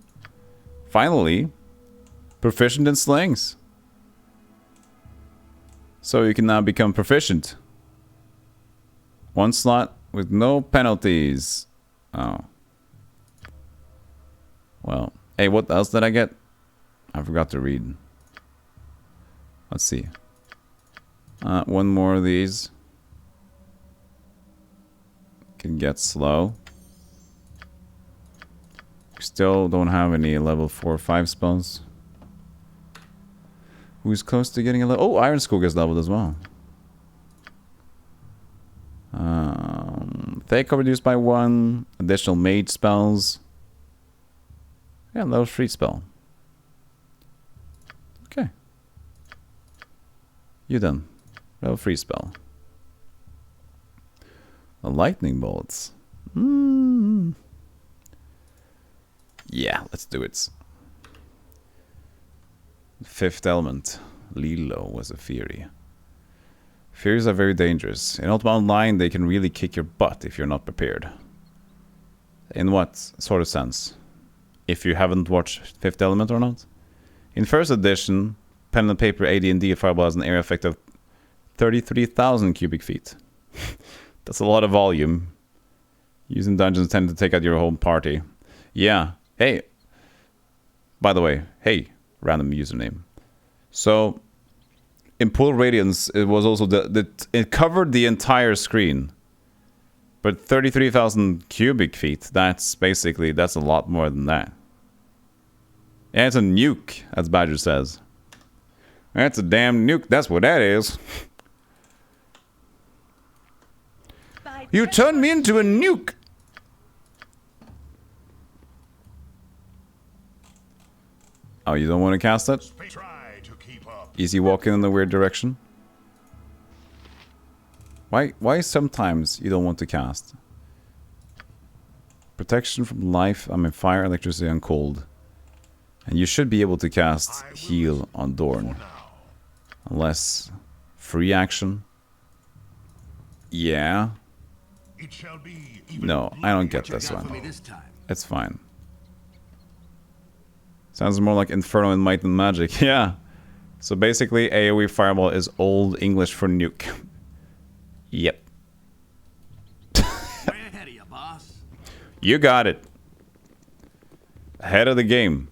Finally. Proficient in slings. So you can now become proficient. One slot with no penalties. Oh. Well. Hey, what else did I get? I forgot to read. Let's see. One more of these. Can get slow. Still don't have any level 4 or 5 spells. Who's close to getting a level? Oh, Iron Skull gets leveled as well. Take reduced by 1. Additional mage spells. Yeah, level 3 spell. Okay. You done. Level 3 spell. The lightning bolts. Yeah, let's do it. Fifth element. Lilo was a Fury. Furies are very dangerous. In Ultima Online, they can really kick your butt if you're not prepared. In what sort of sense? If you haven't watched Fifth Element or not? In first edition, pen and paper AD&D Fireball has an area effect of 33,000 cubic feet. That's a lot of volume. Using dungeons tend to take out your whole party. Yeah. Hey. By the way, hey. Random username. So, in Pool Radiance, it was also it covered the entire screen. But 33,000 cubic feet, that's a lot more than that. Yeah, it's a nuke, as Badger says. That's a damn nuke, that's what that is. You turned me into a nuke! Oh, you don't want to cast it? Easy walking in the weird direction? Why sometimes you don't want to cast? Protection from life, fire, electricity, and cold. And you should be able to cast heal on Dorn. Unless free action. Yeah. No, I don't get this one. It's fine. Sounds more like Inferno in Might and Magic. Yeah. So basically, AoE Fireball is Old English for nuke. Yep. Way ahead of you, boss. You got it. Ahead of the game.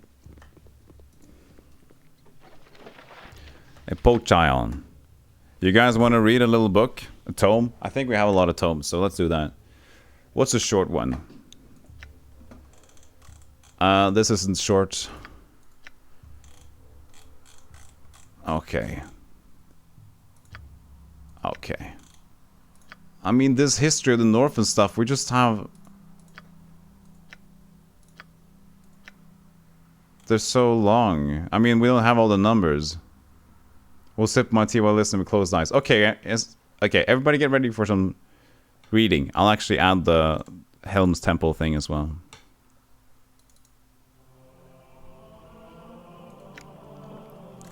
A Pochion. You guys want to read a little book? A tome? I think we have a lot of tomes, so let's do that. What's a short one? This isn't short. Okay. Okay. I mean, this history of the North and stuff, we just have... They're so long. I mean, we don't have all the numbers. We'll sip my tea while listening with closed eyes. Okay, okay, everybody get ready for some reading. I'll actually add the Helm's Temple thing as well.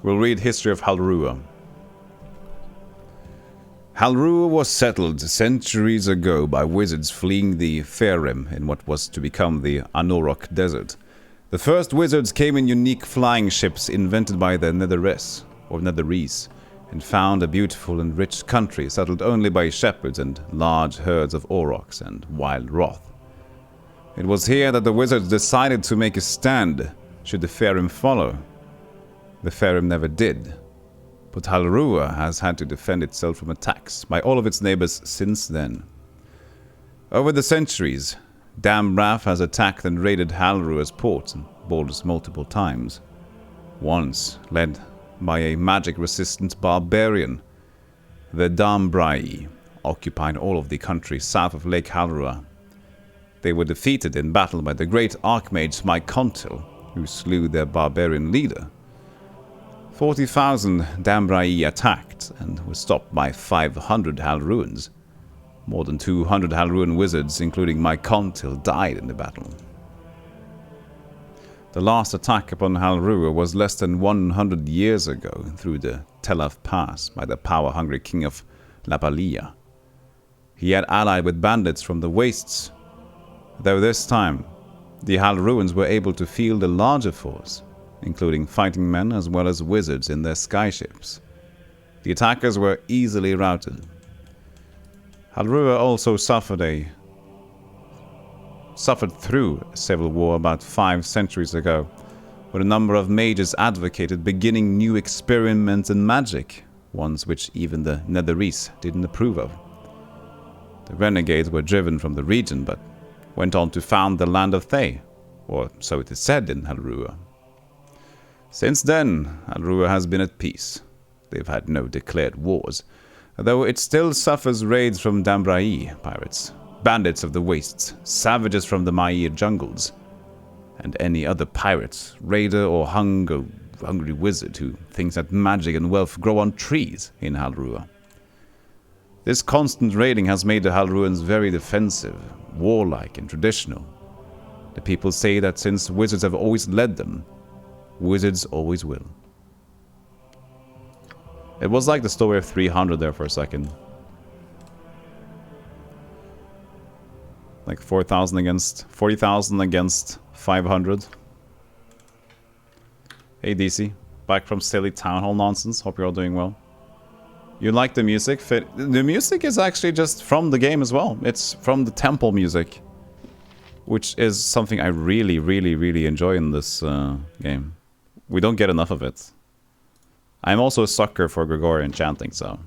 We'll read History of Halrua. Halrua was settled centuries ago by wizards fleeing the Faerem in what was to become the Anorok Desert. The first wizards came in unique flying ships invented by the Netherese, or Netherese, and found a beautiful and rich country settled only by shepherds and large herds of aurochs and wild wrath. It was here that the wizards decided to make a stand should the Faerem follow. The Faerem never did, but Halrua has had to defend itself from attacks by all of its neighbors since then. Over the centuries, Dam Raf has attacked and raided Halrua's ports and borders multiple times. Once led by a magic-resistant barbarian, the Dambrai occupied all of the country south of Lake Halrua. They were defeated in battle by the great Archmage Mycontil, who slew their barbarian leader. 40,000 Dambrai attacked and were stopped by 500 Halruans. More than 200 Halruan wizards, including Mycontil, died in the battle. The last attack upon Halrua was less than 100 years ago through the Telaf Pass by the power-hungry king of Lapalia. He had allied with bandits from the wastes, though this time the Halruans were able to field a larger force, including fighting men as well as wizards in their skyships. The attackers were easily routed. Halrua also suffered through a civil war about 5 centuries ago, where a number of mages advocated beginning new experiments in magic, ones which even the Netherese didn't approve of. The renegades were driven from the region, but went on to found the land of Thay, or so it is said in Halrua. Since then, Halrua has been at peace. They've had no declared wars, though it still suffers raids from Dambrai pirates, bandits of the wastes, savages from the Ma'ir jungles, and any other pirates, raider or hungry wizard who thinks that magic and wealth grow on trees in Halrua. This constant raiding has made the Halruans very defensive, warlike and traditional. The people say that since wizards have always led them, wizards always will. It was like the story of 300 there for a second. Like 40,000 against 500. Hey DC, back from silly town hall nonsense. Hope you're all doing well. You like the music? The music is actually just from the game as well. It's from the temple music, which is something I really enjoy in this game. We don't get enough of it. I'm also a sucker for Gregorian chanting, so.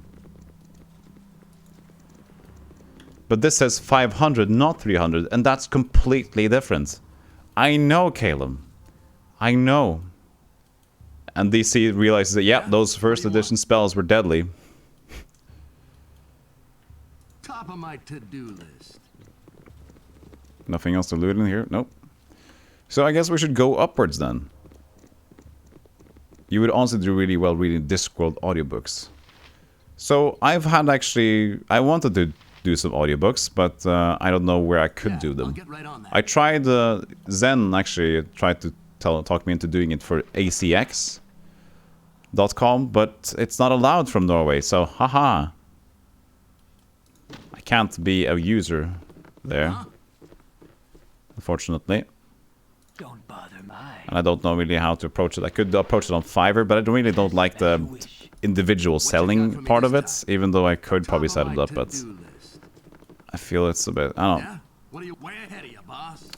But this says 500, not 300, and that's completely different. I know, Caleb. I know. And DC realizes that, yeah, those first edition spells were deadly. Top of my to-do list. Nothing else to loot in here? Nope. So I guess we should go upwards then. You would also do really well reading Discworld audiobooks. So I've had I wanted to do some audiobooks, but I don't know where I could do them. I tried, Zen actually tried to talk me into doing it for acx.com, but it's not allowed from Norway, so haha. I can't be a user there, unfortunately. Don't bother mine. And I don't know really how to approach it. I could approach it on Fiverr, but I really don't like the individual selling part of it, even though I could probably set it up, but I feel it's a bit, I don't know.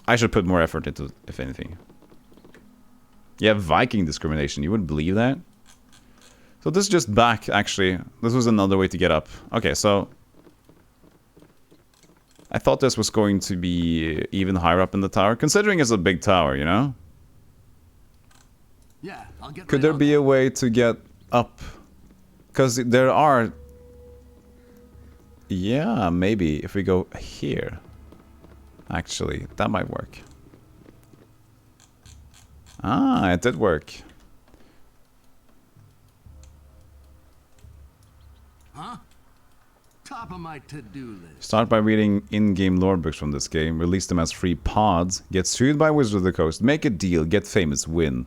I should put more effort into, if anything. Yeah, Viking discrimination, you wouldn't believe that? So this is just back, actually. This was another way to get up. Okay, so I thought this was going to be even higher up in the tower, considering it's a big tower, you know? Yeah, could there be a way to get up? Because there are... Yeah, maybe if we go here. Actually, that might work. Ah, it did work. Huh? Top of my to-do list. Start by reading in-game lore books from this game. Release them as free pods. Get sued by Wizards of the Coast. Make a deal. Get famous. Win.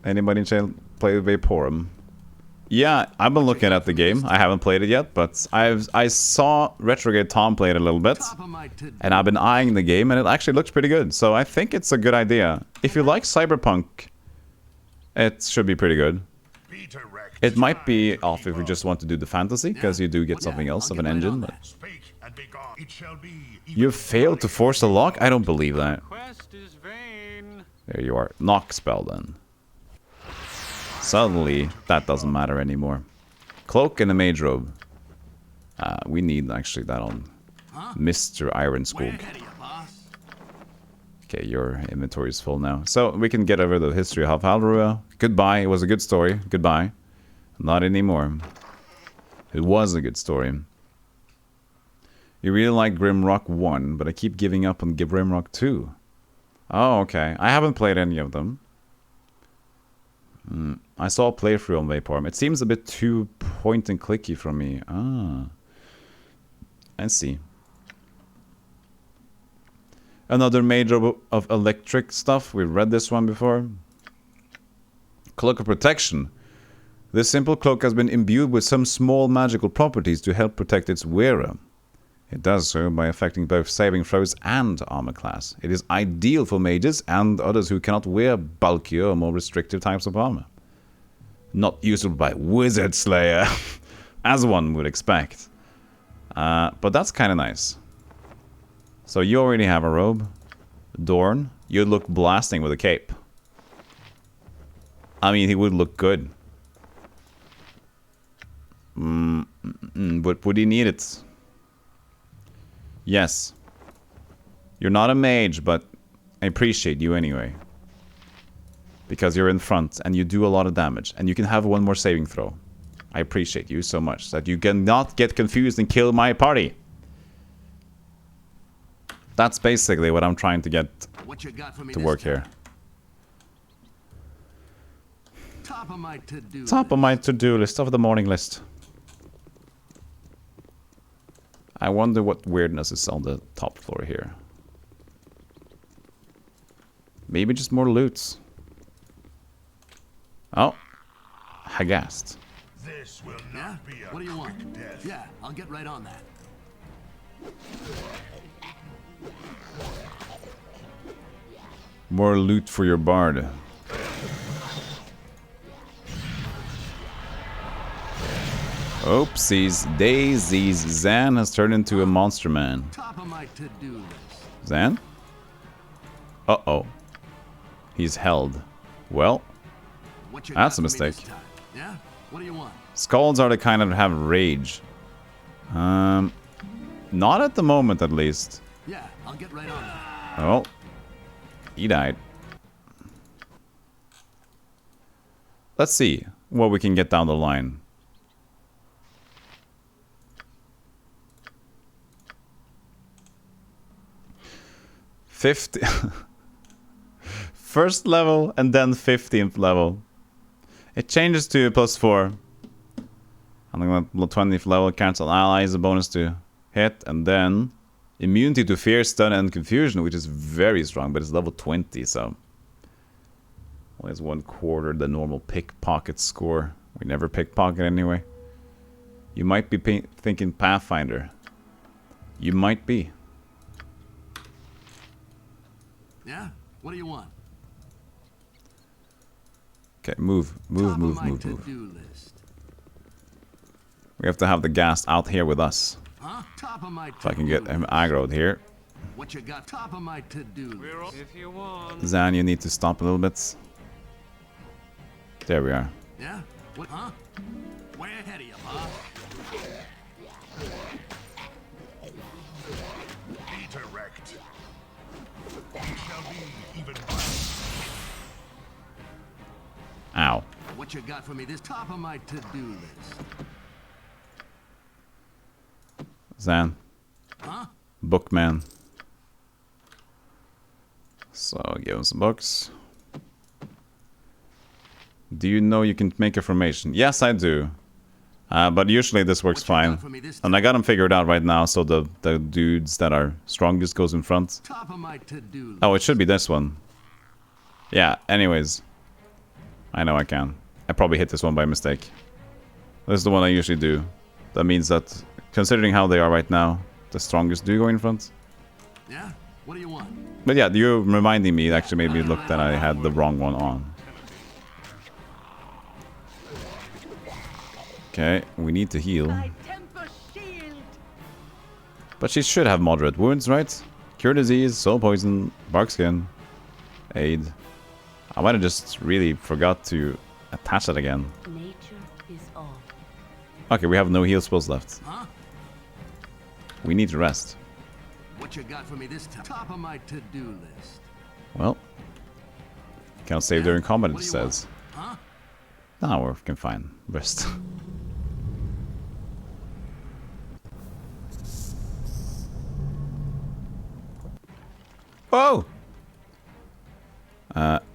Anybody play Vaporum? Yeah, I've been looking at the game. I haven't played it yet, but I saw Retrograde Tom play it a little bit, and I've been eyeing the game, and it actually looks pretty good. So I think it's a good idea. If you like Cyberpunk, it should be pretty good. It might be off if you just want to do the fantasy, because you do get something else of an engine. But you failed to force the lock? I don't believe that. Quest is vain. There you are. Knock spell then. Suddenly, that doesn't matter anymore. Cloak and a mage robe. We need actually that on Mr. Iron Skog. Okay, your inventory is full now. So we can get over the history of Halfhalrua. Goodbye, it was a good story. Goodbye. Not anymore. It was a good story. You really like Grimrock 1, but I keep giving up on Grimrock 2. Oh, okay. I haven't played any of them. I saw a playthrough on Vaporm. It seems a bit too point and clicky for me. Ah. I see. Another major of electric stuff. We've read this one before. Cloak of Protection. This simple cloak has been imbued with some small magical properties to help protect its wearer. It does so by affecting both saving throws and armor class. It is ideal for mages and others who cannot wear bulkier or more restrictive types of armor. Not usable by Wizard Slayer, as one would expect. But that's kind of nice. So you already have a robe. Dorn, you'd look blasting with a cape. I mean, he would look good. But would he need it? Yes. You're not a mage, but I appreciate you anyway. Because you're in front and you do a lot of damage. And you can have one more saving throw. I appreciate you so much that you cannot get confused and kill my party. That's basically what I'm trying to get to work here. Top of my to-do Top of my to-do list of the morning list. I wonder what weirdness is on the top floor here. Maybe just more loots. Oh. Hagast. This will not be a what do you want? Death. Yeah, I'll get right on that. More loot for your bard. Oopsies, daisies. Zan has turned into a monster man. Top of my to-do list. Zan? Uh-oh. He's held. Well, that's a mistake. Yeah? What do you want? Skalds are the kind that have rage. Not at the moment, at least. Yeah, I'll get right on that. Oh. He died. Let's see what we can get down the line. First level and then 15th level. It changes to +4. And then 20th level, cancel allies, a bonus to hit, and then immunity to fear, stun, and confusion, which is very strong, but it's level 20, so well, it's 1/4 the normal pickpocket score. We never pickpocket anyway. You might be thinking Pathfinder. You might be. Yeah? What do you want? Okay, move. We have to have the ghast out here with us. Huh? Top of my If I can get him aggroed here. What you got? Top of my to-do list. If you want. Zan, you need to stop a little bit. There we are. Yeah? What? Huh? Way ahead of you, boss. Be direct. You shall be even worse. Ow. What you got for me? This top of my to-do list. Zan. Huh? Bookman. So, give him some books. Do you know you can make a formation? Yes, I do. But usually this works fine. And I got them figured out right now, so the dudes that are strongest goes in front. Top of my to-do list. Oh, it should be this one. Yeah, anyways. I know I can. I probably hit this one by mistake. This is the one I usually do. That means that, considering how they are right now, the strongest do go in front. Yeah? What do you want? But yeah, you reminding me actually made me look that I had the wrong one on. Okay, we need to heal. But she should have moderate wounds, right? Cure disease, soul poison, bark skin, aid. I might have just really forgot to attach that again. Nature is all. Okay, we have no heal spells left. Huh? We need to rest. What you got for me this time? Top of my to-do list. Well, can't save during combat, What it do you want? says. Huh? No, we can fine. Rest. Oh!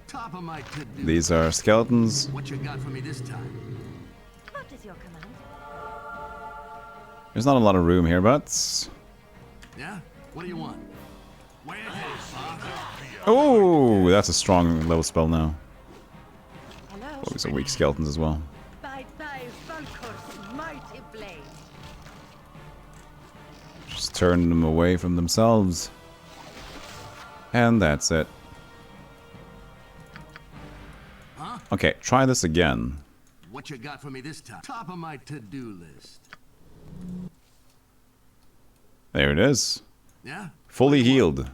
Top of my to-do. These are skeletons. What you got for me this time? What is your command? There's not a lot of room here, but... Yeah? What do you want? Way ahead, boss. Oh, that's a strong level spell now. Hello? Oh, these are weak skeletons as well. By Balkur's mighty blade. Just turn them away from themselves. And that's it. Huh? Okay, try this again. What you got for me this time? Top of my to-do list. There it is. Yeah? Fully healed.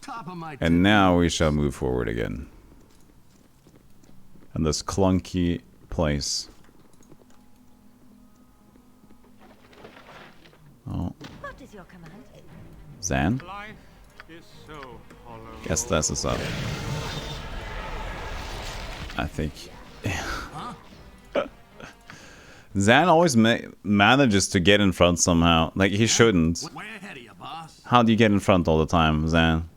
Top of my And now we shall move forward again. In this clunky place. Oh, What is your command? Zan? Life is so hollow. Guess that's us up. I think. Zan always manages to get in front somehow. Like, he shouldn't. Way ahead of you, boss. How do you get in front all the time, Zan?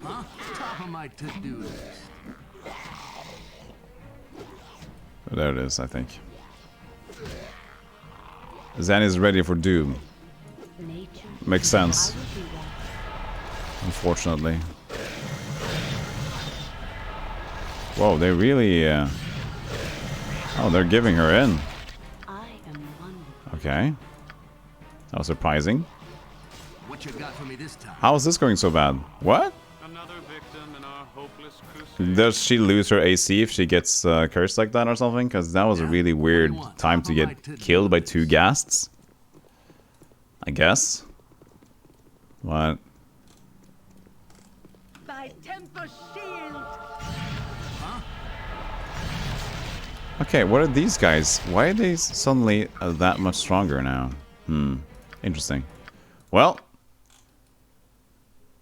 Huh? Top of my to-do list. There it is, I think. Zan is ready for doom. Nature. Makes sense. I will do that. Unfortunately. Whoa, they really... Oh, they're giving her in. I am one. Okay. That was surprising. What you got for me this time? How is this going so bad? What? Another victim in our hopeless crusade. Does she lose her AC if she gets cursed like that or something? Because that was a really weird time to get killed by 2 ghasts. I guess. What? By Tempest Shield. Okay, what are these guys? Why are they suddenly that much stronger now? Interesting. Well,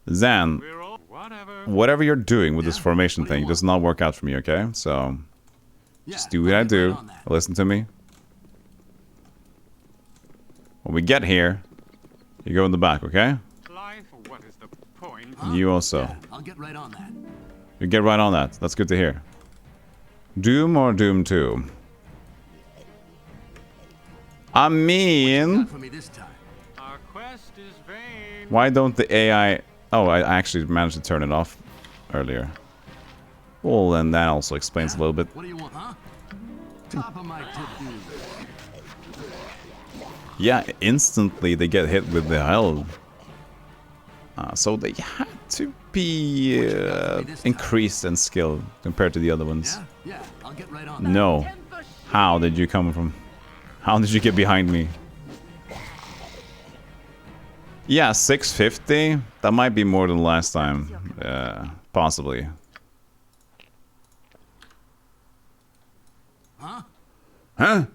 Zan, We're all whatever. whatever you're doing with this formation thing does not work out for me, okay? So, just do what I do. Listen to me. When we get here, you go in the back, okay? Life, what is the point? You also. Yeah, I'll get right on that. You get right on that. That's good to hear. Doom or Doom 2? I mean... For me this time. Our quest is vain. Why don't the AI... Oh, I actually managed to turn it off earlier. Well, then that also explains a little bit. What do you want, huh? Top of my to-do list. Yeah, instantly they get hit with the hell. So they had to be increased in skill compared to the other ones. Yeah, I'll get right on that. No. How did you come from? How did you get behind me? Yeah, 650. That might be more than last time. Possibly. Huh? Huh?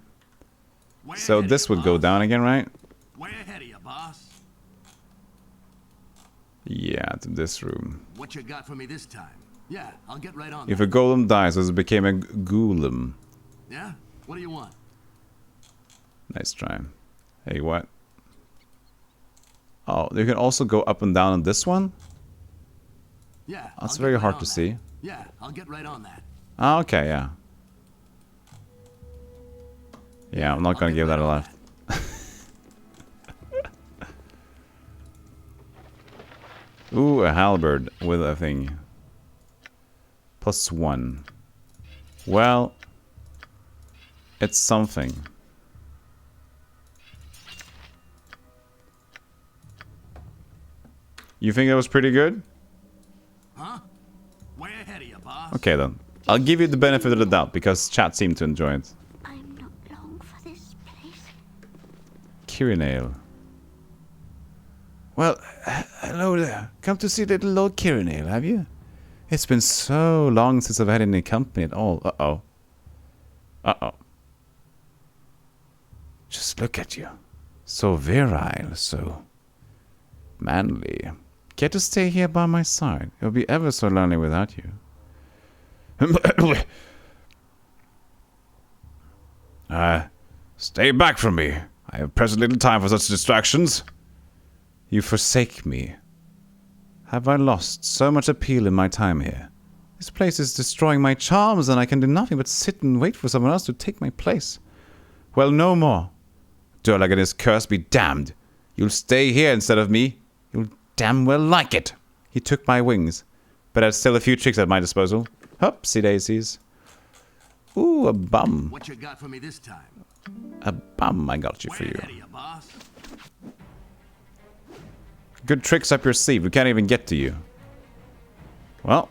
So this would go down again, right? Way ahead of you, boss. Yeah, to this room. What you got for me this time? Yeah, I'll get right on If that. a golem dies, it became a golem. Yeah? What do you want? Nice try. Hey, what? Oh, you can also go up and down on this one? Yeah. That's I'll very get hard right to on see. that. Yeah, I'll get right on that. Ah, okay, yeah. Yeah, I'm not gonna give that a laugh. Ooh, a halberd with a thing. +1. Well, it's something. You think that was pretty good? Huh? Way ahead of you, boss. Okay then. I'll give you the benefit of the doubt because chat seemed to enjoy it. I'm not long for this place. Kirinale. Well, hello there. Come to see little Lord Kirinale, have you? It's been so long since I've had any company at all. Uh-oh. Uh-oh. Just look at you. So virile, so manly. Get to stay here by my side. It'll be ever so lonely without you. Stay back from me. I have present little time for such distractions. You forsake me. Have I lost so much appeal in my time here? This place is destroying my charms, and I can do nothing but sit and wait for someone else to take my place. Well, no more. Durlagan's curse be damned. You'll stay here instead of me. You'll damn well like it. He took my wings, but I have still a few tricks at my disposal. Hupsy daisies. Ooh, a bum. What you got for me this time? A bum I got you for you. You, boss? Good tricks up your sleeve. We can't even get to you. Well.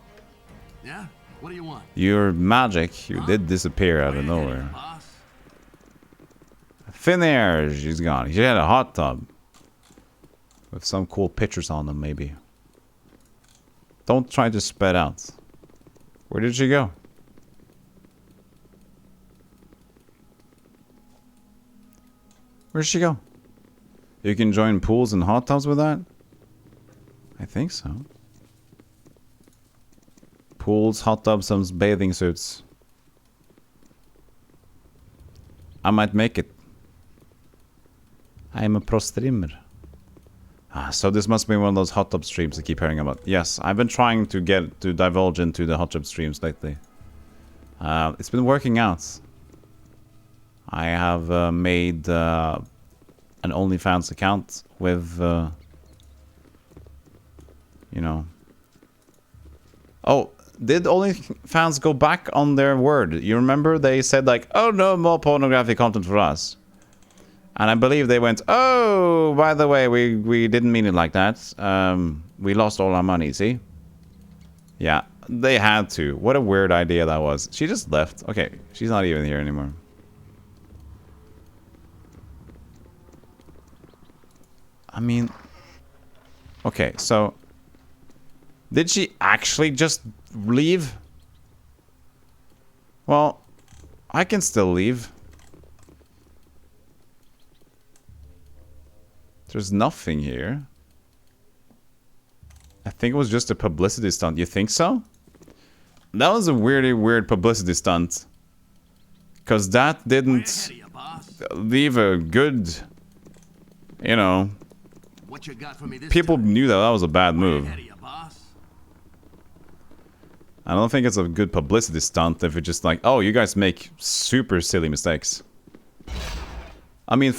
Yeah? What do you want? Your magic. You did disappear out of nowhere. Thin air. She's gone. She had a hot tub. With some cool pictures on them, maybe. Don't try to spread out. Where did she go? Where'd she go? You can join pools and hot tubs with that? I think so. Pools, hot tubs, some bathing suits. I might make it. I am a pro streamer. So this must be one of those hot tub streams I keep hearing about. Yes, I've been trying to divulge into the hot tub streams lately. It's been working out. I have made an OnlyFans account with, you know. Oh, did OnlyFans go back on their word? You remember they said like, oh, no more pornographic content for us. And I believe they went, oh, by the way, we didn't mean it like that. We lost all our money, see? Yeah, they had to. What a weird idea that was. She just left. Okay, she's not even here anymore. I mean, okay, so did she actually just leave? Well, I can still leave. There's nothing here. I think it was just a publicity stunt. You think so? That was a weirdly weird publicity stunt. Because that didn't leave a good, you know... What you got for me this People time? knew that that was a bad move. I don't think it's a good publicity stunt if it's just like, oh, you guys make super silly mistakes. I mean,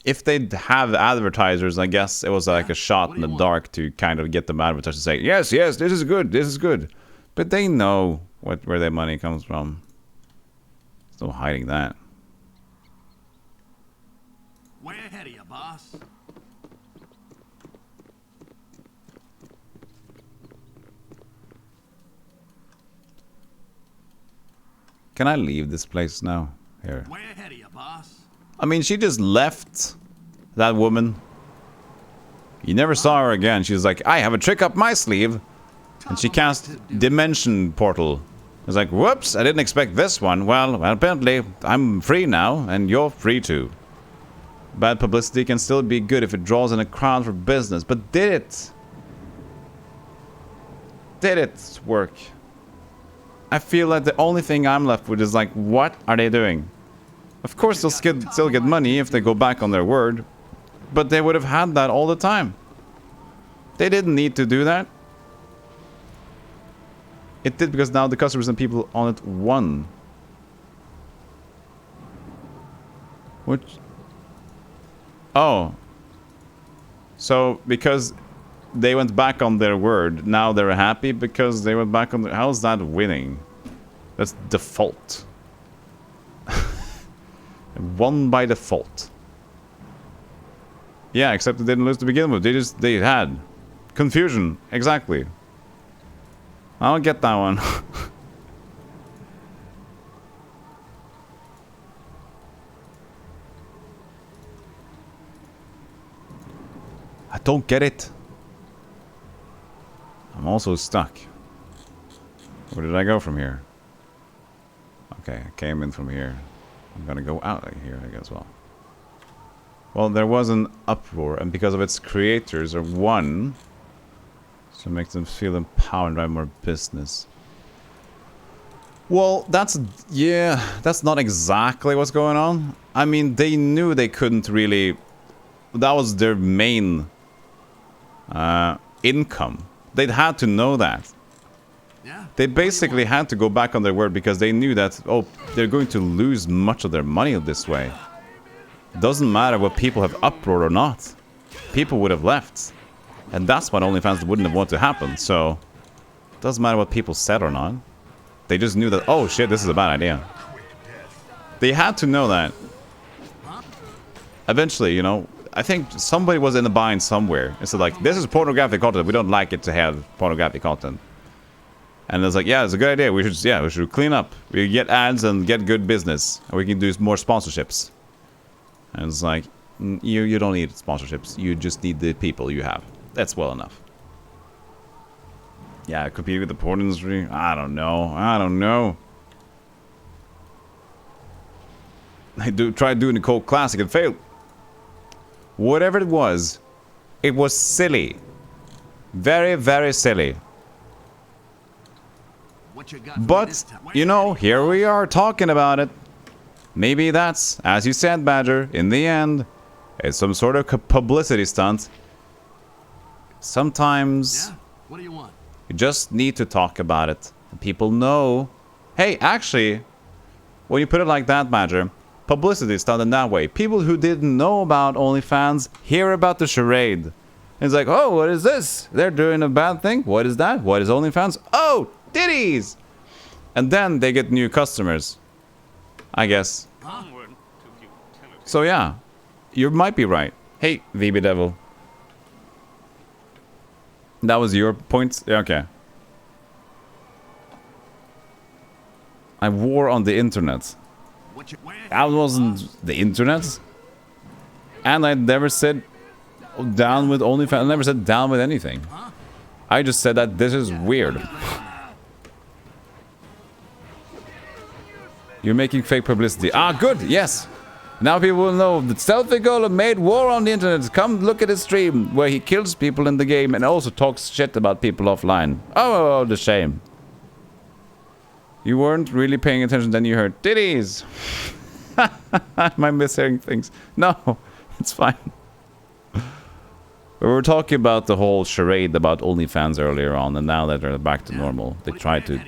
if they'd have advertisers, I guess it was like a shot in the dark to kind of get them advertisers to say, yes, yes, this is good, this is good. But they know where their money comes from. There's no hiding that. Way ahead of you, boss. Can I leave this place now? Here. Way ahead of you, boss. I mean, she just left that woman. You never saw her again. She was like, I have a trick up my sleeve. And she cast Dimension Portal. I was like, whoops, I didn't expect this one. Well, apparently, I'm free now, and you're free too. Bad publicity can still be good if it draws in a crowd for business. But did it? Did it work? I feel like the only thing I'm left with is like, what are they doing? Of course they'll still get money if they go back on their word. But they would have had that all the time. They didn't need to do that. It did because now the customers and people on it won. Which... Oh. So, because they went back on their word, now they're happy because they went back on their... How's that winning? That's default. Won by default. Yeah, except they didn't lose to begin with. They had confusion. Exactly. I don't get that one. I don't get it. I'm also stuck. Where did I go from here? Okay, I came in from here. I'm gonna go out here, I guess, well. Well, there was an uproar, and because of its creators are one, so it makes them feel empowered and drive more business. Well, that's not exactly what's going on. I mean, they knew they couldn't really... That was their main income. They'd had to know that. They basically had to go back on their word because they knew that, oh, they're going to lose much of their money this way. Doesn't matter what people have uproared or not. People would have left. And that's what OnlyFans wouldn't have wanted to happen, so... Doesn't matter what people said or not. They just knew that, oh shit, this is a bad idea. They had to know that. Eventually, you know, I think somebody was in the bind somewhere. It's like, this is pornographic content, we don't like it to have pornographic content. And it's like, yeah, it's a good idea, we should clean up. We get ads and get good business. And we can do more sponsorships. And it's like, you don't need sponsorships, you just need the people you have. That's well enough. Yeah, compete with the porn industry? I don't know. I tried doing the Cold Classic and failed. Whatever it was silly. Very, very silly. But, you know, here we are talking about it. Maybe that's, as you said, Badger, in the end, it's some sort of publicity stunt. Sometimes... Yeah? What do you want? You just need to talk about it. People know. Hey, actually, when you put it like that, Badger, publicity is done in that way. People who didn't know about OnlyFans hear about the charade. And it's like, oh, what is this? They're doing a bad thing? What is that? What is OnlyFans? Oh, titties! And then they get new customers. I guess. So yeah, you might be right. Hey, VB Devil. That was your point? Okay. I war on the internet. That wasn't the internet. And I never said down with OnlyFans. I never said down with anything. I just said that this is weird. You're making fake publicity. Ah, good, yes. Now people will know that Selfie Golem made war on the internet. Come look at his stream where he kills people in the game and also talks shit about people offline. Oh, the shame. You weren't really paying attention, then you heard titties. Am I mishearing things? No, it's fine. We were talking about the whole charade about OnlyFans earlier on, and now that they're back to normal, they tried to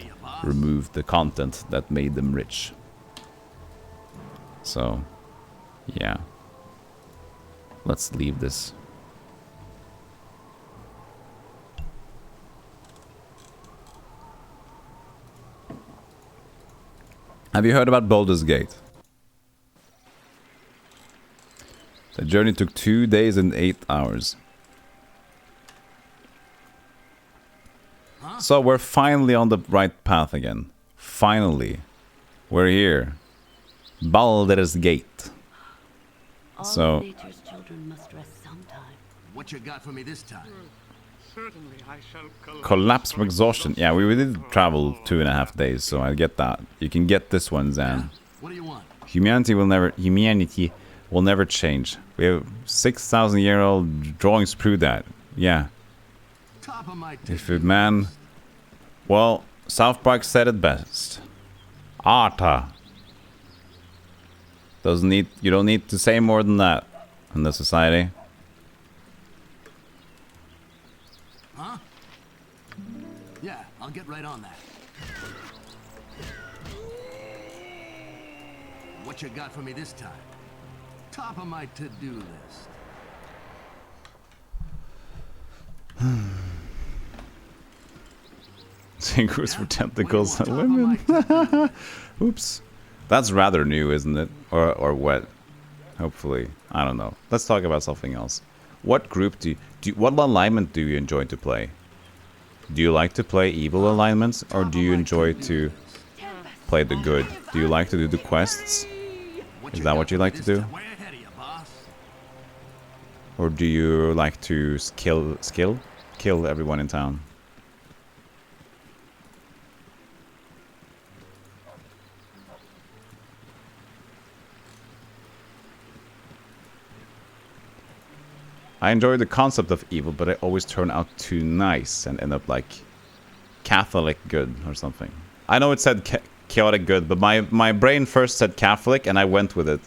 remove the content that made them rich. So... yeah. Let's leave this. Have you heard about Baldur's Gate? The journey took 2 days and 8 hours. So we're finally on the right path again. Finally. We're here. Baldur's Gate. So, nature's children must rest sometime. What you got for me this time? Certainly I shall collapse from exhaustion. Yeah, we did travel 2.5 days, so I get that. You can get this one, Zan. What do you want? Humanity will never change. We have 6,000-year-old drawings prove that. Yeah. Top of my If a man... Well, South Park said it best. Arta. You don't need to say more than that in this society. Huh? Yeah, I'll get right on that. What you got for me this time? Top of my to-do list. Singles for tentacles and women. Oops. That's rather new, isn't it? Or what? Hopefully. I don't know. Let's talk about something else. What group what alignment do you enjoy to play? Do you like to play evil alignments, or do you enjoy to play the good? Do you like to do the quests? Is that what you like to do? Or do you like to kill everyone in town? I enjoy the concept of evil, but I always turn out too nice and end up like Catholic good or something. I know it said chaotic good, but my brain first said Catholic and I went with it.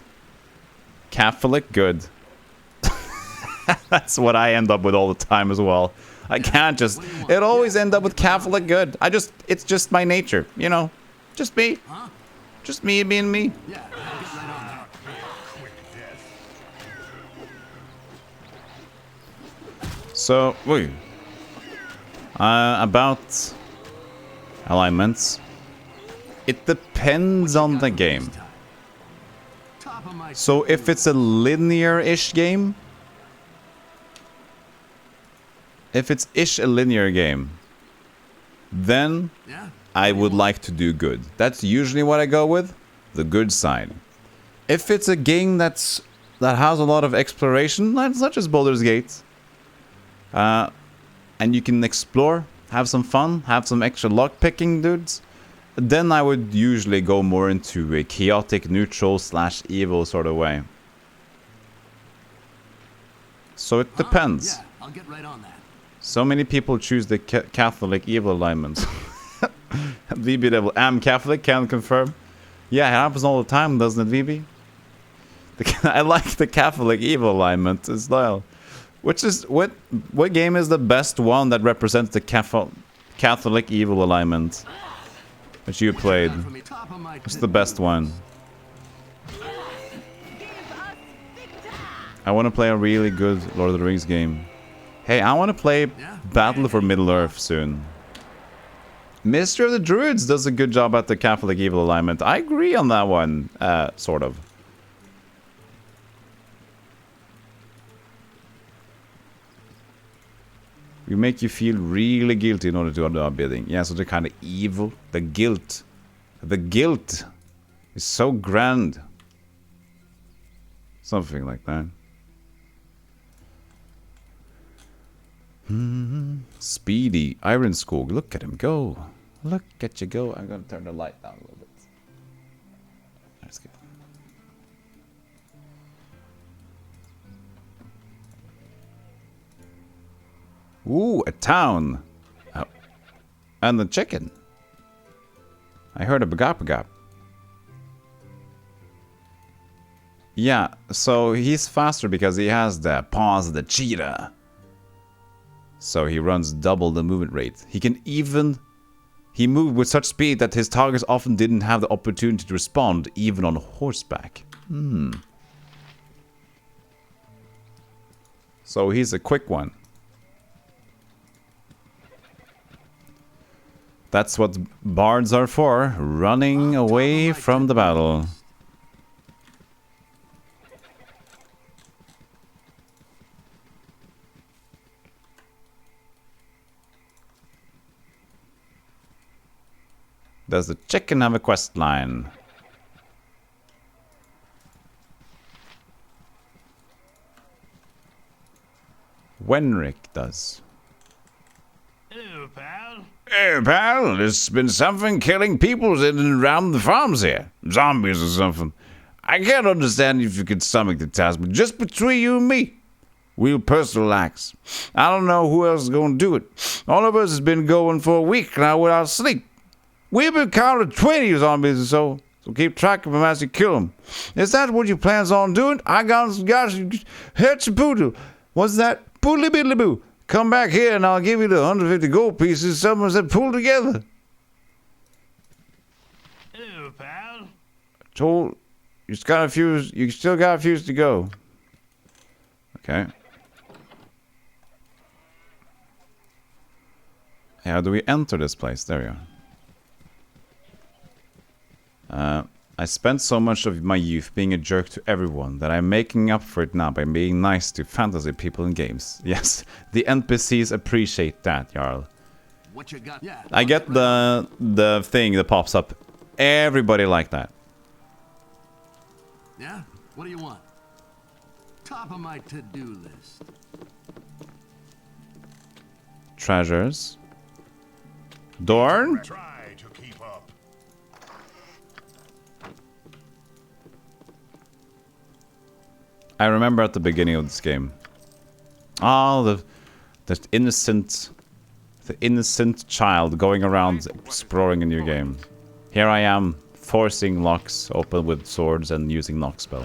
Catholic good. That's what I end up with all the time as well. I can't just... It always end up with Catholic good. It's just my nature, you know? Just me. Just me being me. So, wait. About alignments. It depends on the game. So if it's a linear-ish game, if it's a linear game, then I would like to do good. That's usually what I go with, the good side. If it's a game that has a lot of exploration, such as Baldur's Gate, and you can explore, have some fun, have some extra lock-picking dudes, then I would usually go more into a chaotic, neutral / evil sort of way. So it depends. Yeah, I'll get right on that. So many people choose the Catholic evil alignment. VB Devil, am Catholic, can confirm. Yeah, it happens all the time, doesn't it, VB? I like the Catholic evil alignment as well. Which is, what game is the best one that represents the Catholic evil alignment that you played? What's the best one? I want to play a really good Lord of the Rings game. Hey, I want to play Battle for Middle-earth soon. Mystery of the Druids does a good job at the Catholic evil alignment. I agree on that one, sort of. We make you feel really guilty in order to do our bidding. Yeah, so they're kind of evil. The guilt. The guilt is so grand. Something like that. Speedy. Ironskog. Look at him go. Look at you go. I'm going to turn the light down a little bit. That's good. Ooh, a town. Oh. And the chicken. I heard a bagap. Yeah, so he's faster because he has the paws of the cheetah. So he runs double the movement rate. He moved with such speed that his targets often didn't have the opportunity to respond, even on horseback. So he's a quick one. That's what bards are for, running away from the battle. Does the chicken have a quest line? Wenrick does. Hello, pal. Hey, pal, there's been something killing people in and around the farms here. Zombies or something. I can't understand if you can stomach the task, but just between you and me, we'll personal acts. I don't know who else is going to do it. All of us has been going for a week now without sleep. We've been counting 20 zombies or so keep track of them as you kill them. Is that what you plans on doing? I got heads of poodle. What's that? Poodly biddly boo. Come back here and I'll give you the 150 gold pieces someone said pull together. Hello, pal. Told you still got a fuse to go. Okay. How do we enter this place? There we are. I spent so much of my youth being a jerk to everyone that I'm making up for it now by being nice to fantasy people in games. Yes, the NPCs appreciate that, Jarl. What you got? Yeah. I get the thing that pops up. Everybody like that. Yeah? What do you want? top of my to-do list? Treasures. Dorn? Try to keep up. I remember at the beginning of this game. Oh, the innocent child going around exploring a new game. Here I am, forcing locks open with swords and using knock spell.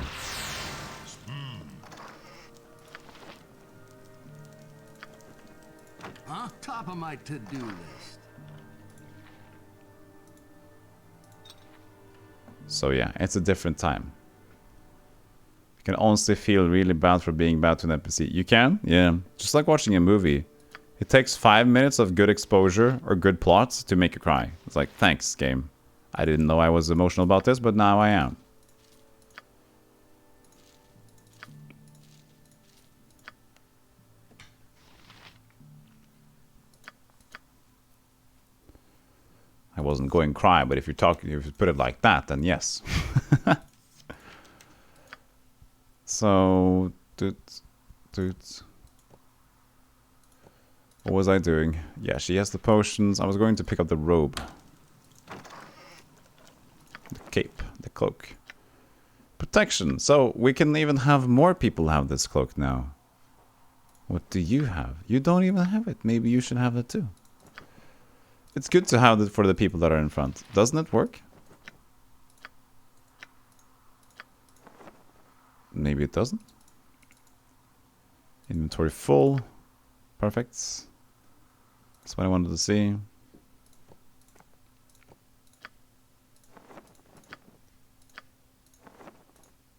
Huh? Top of my to-do list. So yeah, it's a different time. You can honestly feel really bad for being bad to an NPC. You can? Yeah. Just like watching a movie. It takes 5 minutes of good exposure or good plots to make you cry. It's like, thanks, game. I didn't know I was emotional about this, but now I am. I wasn't going cry, but if you put it like that, then yes. So, what was I doing? Yeah, she has the potions. I was going to pick up the robe. The cape, the cloak. Protection. So, we can even have more people have this cloak now. What do you have? You don't even have it. Maybe you should have it too. It's good to have it for the people that are in front. Doesn't it work? Maybe it doesn't. Inventory full. Perfect. That's what I wanted to see.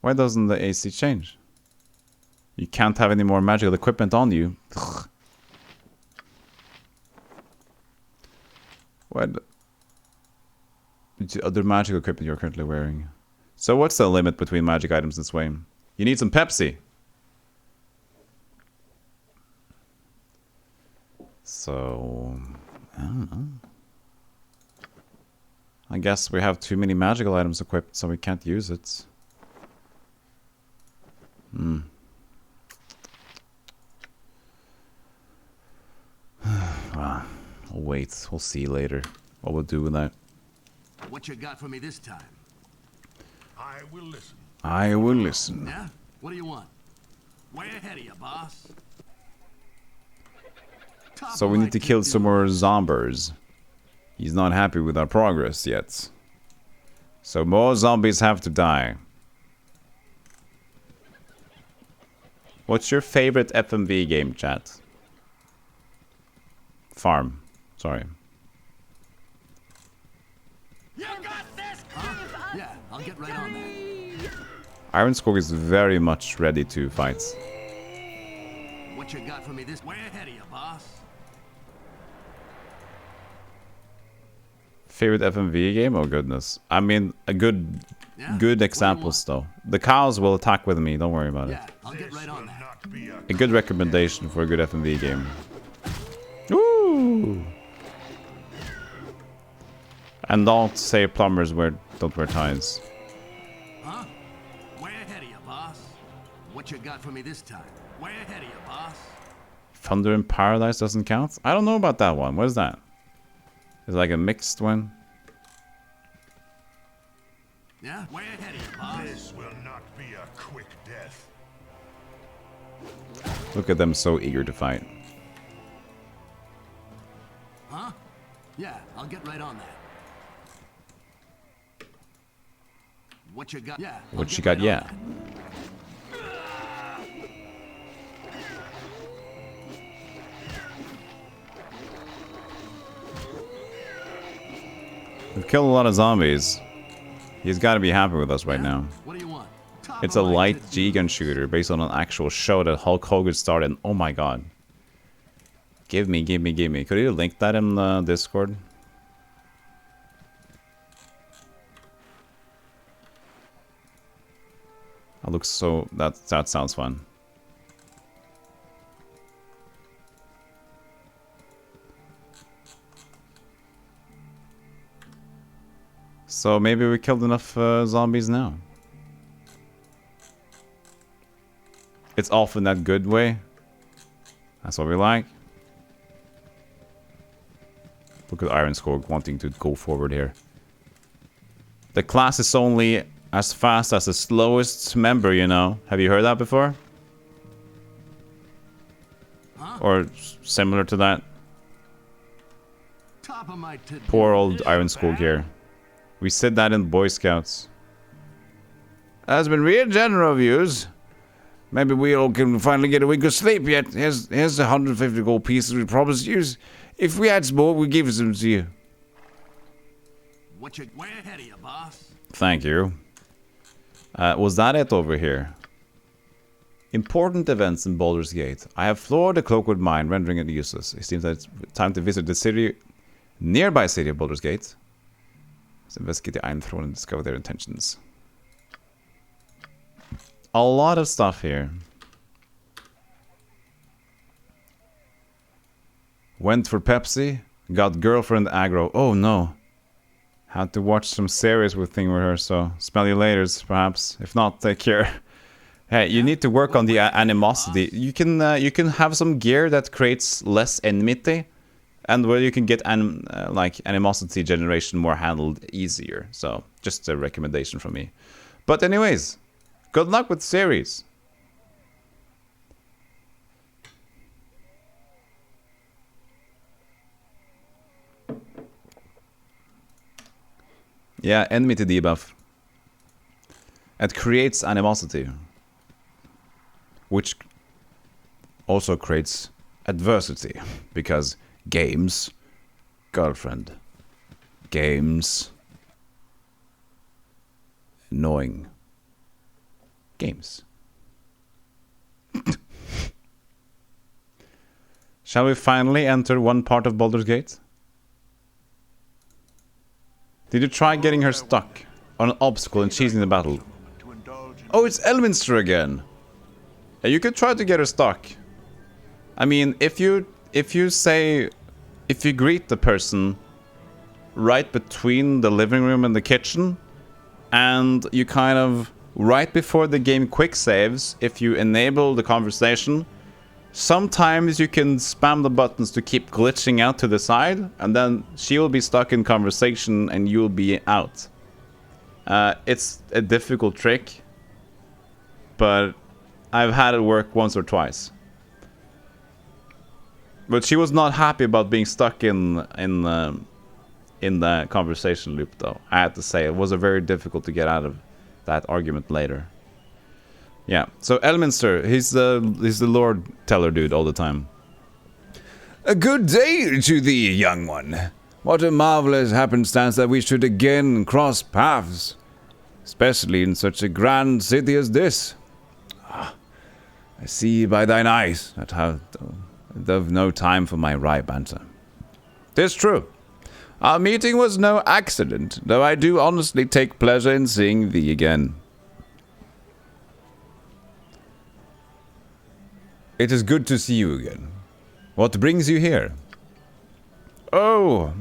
Why doesn't the AC change? You can't have any more magical equipment on you. Ugh. What? The other magical equipment you're currently wearing. So what's the limit between magic items in Swain? You need some Pepsi. So, I don't know. I guess we have too many magical items equipped, so we can't use it. Well, we'll wait. We'll see later what we'll do with that. What you got for me this time? I will listen. I will listen. Yeah? What do you want? Way ahead of you, boss. So we need to kill some more zombies. He's not happy with our progress yet. So more zombies have to die. What's your favorite FMV game, chat? Farm. Sorry. You got this? Huh? Yeah, I'll get right on that. Ironskog is very much ready to fight. What you got for me this? Way ahead of you, boss. Favorite FMV game? Oh goodness. I mean, a good examples though. The cows will attack with me, don't worry about it. I'll get right on that. A good recommendation for a good FMV game. Ooh! And don't say plumbers don't wear ties. Huh? Way ahead of you, boss. What you got for me this time? Way ahead of you, boss. Thunder in Paradise doesn't count? I don't know about that one. What is that? Is it like a mixed one? Yeah, way ahead of you, boss. This will not be a quick death. Look at them so eager to fight. Huh? Yeah, I'll get right on that. What you got? Yeah. What you got? Yeah. We've killed a lot of zombies. He's got to be happy with us right now. What do you want? It's a light G-gun shooter based on an actual show that Hulk Hogan started. And oh my god. Give me. Could you link that in the Discord? That looks so... That sounds fun. So maybe we killed enough zombies now. It's often that good way. That's what we like. Look at Ironskog wanting to go forward here. The class is only as fast as the slowest member, you know. Have you heard that before? Huh? Or similar to that? Top of my to-do Poor old list, Ironskog pal. here. We said that in Boy Scouts. Has been real generous of yous. Maybe we all can finally get a wink of sleep yet. Here's the 150 gold pieces we promised you. If we had some more, we'd give them to you. What you way ahead of you, boss? Thank you. Was that it over here? Important events in Baldur's Gate. I have floored the Cloakwood mine, rendering it useless. It seems that it's time to visit the city, nearby city of Baldur's Gate. Let's investigate the Iron Throne and discover their intentions. A lot of stuff here. Went for Pepsi, got girlfriend aggro. Oh no. Had to watch some series with her, so smell you later, perhaps. If not, take care. Hey, you need to work on the animosity. You can have some gear that creates less enmity, and where you can get like animosity generation more handled easier. So just a recommendation from me. But anyways, good luck with series. Yeah, enmity debuff. It creates animosity, which also creates adversity, because games, girlfriend, games, annoying, games. Shall we finally enter one part of Baldur's Gate? Did you try getting her stuck on an obstacle and cheesing the battle? Oh, it's Elminster again. Yeah, you could try to get her stuck. I mean, if you greet the person right between the living room and the kitchen, and you kind of right before the game quick saves, if you enable the conversation, sometimes you can spam the buttons to keep glitching out to the side, and then she will be stuck in conversation and you'll be out. It's a difficult trick, but I've had it work once or twice. But she was not happy about being stuck in the conversation loop, though. I had to say, it was very difficult to get out of that argument later. Yeah, so Elminster, he's the Lord Teller dude all the time. A good day to thee, young one. What a marvelous happenstance that we should again cross paths, especially in such a grand city as this. Ah, I see by thine eyes that thou've no time for my wry banter. 'Tis true. Our meeting was no accident, though I do honestly take pleasure in seeing thee again. It is good to see you again. What brings you here? Oh,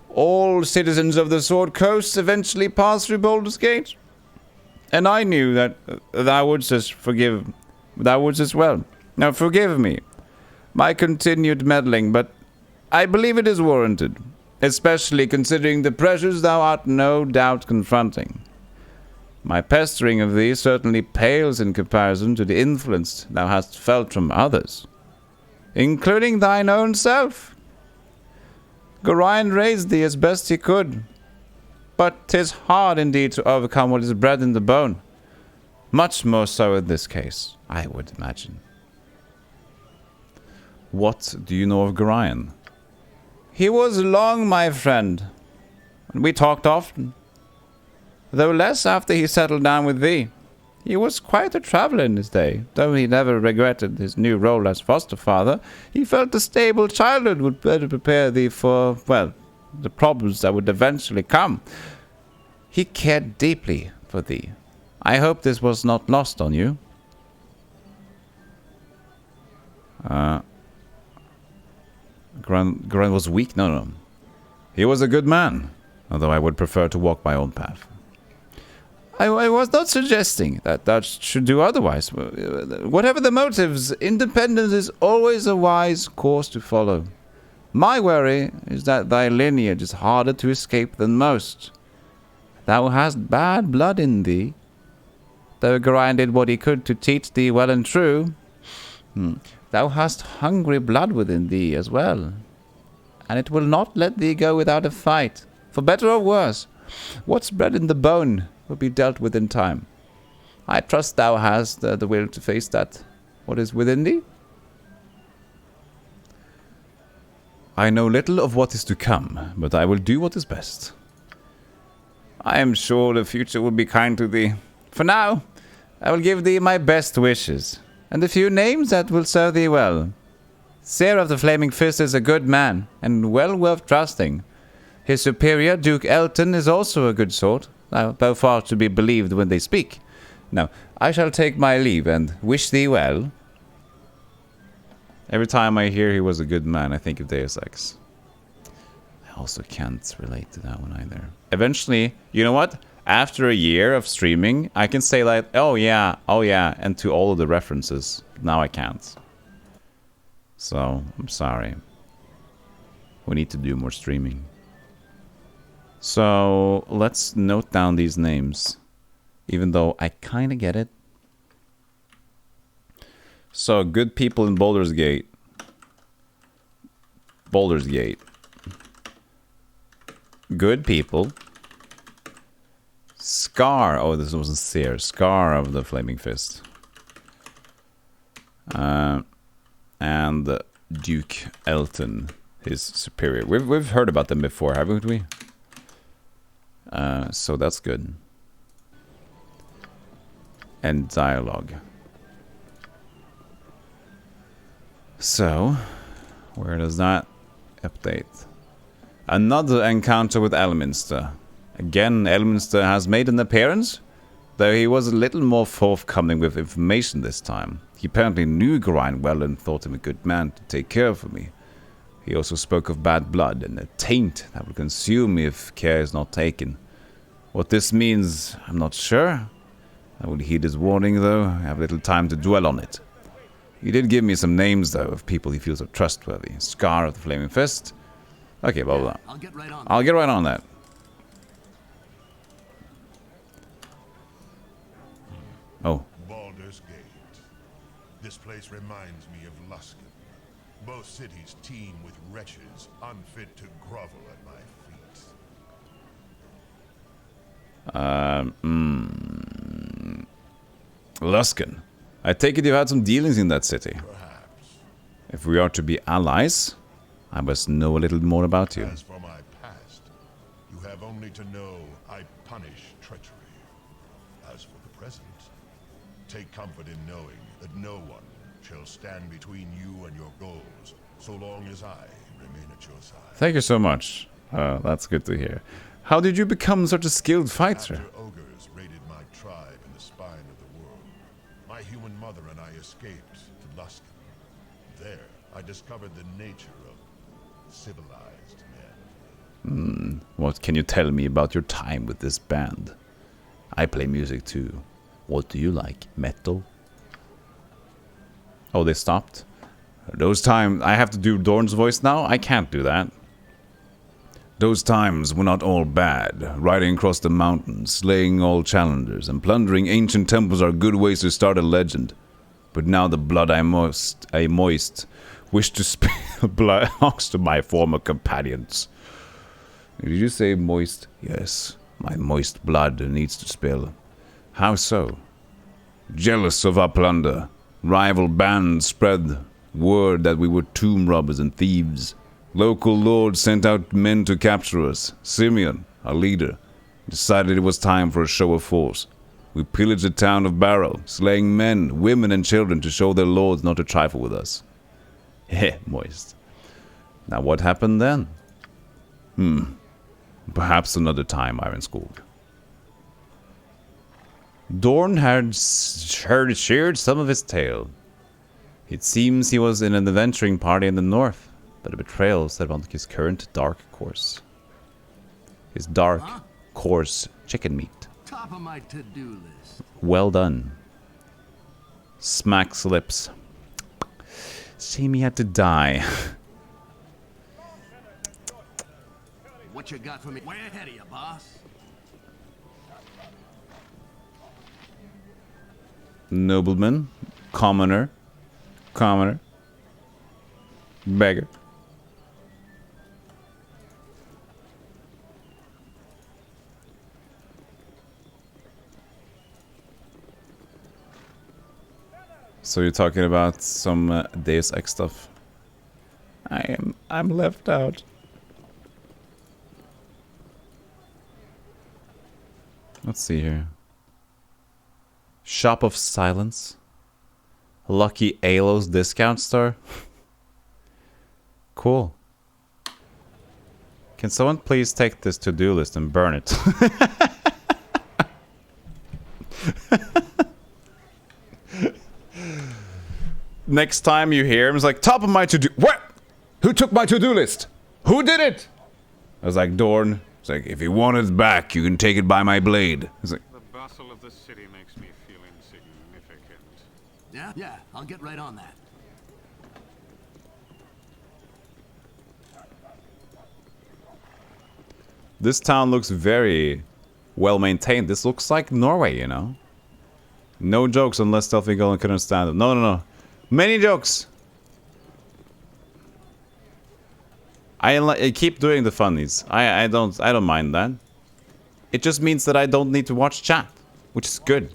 all citizens of the Sword Coast eventually pass through Baldur's Gate. And I knew that thou wouldst as well. Now forgive me, my continued meddling, but I believe it is warranted, especially considering the pressures thou art no doubt confronting. My pestering of thee certainly pales in comparison to the influence thou hast felt from others, including thine own self. Gorion raised thee as best he could, but 'tis hard indeed to overcome what is bred in the bone. Much more so in this case, I would imagine. What do you know of Gorion? He was long my friend, and we talked often. Though less after he settled down with thee. He was quite a traveller in his day, though he never regretted his new role as foster father. He felt a stable childhood would better prepare thee for, well, the problems that would eventually come. He cared deeply for thee. I hope this was not lost on you. Gren was weak? No. He was a good man, although I would prefer to walk my own path. I was not suggesting that thou should do otherwise. Whatever the motives, independence is always a wise course to follow. My worry is that thy lineage is harder to escape than most. Thou hast bad blood in thee. Though Geraint did what he could to teach thee well and true, thou hast hungry blood within thee as well. And it will not let thee go without a fight. For better or worse, what's bred in the bone will be dealt with in time. I trust thou hast the will to face that, what is within thee. I know little of what is to come, but I will do what is best. I am sure the future will be kind to thee. For now, I will give thee my best wishes, and a few names that will serve thee well. Seer of the Flaming Fist is a good man, and well worth trusting. His superior, Duke Elton, is also a good sort, both are to be believed when they speak. Now, I shall take my leave, and wish thee well. Every time I hear he was a good man, I think of Deus Ex. I also can't relate to that one either. Eventually, you know what? After a year of streaming, I can say like, oh yeah, and to all of the references. Now I can't. So, I'm sorry. We need to do more streaming. So, let's note down these names. Even though I kind of get it. So, good people in Baldur's Gate. Baldur's Gate. Good people. Scar. Oh, this wasn't Seer. Scar of the Flaming Fist. And Duke Elton, his superior. We've heard about them before, haven't we? So that's good. And dialogue. So, where does that update? Another encounter with Elminster. Again, Elminster has made an appearance, though he was a little more forthcoming with information this time. He apparently knew Geraint well and thought him a good man to take care of me. He also spoke of bad blood and a taint that will consume me if care is not taken. What this means, I'm not sure. I will heed his warning, though. I have little time to dwell on it. He did give me some names, though, of people he feels are trustworthy. Scar of the Flaming Fist. Okay, blah, blah, blah. I'll get right on that. Oh. Baldur's Gate. This place reminds me of Luskan. Both cities teem with wretches unfit to grovel at my feet. Luskan. I take it you've had some dealings in that city. Perhaps. If we are to be allies, I must know a little more about you. As for my past, you have only to know I punish treachery. As for the present, take comfort in knowing that no one shall stand between you and your goals, so long as I remain at your side. Thank you so much. That's good to hear. How did you become such a skilled fighter? After ogres raided my tribe in the spine of the world, my human mother and I escaped to Luskan. There, I discovered the nature of civilized men. What can you tell me about your time with this band? I play music too. What do you like? Metal? Oh, they stopped? Those times... I have to do Dorn's voice now? I can't do that. Those times were not all bad. Riding across the mountains, slaying all challengers, and plundering ancient temples are good ways to start a legend. But now the blood I moist wish to spill blood belongs to my former companions. Did you say moist? Yes, my moist blood needs to spill. How so? Jealous of our plunder, rival bands spread word that we were tomb robbers and thieves. Local lords sent out men to capture us. Simeon, our leader, decided it was time for a show of force. We pillaged the town of Barrow, slaying men, women, and children to show their lords not to trifle with us. Heh, moist. Now what happened then? Perhaps another time, Ironskog. Dorn had shared some of his tale. It seems he was in an adventuring party in the north, but a betrayal set on his current dark course. His dark, coarse chicken meat. top of my to-do list. Well done. Smacks lips. Shame he had to die. What you got for me? Way ahead of you, boss. Nobleman. Commoner. Commoner. Beggar. So you're talking about some Deus Ex stuff. I'm left out. Let's see here. Shop of Silence. Lucky Alo's discount store. Cool. Can someone please take this to-do list and burn it? Next time you hear him, it's like, top of my to-do... What? Who took my to-do list? Who did it? I was like, Dorn. It's like, if you want it back, you can take it by my blade. It's like, The bustle of the city makes me feel insignificant. Yeah, I'll get right on that. this town looks very well maintained. This looks like Norway, you know? No jokes unless Stealthy Golem couldn't stand it. No. Many jokes! I keep doing the funnies. I don't mind that. It just means that I don't need to watch chat, which is good.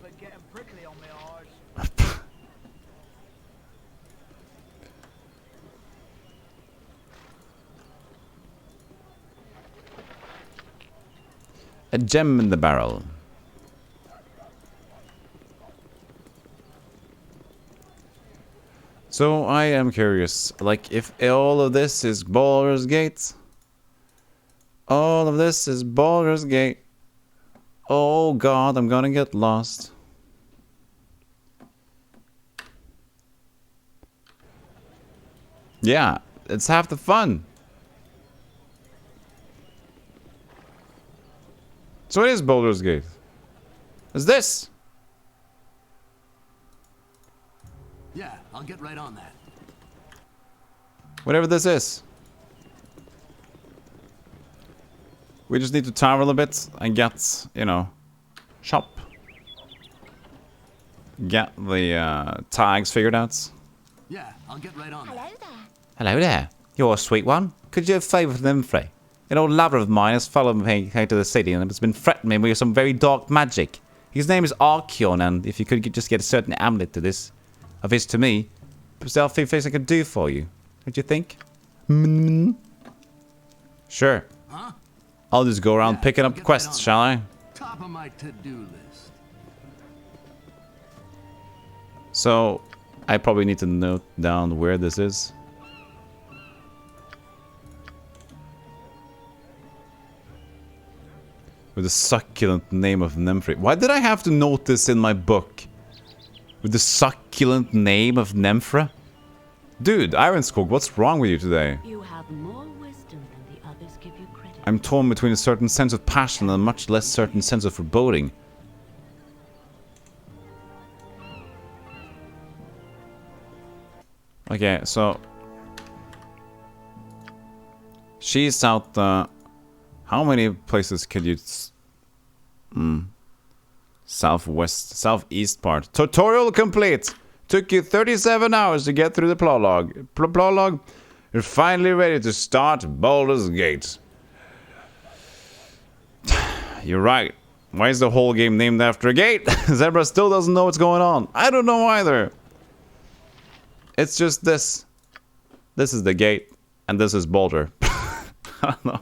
A gem in the barrel. So I am curious, like if all of this is Baldur's Gate. All of this is Baldur's Gate. Oh god, I'm gonna get lost. Yeah, it's half the fun. So it is Baldur's Gate. Is this? Yeah, I'll get right on that. Whatever this is. We just need to travel a bit and get, you know, shop. Get the tags figured out. Yeah, I'll get right on that. Hello there. Hello there. You're a sweet one. Could you have favoured them free? An old lover of mine has followed me here to the city and has been threatening me with some very dark magic. His name is Archeon, and if you could just get a certain amulet to this, of his to me, perhaps there are a few things I could do for you. What do you think? Sure. Huh? I'll just go around picking up quests, shall I? Top of my to-do list. So, I probably need to note down where this is. With the succulent name of Nemfri. Why did I have to note this in my book? With the succulent name of Nemfra? Dude, Ironskog, what's wrong with you today? You have more wisdom than the others give you credit. I'm torn between a certain sense of passion and a much less certain sense of foreboding. Okay, so... She's out, how many places could you... Southwest, southeast part. Tutorial complete! Took you 37 hours to get through the prologue. Prologue? You're finally ready to start Baldur's Gate. You're right. Why is the whole game named after a gate? Zebra still doesn't know what's going on. I don't know either. It's just this. This is the gate, and this is Baldur. I don't know.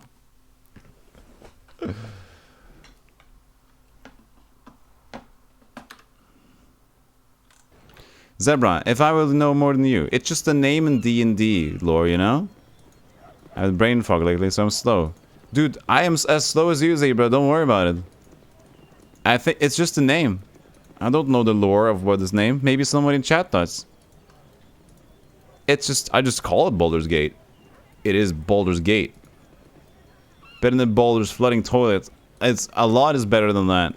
Zebra, if I will know more than you, it's just a name in D&D lore, you know? I have brain fog lately, so I'm slow. Dude, I am as slow as you, Zebra, don't worry about it. I think it's just a name. I don't know the lore of what is named. Maybe someone in chat does. It's just, I just call it Baldur's Gate. It is Baldur's Gate. Better than Baldur's Flooding Toilet. It's, a lot is better than that.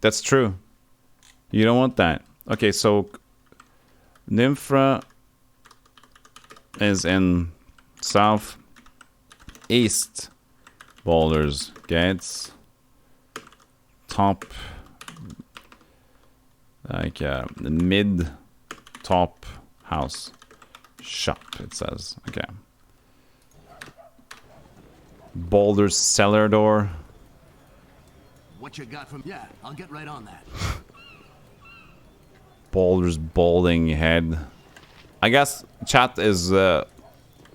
That's true. You don't want that. Okay, so Nymphra is in south east Baldur's Gates. Top, like the mid top house shop, it says. Okay. Baldur's cellar door. What you got from? Yeah, I'll get right on that. Baldur's balding head. I guess chat is on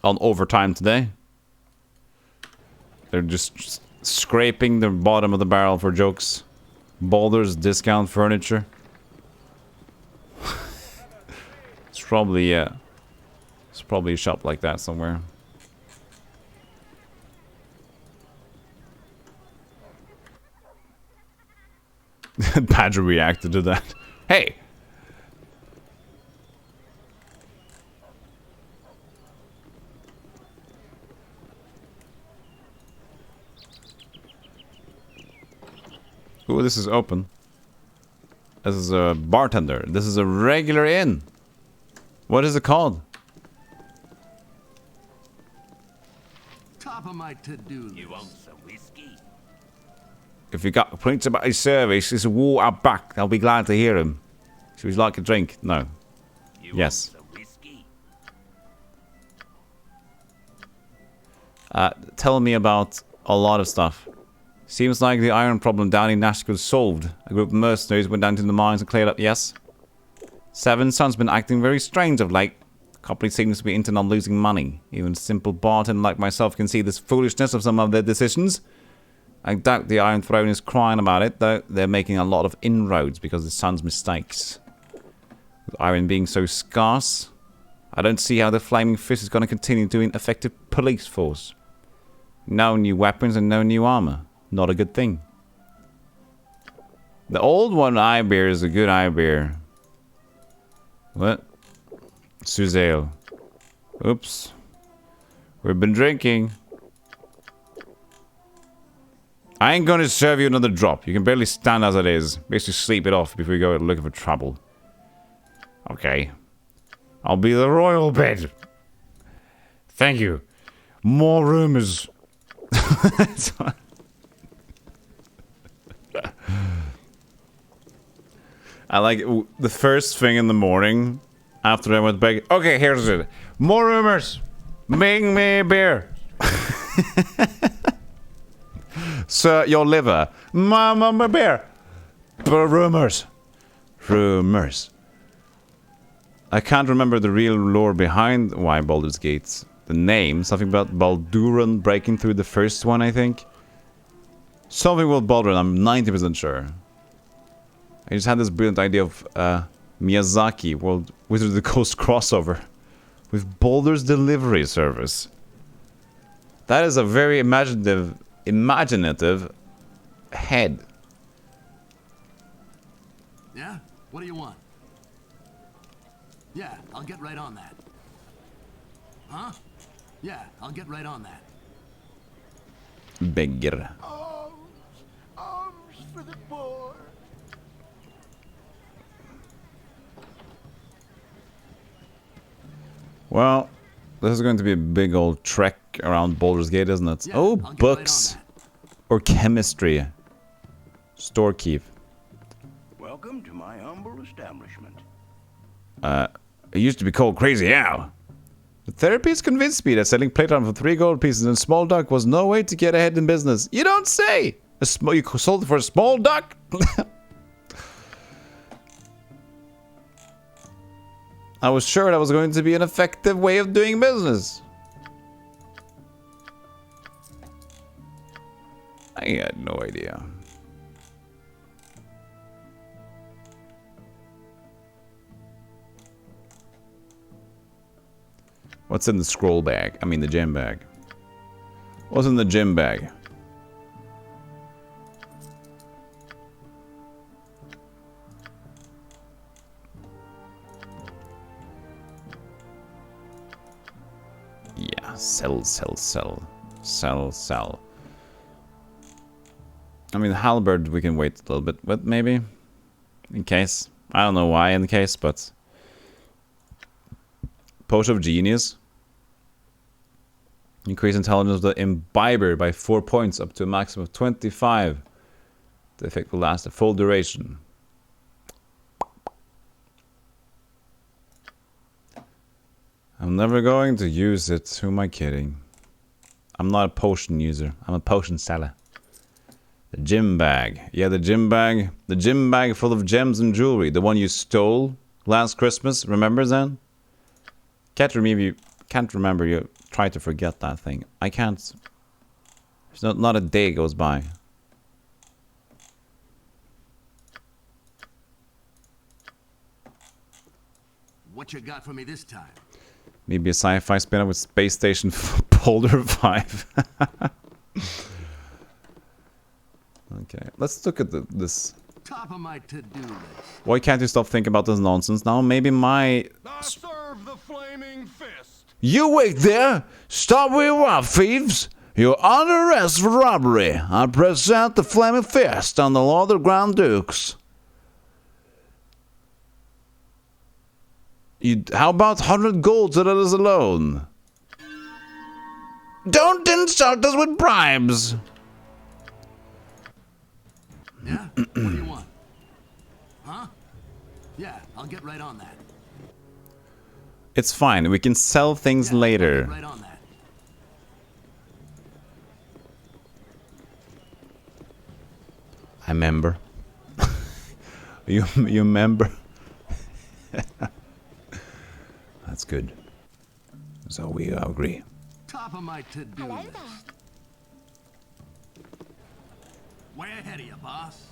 overtime today. They're just scraping the bottom of the barrel for jokes. Baldur's discount furniture. It's probably a shop like that somewhere. Badger reacted to that. Hey! Ooh, this is open. This is a bartender. This is a regular inn. What is it called? Top of my to-do list. You want some whiskey? If you got complaints about his service, it's a water back. I'll be glad to hear him. So he's like a drink? No. You Yes. want some whiskey? Tell me about a lot of stuff. Seems like the iron problem down in Nashville is solved. A group of mercenaries went down to the mines and cleared up. Yes. Seven Sun's been acting very strange of late. The company seems to be intent on losing money. Even a simple bartender like myself can see this foolishness of some of their decisions. I doubt the Iron Throne is crying about it, though they're making a lot of inroads because of the Sun's mistakes. With iron being so scarce, I don't see how the Flaming Fist is going to continue to be an effective police force. No new weapons and no new armor. Not a good thing. The old one eye beer is a good eye beer. What? Suzale. Oops. We've been drinking. I ain't gonna serve you another drop. You can barely stand as it is. Basically sleep it off before you go looking for trouble. Okay. I'll be the royal bed. Thank you. More rumors. I like the first thing in the morning after I went back. Okay, here's it. More rumors. Make me a beer. Sir, your liver. Mama beer. Rumors. Rumors. I can't remember the real lore behind why Baldur's Gates. The name, something about Balduran breaking through the first one, I think. Something with Baldur, I'm 90% sure. I just had this brilliant idea of Miyazaki World Wizard of the Coast crossover with Baldur's delivery service. That is a very imaginative head. Yeah? What do you want? Yeah, I'll get right on that. Huh? Yeah, I'll get right on that. Beggar. Arms for the poor. Well, this is going to be a big old trek around Baldur's Gate, isn't it? Yeah, Oh, I'll get books. right on Or chemistry. Storekeep. Welcome to my humble establishment. It used to be called Crazy Owl. The therapist convinced me that selling playtime for 3 gold pieces and small duck was no way to get ahead in business. You don't say! You sold it for a small duck? I was sure that was going to be an effective way of doing business. I had no idea. What's in the scroll bag? I mean the gem bag. What's in the gem bag? Yeah, sell. I mean, halberd we can wait a little bit with, maybe. In case. I don't know why in the case, but... Potion of Genius. Increase intelligence of the imbiber by 4 points up to a maximum of 25. The effect will last a full duration. I'm never going to use it. Who am I kidding? I'm not a potion user. I'm a potion seller. The gym bag. Yeah, the gym bag. The gym bag full of gems and jewelry. The one you stole last Christmas. Remember then? Can't remember. You try to forget that thing. I can't. There's not a day goes by. What you got for me this time? Maybe a sci-fi spin-off with Space Station Baldur 5. Okay, let's look at this. Top of my to-do list. Why can't you stop thinking about this nonsense now? Maybe my... Now serve the flaming fist. You wait there! Stop where you are, thieves! You're under arrest for robbery. I present the flaming fist on the Lord of Grand Dukes. How about 100 gold to let us alone? Don't insult us with bribes! Yeah? What do you want? Huh? Yeah, I'll get right on that. It's fine, we can sell things later. Right on that. I remember. you remember? That's good. So we agree. Top of my to-do list. Way ahead of you, boss.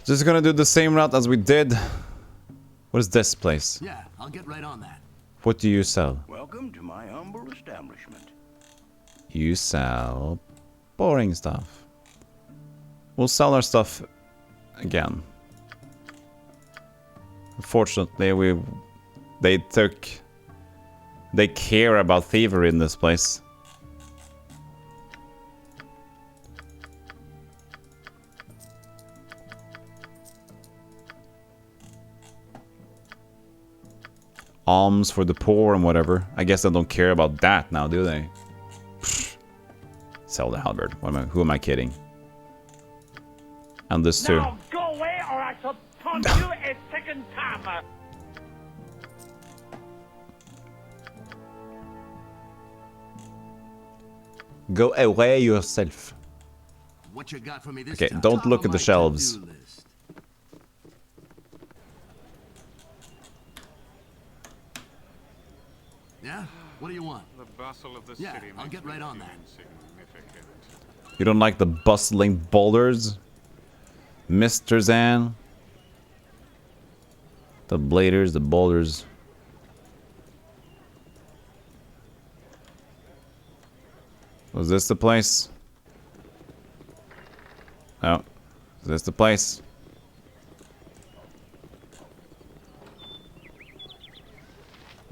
Just gonna do the same route as we did. What is this place? Yeah, I'll get right on that. What do you sell? Welcome to my humble establishment. You sell boring stuff. We'll sell our stuff again. Unfortunately, they care about thievery in this place. Alms for the poor and whatever. I guess they don't care about that now, do they? Pfft. Sell the halberd. Who am I kidding? And this too. Now go away or I shall taunt you a second time. Go away yourself. What you got for me this Okay, time? don't look at the shelves. Yeah? What do you want? The bustle of the Yeah, city I'll get right on that. insignificant. You don't like the bustling boulders? Mr. Zan? The bladers, the boulders. Was this the place? No. Is this the place?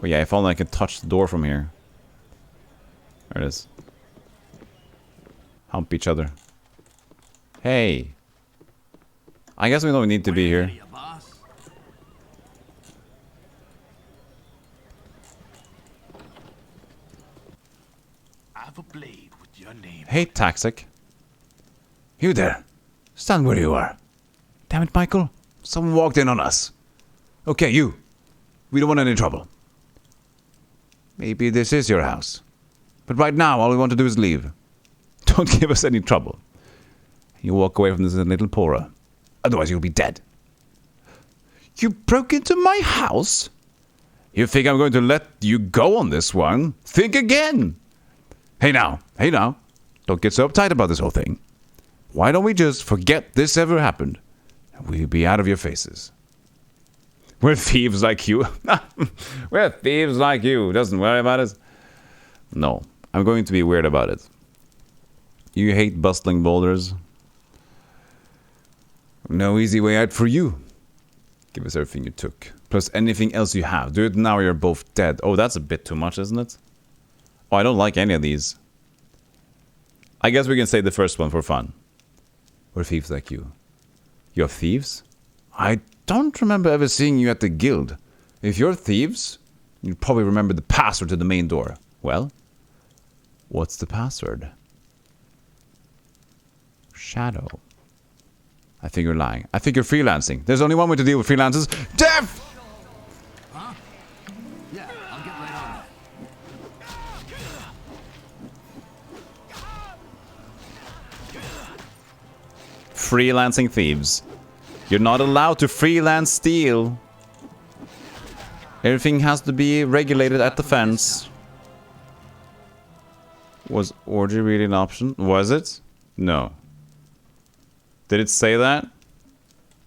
Oh yeah, if only I could touch the door from here. There it is. Hump each other. Hey. I guess we don't need to be here. I have a blade with your name. Hey, Taxic. You there. Stand where you are. Damn it, Michael. Someone walked in on us. Okay, you. We don't want any trouble. Maybe this is your house. But right now, all we want to do is leave. Don't give us any trouble. You walk away from this little poorer. Otherwise, you'll be dead. You broke into my house? You think I'm going to let you go on this one? Think again. Hey now. Don't get so uptight about this whole thing. Why don't we just forget this ever happened? And we'll be out of your faces. We're thieves like you. We're thieves like you. Doesn't worry about it. No, I'm going to be weird about it. You hate bustling boulders. No easy way out for you. Give us everything you took. Plus anything else you have. Do it now or you're both dead. Oh, that's a bit too much, isn't it? Oh, I don't like any of these. I guess we can say the first one for fun. We're thieves like you. You're thieves? I don't remember ever seeing you at the guild. If you're thieves, you probably remember the password to the main door. Well, what's the password? Shadow. I think you're lying. I think you're freelancing. There's only one way to deal with freelancers. Death! Huh? Yeah, I'll get right on that. Freelancing thieves. You're not allowed to freelance steal. Everything has to be regulated at the fence. Was orgy really an option? Was it? No. Did it say that?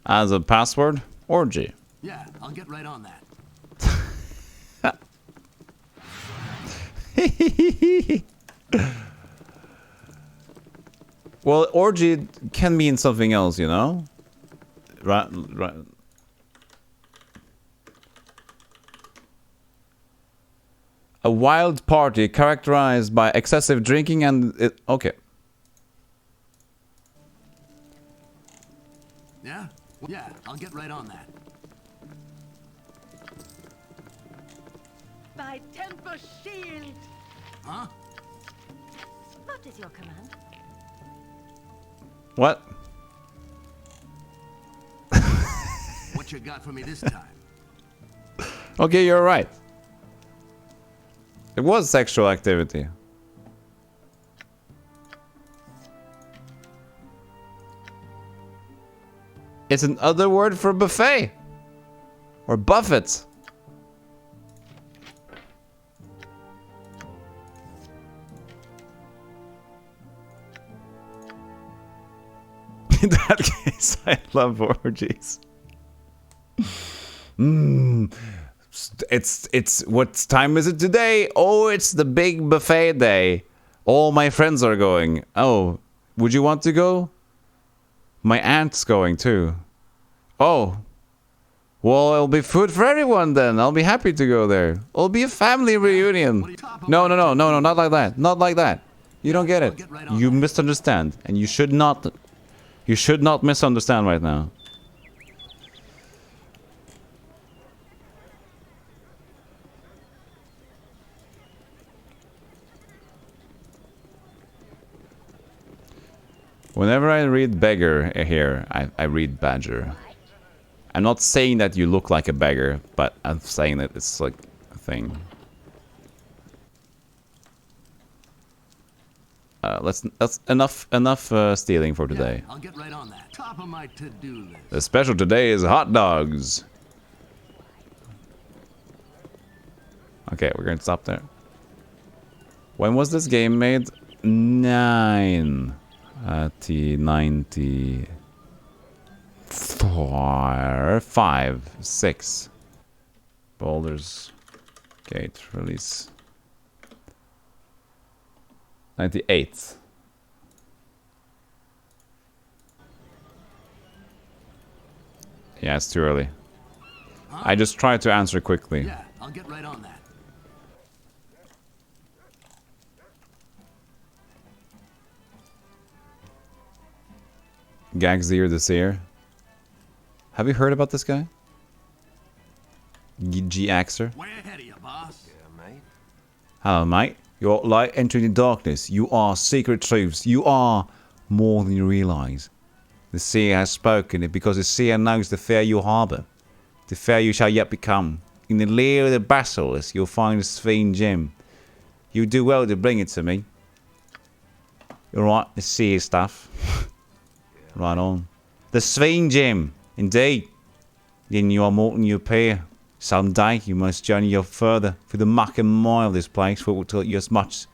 As a password? Orgy. Yeah, I'll get right on that. Well, orgy can mean something else, you know? Right. A wild party characterized by excessive drinking and... okay. Yeah? Yeah, I'll get right on that. By temper shield! Huh? What is your command? What? What you got for me this time? Okay, you're right. It was sexual activity. It's another word for buffet. Or buffet. In that case, I love orgies. It's what time is it today? Oh, it's the big buffet day. All my friends are going. Oh, would you want to go? My aunt's going too. Oh. Well, it'll be food for everyone then. I'll be happy to go there. It'll be a family reunion. No, not like that. Not like that. You don't get it. You misunderstand. And you should not misunderstand right now. Whenever I read beggar here, I read badger. I'm not saying that you look like a beggar, but I'm saying that it's like a thing. That's enough stealing for today. I'll get right on that. Top of my to-do list. The special today is hot dogs. Okay, we're gonna stop there. When was this game made? 5, 6. Baldur's Gate release. 98. Yeah, it's too early. I just tried to answer quickly. Yeah, I'll get right on that. Gagzier the Seer. Have you heard about this guy? G-Axer? Way ahead of you, boss. Yeah, mate. Hello, mate. You're light entering the darkness. You are secret truths. You are more than you realize. The seer has spoken it because the seer knows the fear you harbor. The fear you shall yet become. In the lair of the basilisk, you'll find the Sphinx gem. You do well to bring it to me. You're right, the seer stuff. Right on. The Sphinx gem, indeed. Then you are more than you appear. Someday you must journey further through the muck and mire of this place, for it will tell you as much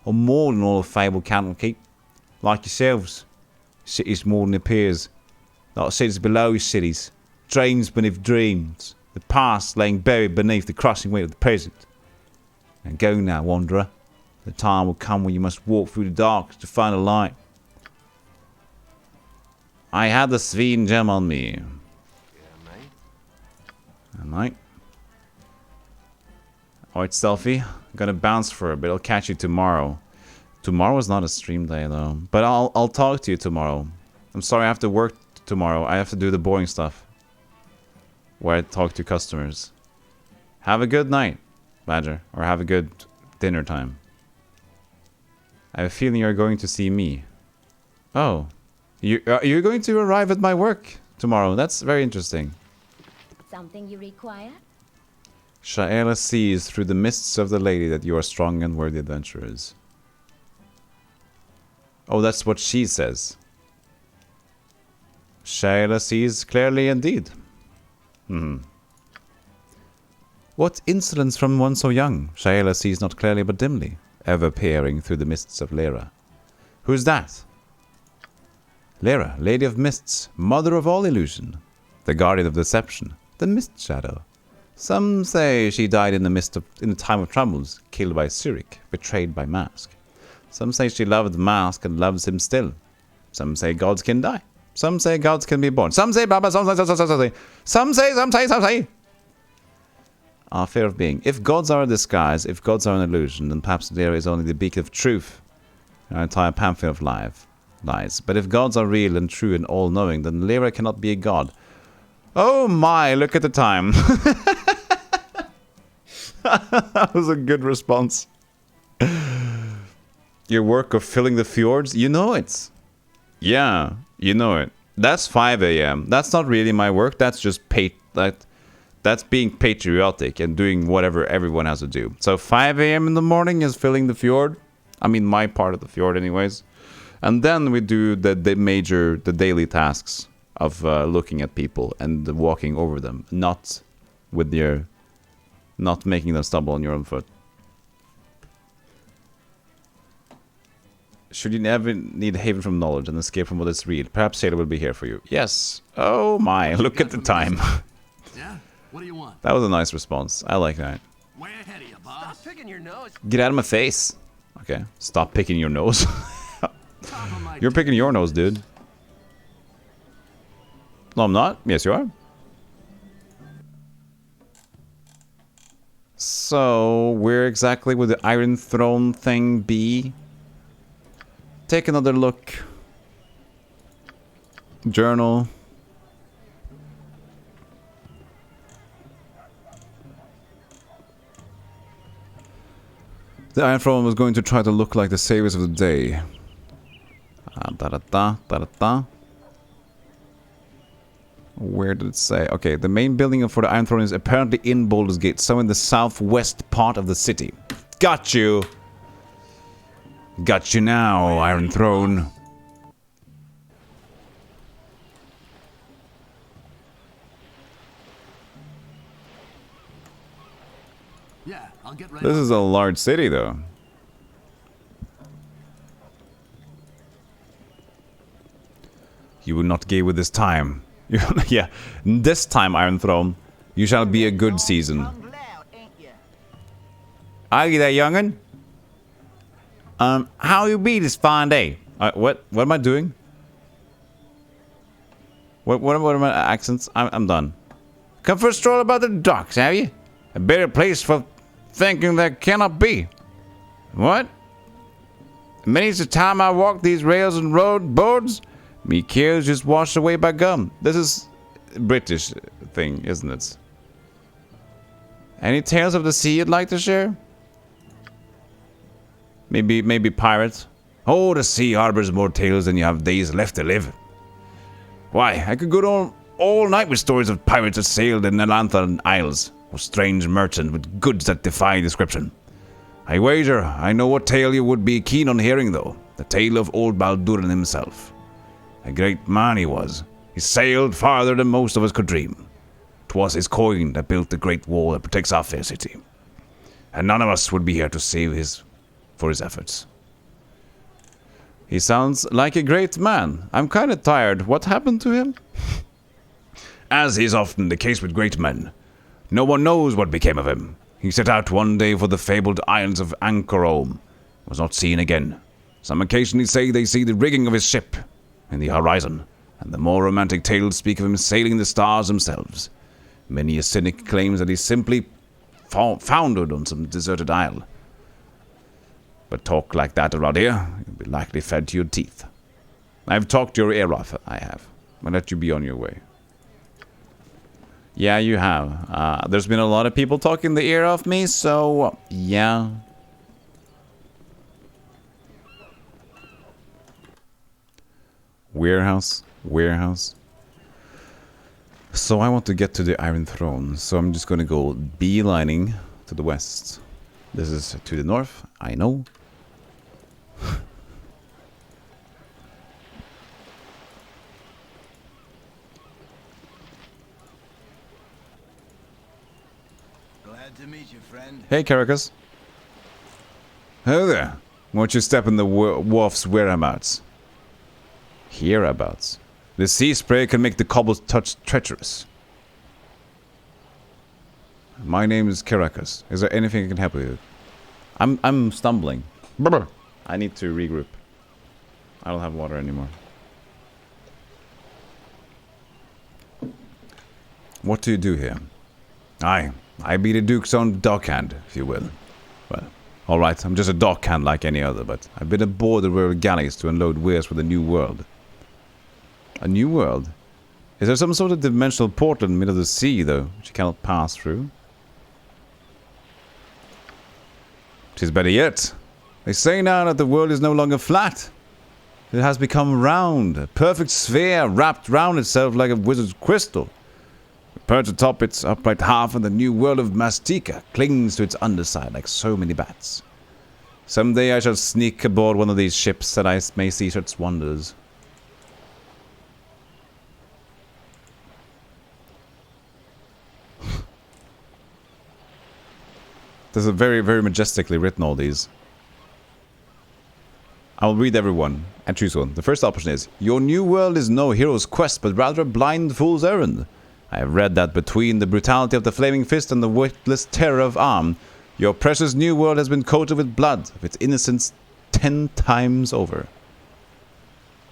or more than all the fabled cattle keep. Like yourselves, cities more than appears. Like cities below cities, dreams beneath dreams, the past laying buried beneath the crushing weight of the present. And go now, wanderer. The time will come when you must walk through the dark to find a light. I had the Sphinx gem on me. Yeah, mate. Alright. Alright, Stealthy. I'm gonna bounce for a bit. I'll catch you tomorrow. Tomorrow is not a stream day though. But I'll talk to you tomorrow. I'm sorry I have to work tomorrow. I have to do the boring stuff. Where I talk to customers. Have a good night, Badger. Or have a good dinner time. I have a feeling you're going to see me. Oh. You're going to arrive at my work tomorrow. That's very interesting. Something you require? Shaela sees through the mists of the lady that you are strong and worthy adventurers. Oh, that's what she says. Shaela sees clearly indeed. What insolence from one so young? Shaela sees not clearly but dimly, ever peering through the mists of Lyra. Who's that? Lyra, Lady of Mists, mother of all illusion, the guardian of deception, the Mist Shadow. Some say she died in the time of troubles, killed by Cyric, betrayed by Mask. Some say she loved Mask and loves him still. Some say gods can die. Some say gods can be born. Some say blah blah. Some say. Our fear of being. If gods are a disguise, if gods are an illusion, then perhaps Lyra is only the beacon of truth. Our entire pantheon of lies. But if gods are real and true and all-knowing, then Lyra cannot be a god. Oh my! Look at the time. That was a good response. Your work of filling the fjords, you know it. Yeah, you know it. That's 5 a.m. That's not really my work. That's just that's being patriotic and doing whatever everyone has to do. So 5 a.m. in the morning is filling the fjord. I mean, my part of the fjord, anyways. And then we do the daily tasks of looking at people and walking over them, not making them stumble on your own foot. Should you never need a haven from knowledge and escape from what is real, perhaps Sailor will be here for you. Yes. Oh my, look at the time. Yeah? What do you want? That was a nice response. I like that. Way ahead of you, boss. Stop picking your nose. Get out of my face. Okay. Stop picking your nose. You're picking your nose, dude. No, I'm not. Yes, you are. So, where exactly would the Iron Throne thing be? Take another look. Journal. The Iron Throne was going to try to look like the saviors of the day. Where did it say? Okay, the main building for the Iron Throne is apparently in Baldur's Gate, somewhere in the southwest part of the city. Got you! Got you now, Iron Throne. Yeah, I'll get right. This is a large city, though. You will not gay with this time. Yeah, this time, Iron Throne, you shall be a good season. Are you there, young'un? How you be this fine day? What am I doing? What are my accents? I'm done. Come for a stroll about the docks, have you? A better place for thinking there cannot be. What? Many's the time I walk these rails and road boards, me cares just washed away by gum. This is a British thing, isn't it? Any tales of the sea you'd like to share? Maybe pirates. Oh, the sea harbors more tales than you have days left to live. Why, I could go on all night with stories of pirates that sailed in the Lanthan Isles, or strange merchants with goods that defy description. I wager I know what tale you would be keen on hearing, though. The tale of old Baldur himself. A great man he was. He sailed farther than most of us could dream. 'Twas his coin that built the great wall that protects our fair city. And none of us would be here to save for his efforts. He sounds like a great man. I'm kind of tired. What happened to him? As is often the case with great men, no one knows what became of him. He set out one day for the fabled Isles of Anchorome, was not seen again. Some occasionally say they see the rigging of his ship in the horizon, and the more romantic tales speak of him sailing the stars themselves. Many a cynic claims that he simply foundered on some deserted isle. But talk like that around here, you'll be likely fed to your teeth. I've talked your ear off, I have. I'll let you be on your way. Yeah, you have. There's been a lot of people talking the ear off me, so yeah. Warehouse. So I want to get to the Iron Throne, so I'm just gonna go beelining to the west. This is to the north, I know. Glad to meet you, friend. Hey, Caracas. Hello there. Won't you step in the wharf's whereabouts? Hereabouts. The sea spray can make the cobbles touch treacherous. My name is Caracas. Is there anything I can help you with? I'm stumbling. Brr. I need to regroup. I don't have water anymore. What do you do here? I be the Duke's own dockhand, if you will. Well, alright, I'm just a dockhand like any other, but I've been aboard the royal galleys to unload wares for the New World. A new world? Is there some sort of dimensional portal in the middle of the sea, though, which you cannot pass through? 'Tis better yet. They say now that the world is no longer flat. It has become round, a perfect sphere wrapped round itself like a wizard's crystal. Perched atop its upright half, and the new world of Mastika clings to its underside like so many bats. Someday I shall sneak aboard one of these ships that I may see such wonders. This is very, very majestically written, all these. I will read everyone and choose one. The first option is, your new world is no hero's quest, but rather a blind fool's errand. I have read that between the brutality of the flaming fist and the witless terror of arm, your precious new world has been coated with blood of its innocence 10 times over.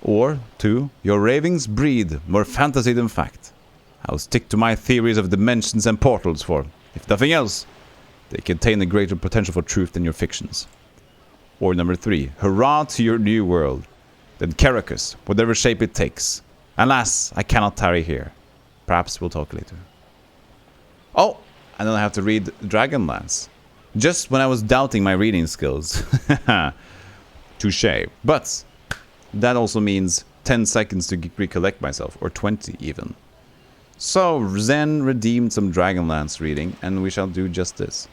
Or, 2, your ravings breed more fantasy than fact. I'll stick to my theories of dimensions and portals for, if nothing else, they contain a greater potential for truth than your fictions. Or number 3, hurrah to your new world. Then Caracas, whatever shape it takes. Alas, I cannot tarry here. Perhaps we'll talk later. Oh, and then I have to read Dragonlance. Just when I was doubting my reading skills. Touché. But that also means 10 seconds to recollect myself, or 20 even. So, Zen redeemed some Dragonlance reading, and we shall do just this.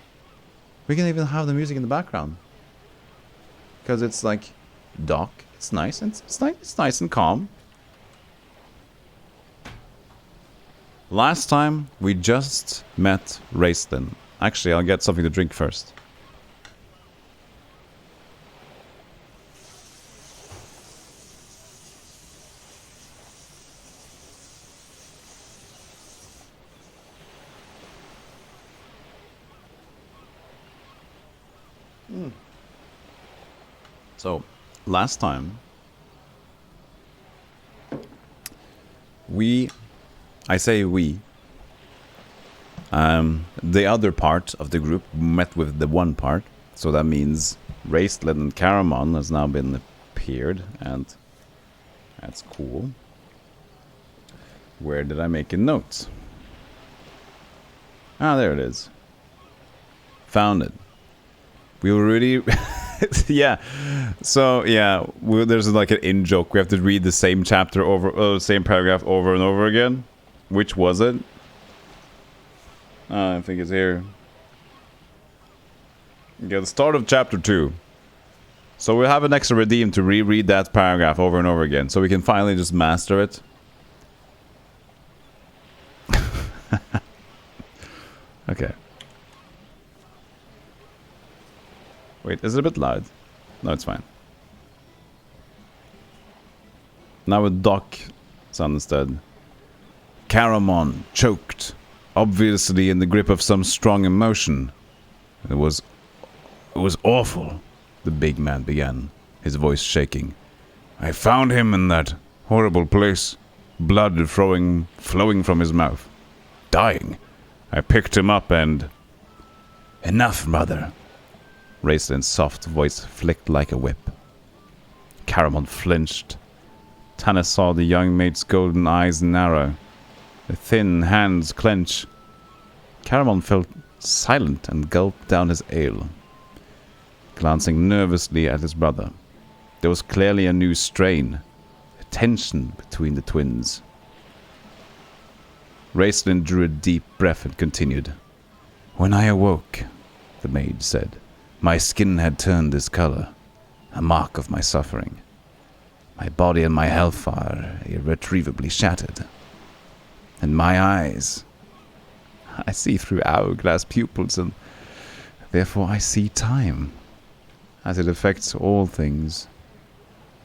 We can even have the music in the background. Because it's like dark, it's nice, and it's nice and calm. Last time, we just met Raistlin. Actually, I'll get something to drink first. So, last time, I say we, the other part of the group met with the one part, so that means Raistlin and Caramon has now been appeared, and that's cool. Where did I make a note? Ah, there it is. Found it. We were really... yeah, so yeah, there's like an in-joke. We have to read the same chapter over, same paragraph over and over again. Which was it? I think it's here. Yeah, the start of chapter 2. So we'll have an extra redeem to reread that paragraph over and over again, so we can finally just master it. Okay. Wait, is it a bit loud? No, it's fine. Now with Doc sound instead. Caramon choked, obviously in the grip of some strong emotion. It was awful, the big man began, his voice shaking. I found him in that horrible place, blood flowing from his mouth. Dying. I picked him up and... Enough, mother. Raislin's soft voice flicked like a whip. Caramon flinched. Tannis saw the young maid's golden eyes narrow, the thin hands clench. Caramon felt silent and gulped down his ale, glancing nervously at his brother. There was clearly a new strain, a tension between the twins. Raislin drew a deep breath and continued. When I awoke, the maid said, my skin had turned this color, a mark of my suffering. My body and my health are irretrievably shattered. And my eyes, I see through hourglass pupils, and therefore I see time, as it affects all things.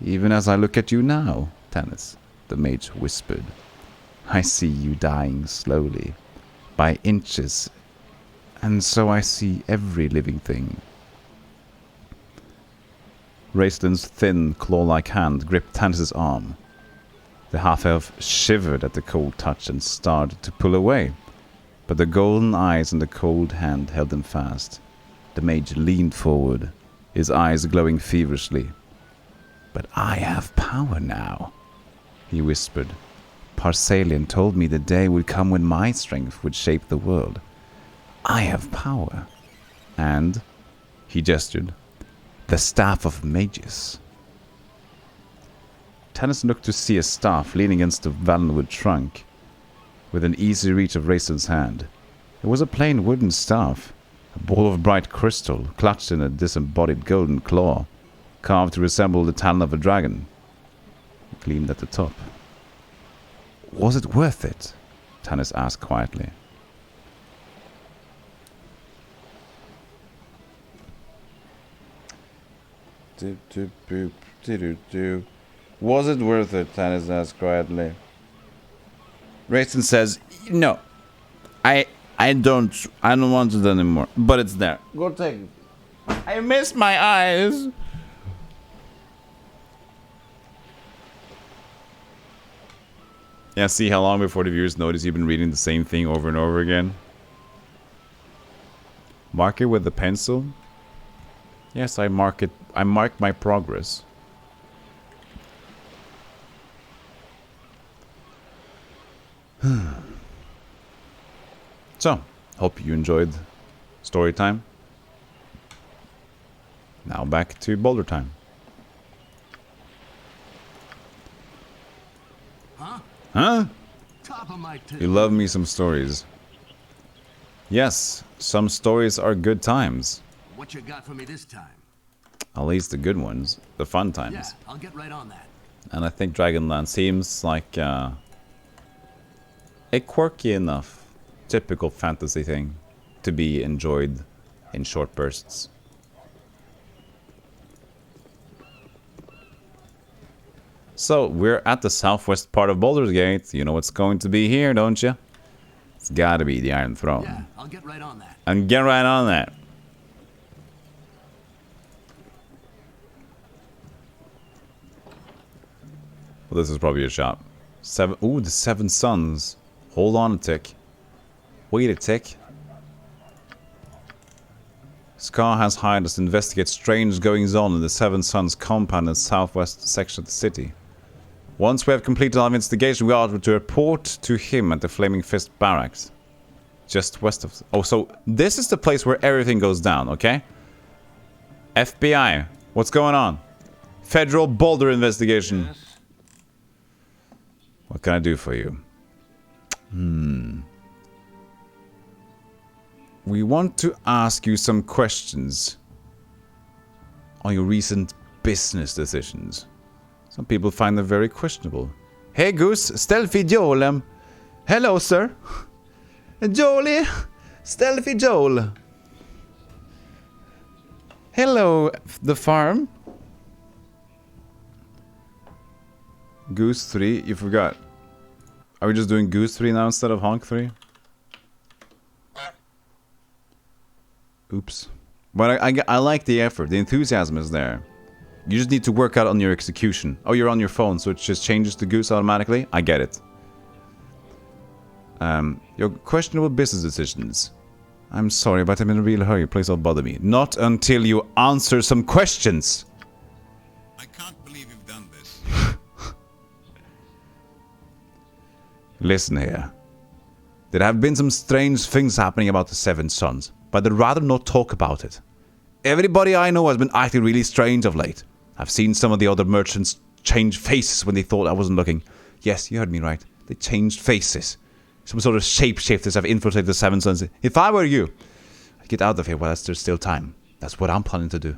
Even as I look at you now, Tannis, the mage whispered. I see you dying slowly, by inches, and so I see every living thing. Raislin's thin, claw-like hand gripped Tannis's arm. The half-elf shivered at the cold touch and started to pull away, but the golden eyes and the cold hand held him fast. The mage leaned forward, his eyes glowing feverishly. But I have power now, he whispered. Parsalian told me the day would come when my strength would shape the world. I have power. And, he gestured, the staff of mages. Tannis looked to see a staff leaning against the Valenwood trunk, within easy reach of Raislin's hand. It was a plain wooden staff, a ball of bright crystal, clutched in a disembodied golden claw, carved to resemble the talon of a dragon. It gleamed at the top. Was it worth it? Tannis asked quietly. Was it worth it? Tannis asked quietly. Raisin says, no. I don't want it anymore. But it's there. Go take it. I miss my eyes. Yeah, see how long before the viewers notice you've been reading the same thing over and over again? Mark it with a pencil? Yes, I mark it. I mark my progress. So, hope you enjoyed story time. Now back to Baldur time. Huh? You love me some stories. Yes, some stories are good times. What you got for me this time? At least the good ones, the fun times. Yeah, I'll get right on that. And I think Dragonland seems like a quirky enough, typical fantasy thing to be enjoyed in short bursts. So, we're at the southwest part of Baldur's Gate. You know what's going to be here, don't you? It's gotta be the Iron Throne. Yeah, I'll get right on that. And get right on that. Well, this is probably a shop. Ooh, the Seven Suns. Hold on a tick. Wait a tick. Scar has hired us to investigate strange goings on in the Seven Suns compound in the southwest section of the city. Once we have completed our investigation, we are to report to him at the Flaming Fist Barracks. Just west of... Oh, so this is the place where everything goes down, okay? FBI, what's going on? Federal Baldur investigation. Yes. What can I do for you? We want to ask you some questions on your recent business decisions. Some people find them very questionable. Hey Goose, Stealthy Joel. Hello, sir. Jolie, Stealthy Joel. Hello, the farm. Goose 3, you forgot. Are we just doing Goose 3 now instead of Honk 3? Oops. But I like the effort. The enthusiasm is there. You just need to work out on your execution. Oh, you're on your phone, so it just changes to Goose automatically? I get it. Your questionable business decisions. I'm sorry, but I'm in a real hurry. Please don't bother me. Not until you answer some questions. I can't believe you've done this. Listen here. There have been some strange things happening about the Seven Sons, but I'd rather not talk about it. Everybody I know has been acting really strange of late. I've seen some of the other merchants change faces when they thought I wasn't looking. Yes, you heard me right. They changed faces. Some sort of shapeshifters have infiltrated the Seven Sons. If I were you, I'd get out of here while there's still time. That's what I'm planning to do.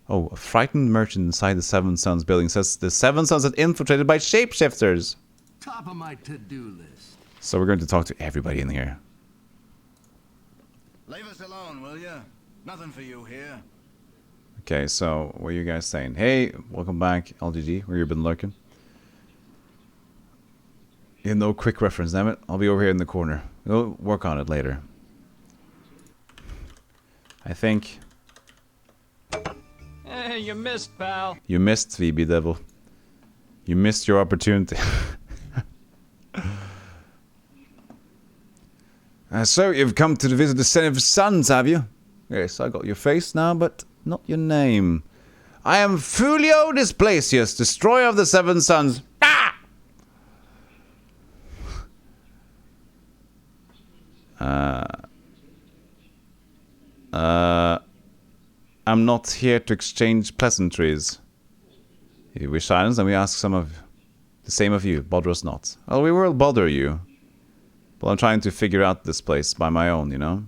Oh, a frightened merchant inside the Seven Sons building says the Seven Sons are infiltrated by shapeshifters. Top of my to-do list. So we're going to talk to everybody in here. Leave us alone, will you? Nothing for you here. Okay, so what are you guys saying? Hey, welcome back, LGG, where you've been lurking. Yeah, no quick reference, damn it. I'll be over here in the corner. We'll work on it later. I think... Hey, you missed, pal. You missed, VB Devil. You missed your opportunity. So, you've come to visit the Seven Sons, have you? Yes, I got your face now, but not your name. I am Fulio Displacius, destroyer of the Seven Sons. Ah! I'm not here to exchange pleasantries. We silence and we ask some of the same of you. Bother us not. Well, we will bother you. But I'm trying to figure out this place by my own, you know?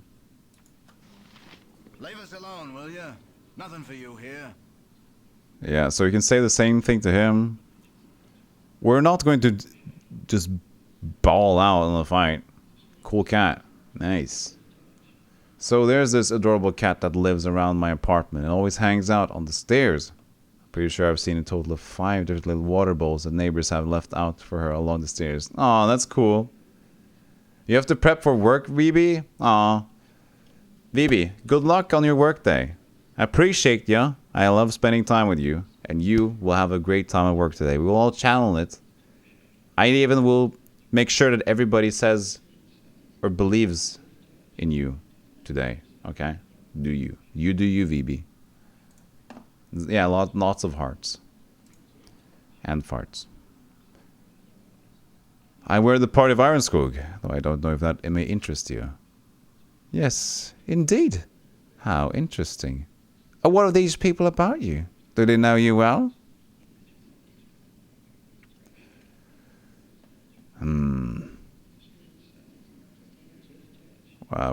Leave us alone, will you? Nothing for you here. Yeah, so you can say the same thing to him. We're not going to just ball out in the fight. Cool cat. Nice. So there's this adorable cat that lives around my apartment and always hangs out on the stairs. Pretty sure I've seen a total of 5 different little water bowls that neighbors have left out for her along the stairs. Aw, that's cool. You have to prep for work, VB? Aw. VB, good luck on your work day. I appreciate ya. I love spending time with you. And you will have a great time at work today. We will all channel it. I even will make sure that everybody says or believes in you today. Okay? Do you. You do you, VB. Yeah, lots of hearts. And farts. I wear the part of Ironskog, though I don't know if that may interest you. Yes, indeed. How interesting. What are these people about you? Do they know you well?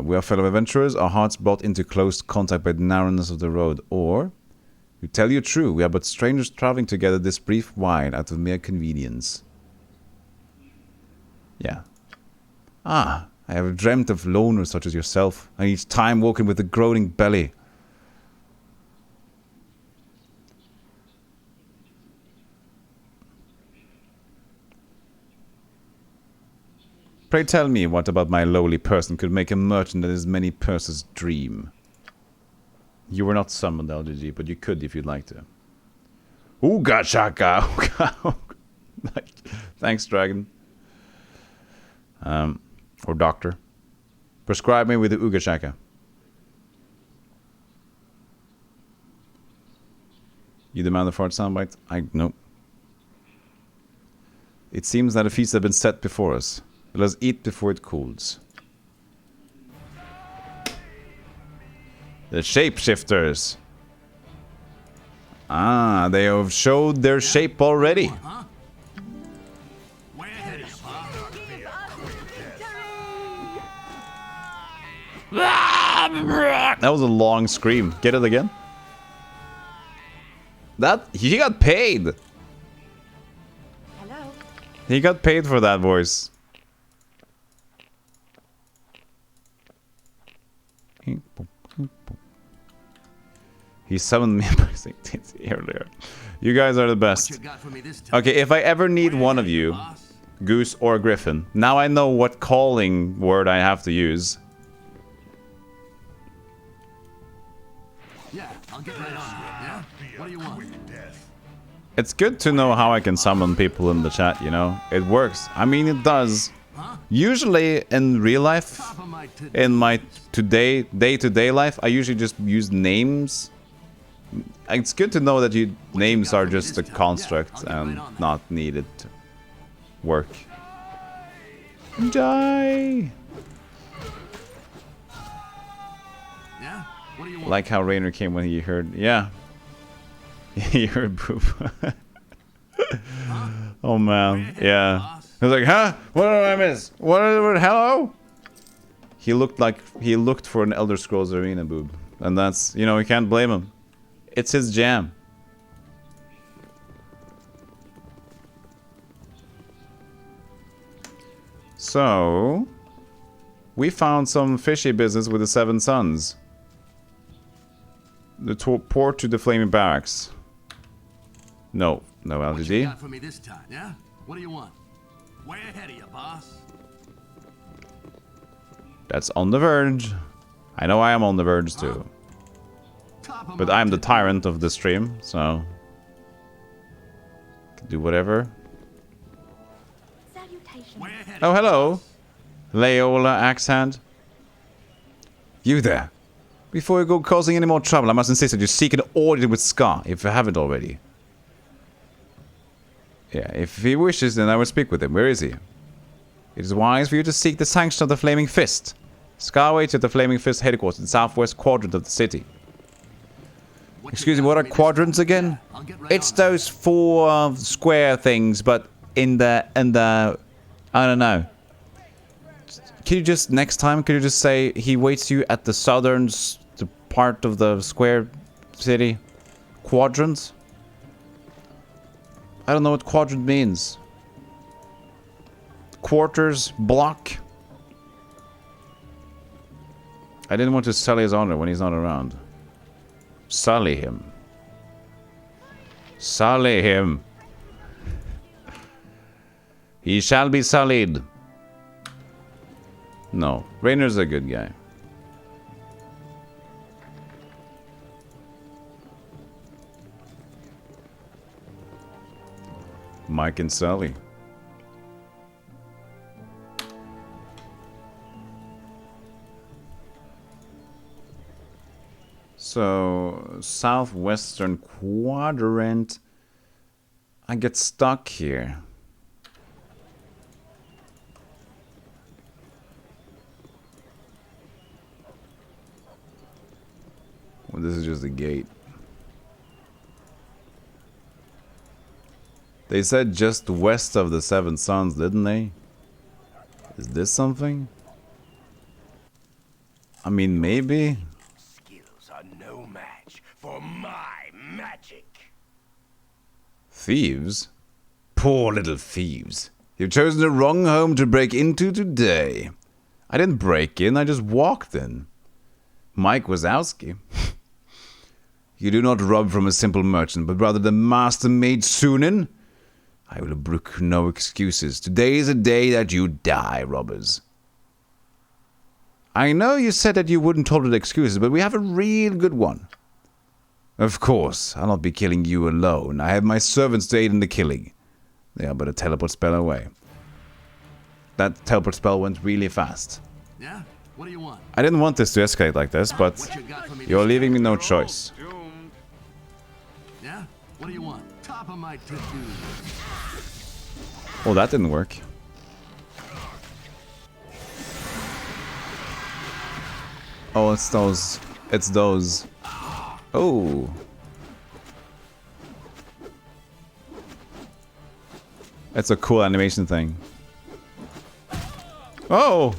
We are fellow adventurers, our hearts brought into close contact by the narrowness of the road, or, to tell you true, we are but strangers traveling together this brief while out of mere convenience. Yeah. Ah, I have dreamt of loners such as yourself, and each time walking with a groaning belly. Pray tell me what about my lowly person could make a merchant that his many purses dream. You were not summoned, LGG, but you could if you'd like to. Ooga shaka! Thanks, Dragon. Or Doctor. Prescribe me with the Ooga shaka. You demand the fart soundbite? Nope. It seems that a feast has been set before us. Let us eat before it cools. The shapeshifters. Ah, they have showed their shape already. That was a long scream. Get it again? He got paid. Hello? He got paid for that voice. He summoned me by saying earlier. You guys are the best. Okay, if I ever need one of you, Goose or Griffin, now I know what calling word I have to use. Yeah, I'll get right on it, yeah? What do you want? It's good to know how I can summon people in the chat, you know? It works. I mean, it does. Usually in real life, in my day-to-day life, I usually just use names. It's good to know that names are just a construct and not needed to work. Die! Yeah? What do you want? Like how Rainer came when he heard, yeah. He heard poop. Oh man, yeah. He was like, huh? What did I miss? Hello? He looked for an Elder Scrolls Arena boob. And that's, you know, you can't blame him. It's his jam. So, we found some fishy business with the Seven Sons. The port to the Flaming Barracks. No LGD. What you got for me this time, yeah? What do you want? Way ahead of you, boss. That's on the verge. I know I am on the verge too. But I'm the tyrant of the stream, so can do whatever. Oh, hello, Leola Axehand. You there? Before you go causing any more trouble, I must insist that you seek an audience with Scar, if you haven't already. Yeah, if he wishes, then I will speak with him. Where is he? It is wise for you to seek the sanction of the Flaming Fist. Scar waits at the Flaming Fist headquarters in the southwest quadrant of the city. Excuse me, what are quadrants again? It's those 4 square things, but in the I don't know. Can you just, next time, could you just say he waits you at the southern part of the square city? Quadrant? I don't know what quadrant means. Quarters? Block? I didn't want to sully his honor when he's not around. Sully him. Sully him. He shall be sullied. No, Rainer's a good guy. Mike and Sully. So, southwestern quadrant. I get stuck here. Well, this is just a gate. They said just west of the Seven Sons, didn't they? Is this something? I mean, maybe. Skills are no match for my magic. Thieves? Poor little thieves. You've chosen the wrong home to break into today. I didn't break in, I just walked in. Mike Wazowski. You do not rob from a simple merchant, but rather the master-made Sunin. I will brook no excuses. Today is a day that you die, robbers. I know you said that you wouldn't tolerate excuses, but we have a real good one. Of course, I'll not be killing you alone. I have my servants to aid in the killing. They are but a teleport spell away. That teleport spell went really fast. Yeah? What do you want? I didn't want this to escalate like this, but you're leaving me no choice. Yeah? What do you want? Top of my to-do list. Oh, that didn't work. Oh, it's those. It's those. Oh. That's a cool animation thing. Oh!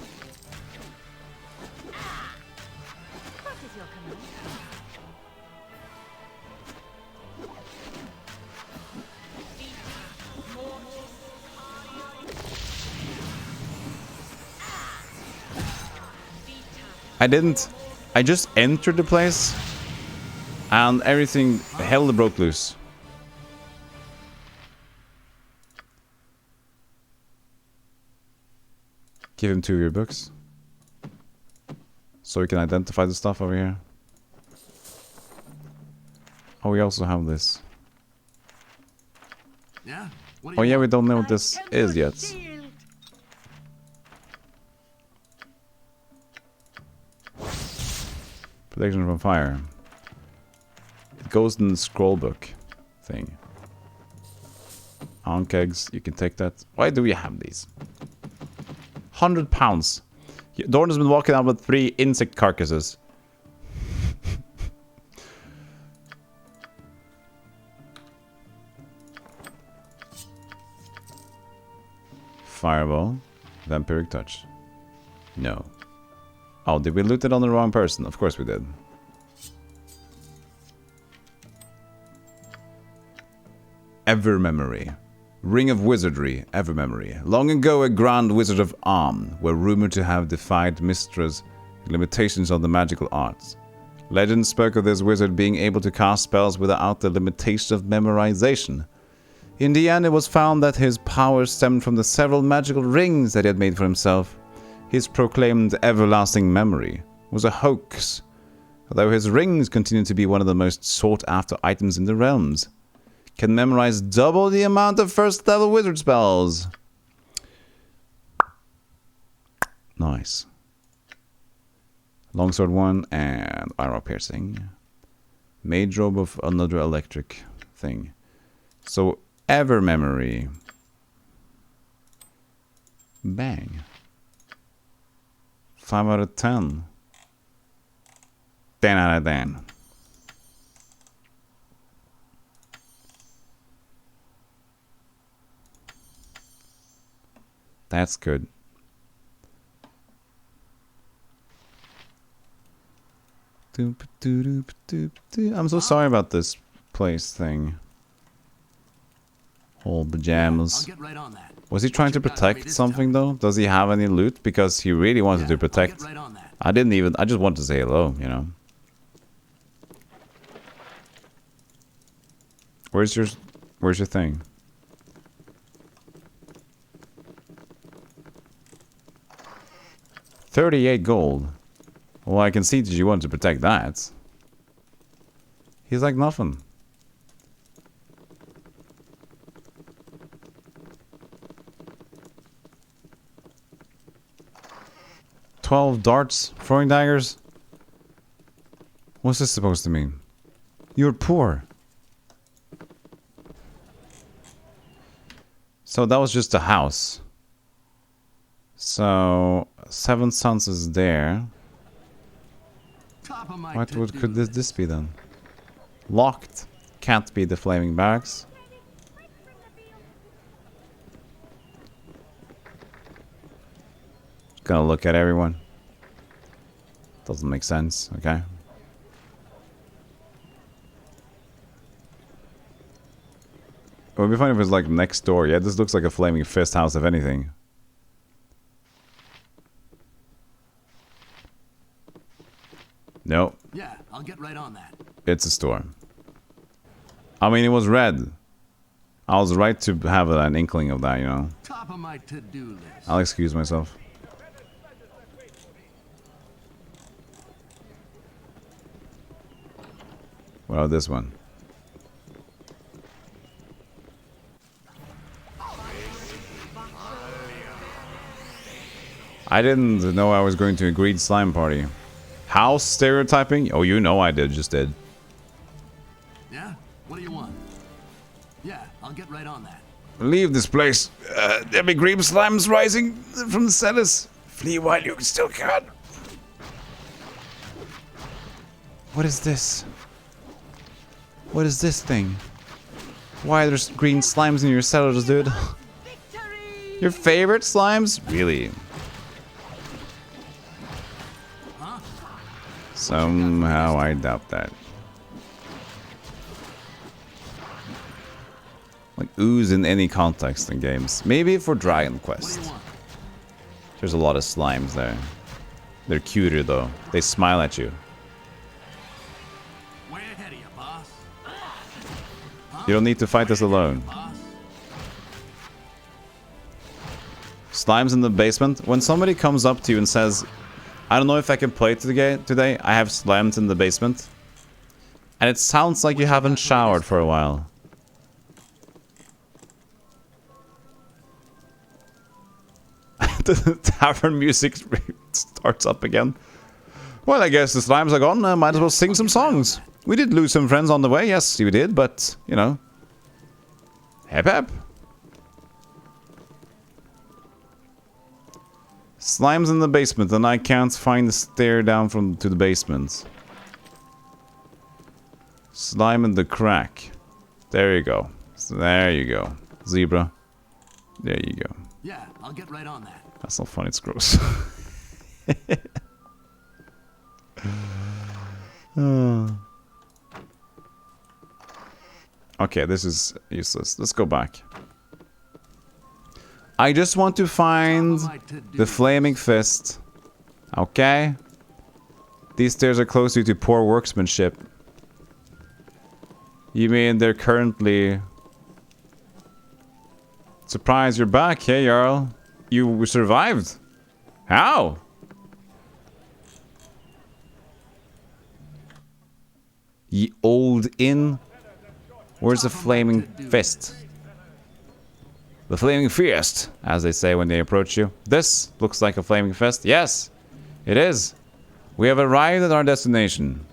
I just entered the place and everything hell broke loose. Give him 2 of your books so we can identify the stuff over here. Oh, we also have this. Yeah? Oh yeah, we don't know what this is yet. Protection from fire. It goes in the scroll book thing. Ankh eggs, you can take that. Why do we have these? 100 pounds. Dorn has been walking out with 3 insect carcasses. Fireball. Vampiric touch. No. Oh, did we loot it on the wrong person? Of course we did. Ever memory. Ring of Wizardry, ever memory. Long ago, a grand wizard of Arm were rumored to have defied Mistra's limitations on the magical arts. Legend spoke of this wizard being able to cast spells without the limitation of memorization. In the end, it was found that his power stemmed from the several magical rings that he had made for himself. His proclaimed everlasting memory was a hoax, although his rings continue to be one of the most sought-after items in the realms. Can memorize double the amount of first-level wizard spells. Nice. Longsword 1 and armor piercing. Mage robe of another electric thing. So, ever memory. Bang. 5 out of 10. 10 out of 10. That's good. I'm so sorry about this place thing. Whole pajamas. Was he trying to protect something though? Does he have any loot? Because he really wanted to protect. I just wanted to say hello, you know. Where's your thing? $38 gold. Well, I can see that you want to protect that. He's like nothing. $12 darts, throwing daggers. What's this supposed to mean? You're poor. So that was just a house. So 7 Sons is there. What could this be then? Locked. Can't be the flaming barracks. Gonna look at everyone. Doesn't make sense, okay? It would be funny if it was like next door. Yeah, this looks like a flaming fist house, if anything. Nope. Yeah, I'll get right on that. It's a store. I mean, it was red. I was right to have an inkling of that, you know. Top of my to-do list. I'll excuse myself. What about this one? I didn't know I was going to a green slime party. House stereotyping? Oh, you know I just did. Yeah? What do you want? Yeah, I'll get right on that. Leave this place. There be green slimes rising from the cellars. Flee while you still can. What is this? What is this thing? Why there's green slimes in your cellars, dude? Your favorite slimes? Really? Somehow I doubt that. Like ooze in any context in games. Maybe for Dragon Quest. There's a lot of slimes there. They're cuter though. They smile at you. You don't need to fight this alone. Slimes in the basement. When somebody comes up to you and says, I don't know if I can play today. I have slimes in the basement. And it sounds like you haven't showered for a while. The tavern music starts up again. Well, I guess the slimes are gone. Might as well sing some songs. We did lose some friends on the way. Yes, we did. But, you know. Hep hep. Slime's in the basement, and I can't find the stair down to the basement. Slime in the crack. There you go. So there you go. Zebra. There you go. Yeah, I'll get right on that. That's not funny, it's gross. Okay, this is useless. Let's go back. I just want to find the flaming fist. Okay? These stairs are close due to poor workmanship. You mean they're currently... Surprise, you're back. Hey, Jarl. You survived. How? Ye old inn. Where's the flaming fist? The flaming fist, as they say when they approach you. This looks like a flaming fist. Yes, it is. We have arrived at our destination.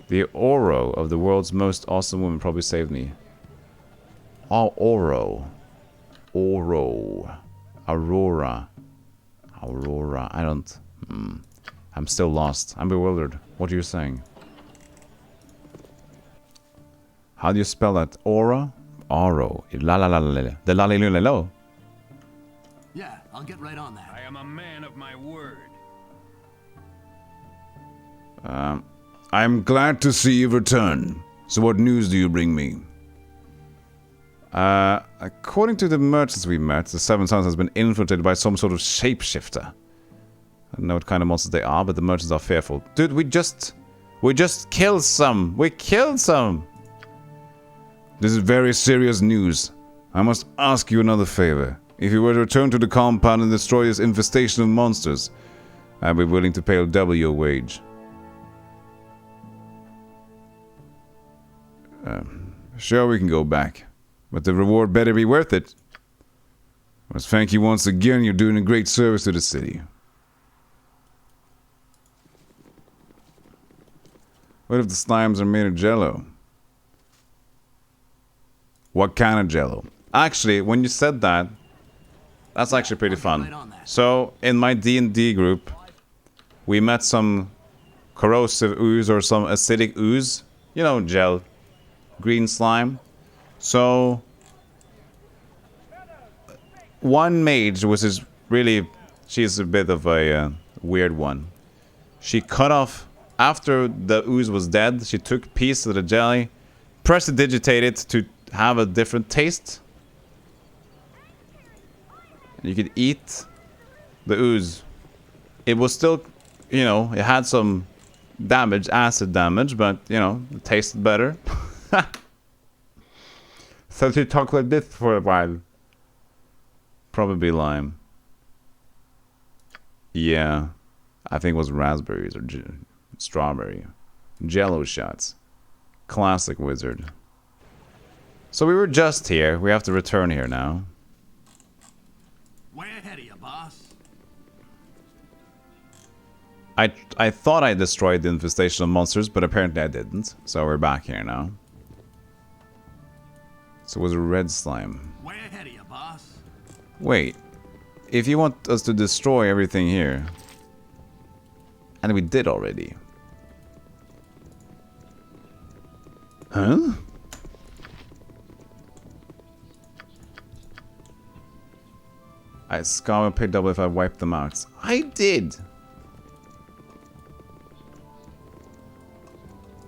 The Oro of the world's most awesome woman probably saved me. Oh, Oro. Oro. Aurora. Aurora. I don't... I'm still lost. I'm bewildered. What are you saying? How do you spell that? Aura? Oro. La la la la la. The la la la la. Yeah, I'll get right on that. I am a man of my word. I'm glad to see you return. So what news do you bring me? According to the merchants we met, the Seven Sons has been infiltrated by some sort of shapeshifter. I don't know what kind of monsters they are, but the merchants are fearful. Dude, we just killed some. We killed some. This is very serious news. I must ask you another favor. If you were to return to the compound and destroy this infestation of monsters, I'd be willing to pay double your wage. Sure, we can go back. But the reward better be worth it. I must thank you once again. You're doing a great service to the city. What if the slimes are made of jello? What kind of jello? Actually, when you said that, that's actually pretty fun. So, in my D&D group, we met some corrosive ooze or some acidic ooze. You know, gel. Green slime. So, one mage, which is really... She's a bit of a weird one. She cut off... After the ooze was dead, she took a piece of the jelly, prestidigitated it to have a different taste. And you could eat the ooze. It was still, you know, it had some damage, acid damage, but, you know, it tasted better. So she talked like this for a while. Probably lime. Yeah. I think it was raspberries or strawberry. Jello shots. Classic wizard. So we were just here. We have to return here now. Way ahead of you, boss. I thought I destroyed the infestation of monsters, but apparently I didn't. So we're back here now. So it was a red slime. Way ahead of you, boss. Wait. If you want us to destroy everything here... And we did already. Huh? I scum and pay double if I wipe them out. I did!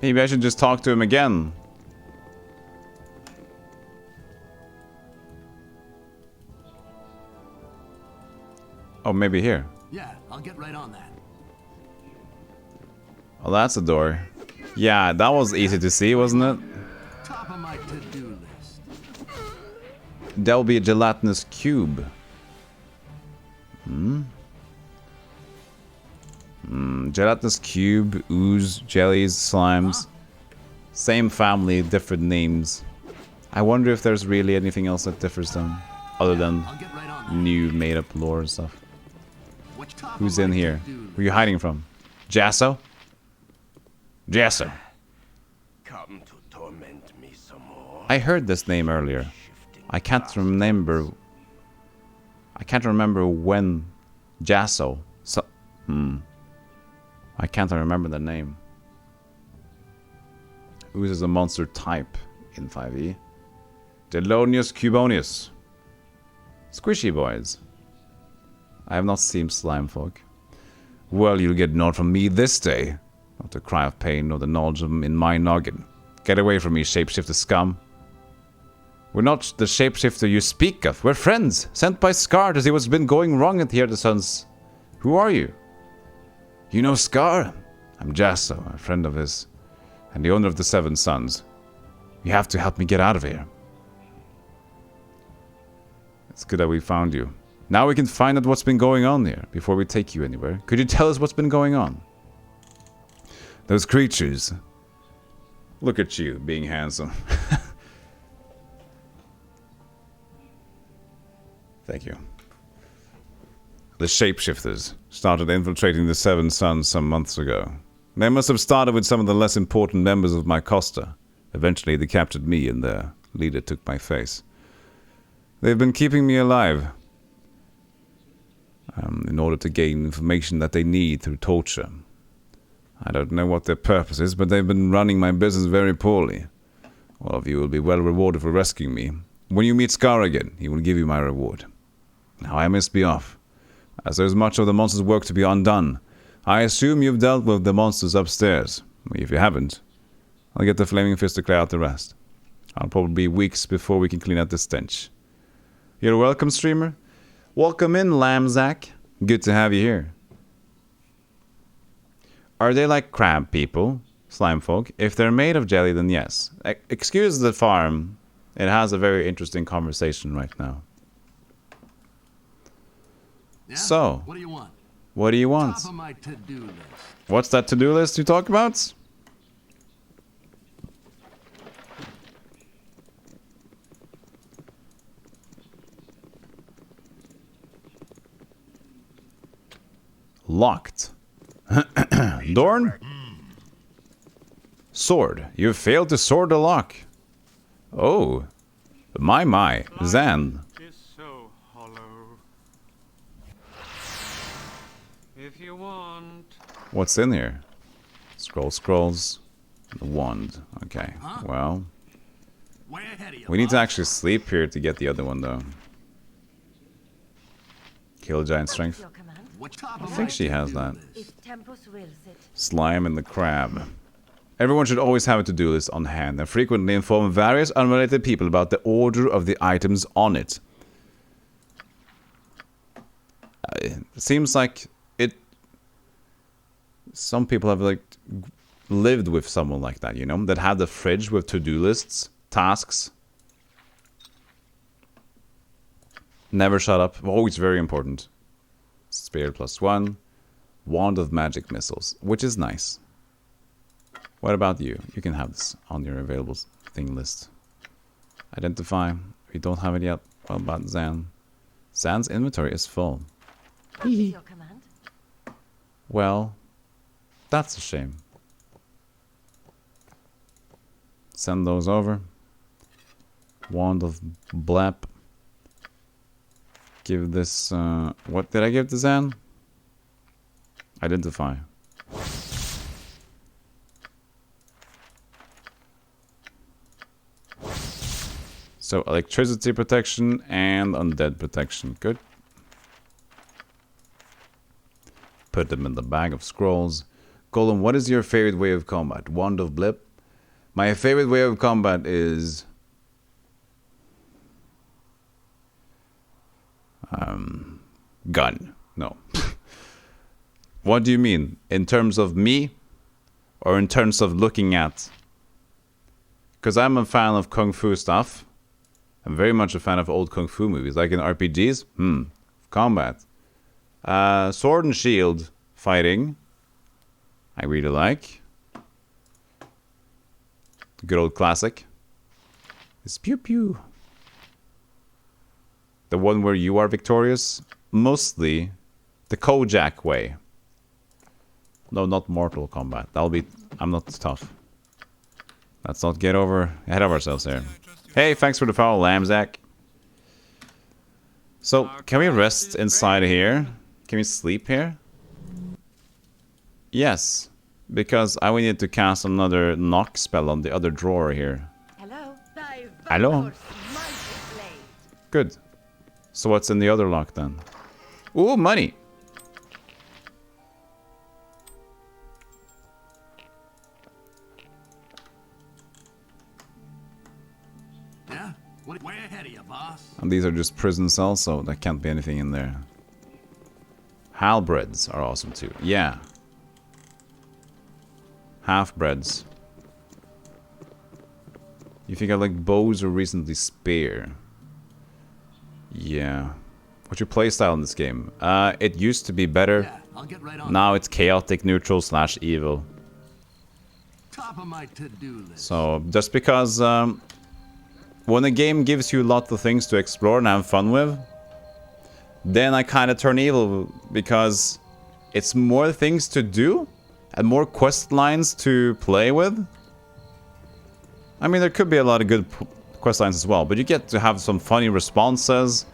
Maybe I should just talk to him again. Oh, maybe here. Yeah, I'll get right on that. Oh, that's a door. Yeah, that was easy to see, wasn't it? Top of my to-do list. There'll be a gelatinous cube. Gelatinous cube, ooze, jellies, slimes. Same family, different names. I wonder if there's really anything else that differs them. Other than new made-up lore and stuff. Who's in here? Where are you hiding from? Jasso? Jasso. Come to torment me some more. I heard this name earlier. I can't remember. I can't remember when Jasso. So, I can't remember the name. Who is a monster type in 5e? Delonius Cubonius. Squishy boys. I have not seen slime folk. Well, you'll get none from me this day. Not the cry of pain nor the knowledge of them in my noggin. Get away from me, shapeshifter scum. We're not the shapeshifter you speak of. We're friends, sent by Scar to see what's been going wrong at here the Sons. Who are you? You know Scar? I'm Jasso, a friend of his, and the owner of the 7 Sons. You have to help me get out of here. It's good that we found you. Now we can find out what's been going on here, before we take you anywhere. Could you tell us what's been going on? Those creatures. Look at you, being handsome. Thank you. The shapeshifters started infiltrating the 7 Sons some months ago. They must have started with some of the less important members of my Costa. Eventually they captured me and their leader took my face. They've been keeping me alive. In order to gain information that they need through torture. I don't know what their purpose is, but they've been running my business very poorly. All of you will be well rewarded for rescuing me. When you meet Scar again, he will give you my reward. Now I must be off, as there's much of the monster's work to be undone. I assume you've dealt with the monsters upstairs. If you haven't, I'll get the Flaming Fist to clear out the rest. I'll probably be weeks before we can clean out the stench. You're welcome, streamer. Welcome in, Lamzak. Good to have you here. Are they like crab people? Slime folk? If they're made of jelly, then yes. Excuse the farm. It has a very interesting conversation right now. Yeah? So, what do you want? What do you want? Top of my to-do list. What's that to-do list you talk about? Locked. Dorn? Sword. You failed to sword the lock. Oh. My. Zan. Is so hollow. If you want. What's in here? Scrolls. The wand. Okay. Well. We need to actually sleep here to get the other one, though. Kill giant strength. I think she has that. Slime and the crab. Everyone should always have a to-do list on hand and frequently inform various unrelated people about the order of the items on it. It seems like it... Some people have like lived with someone like that, you know? That had the fridge with to-do lists, tasks. Never shut up. Always very important. Spear +1. Wand of magic missiles, which is nice. What about you? You can have this on your available thing list. Identify. We don't have it yet. What about Zan? Zan's inventory is full. What is your command? Well, that's a shame. Send those over. Wand of Blap. Give this, what did I give to Zan? Identify. So, electricity protection and undead protection. Good. Put them in the bag of scrolls. Golem, what is your favorite way of combat? Wand of Blip? My favorite way of combat is... gun. No. What do you mean? In terms of me? Or in terms of looking at? Because I'm a fan of Kung Fu stuff. I'm very much a fan of old Kung Fu movies. Like in RPGs? Combat. Sword and shield fighting. I really like. The good old classic. It's pew pew. The one where you are victorious? Mostly the Kojak way. No, not Mortal Kombat. That'll be... I'm not tough. Let's not get ahead of ourselves here. Hey, thanks for the follow, Lamzak. So, can we rest inside here? Can we sleep here? Yes. Because I will need to cast another knock spell on the other drawer here. Hello? Hello? Good. So what's in the other lock then? Ooh, money! Yeah? Way ahead of you, boss. And these are just prison cells, so there can't be anything in there. Halberds are awesome too. Yeah. Half-breads. You think I like bows or recently spear? Yeah. What's your playstyle in this game? It used to be better. Yeah, I'll get right on. Now it's chaotic, neutral, / evil. Top of my to-do list. So, just because when a game gives you a lot of things to explore and have fun with, then I kind of turn evil because it's more things to do and more quest lines to play with. I mean, there could be a lot of good quest lines as well, but you get to have some funny responses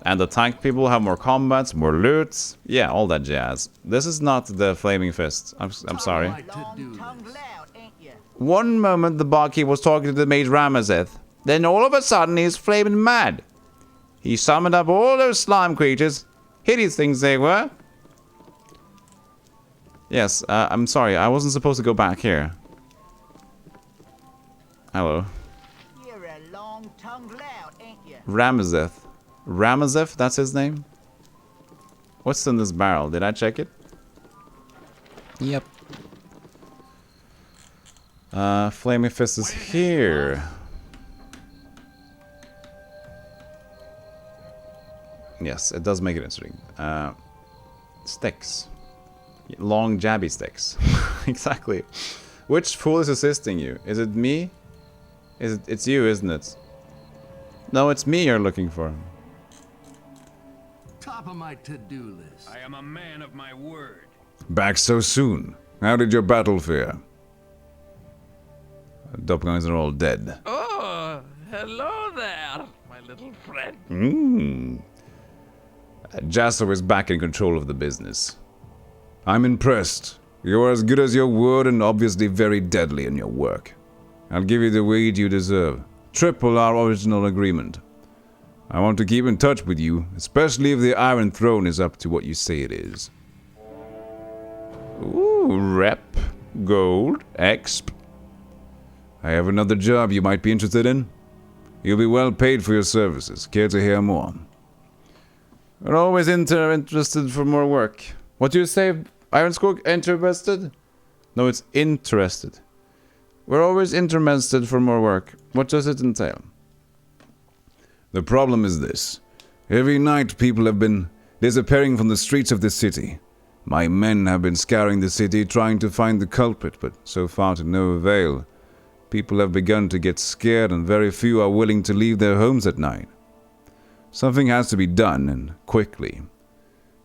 and attack people, have more combats, more loot. Yeah, all that jazz. This is not the Flaming Fist. I'm sorry. One moment the barkeep was talking to the mage Ramazeth. Then all of a sudden he's flaming mad. He summoned up all those slime creatures. Hideous things they were. Yes, I'm sorry. I wasn't supposed to go back here. Hello. You're a long-tongued lout, ain't you? Ramazeth. Ramazeth, that's his name? What's in this barrel? Did I check it? Yep. Flaming Fist is here. Yes, it does make it interesting. Sticks. Long jabby sticks. Exactly. Which fool is assisting you? Is it me? It's you, isn't it? No, it's me you're looking for. Top of my to-do list. I am a man of my word. Back so soon. How did your battle fare? Doppelgangers are all dead. Oh, hello there, my little friend. Jasso is back in control of the business. I'm impressed. You're as good as your word and obviously very deadly in your work. I'll give you the wage you deserve. Triple our original agreement. I want to keep in touch with you, especially if the Iron Throne is up to what you say it is. Ooh, rep, gold, exp. I have another job you might be interested in. You'll be well paid for your services. Care to hear more? We're always interested for more work. What do you say, Ironskog? Interested? No, it's interested. We're always interested for more work. What does it entail? The problem is this. Every night people have been disappearing from the streets of the city. My men have been scouring the city trying to find the culprit, but so far to no avail. People have begun to get scared and very few are willing to leave their homes at night. Something has to be done, and quickly.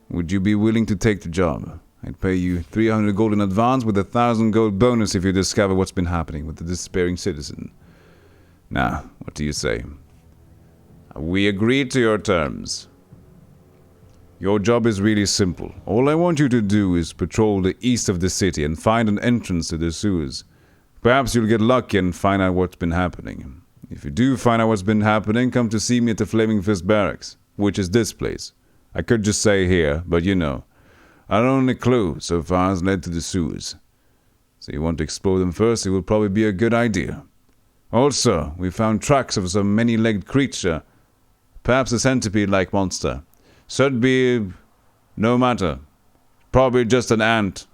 Would you be willing to take the job? I'd pay you 300 gold in advance with a 1,000 gold bonus if you discover what's been happening with the despairing citizen. Now, what do you say? We agreed to your terms. Your job is really simple. All I want you to do is patrol the east of the city and find an entrance to the sewers. Perhaps you'll get lucky and find out what's been happening. If you do find out what's been happening, come to see me at the Flaming Fist Barracks, which is this place. I could just say here, but you know. Our only clue so far has led to the sewers. So you want to explore them first, it will probably be a good idea. Also, we found tracks of some many-legged creature, perhaps a centipede-like monster. Should be no matter. Probably just an ant.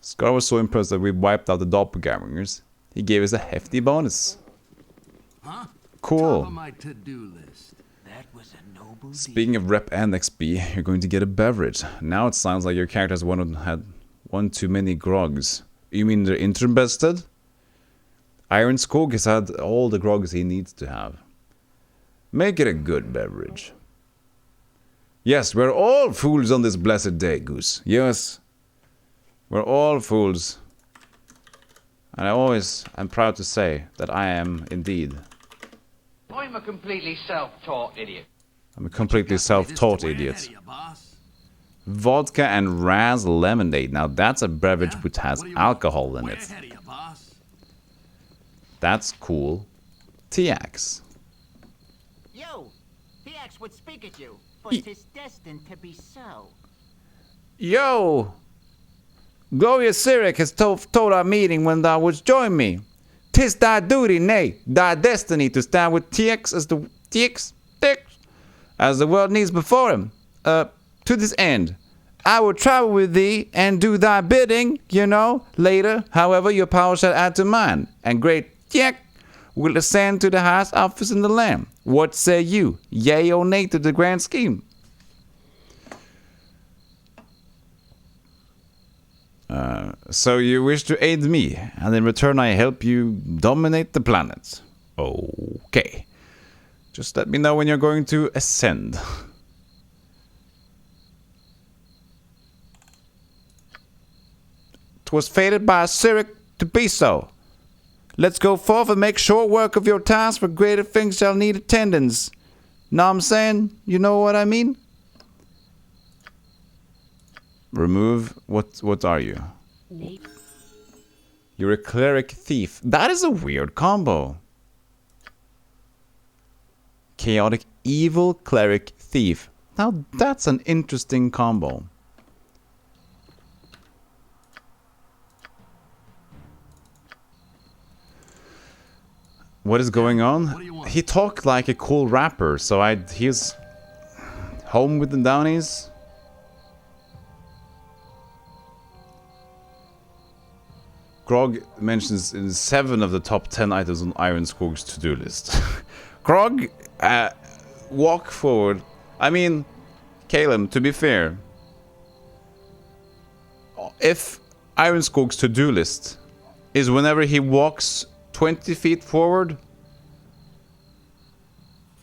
Scar was so impressed that we wiped out the doppelgangers. He gave us a hefty bonus. Huh? Cool. Top of my to-do list. That was a noble deed. Speaking of rep and XP, you're going to get a beverage. Now it sounds like your character has had one too many grogs. You mean they're interbested? Ironskog has had all the grogs he needs to have. Make it a good beverage. Yes, we're all fools on this blessed day, Goose. Yes. We're all fools. And I'm proud to say that I am indeed. I'm a completely self-taught idiot. I'm a completely self-taught idiot. Vodka and Raz lemonade. Now that's a beverage which has alcohol in it. That's cool. TX. Yo, TX would speak at you, but 'tis destined to be so. Yo! Gloria Syric has told our meeting when thou wouldst join me. 'Tis thy duty, nay, thy destiny to stand with TX as the world needs before him. To this end, I will travel with thee and do thy bidding, you know, later. However, your power shall add to mine, and great TX will ascend to the highest office in the land. What say you, yea or nay to the grand scheme? So you wish to aid me, and in return I help you dominate the planet. Okay. Just let me know when you're going to ascend. 'Twas fated by Cyric to be so. Let's go forth and make short work of your task, for greater things shall need attendance. Know what I'm saying? You know what I mean? Remove... What are you? You're a cleric thief. That is a weird combo. Chaotic evil cleric thief. Now that's an interesting combo. What is going on? He talked like a cool rapper, so he's home with the Downies. Grog mentions in 7 of the top 10 items on Ironskog's to-do list. Grog, walk forward. I mean, Caleb, to be fair, if Ironskog's to-do list is whenever he walks 20 feet forward,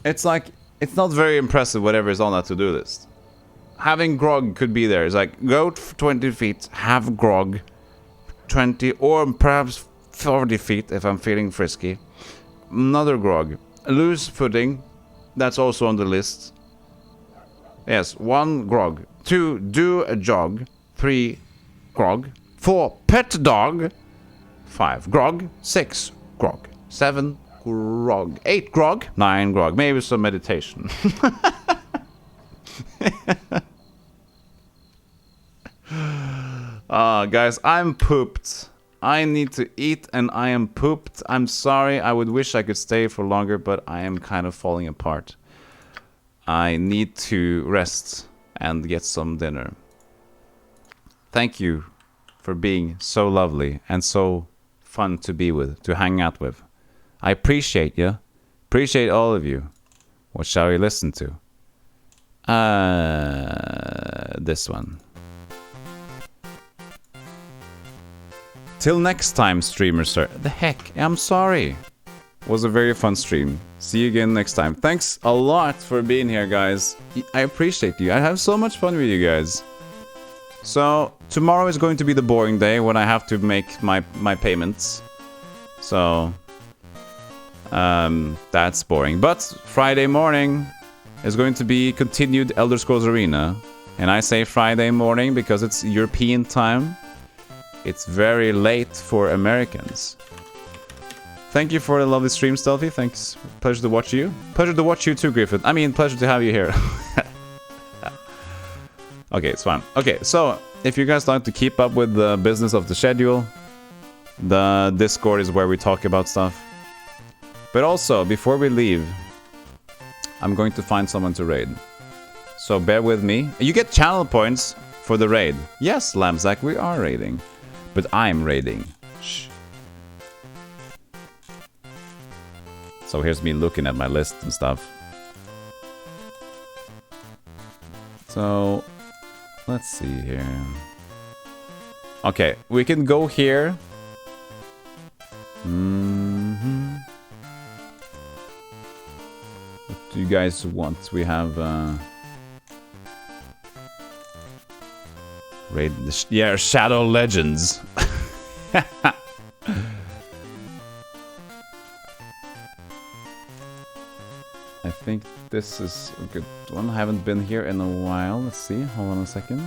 it's like, it's not very impressive whatever is on that to-do list. Having Grog could be there. It's like, go 20 feet, have Grog 20 or perhaps 40 feet if I'm feeling frisky. Another Grog. Loose footing, that's also on the list. Yes, 1 Grog. 2, do a jog. 3, Grog. 4, pet dog. 5, Grog. 6, Grog. 7, Grog. 8, Grog. 9, Grog. Maybe some meditation. Guys, I'm pooped. I need to eat and I am pooped. I'm sorry. I would wish I could stay for longer, but I am kind of falling apart. I need to rest and get some dinner. Thank you for being so lovely and so fun to be with, to hang out with. I appreciate you. Appreciate all of you. What shall we listen to? This one. Till next time, streamers, sir. The heck? I'm sorry. Was a very fun stream. See you again next time. Thanks a lot for being here, guys. I appreciate you. I have so much fun with you guys. So, tomorrow is going to be the boring day when I have to make my payments. So, that's boring. But Friday morning is going to be continued Elder Scrolls Arena. And I say Friday morning because it's European time. It's very late for Americans. Thank you for the lovely stream, Stealthy. Thanks. Pleasure to watch you. Pleasure to watch you too, Griffith. I mean, pleasure to have you here. Okay, it's fine. Okay, so if you guys like to keep up with the business of the schedule, the Discord is where we talk about stuff. But also, before we leave, I'm going to find someone to raid. So bear with me. You get channel points for the raid. Yes, Lamsack, we are raiding. But I'm raiding. Shh. So here's me looking at my list and stuff. So, let's see here. Okay, we can go here. What do you guys want? We have Raid the yeah, Shadow Legends. I think this is a good one. I haven't been here in a while. Let's see. Hold on a second.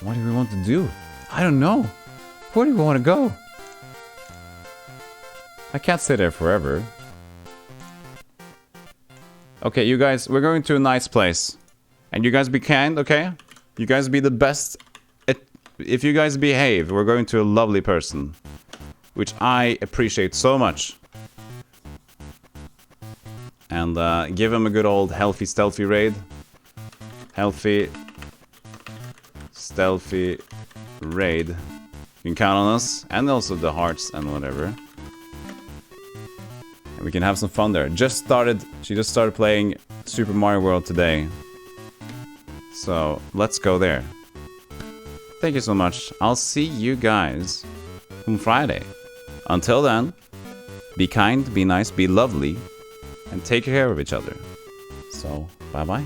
What do we want to do? I don't know. Where do we want to go? I can't stay there forever. Okay, you guys, we're going to a nice place. And you guys be kind, okay? You guys be the best. If you guys behave, we're going to a lovely person. Which I appreciate so much. And give him a good old healthy, stealthy raid. Healthy, stealthy raid. You can count on us. And also the hearts and whatever. And we can have some fun there. She just started playing Super Mario World today. So, let's go there. Thank you so much. I'll see you guys on Friday. Until then, be kind, be nice, be lovely, and take care of each other. So, bye-bye.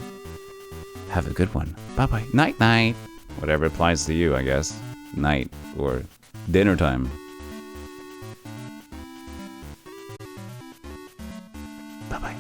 Have a good one. Bye-bye. Night-night. Whatever applies to you, I guess. Night or dinner time. Bye-bye.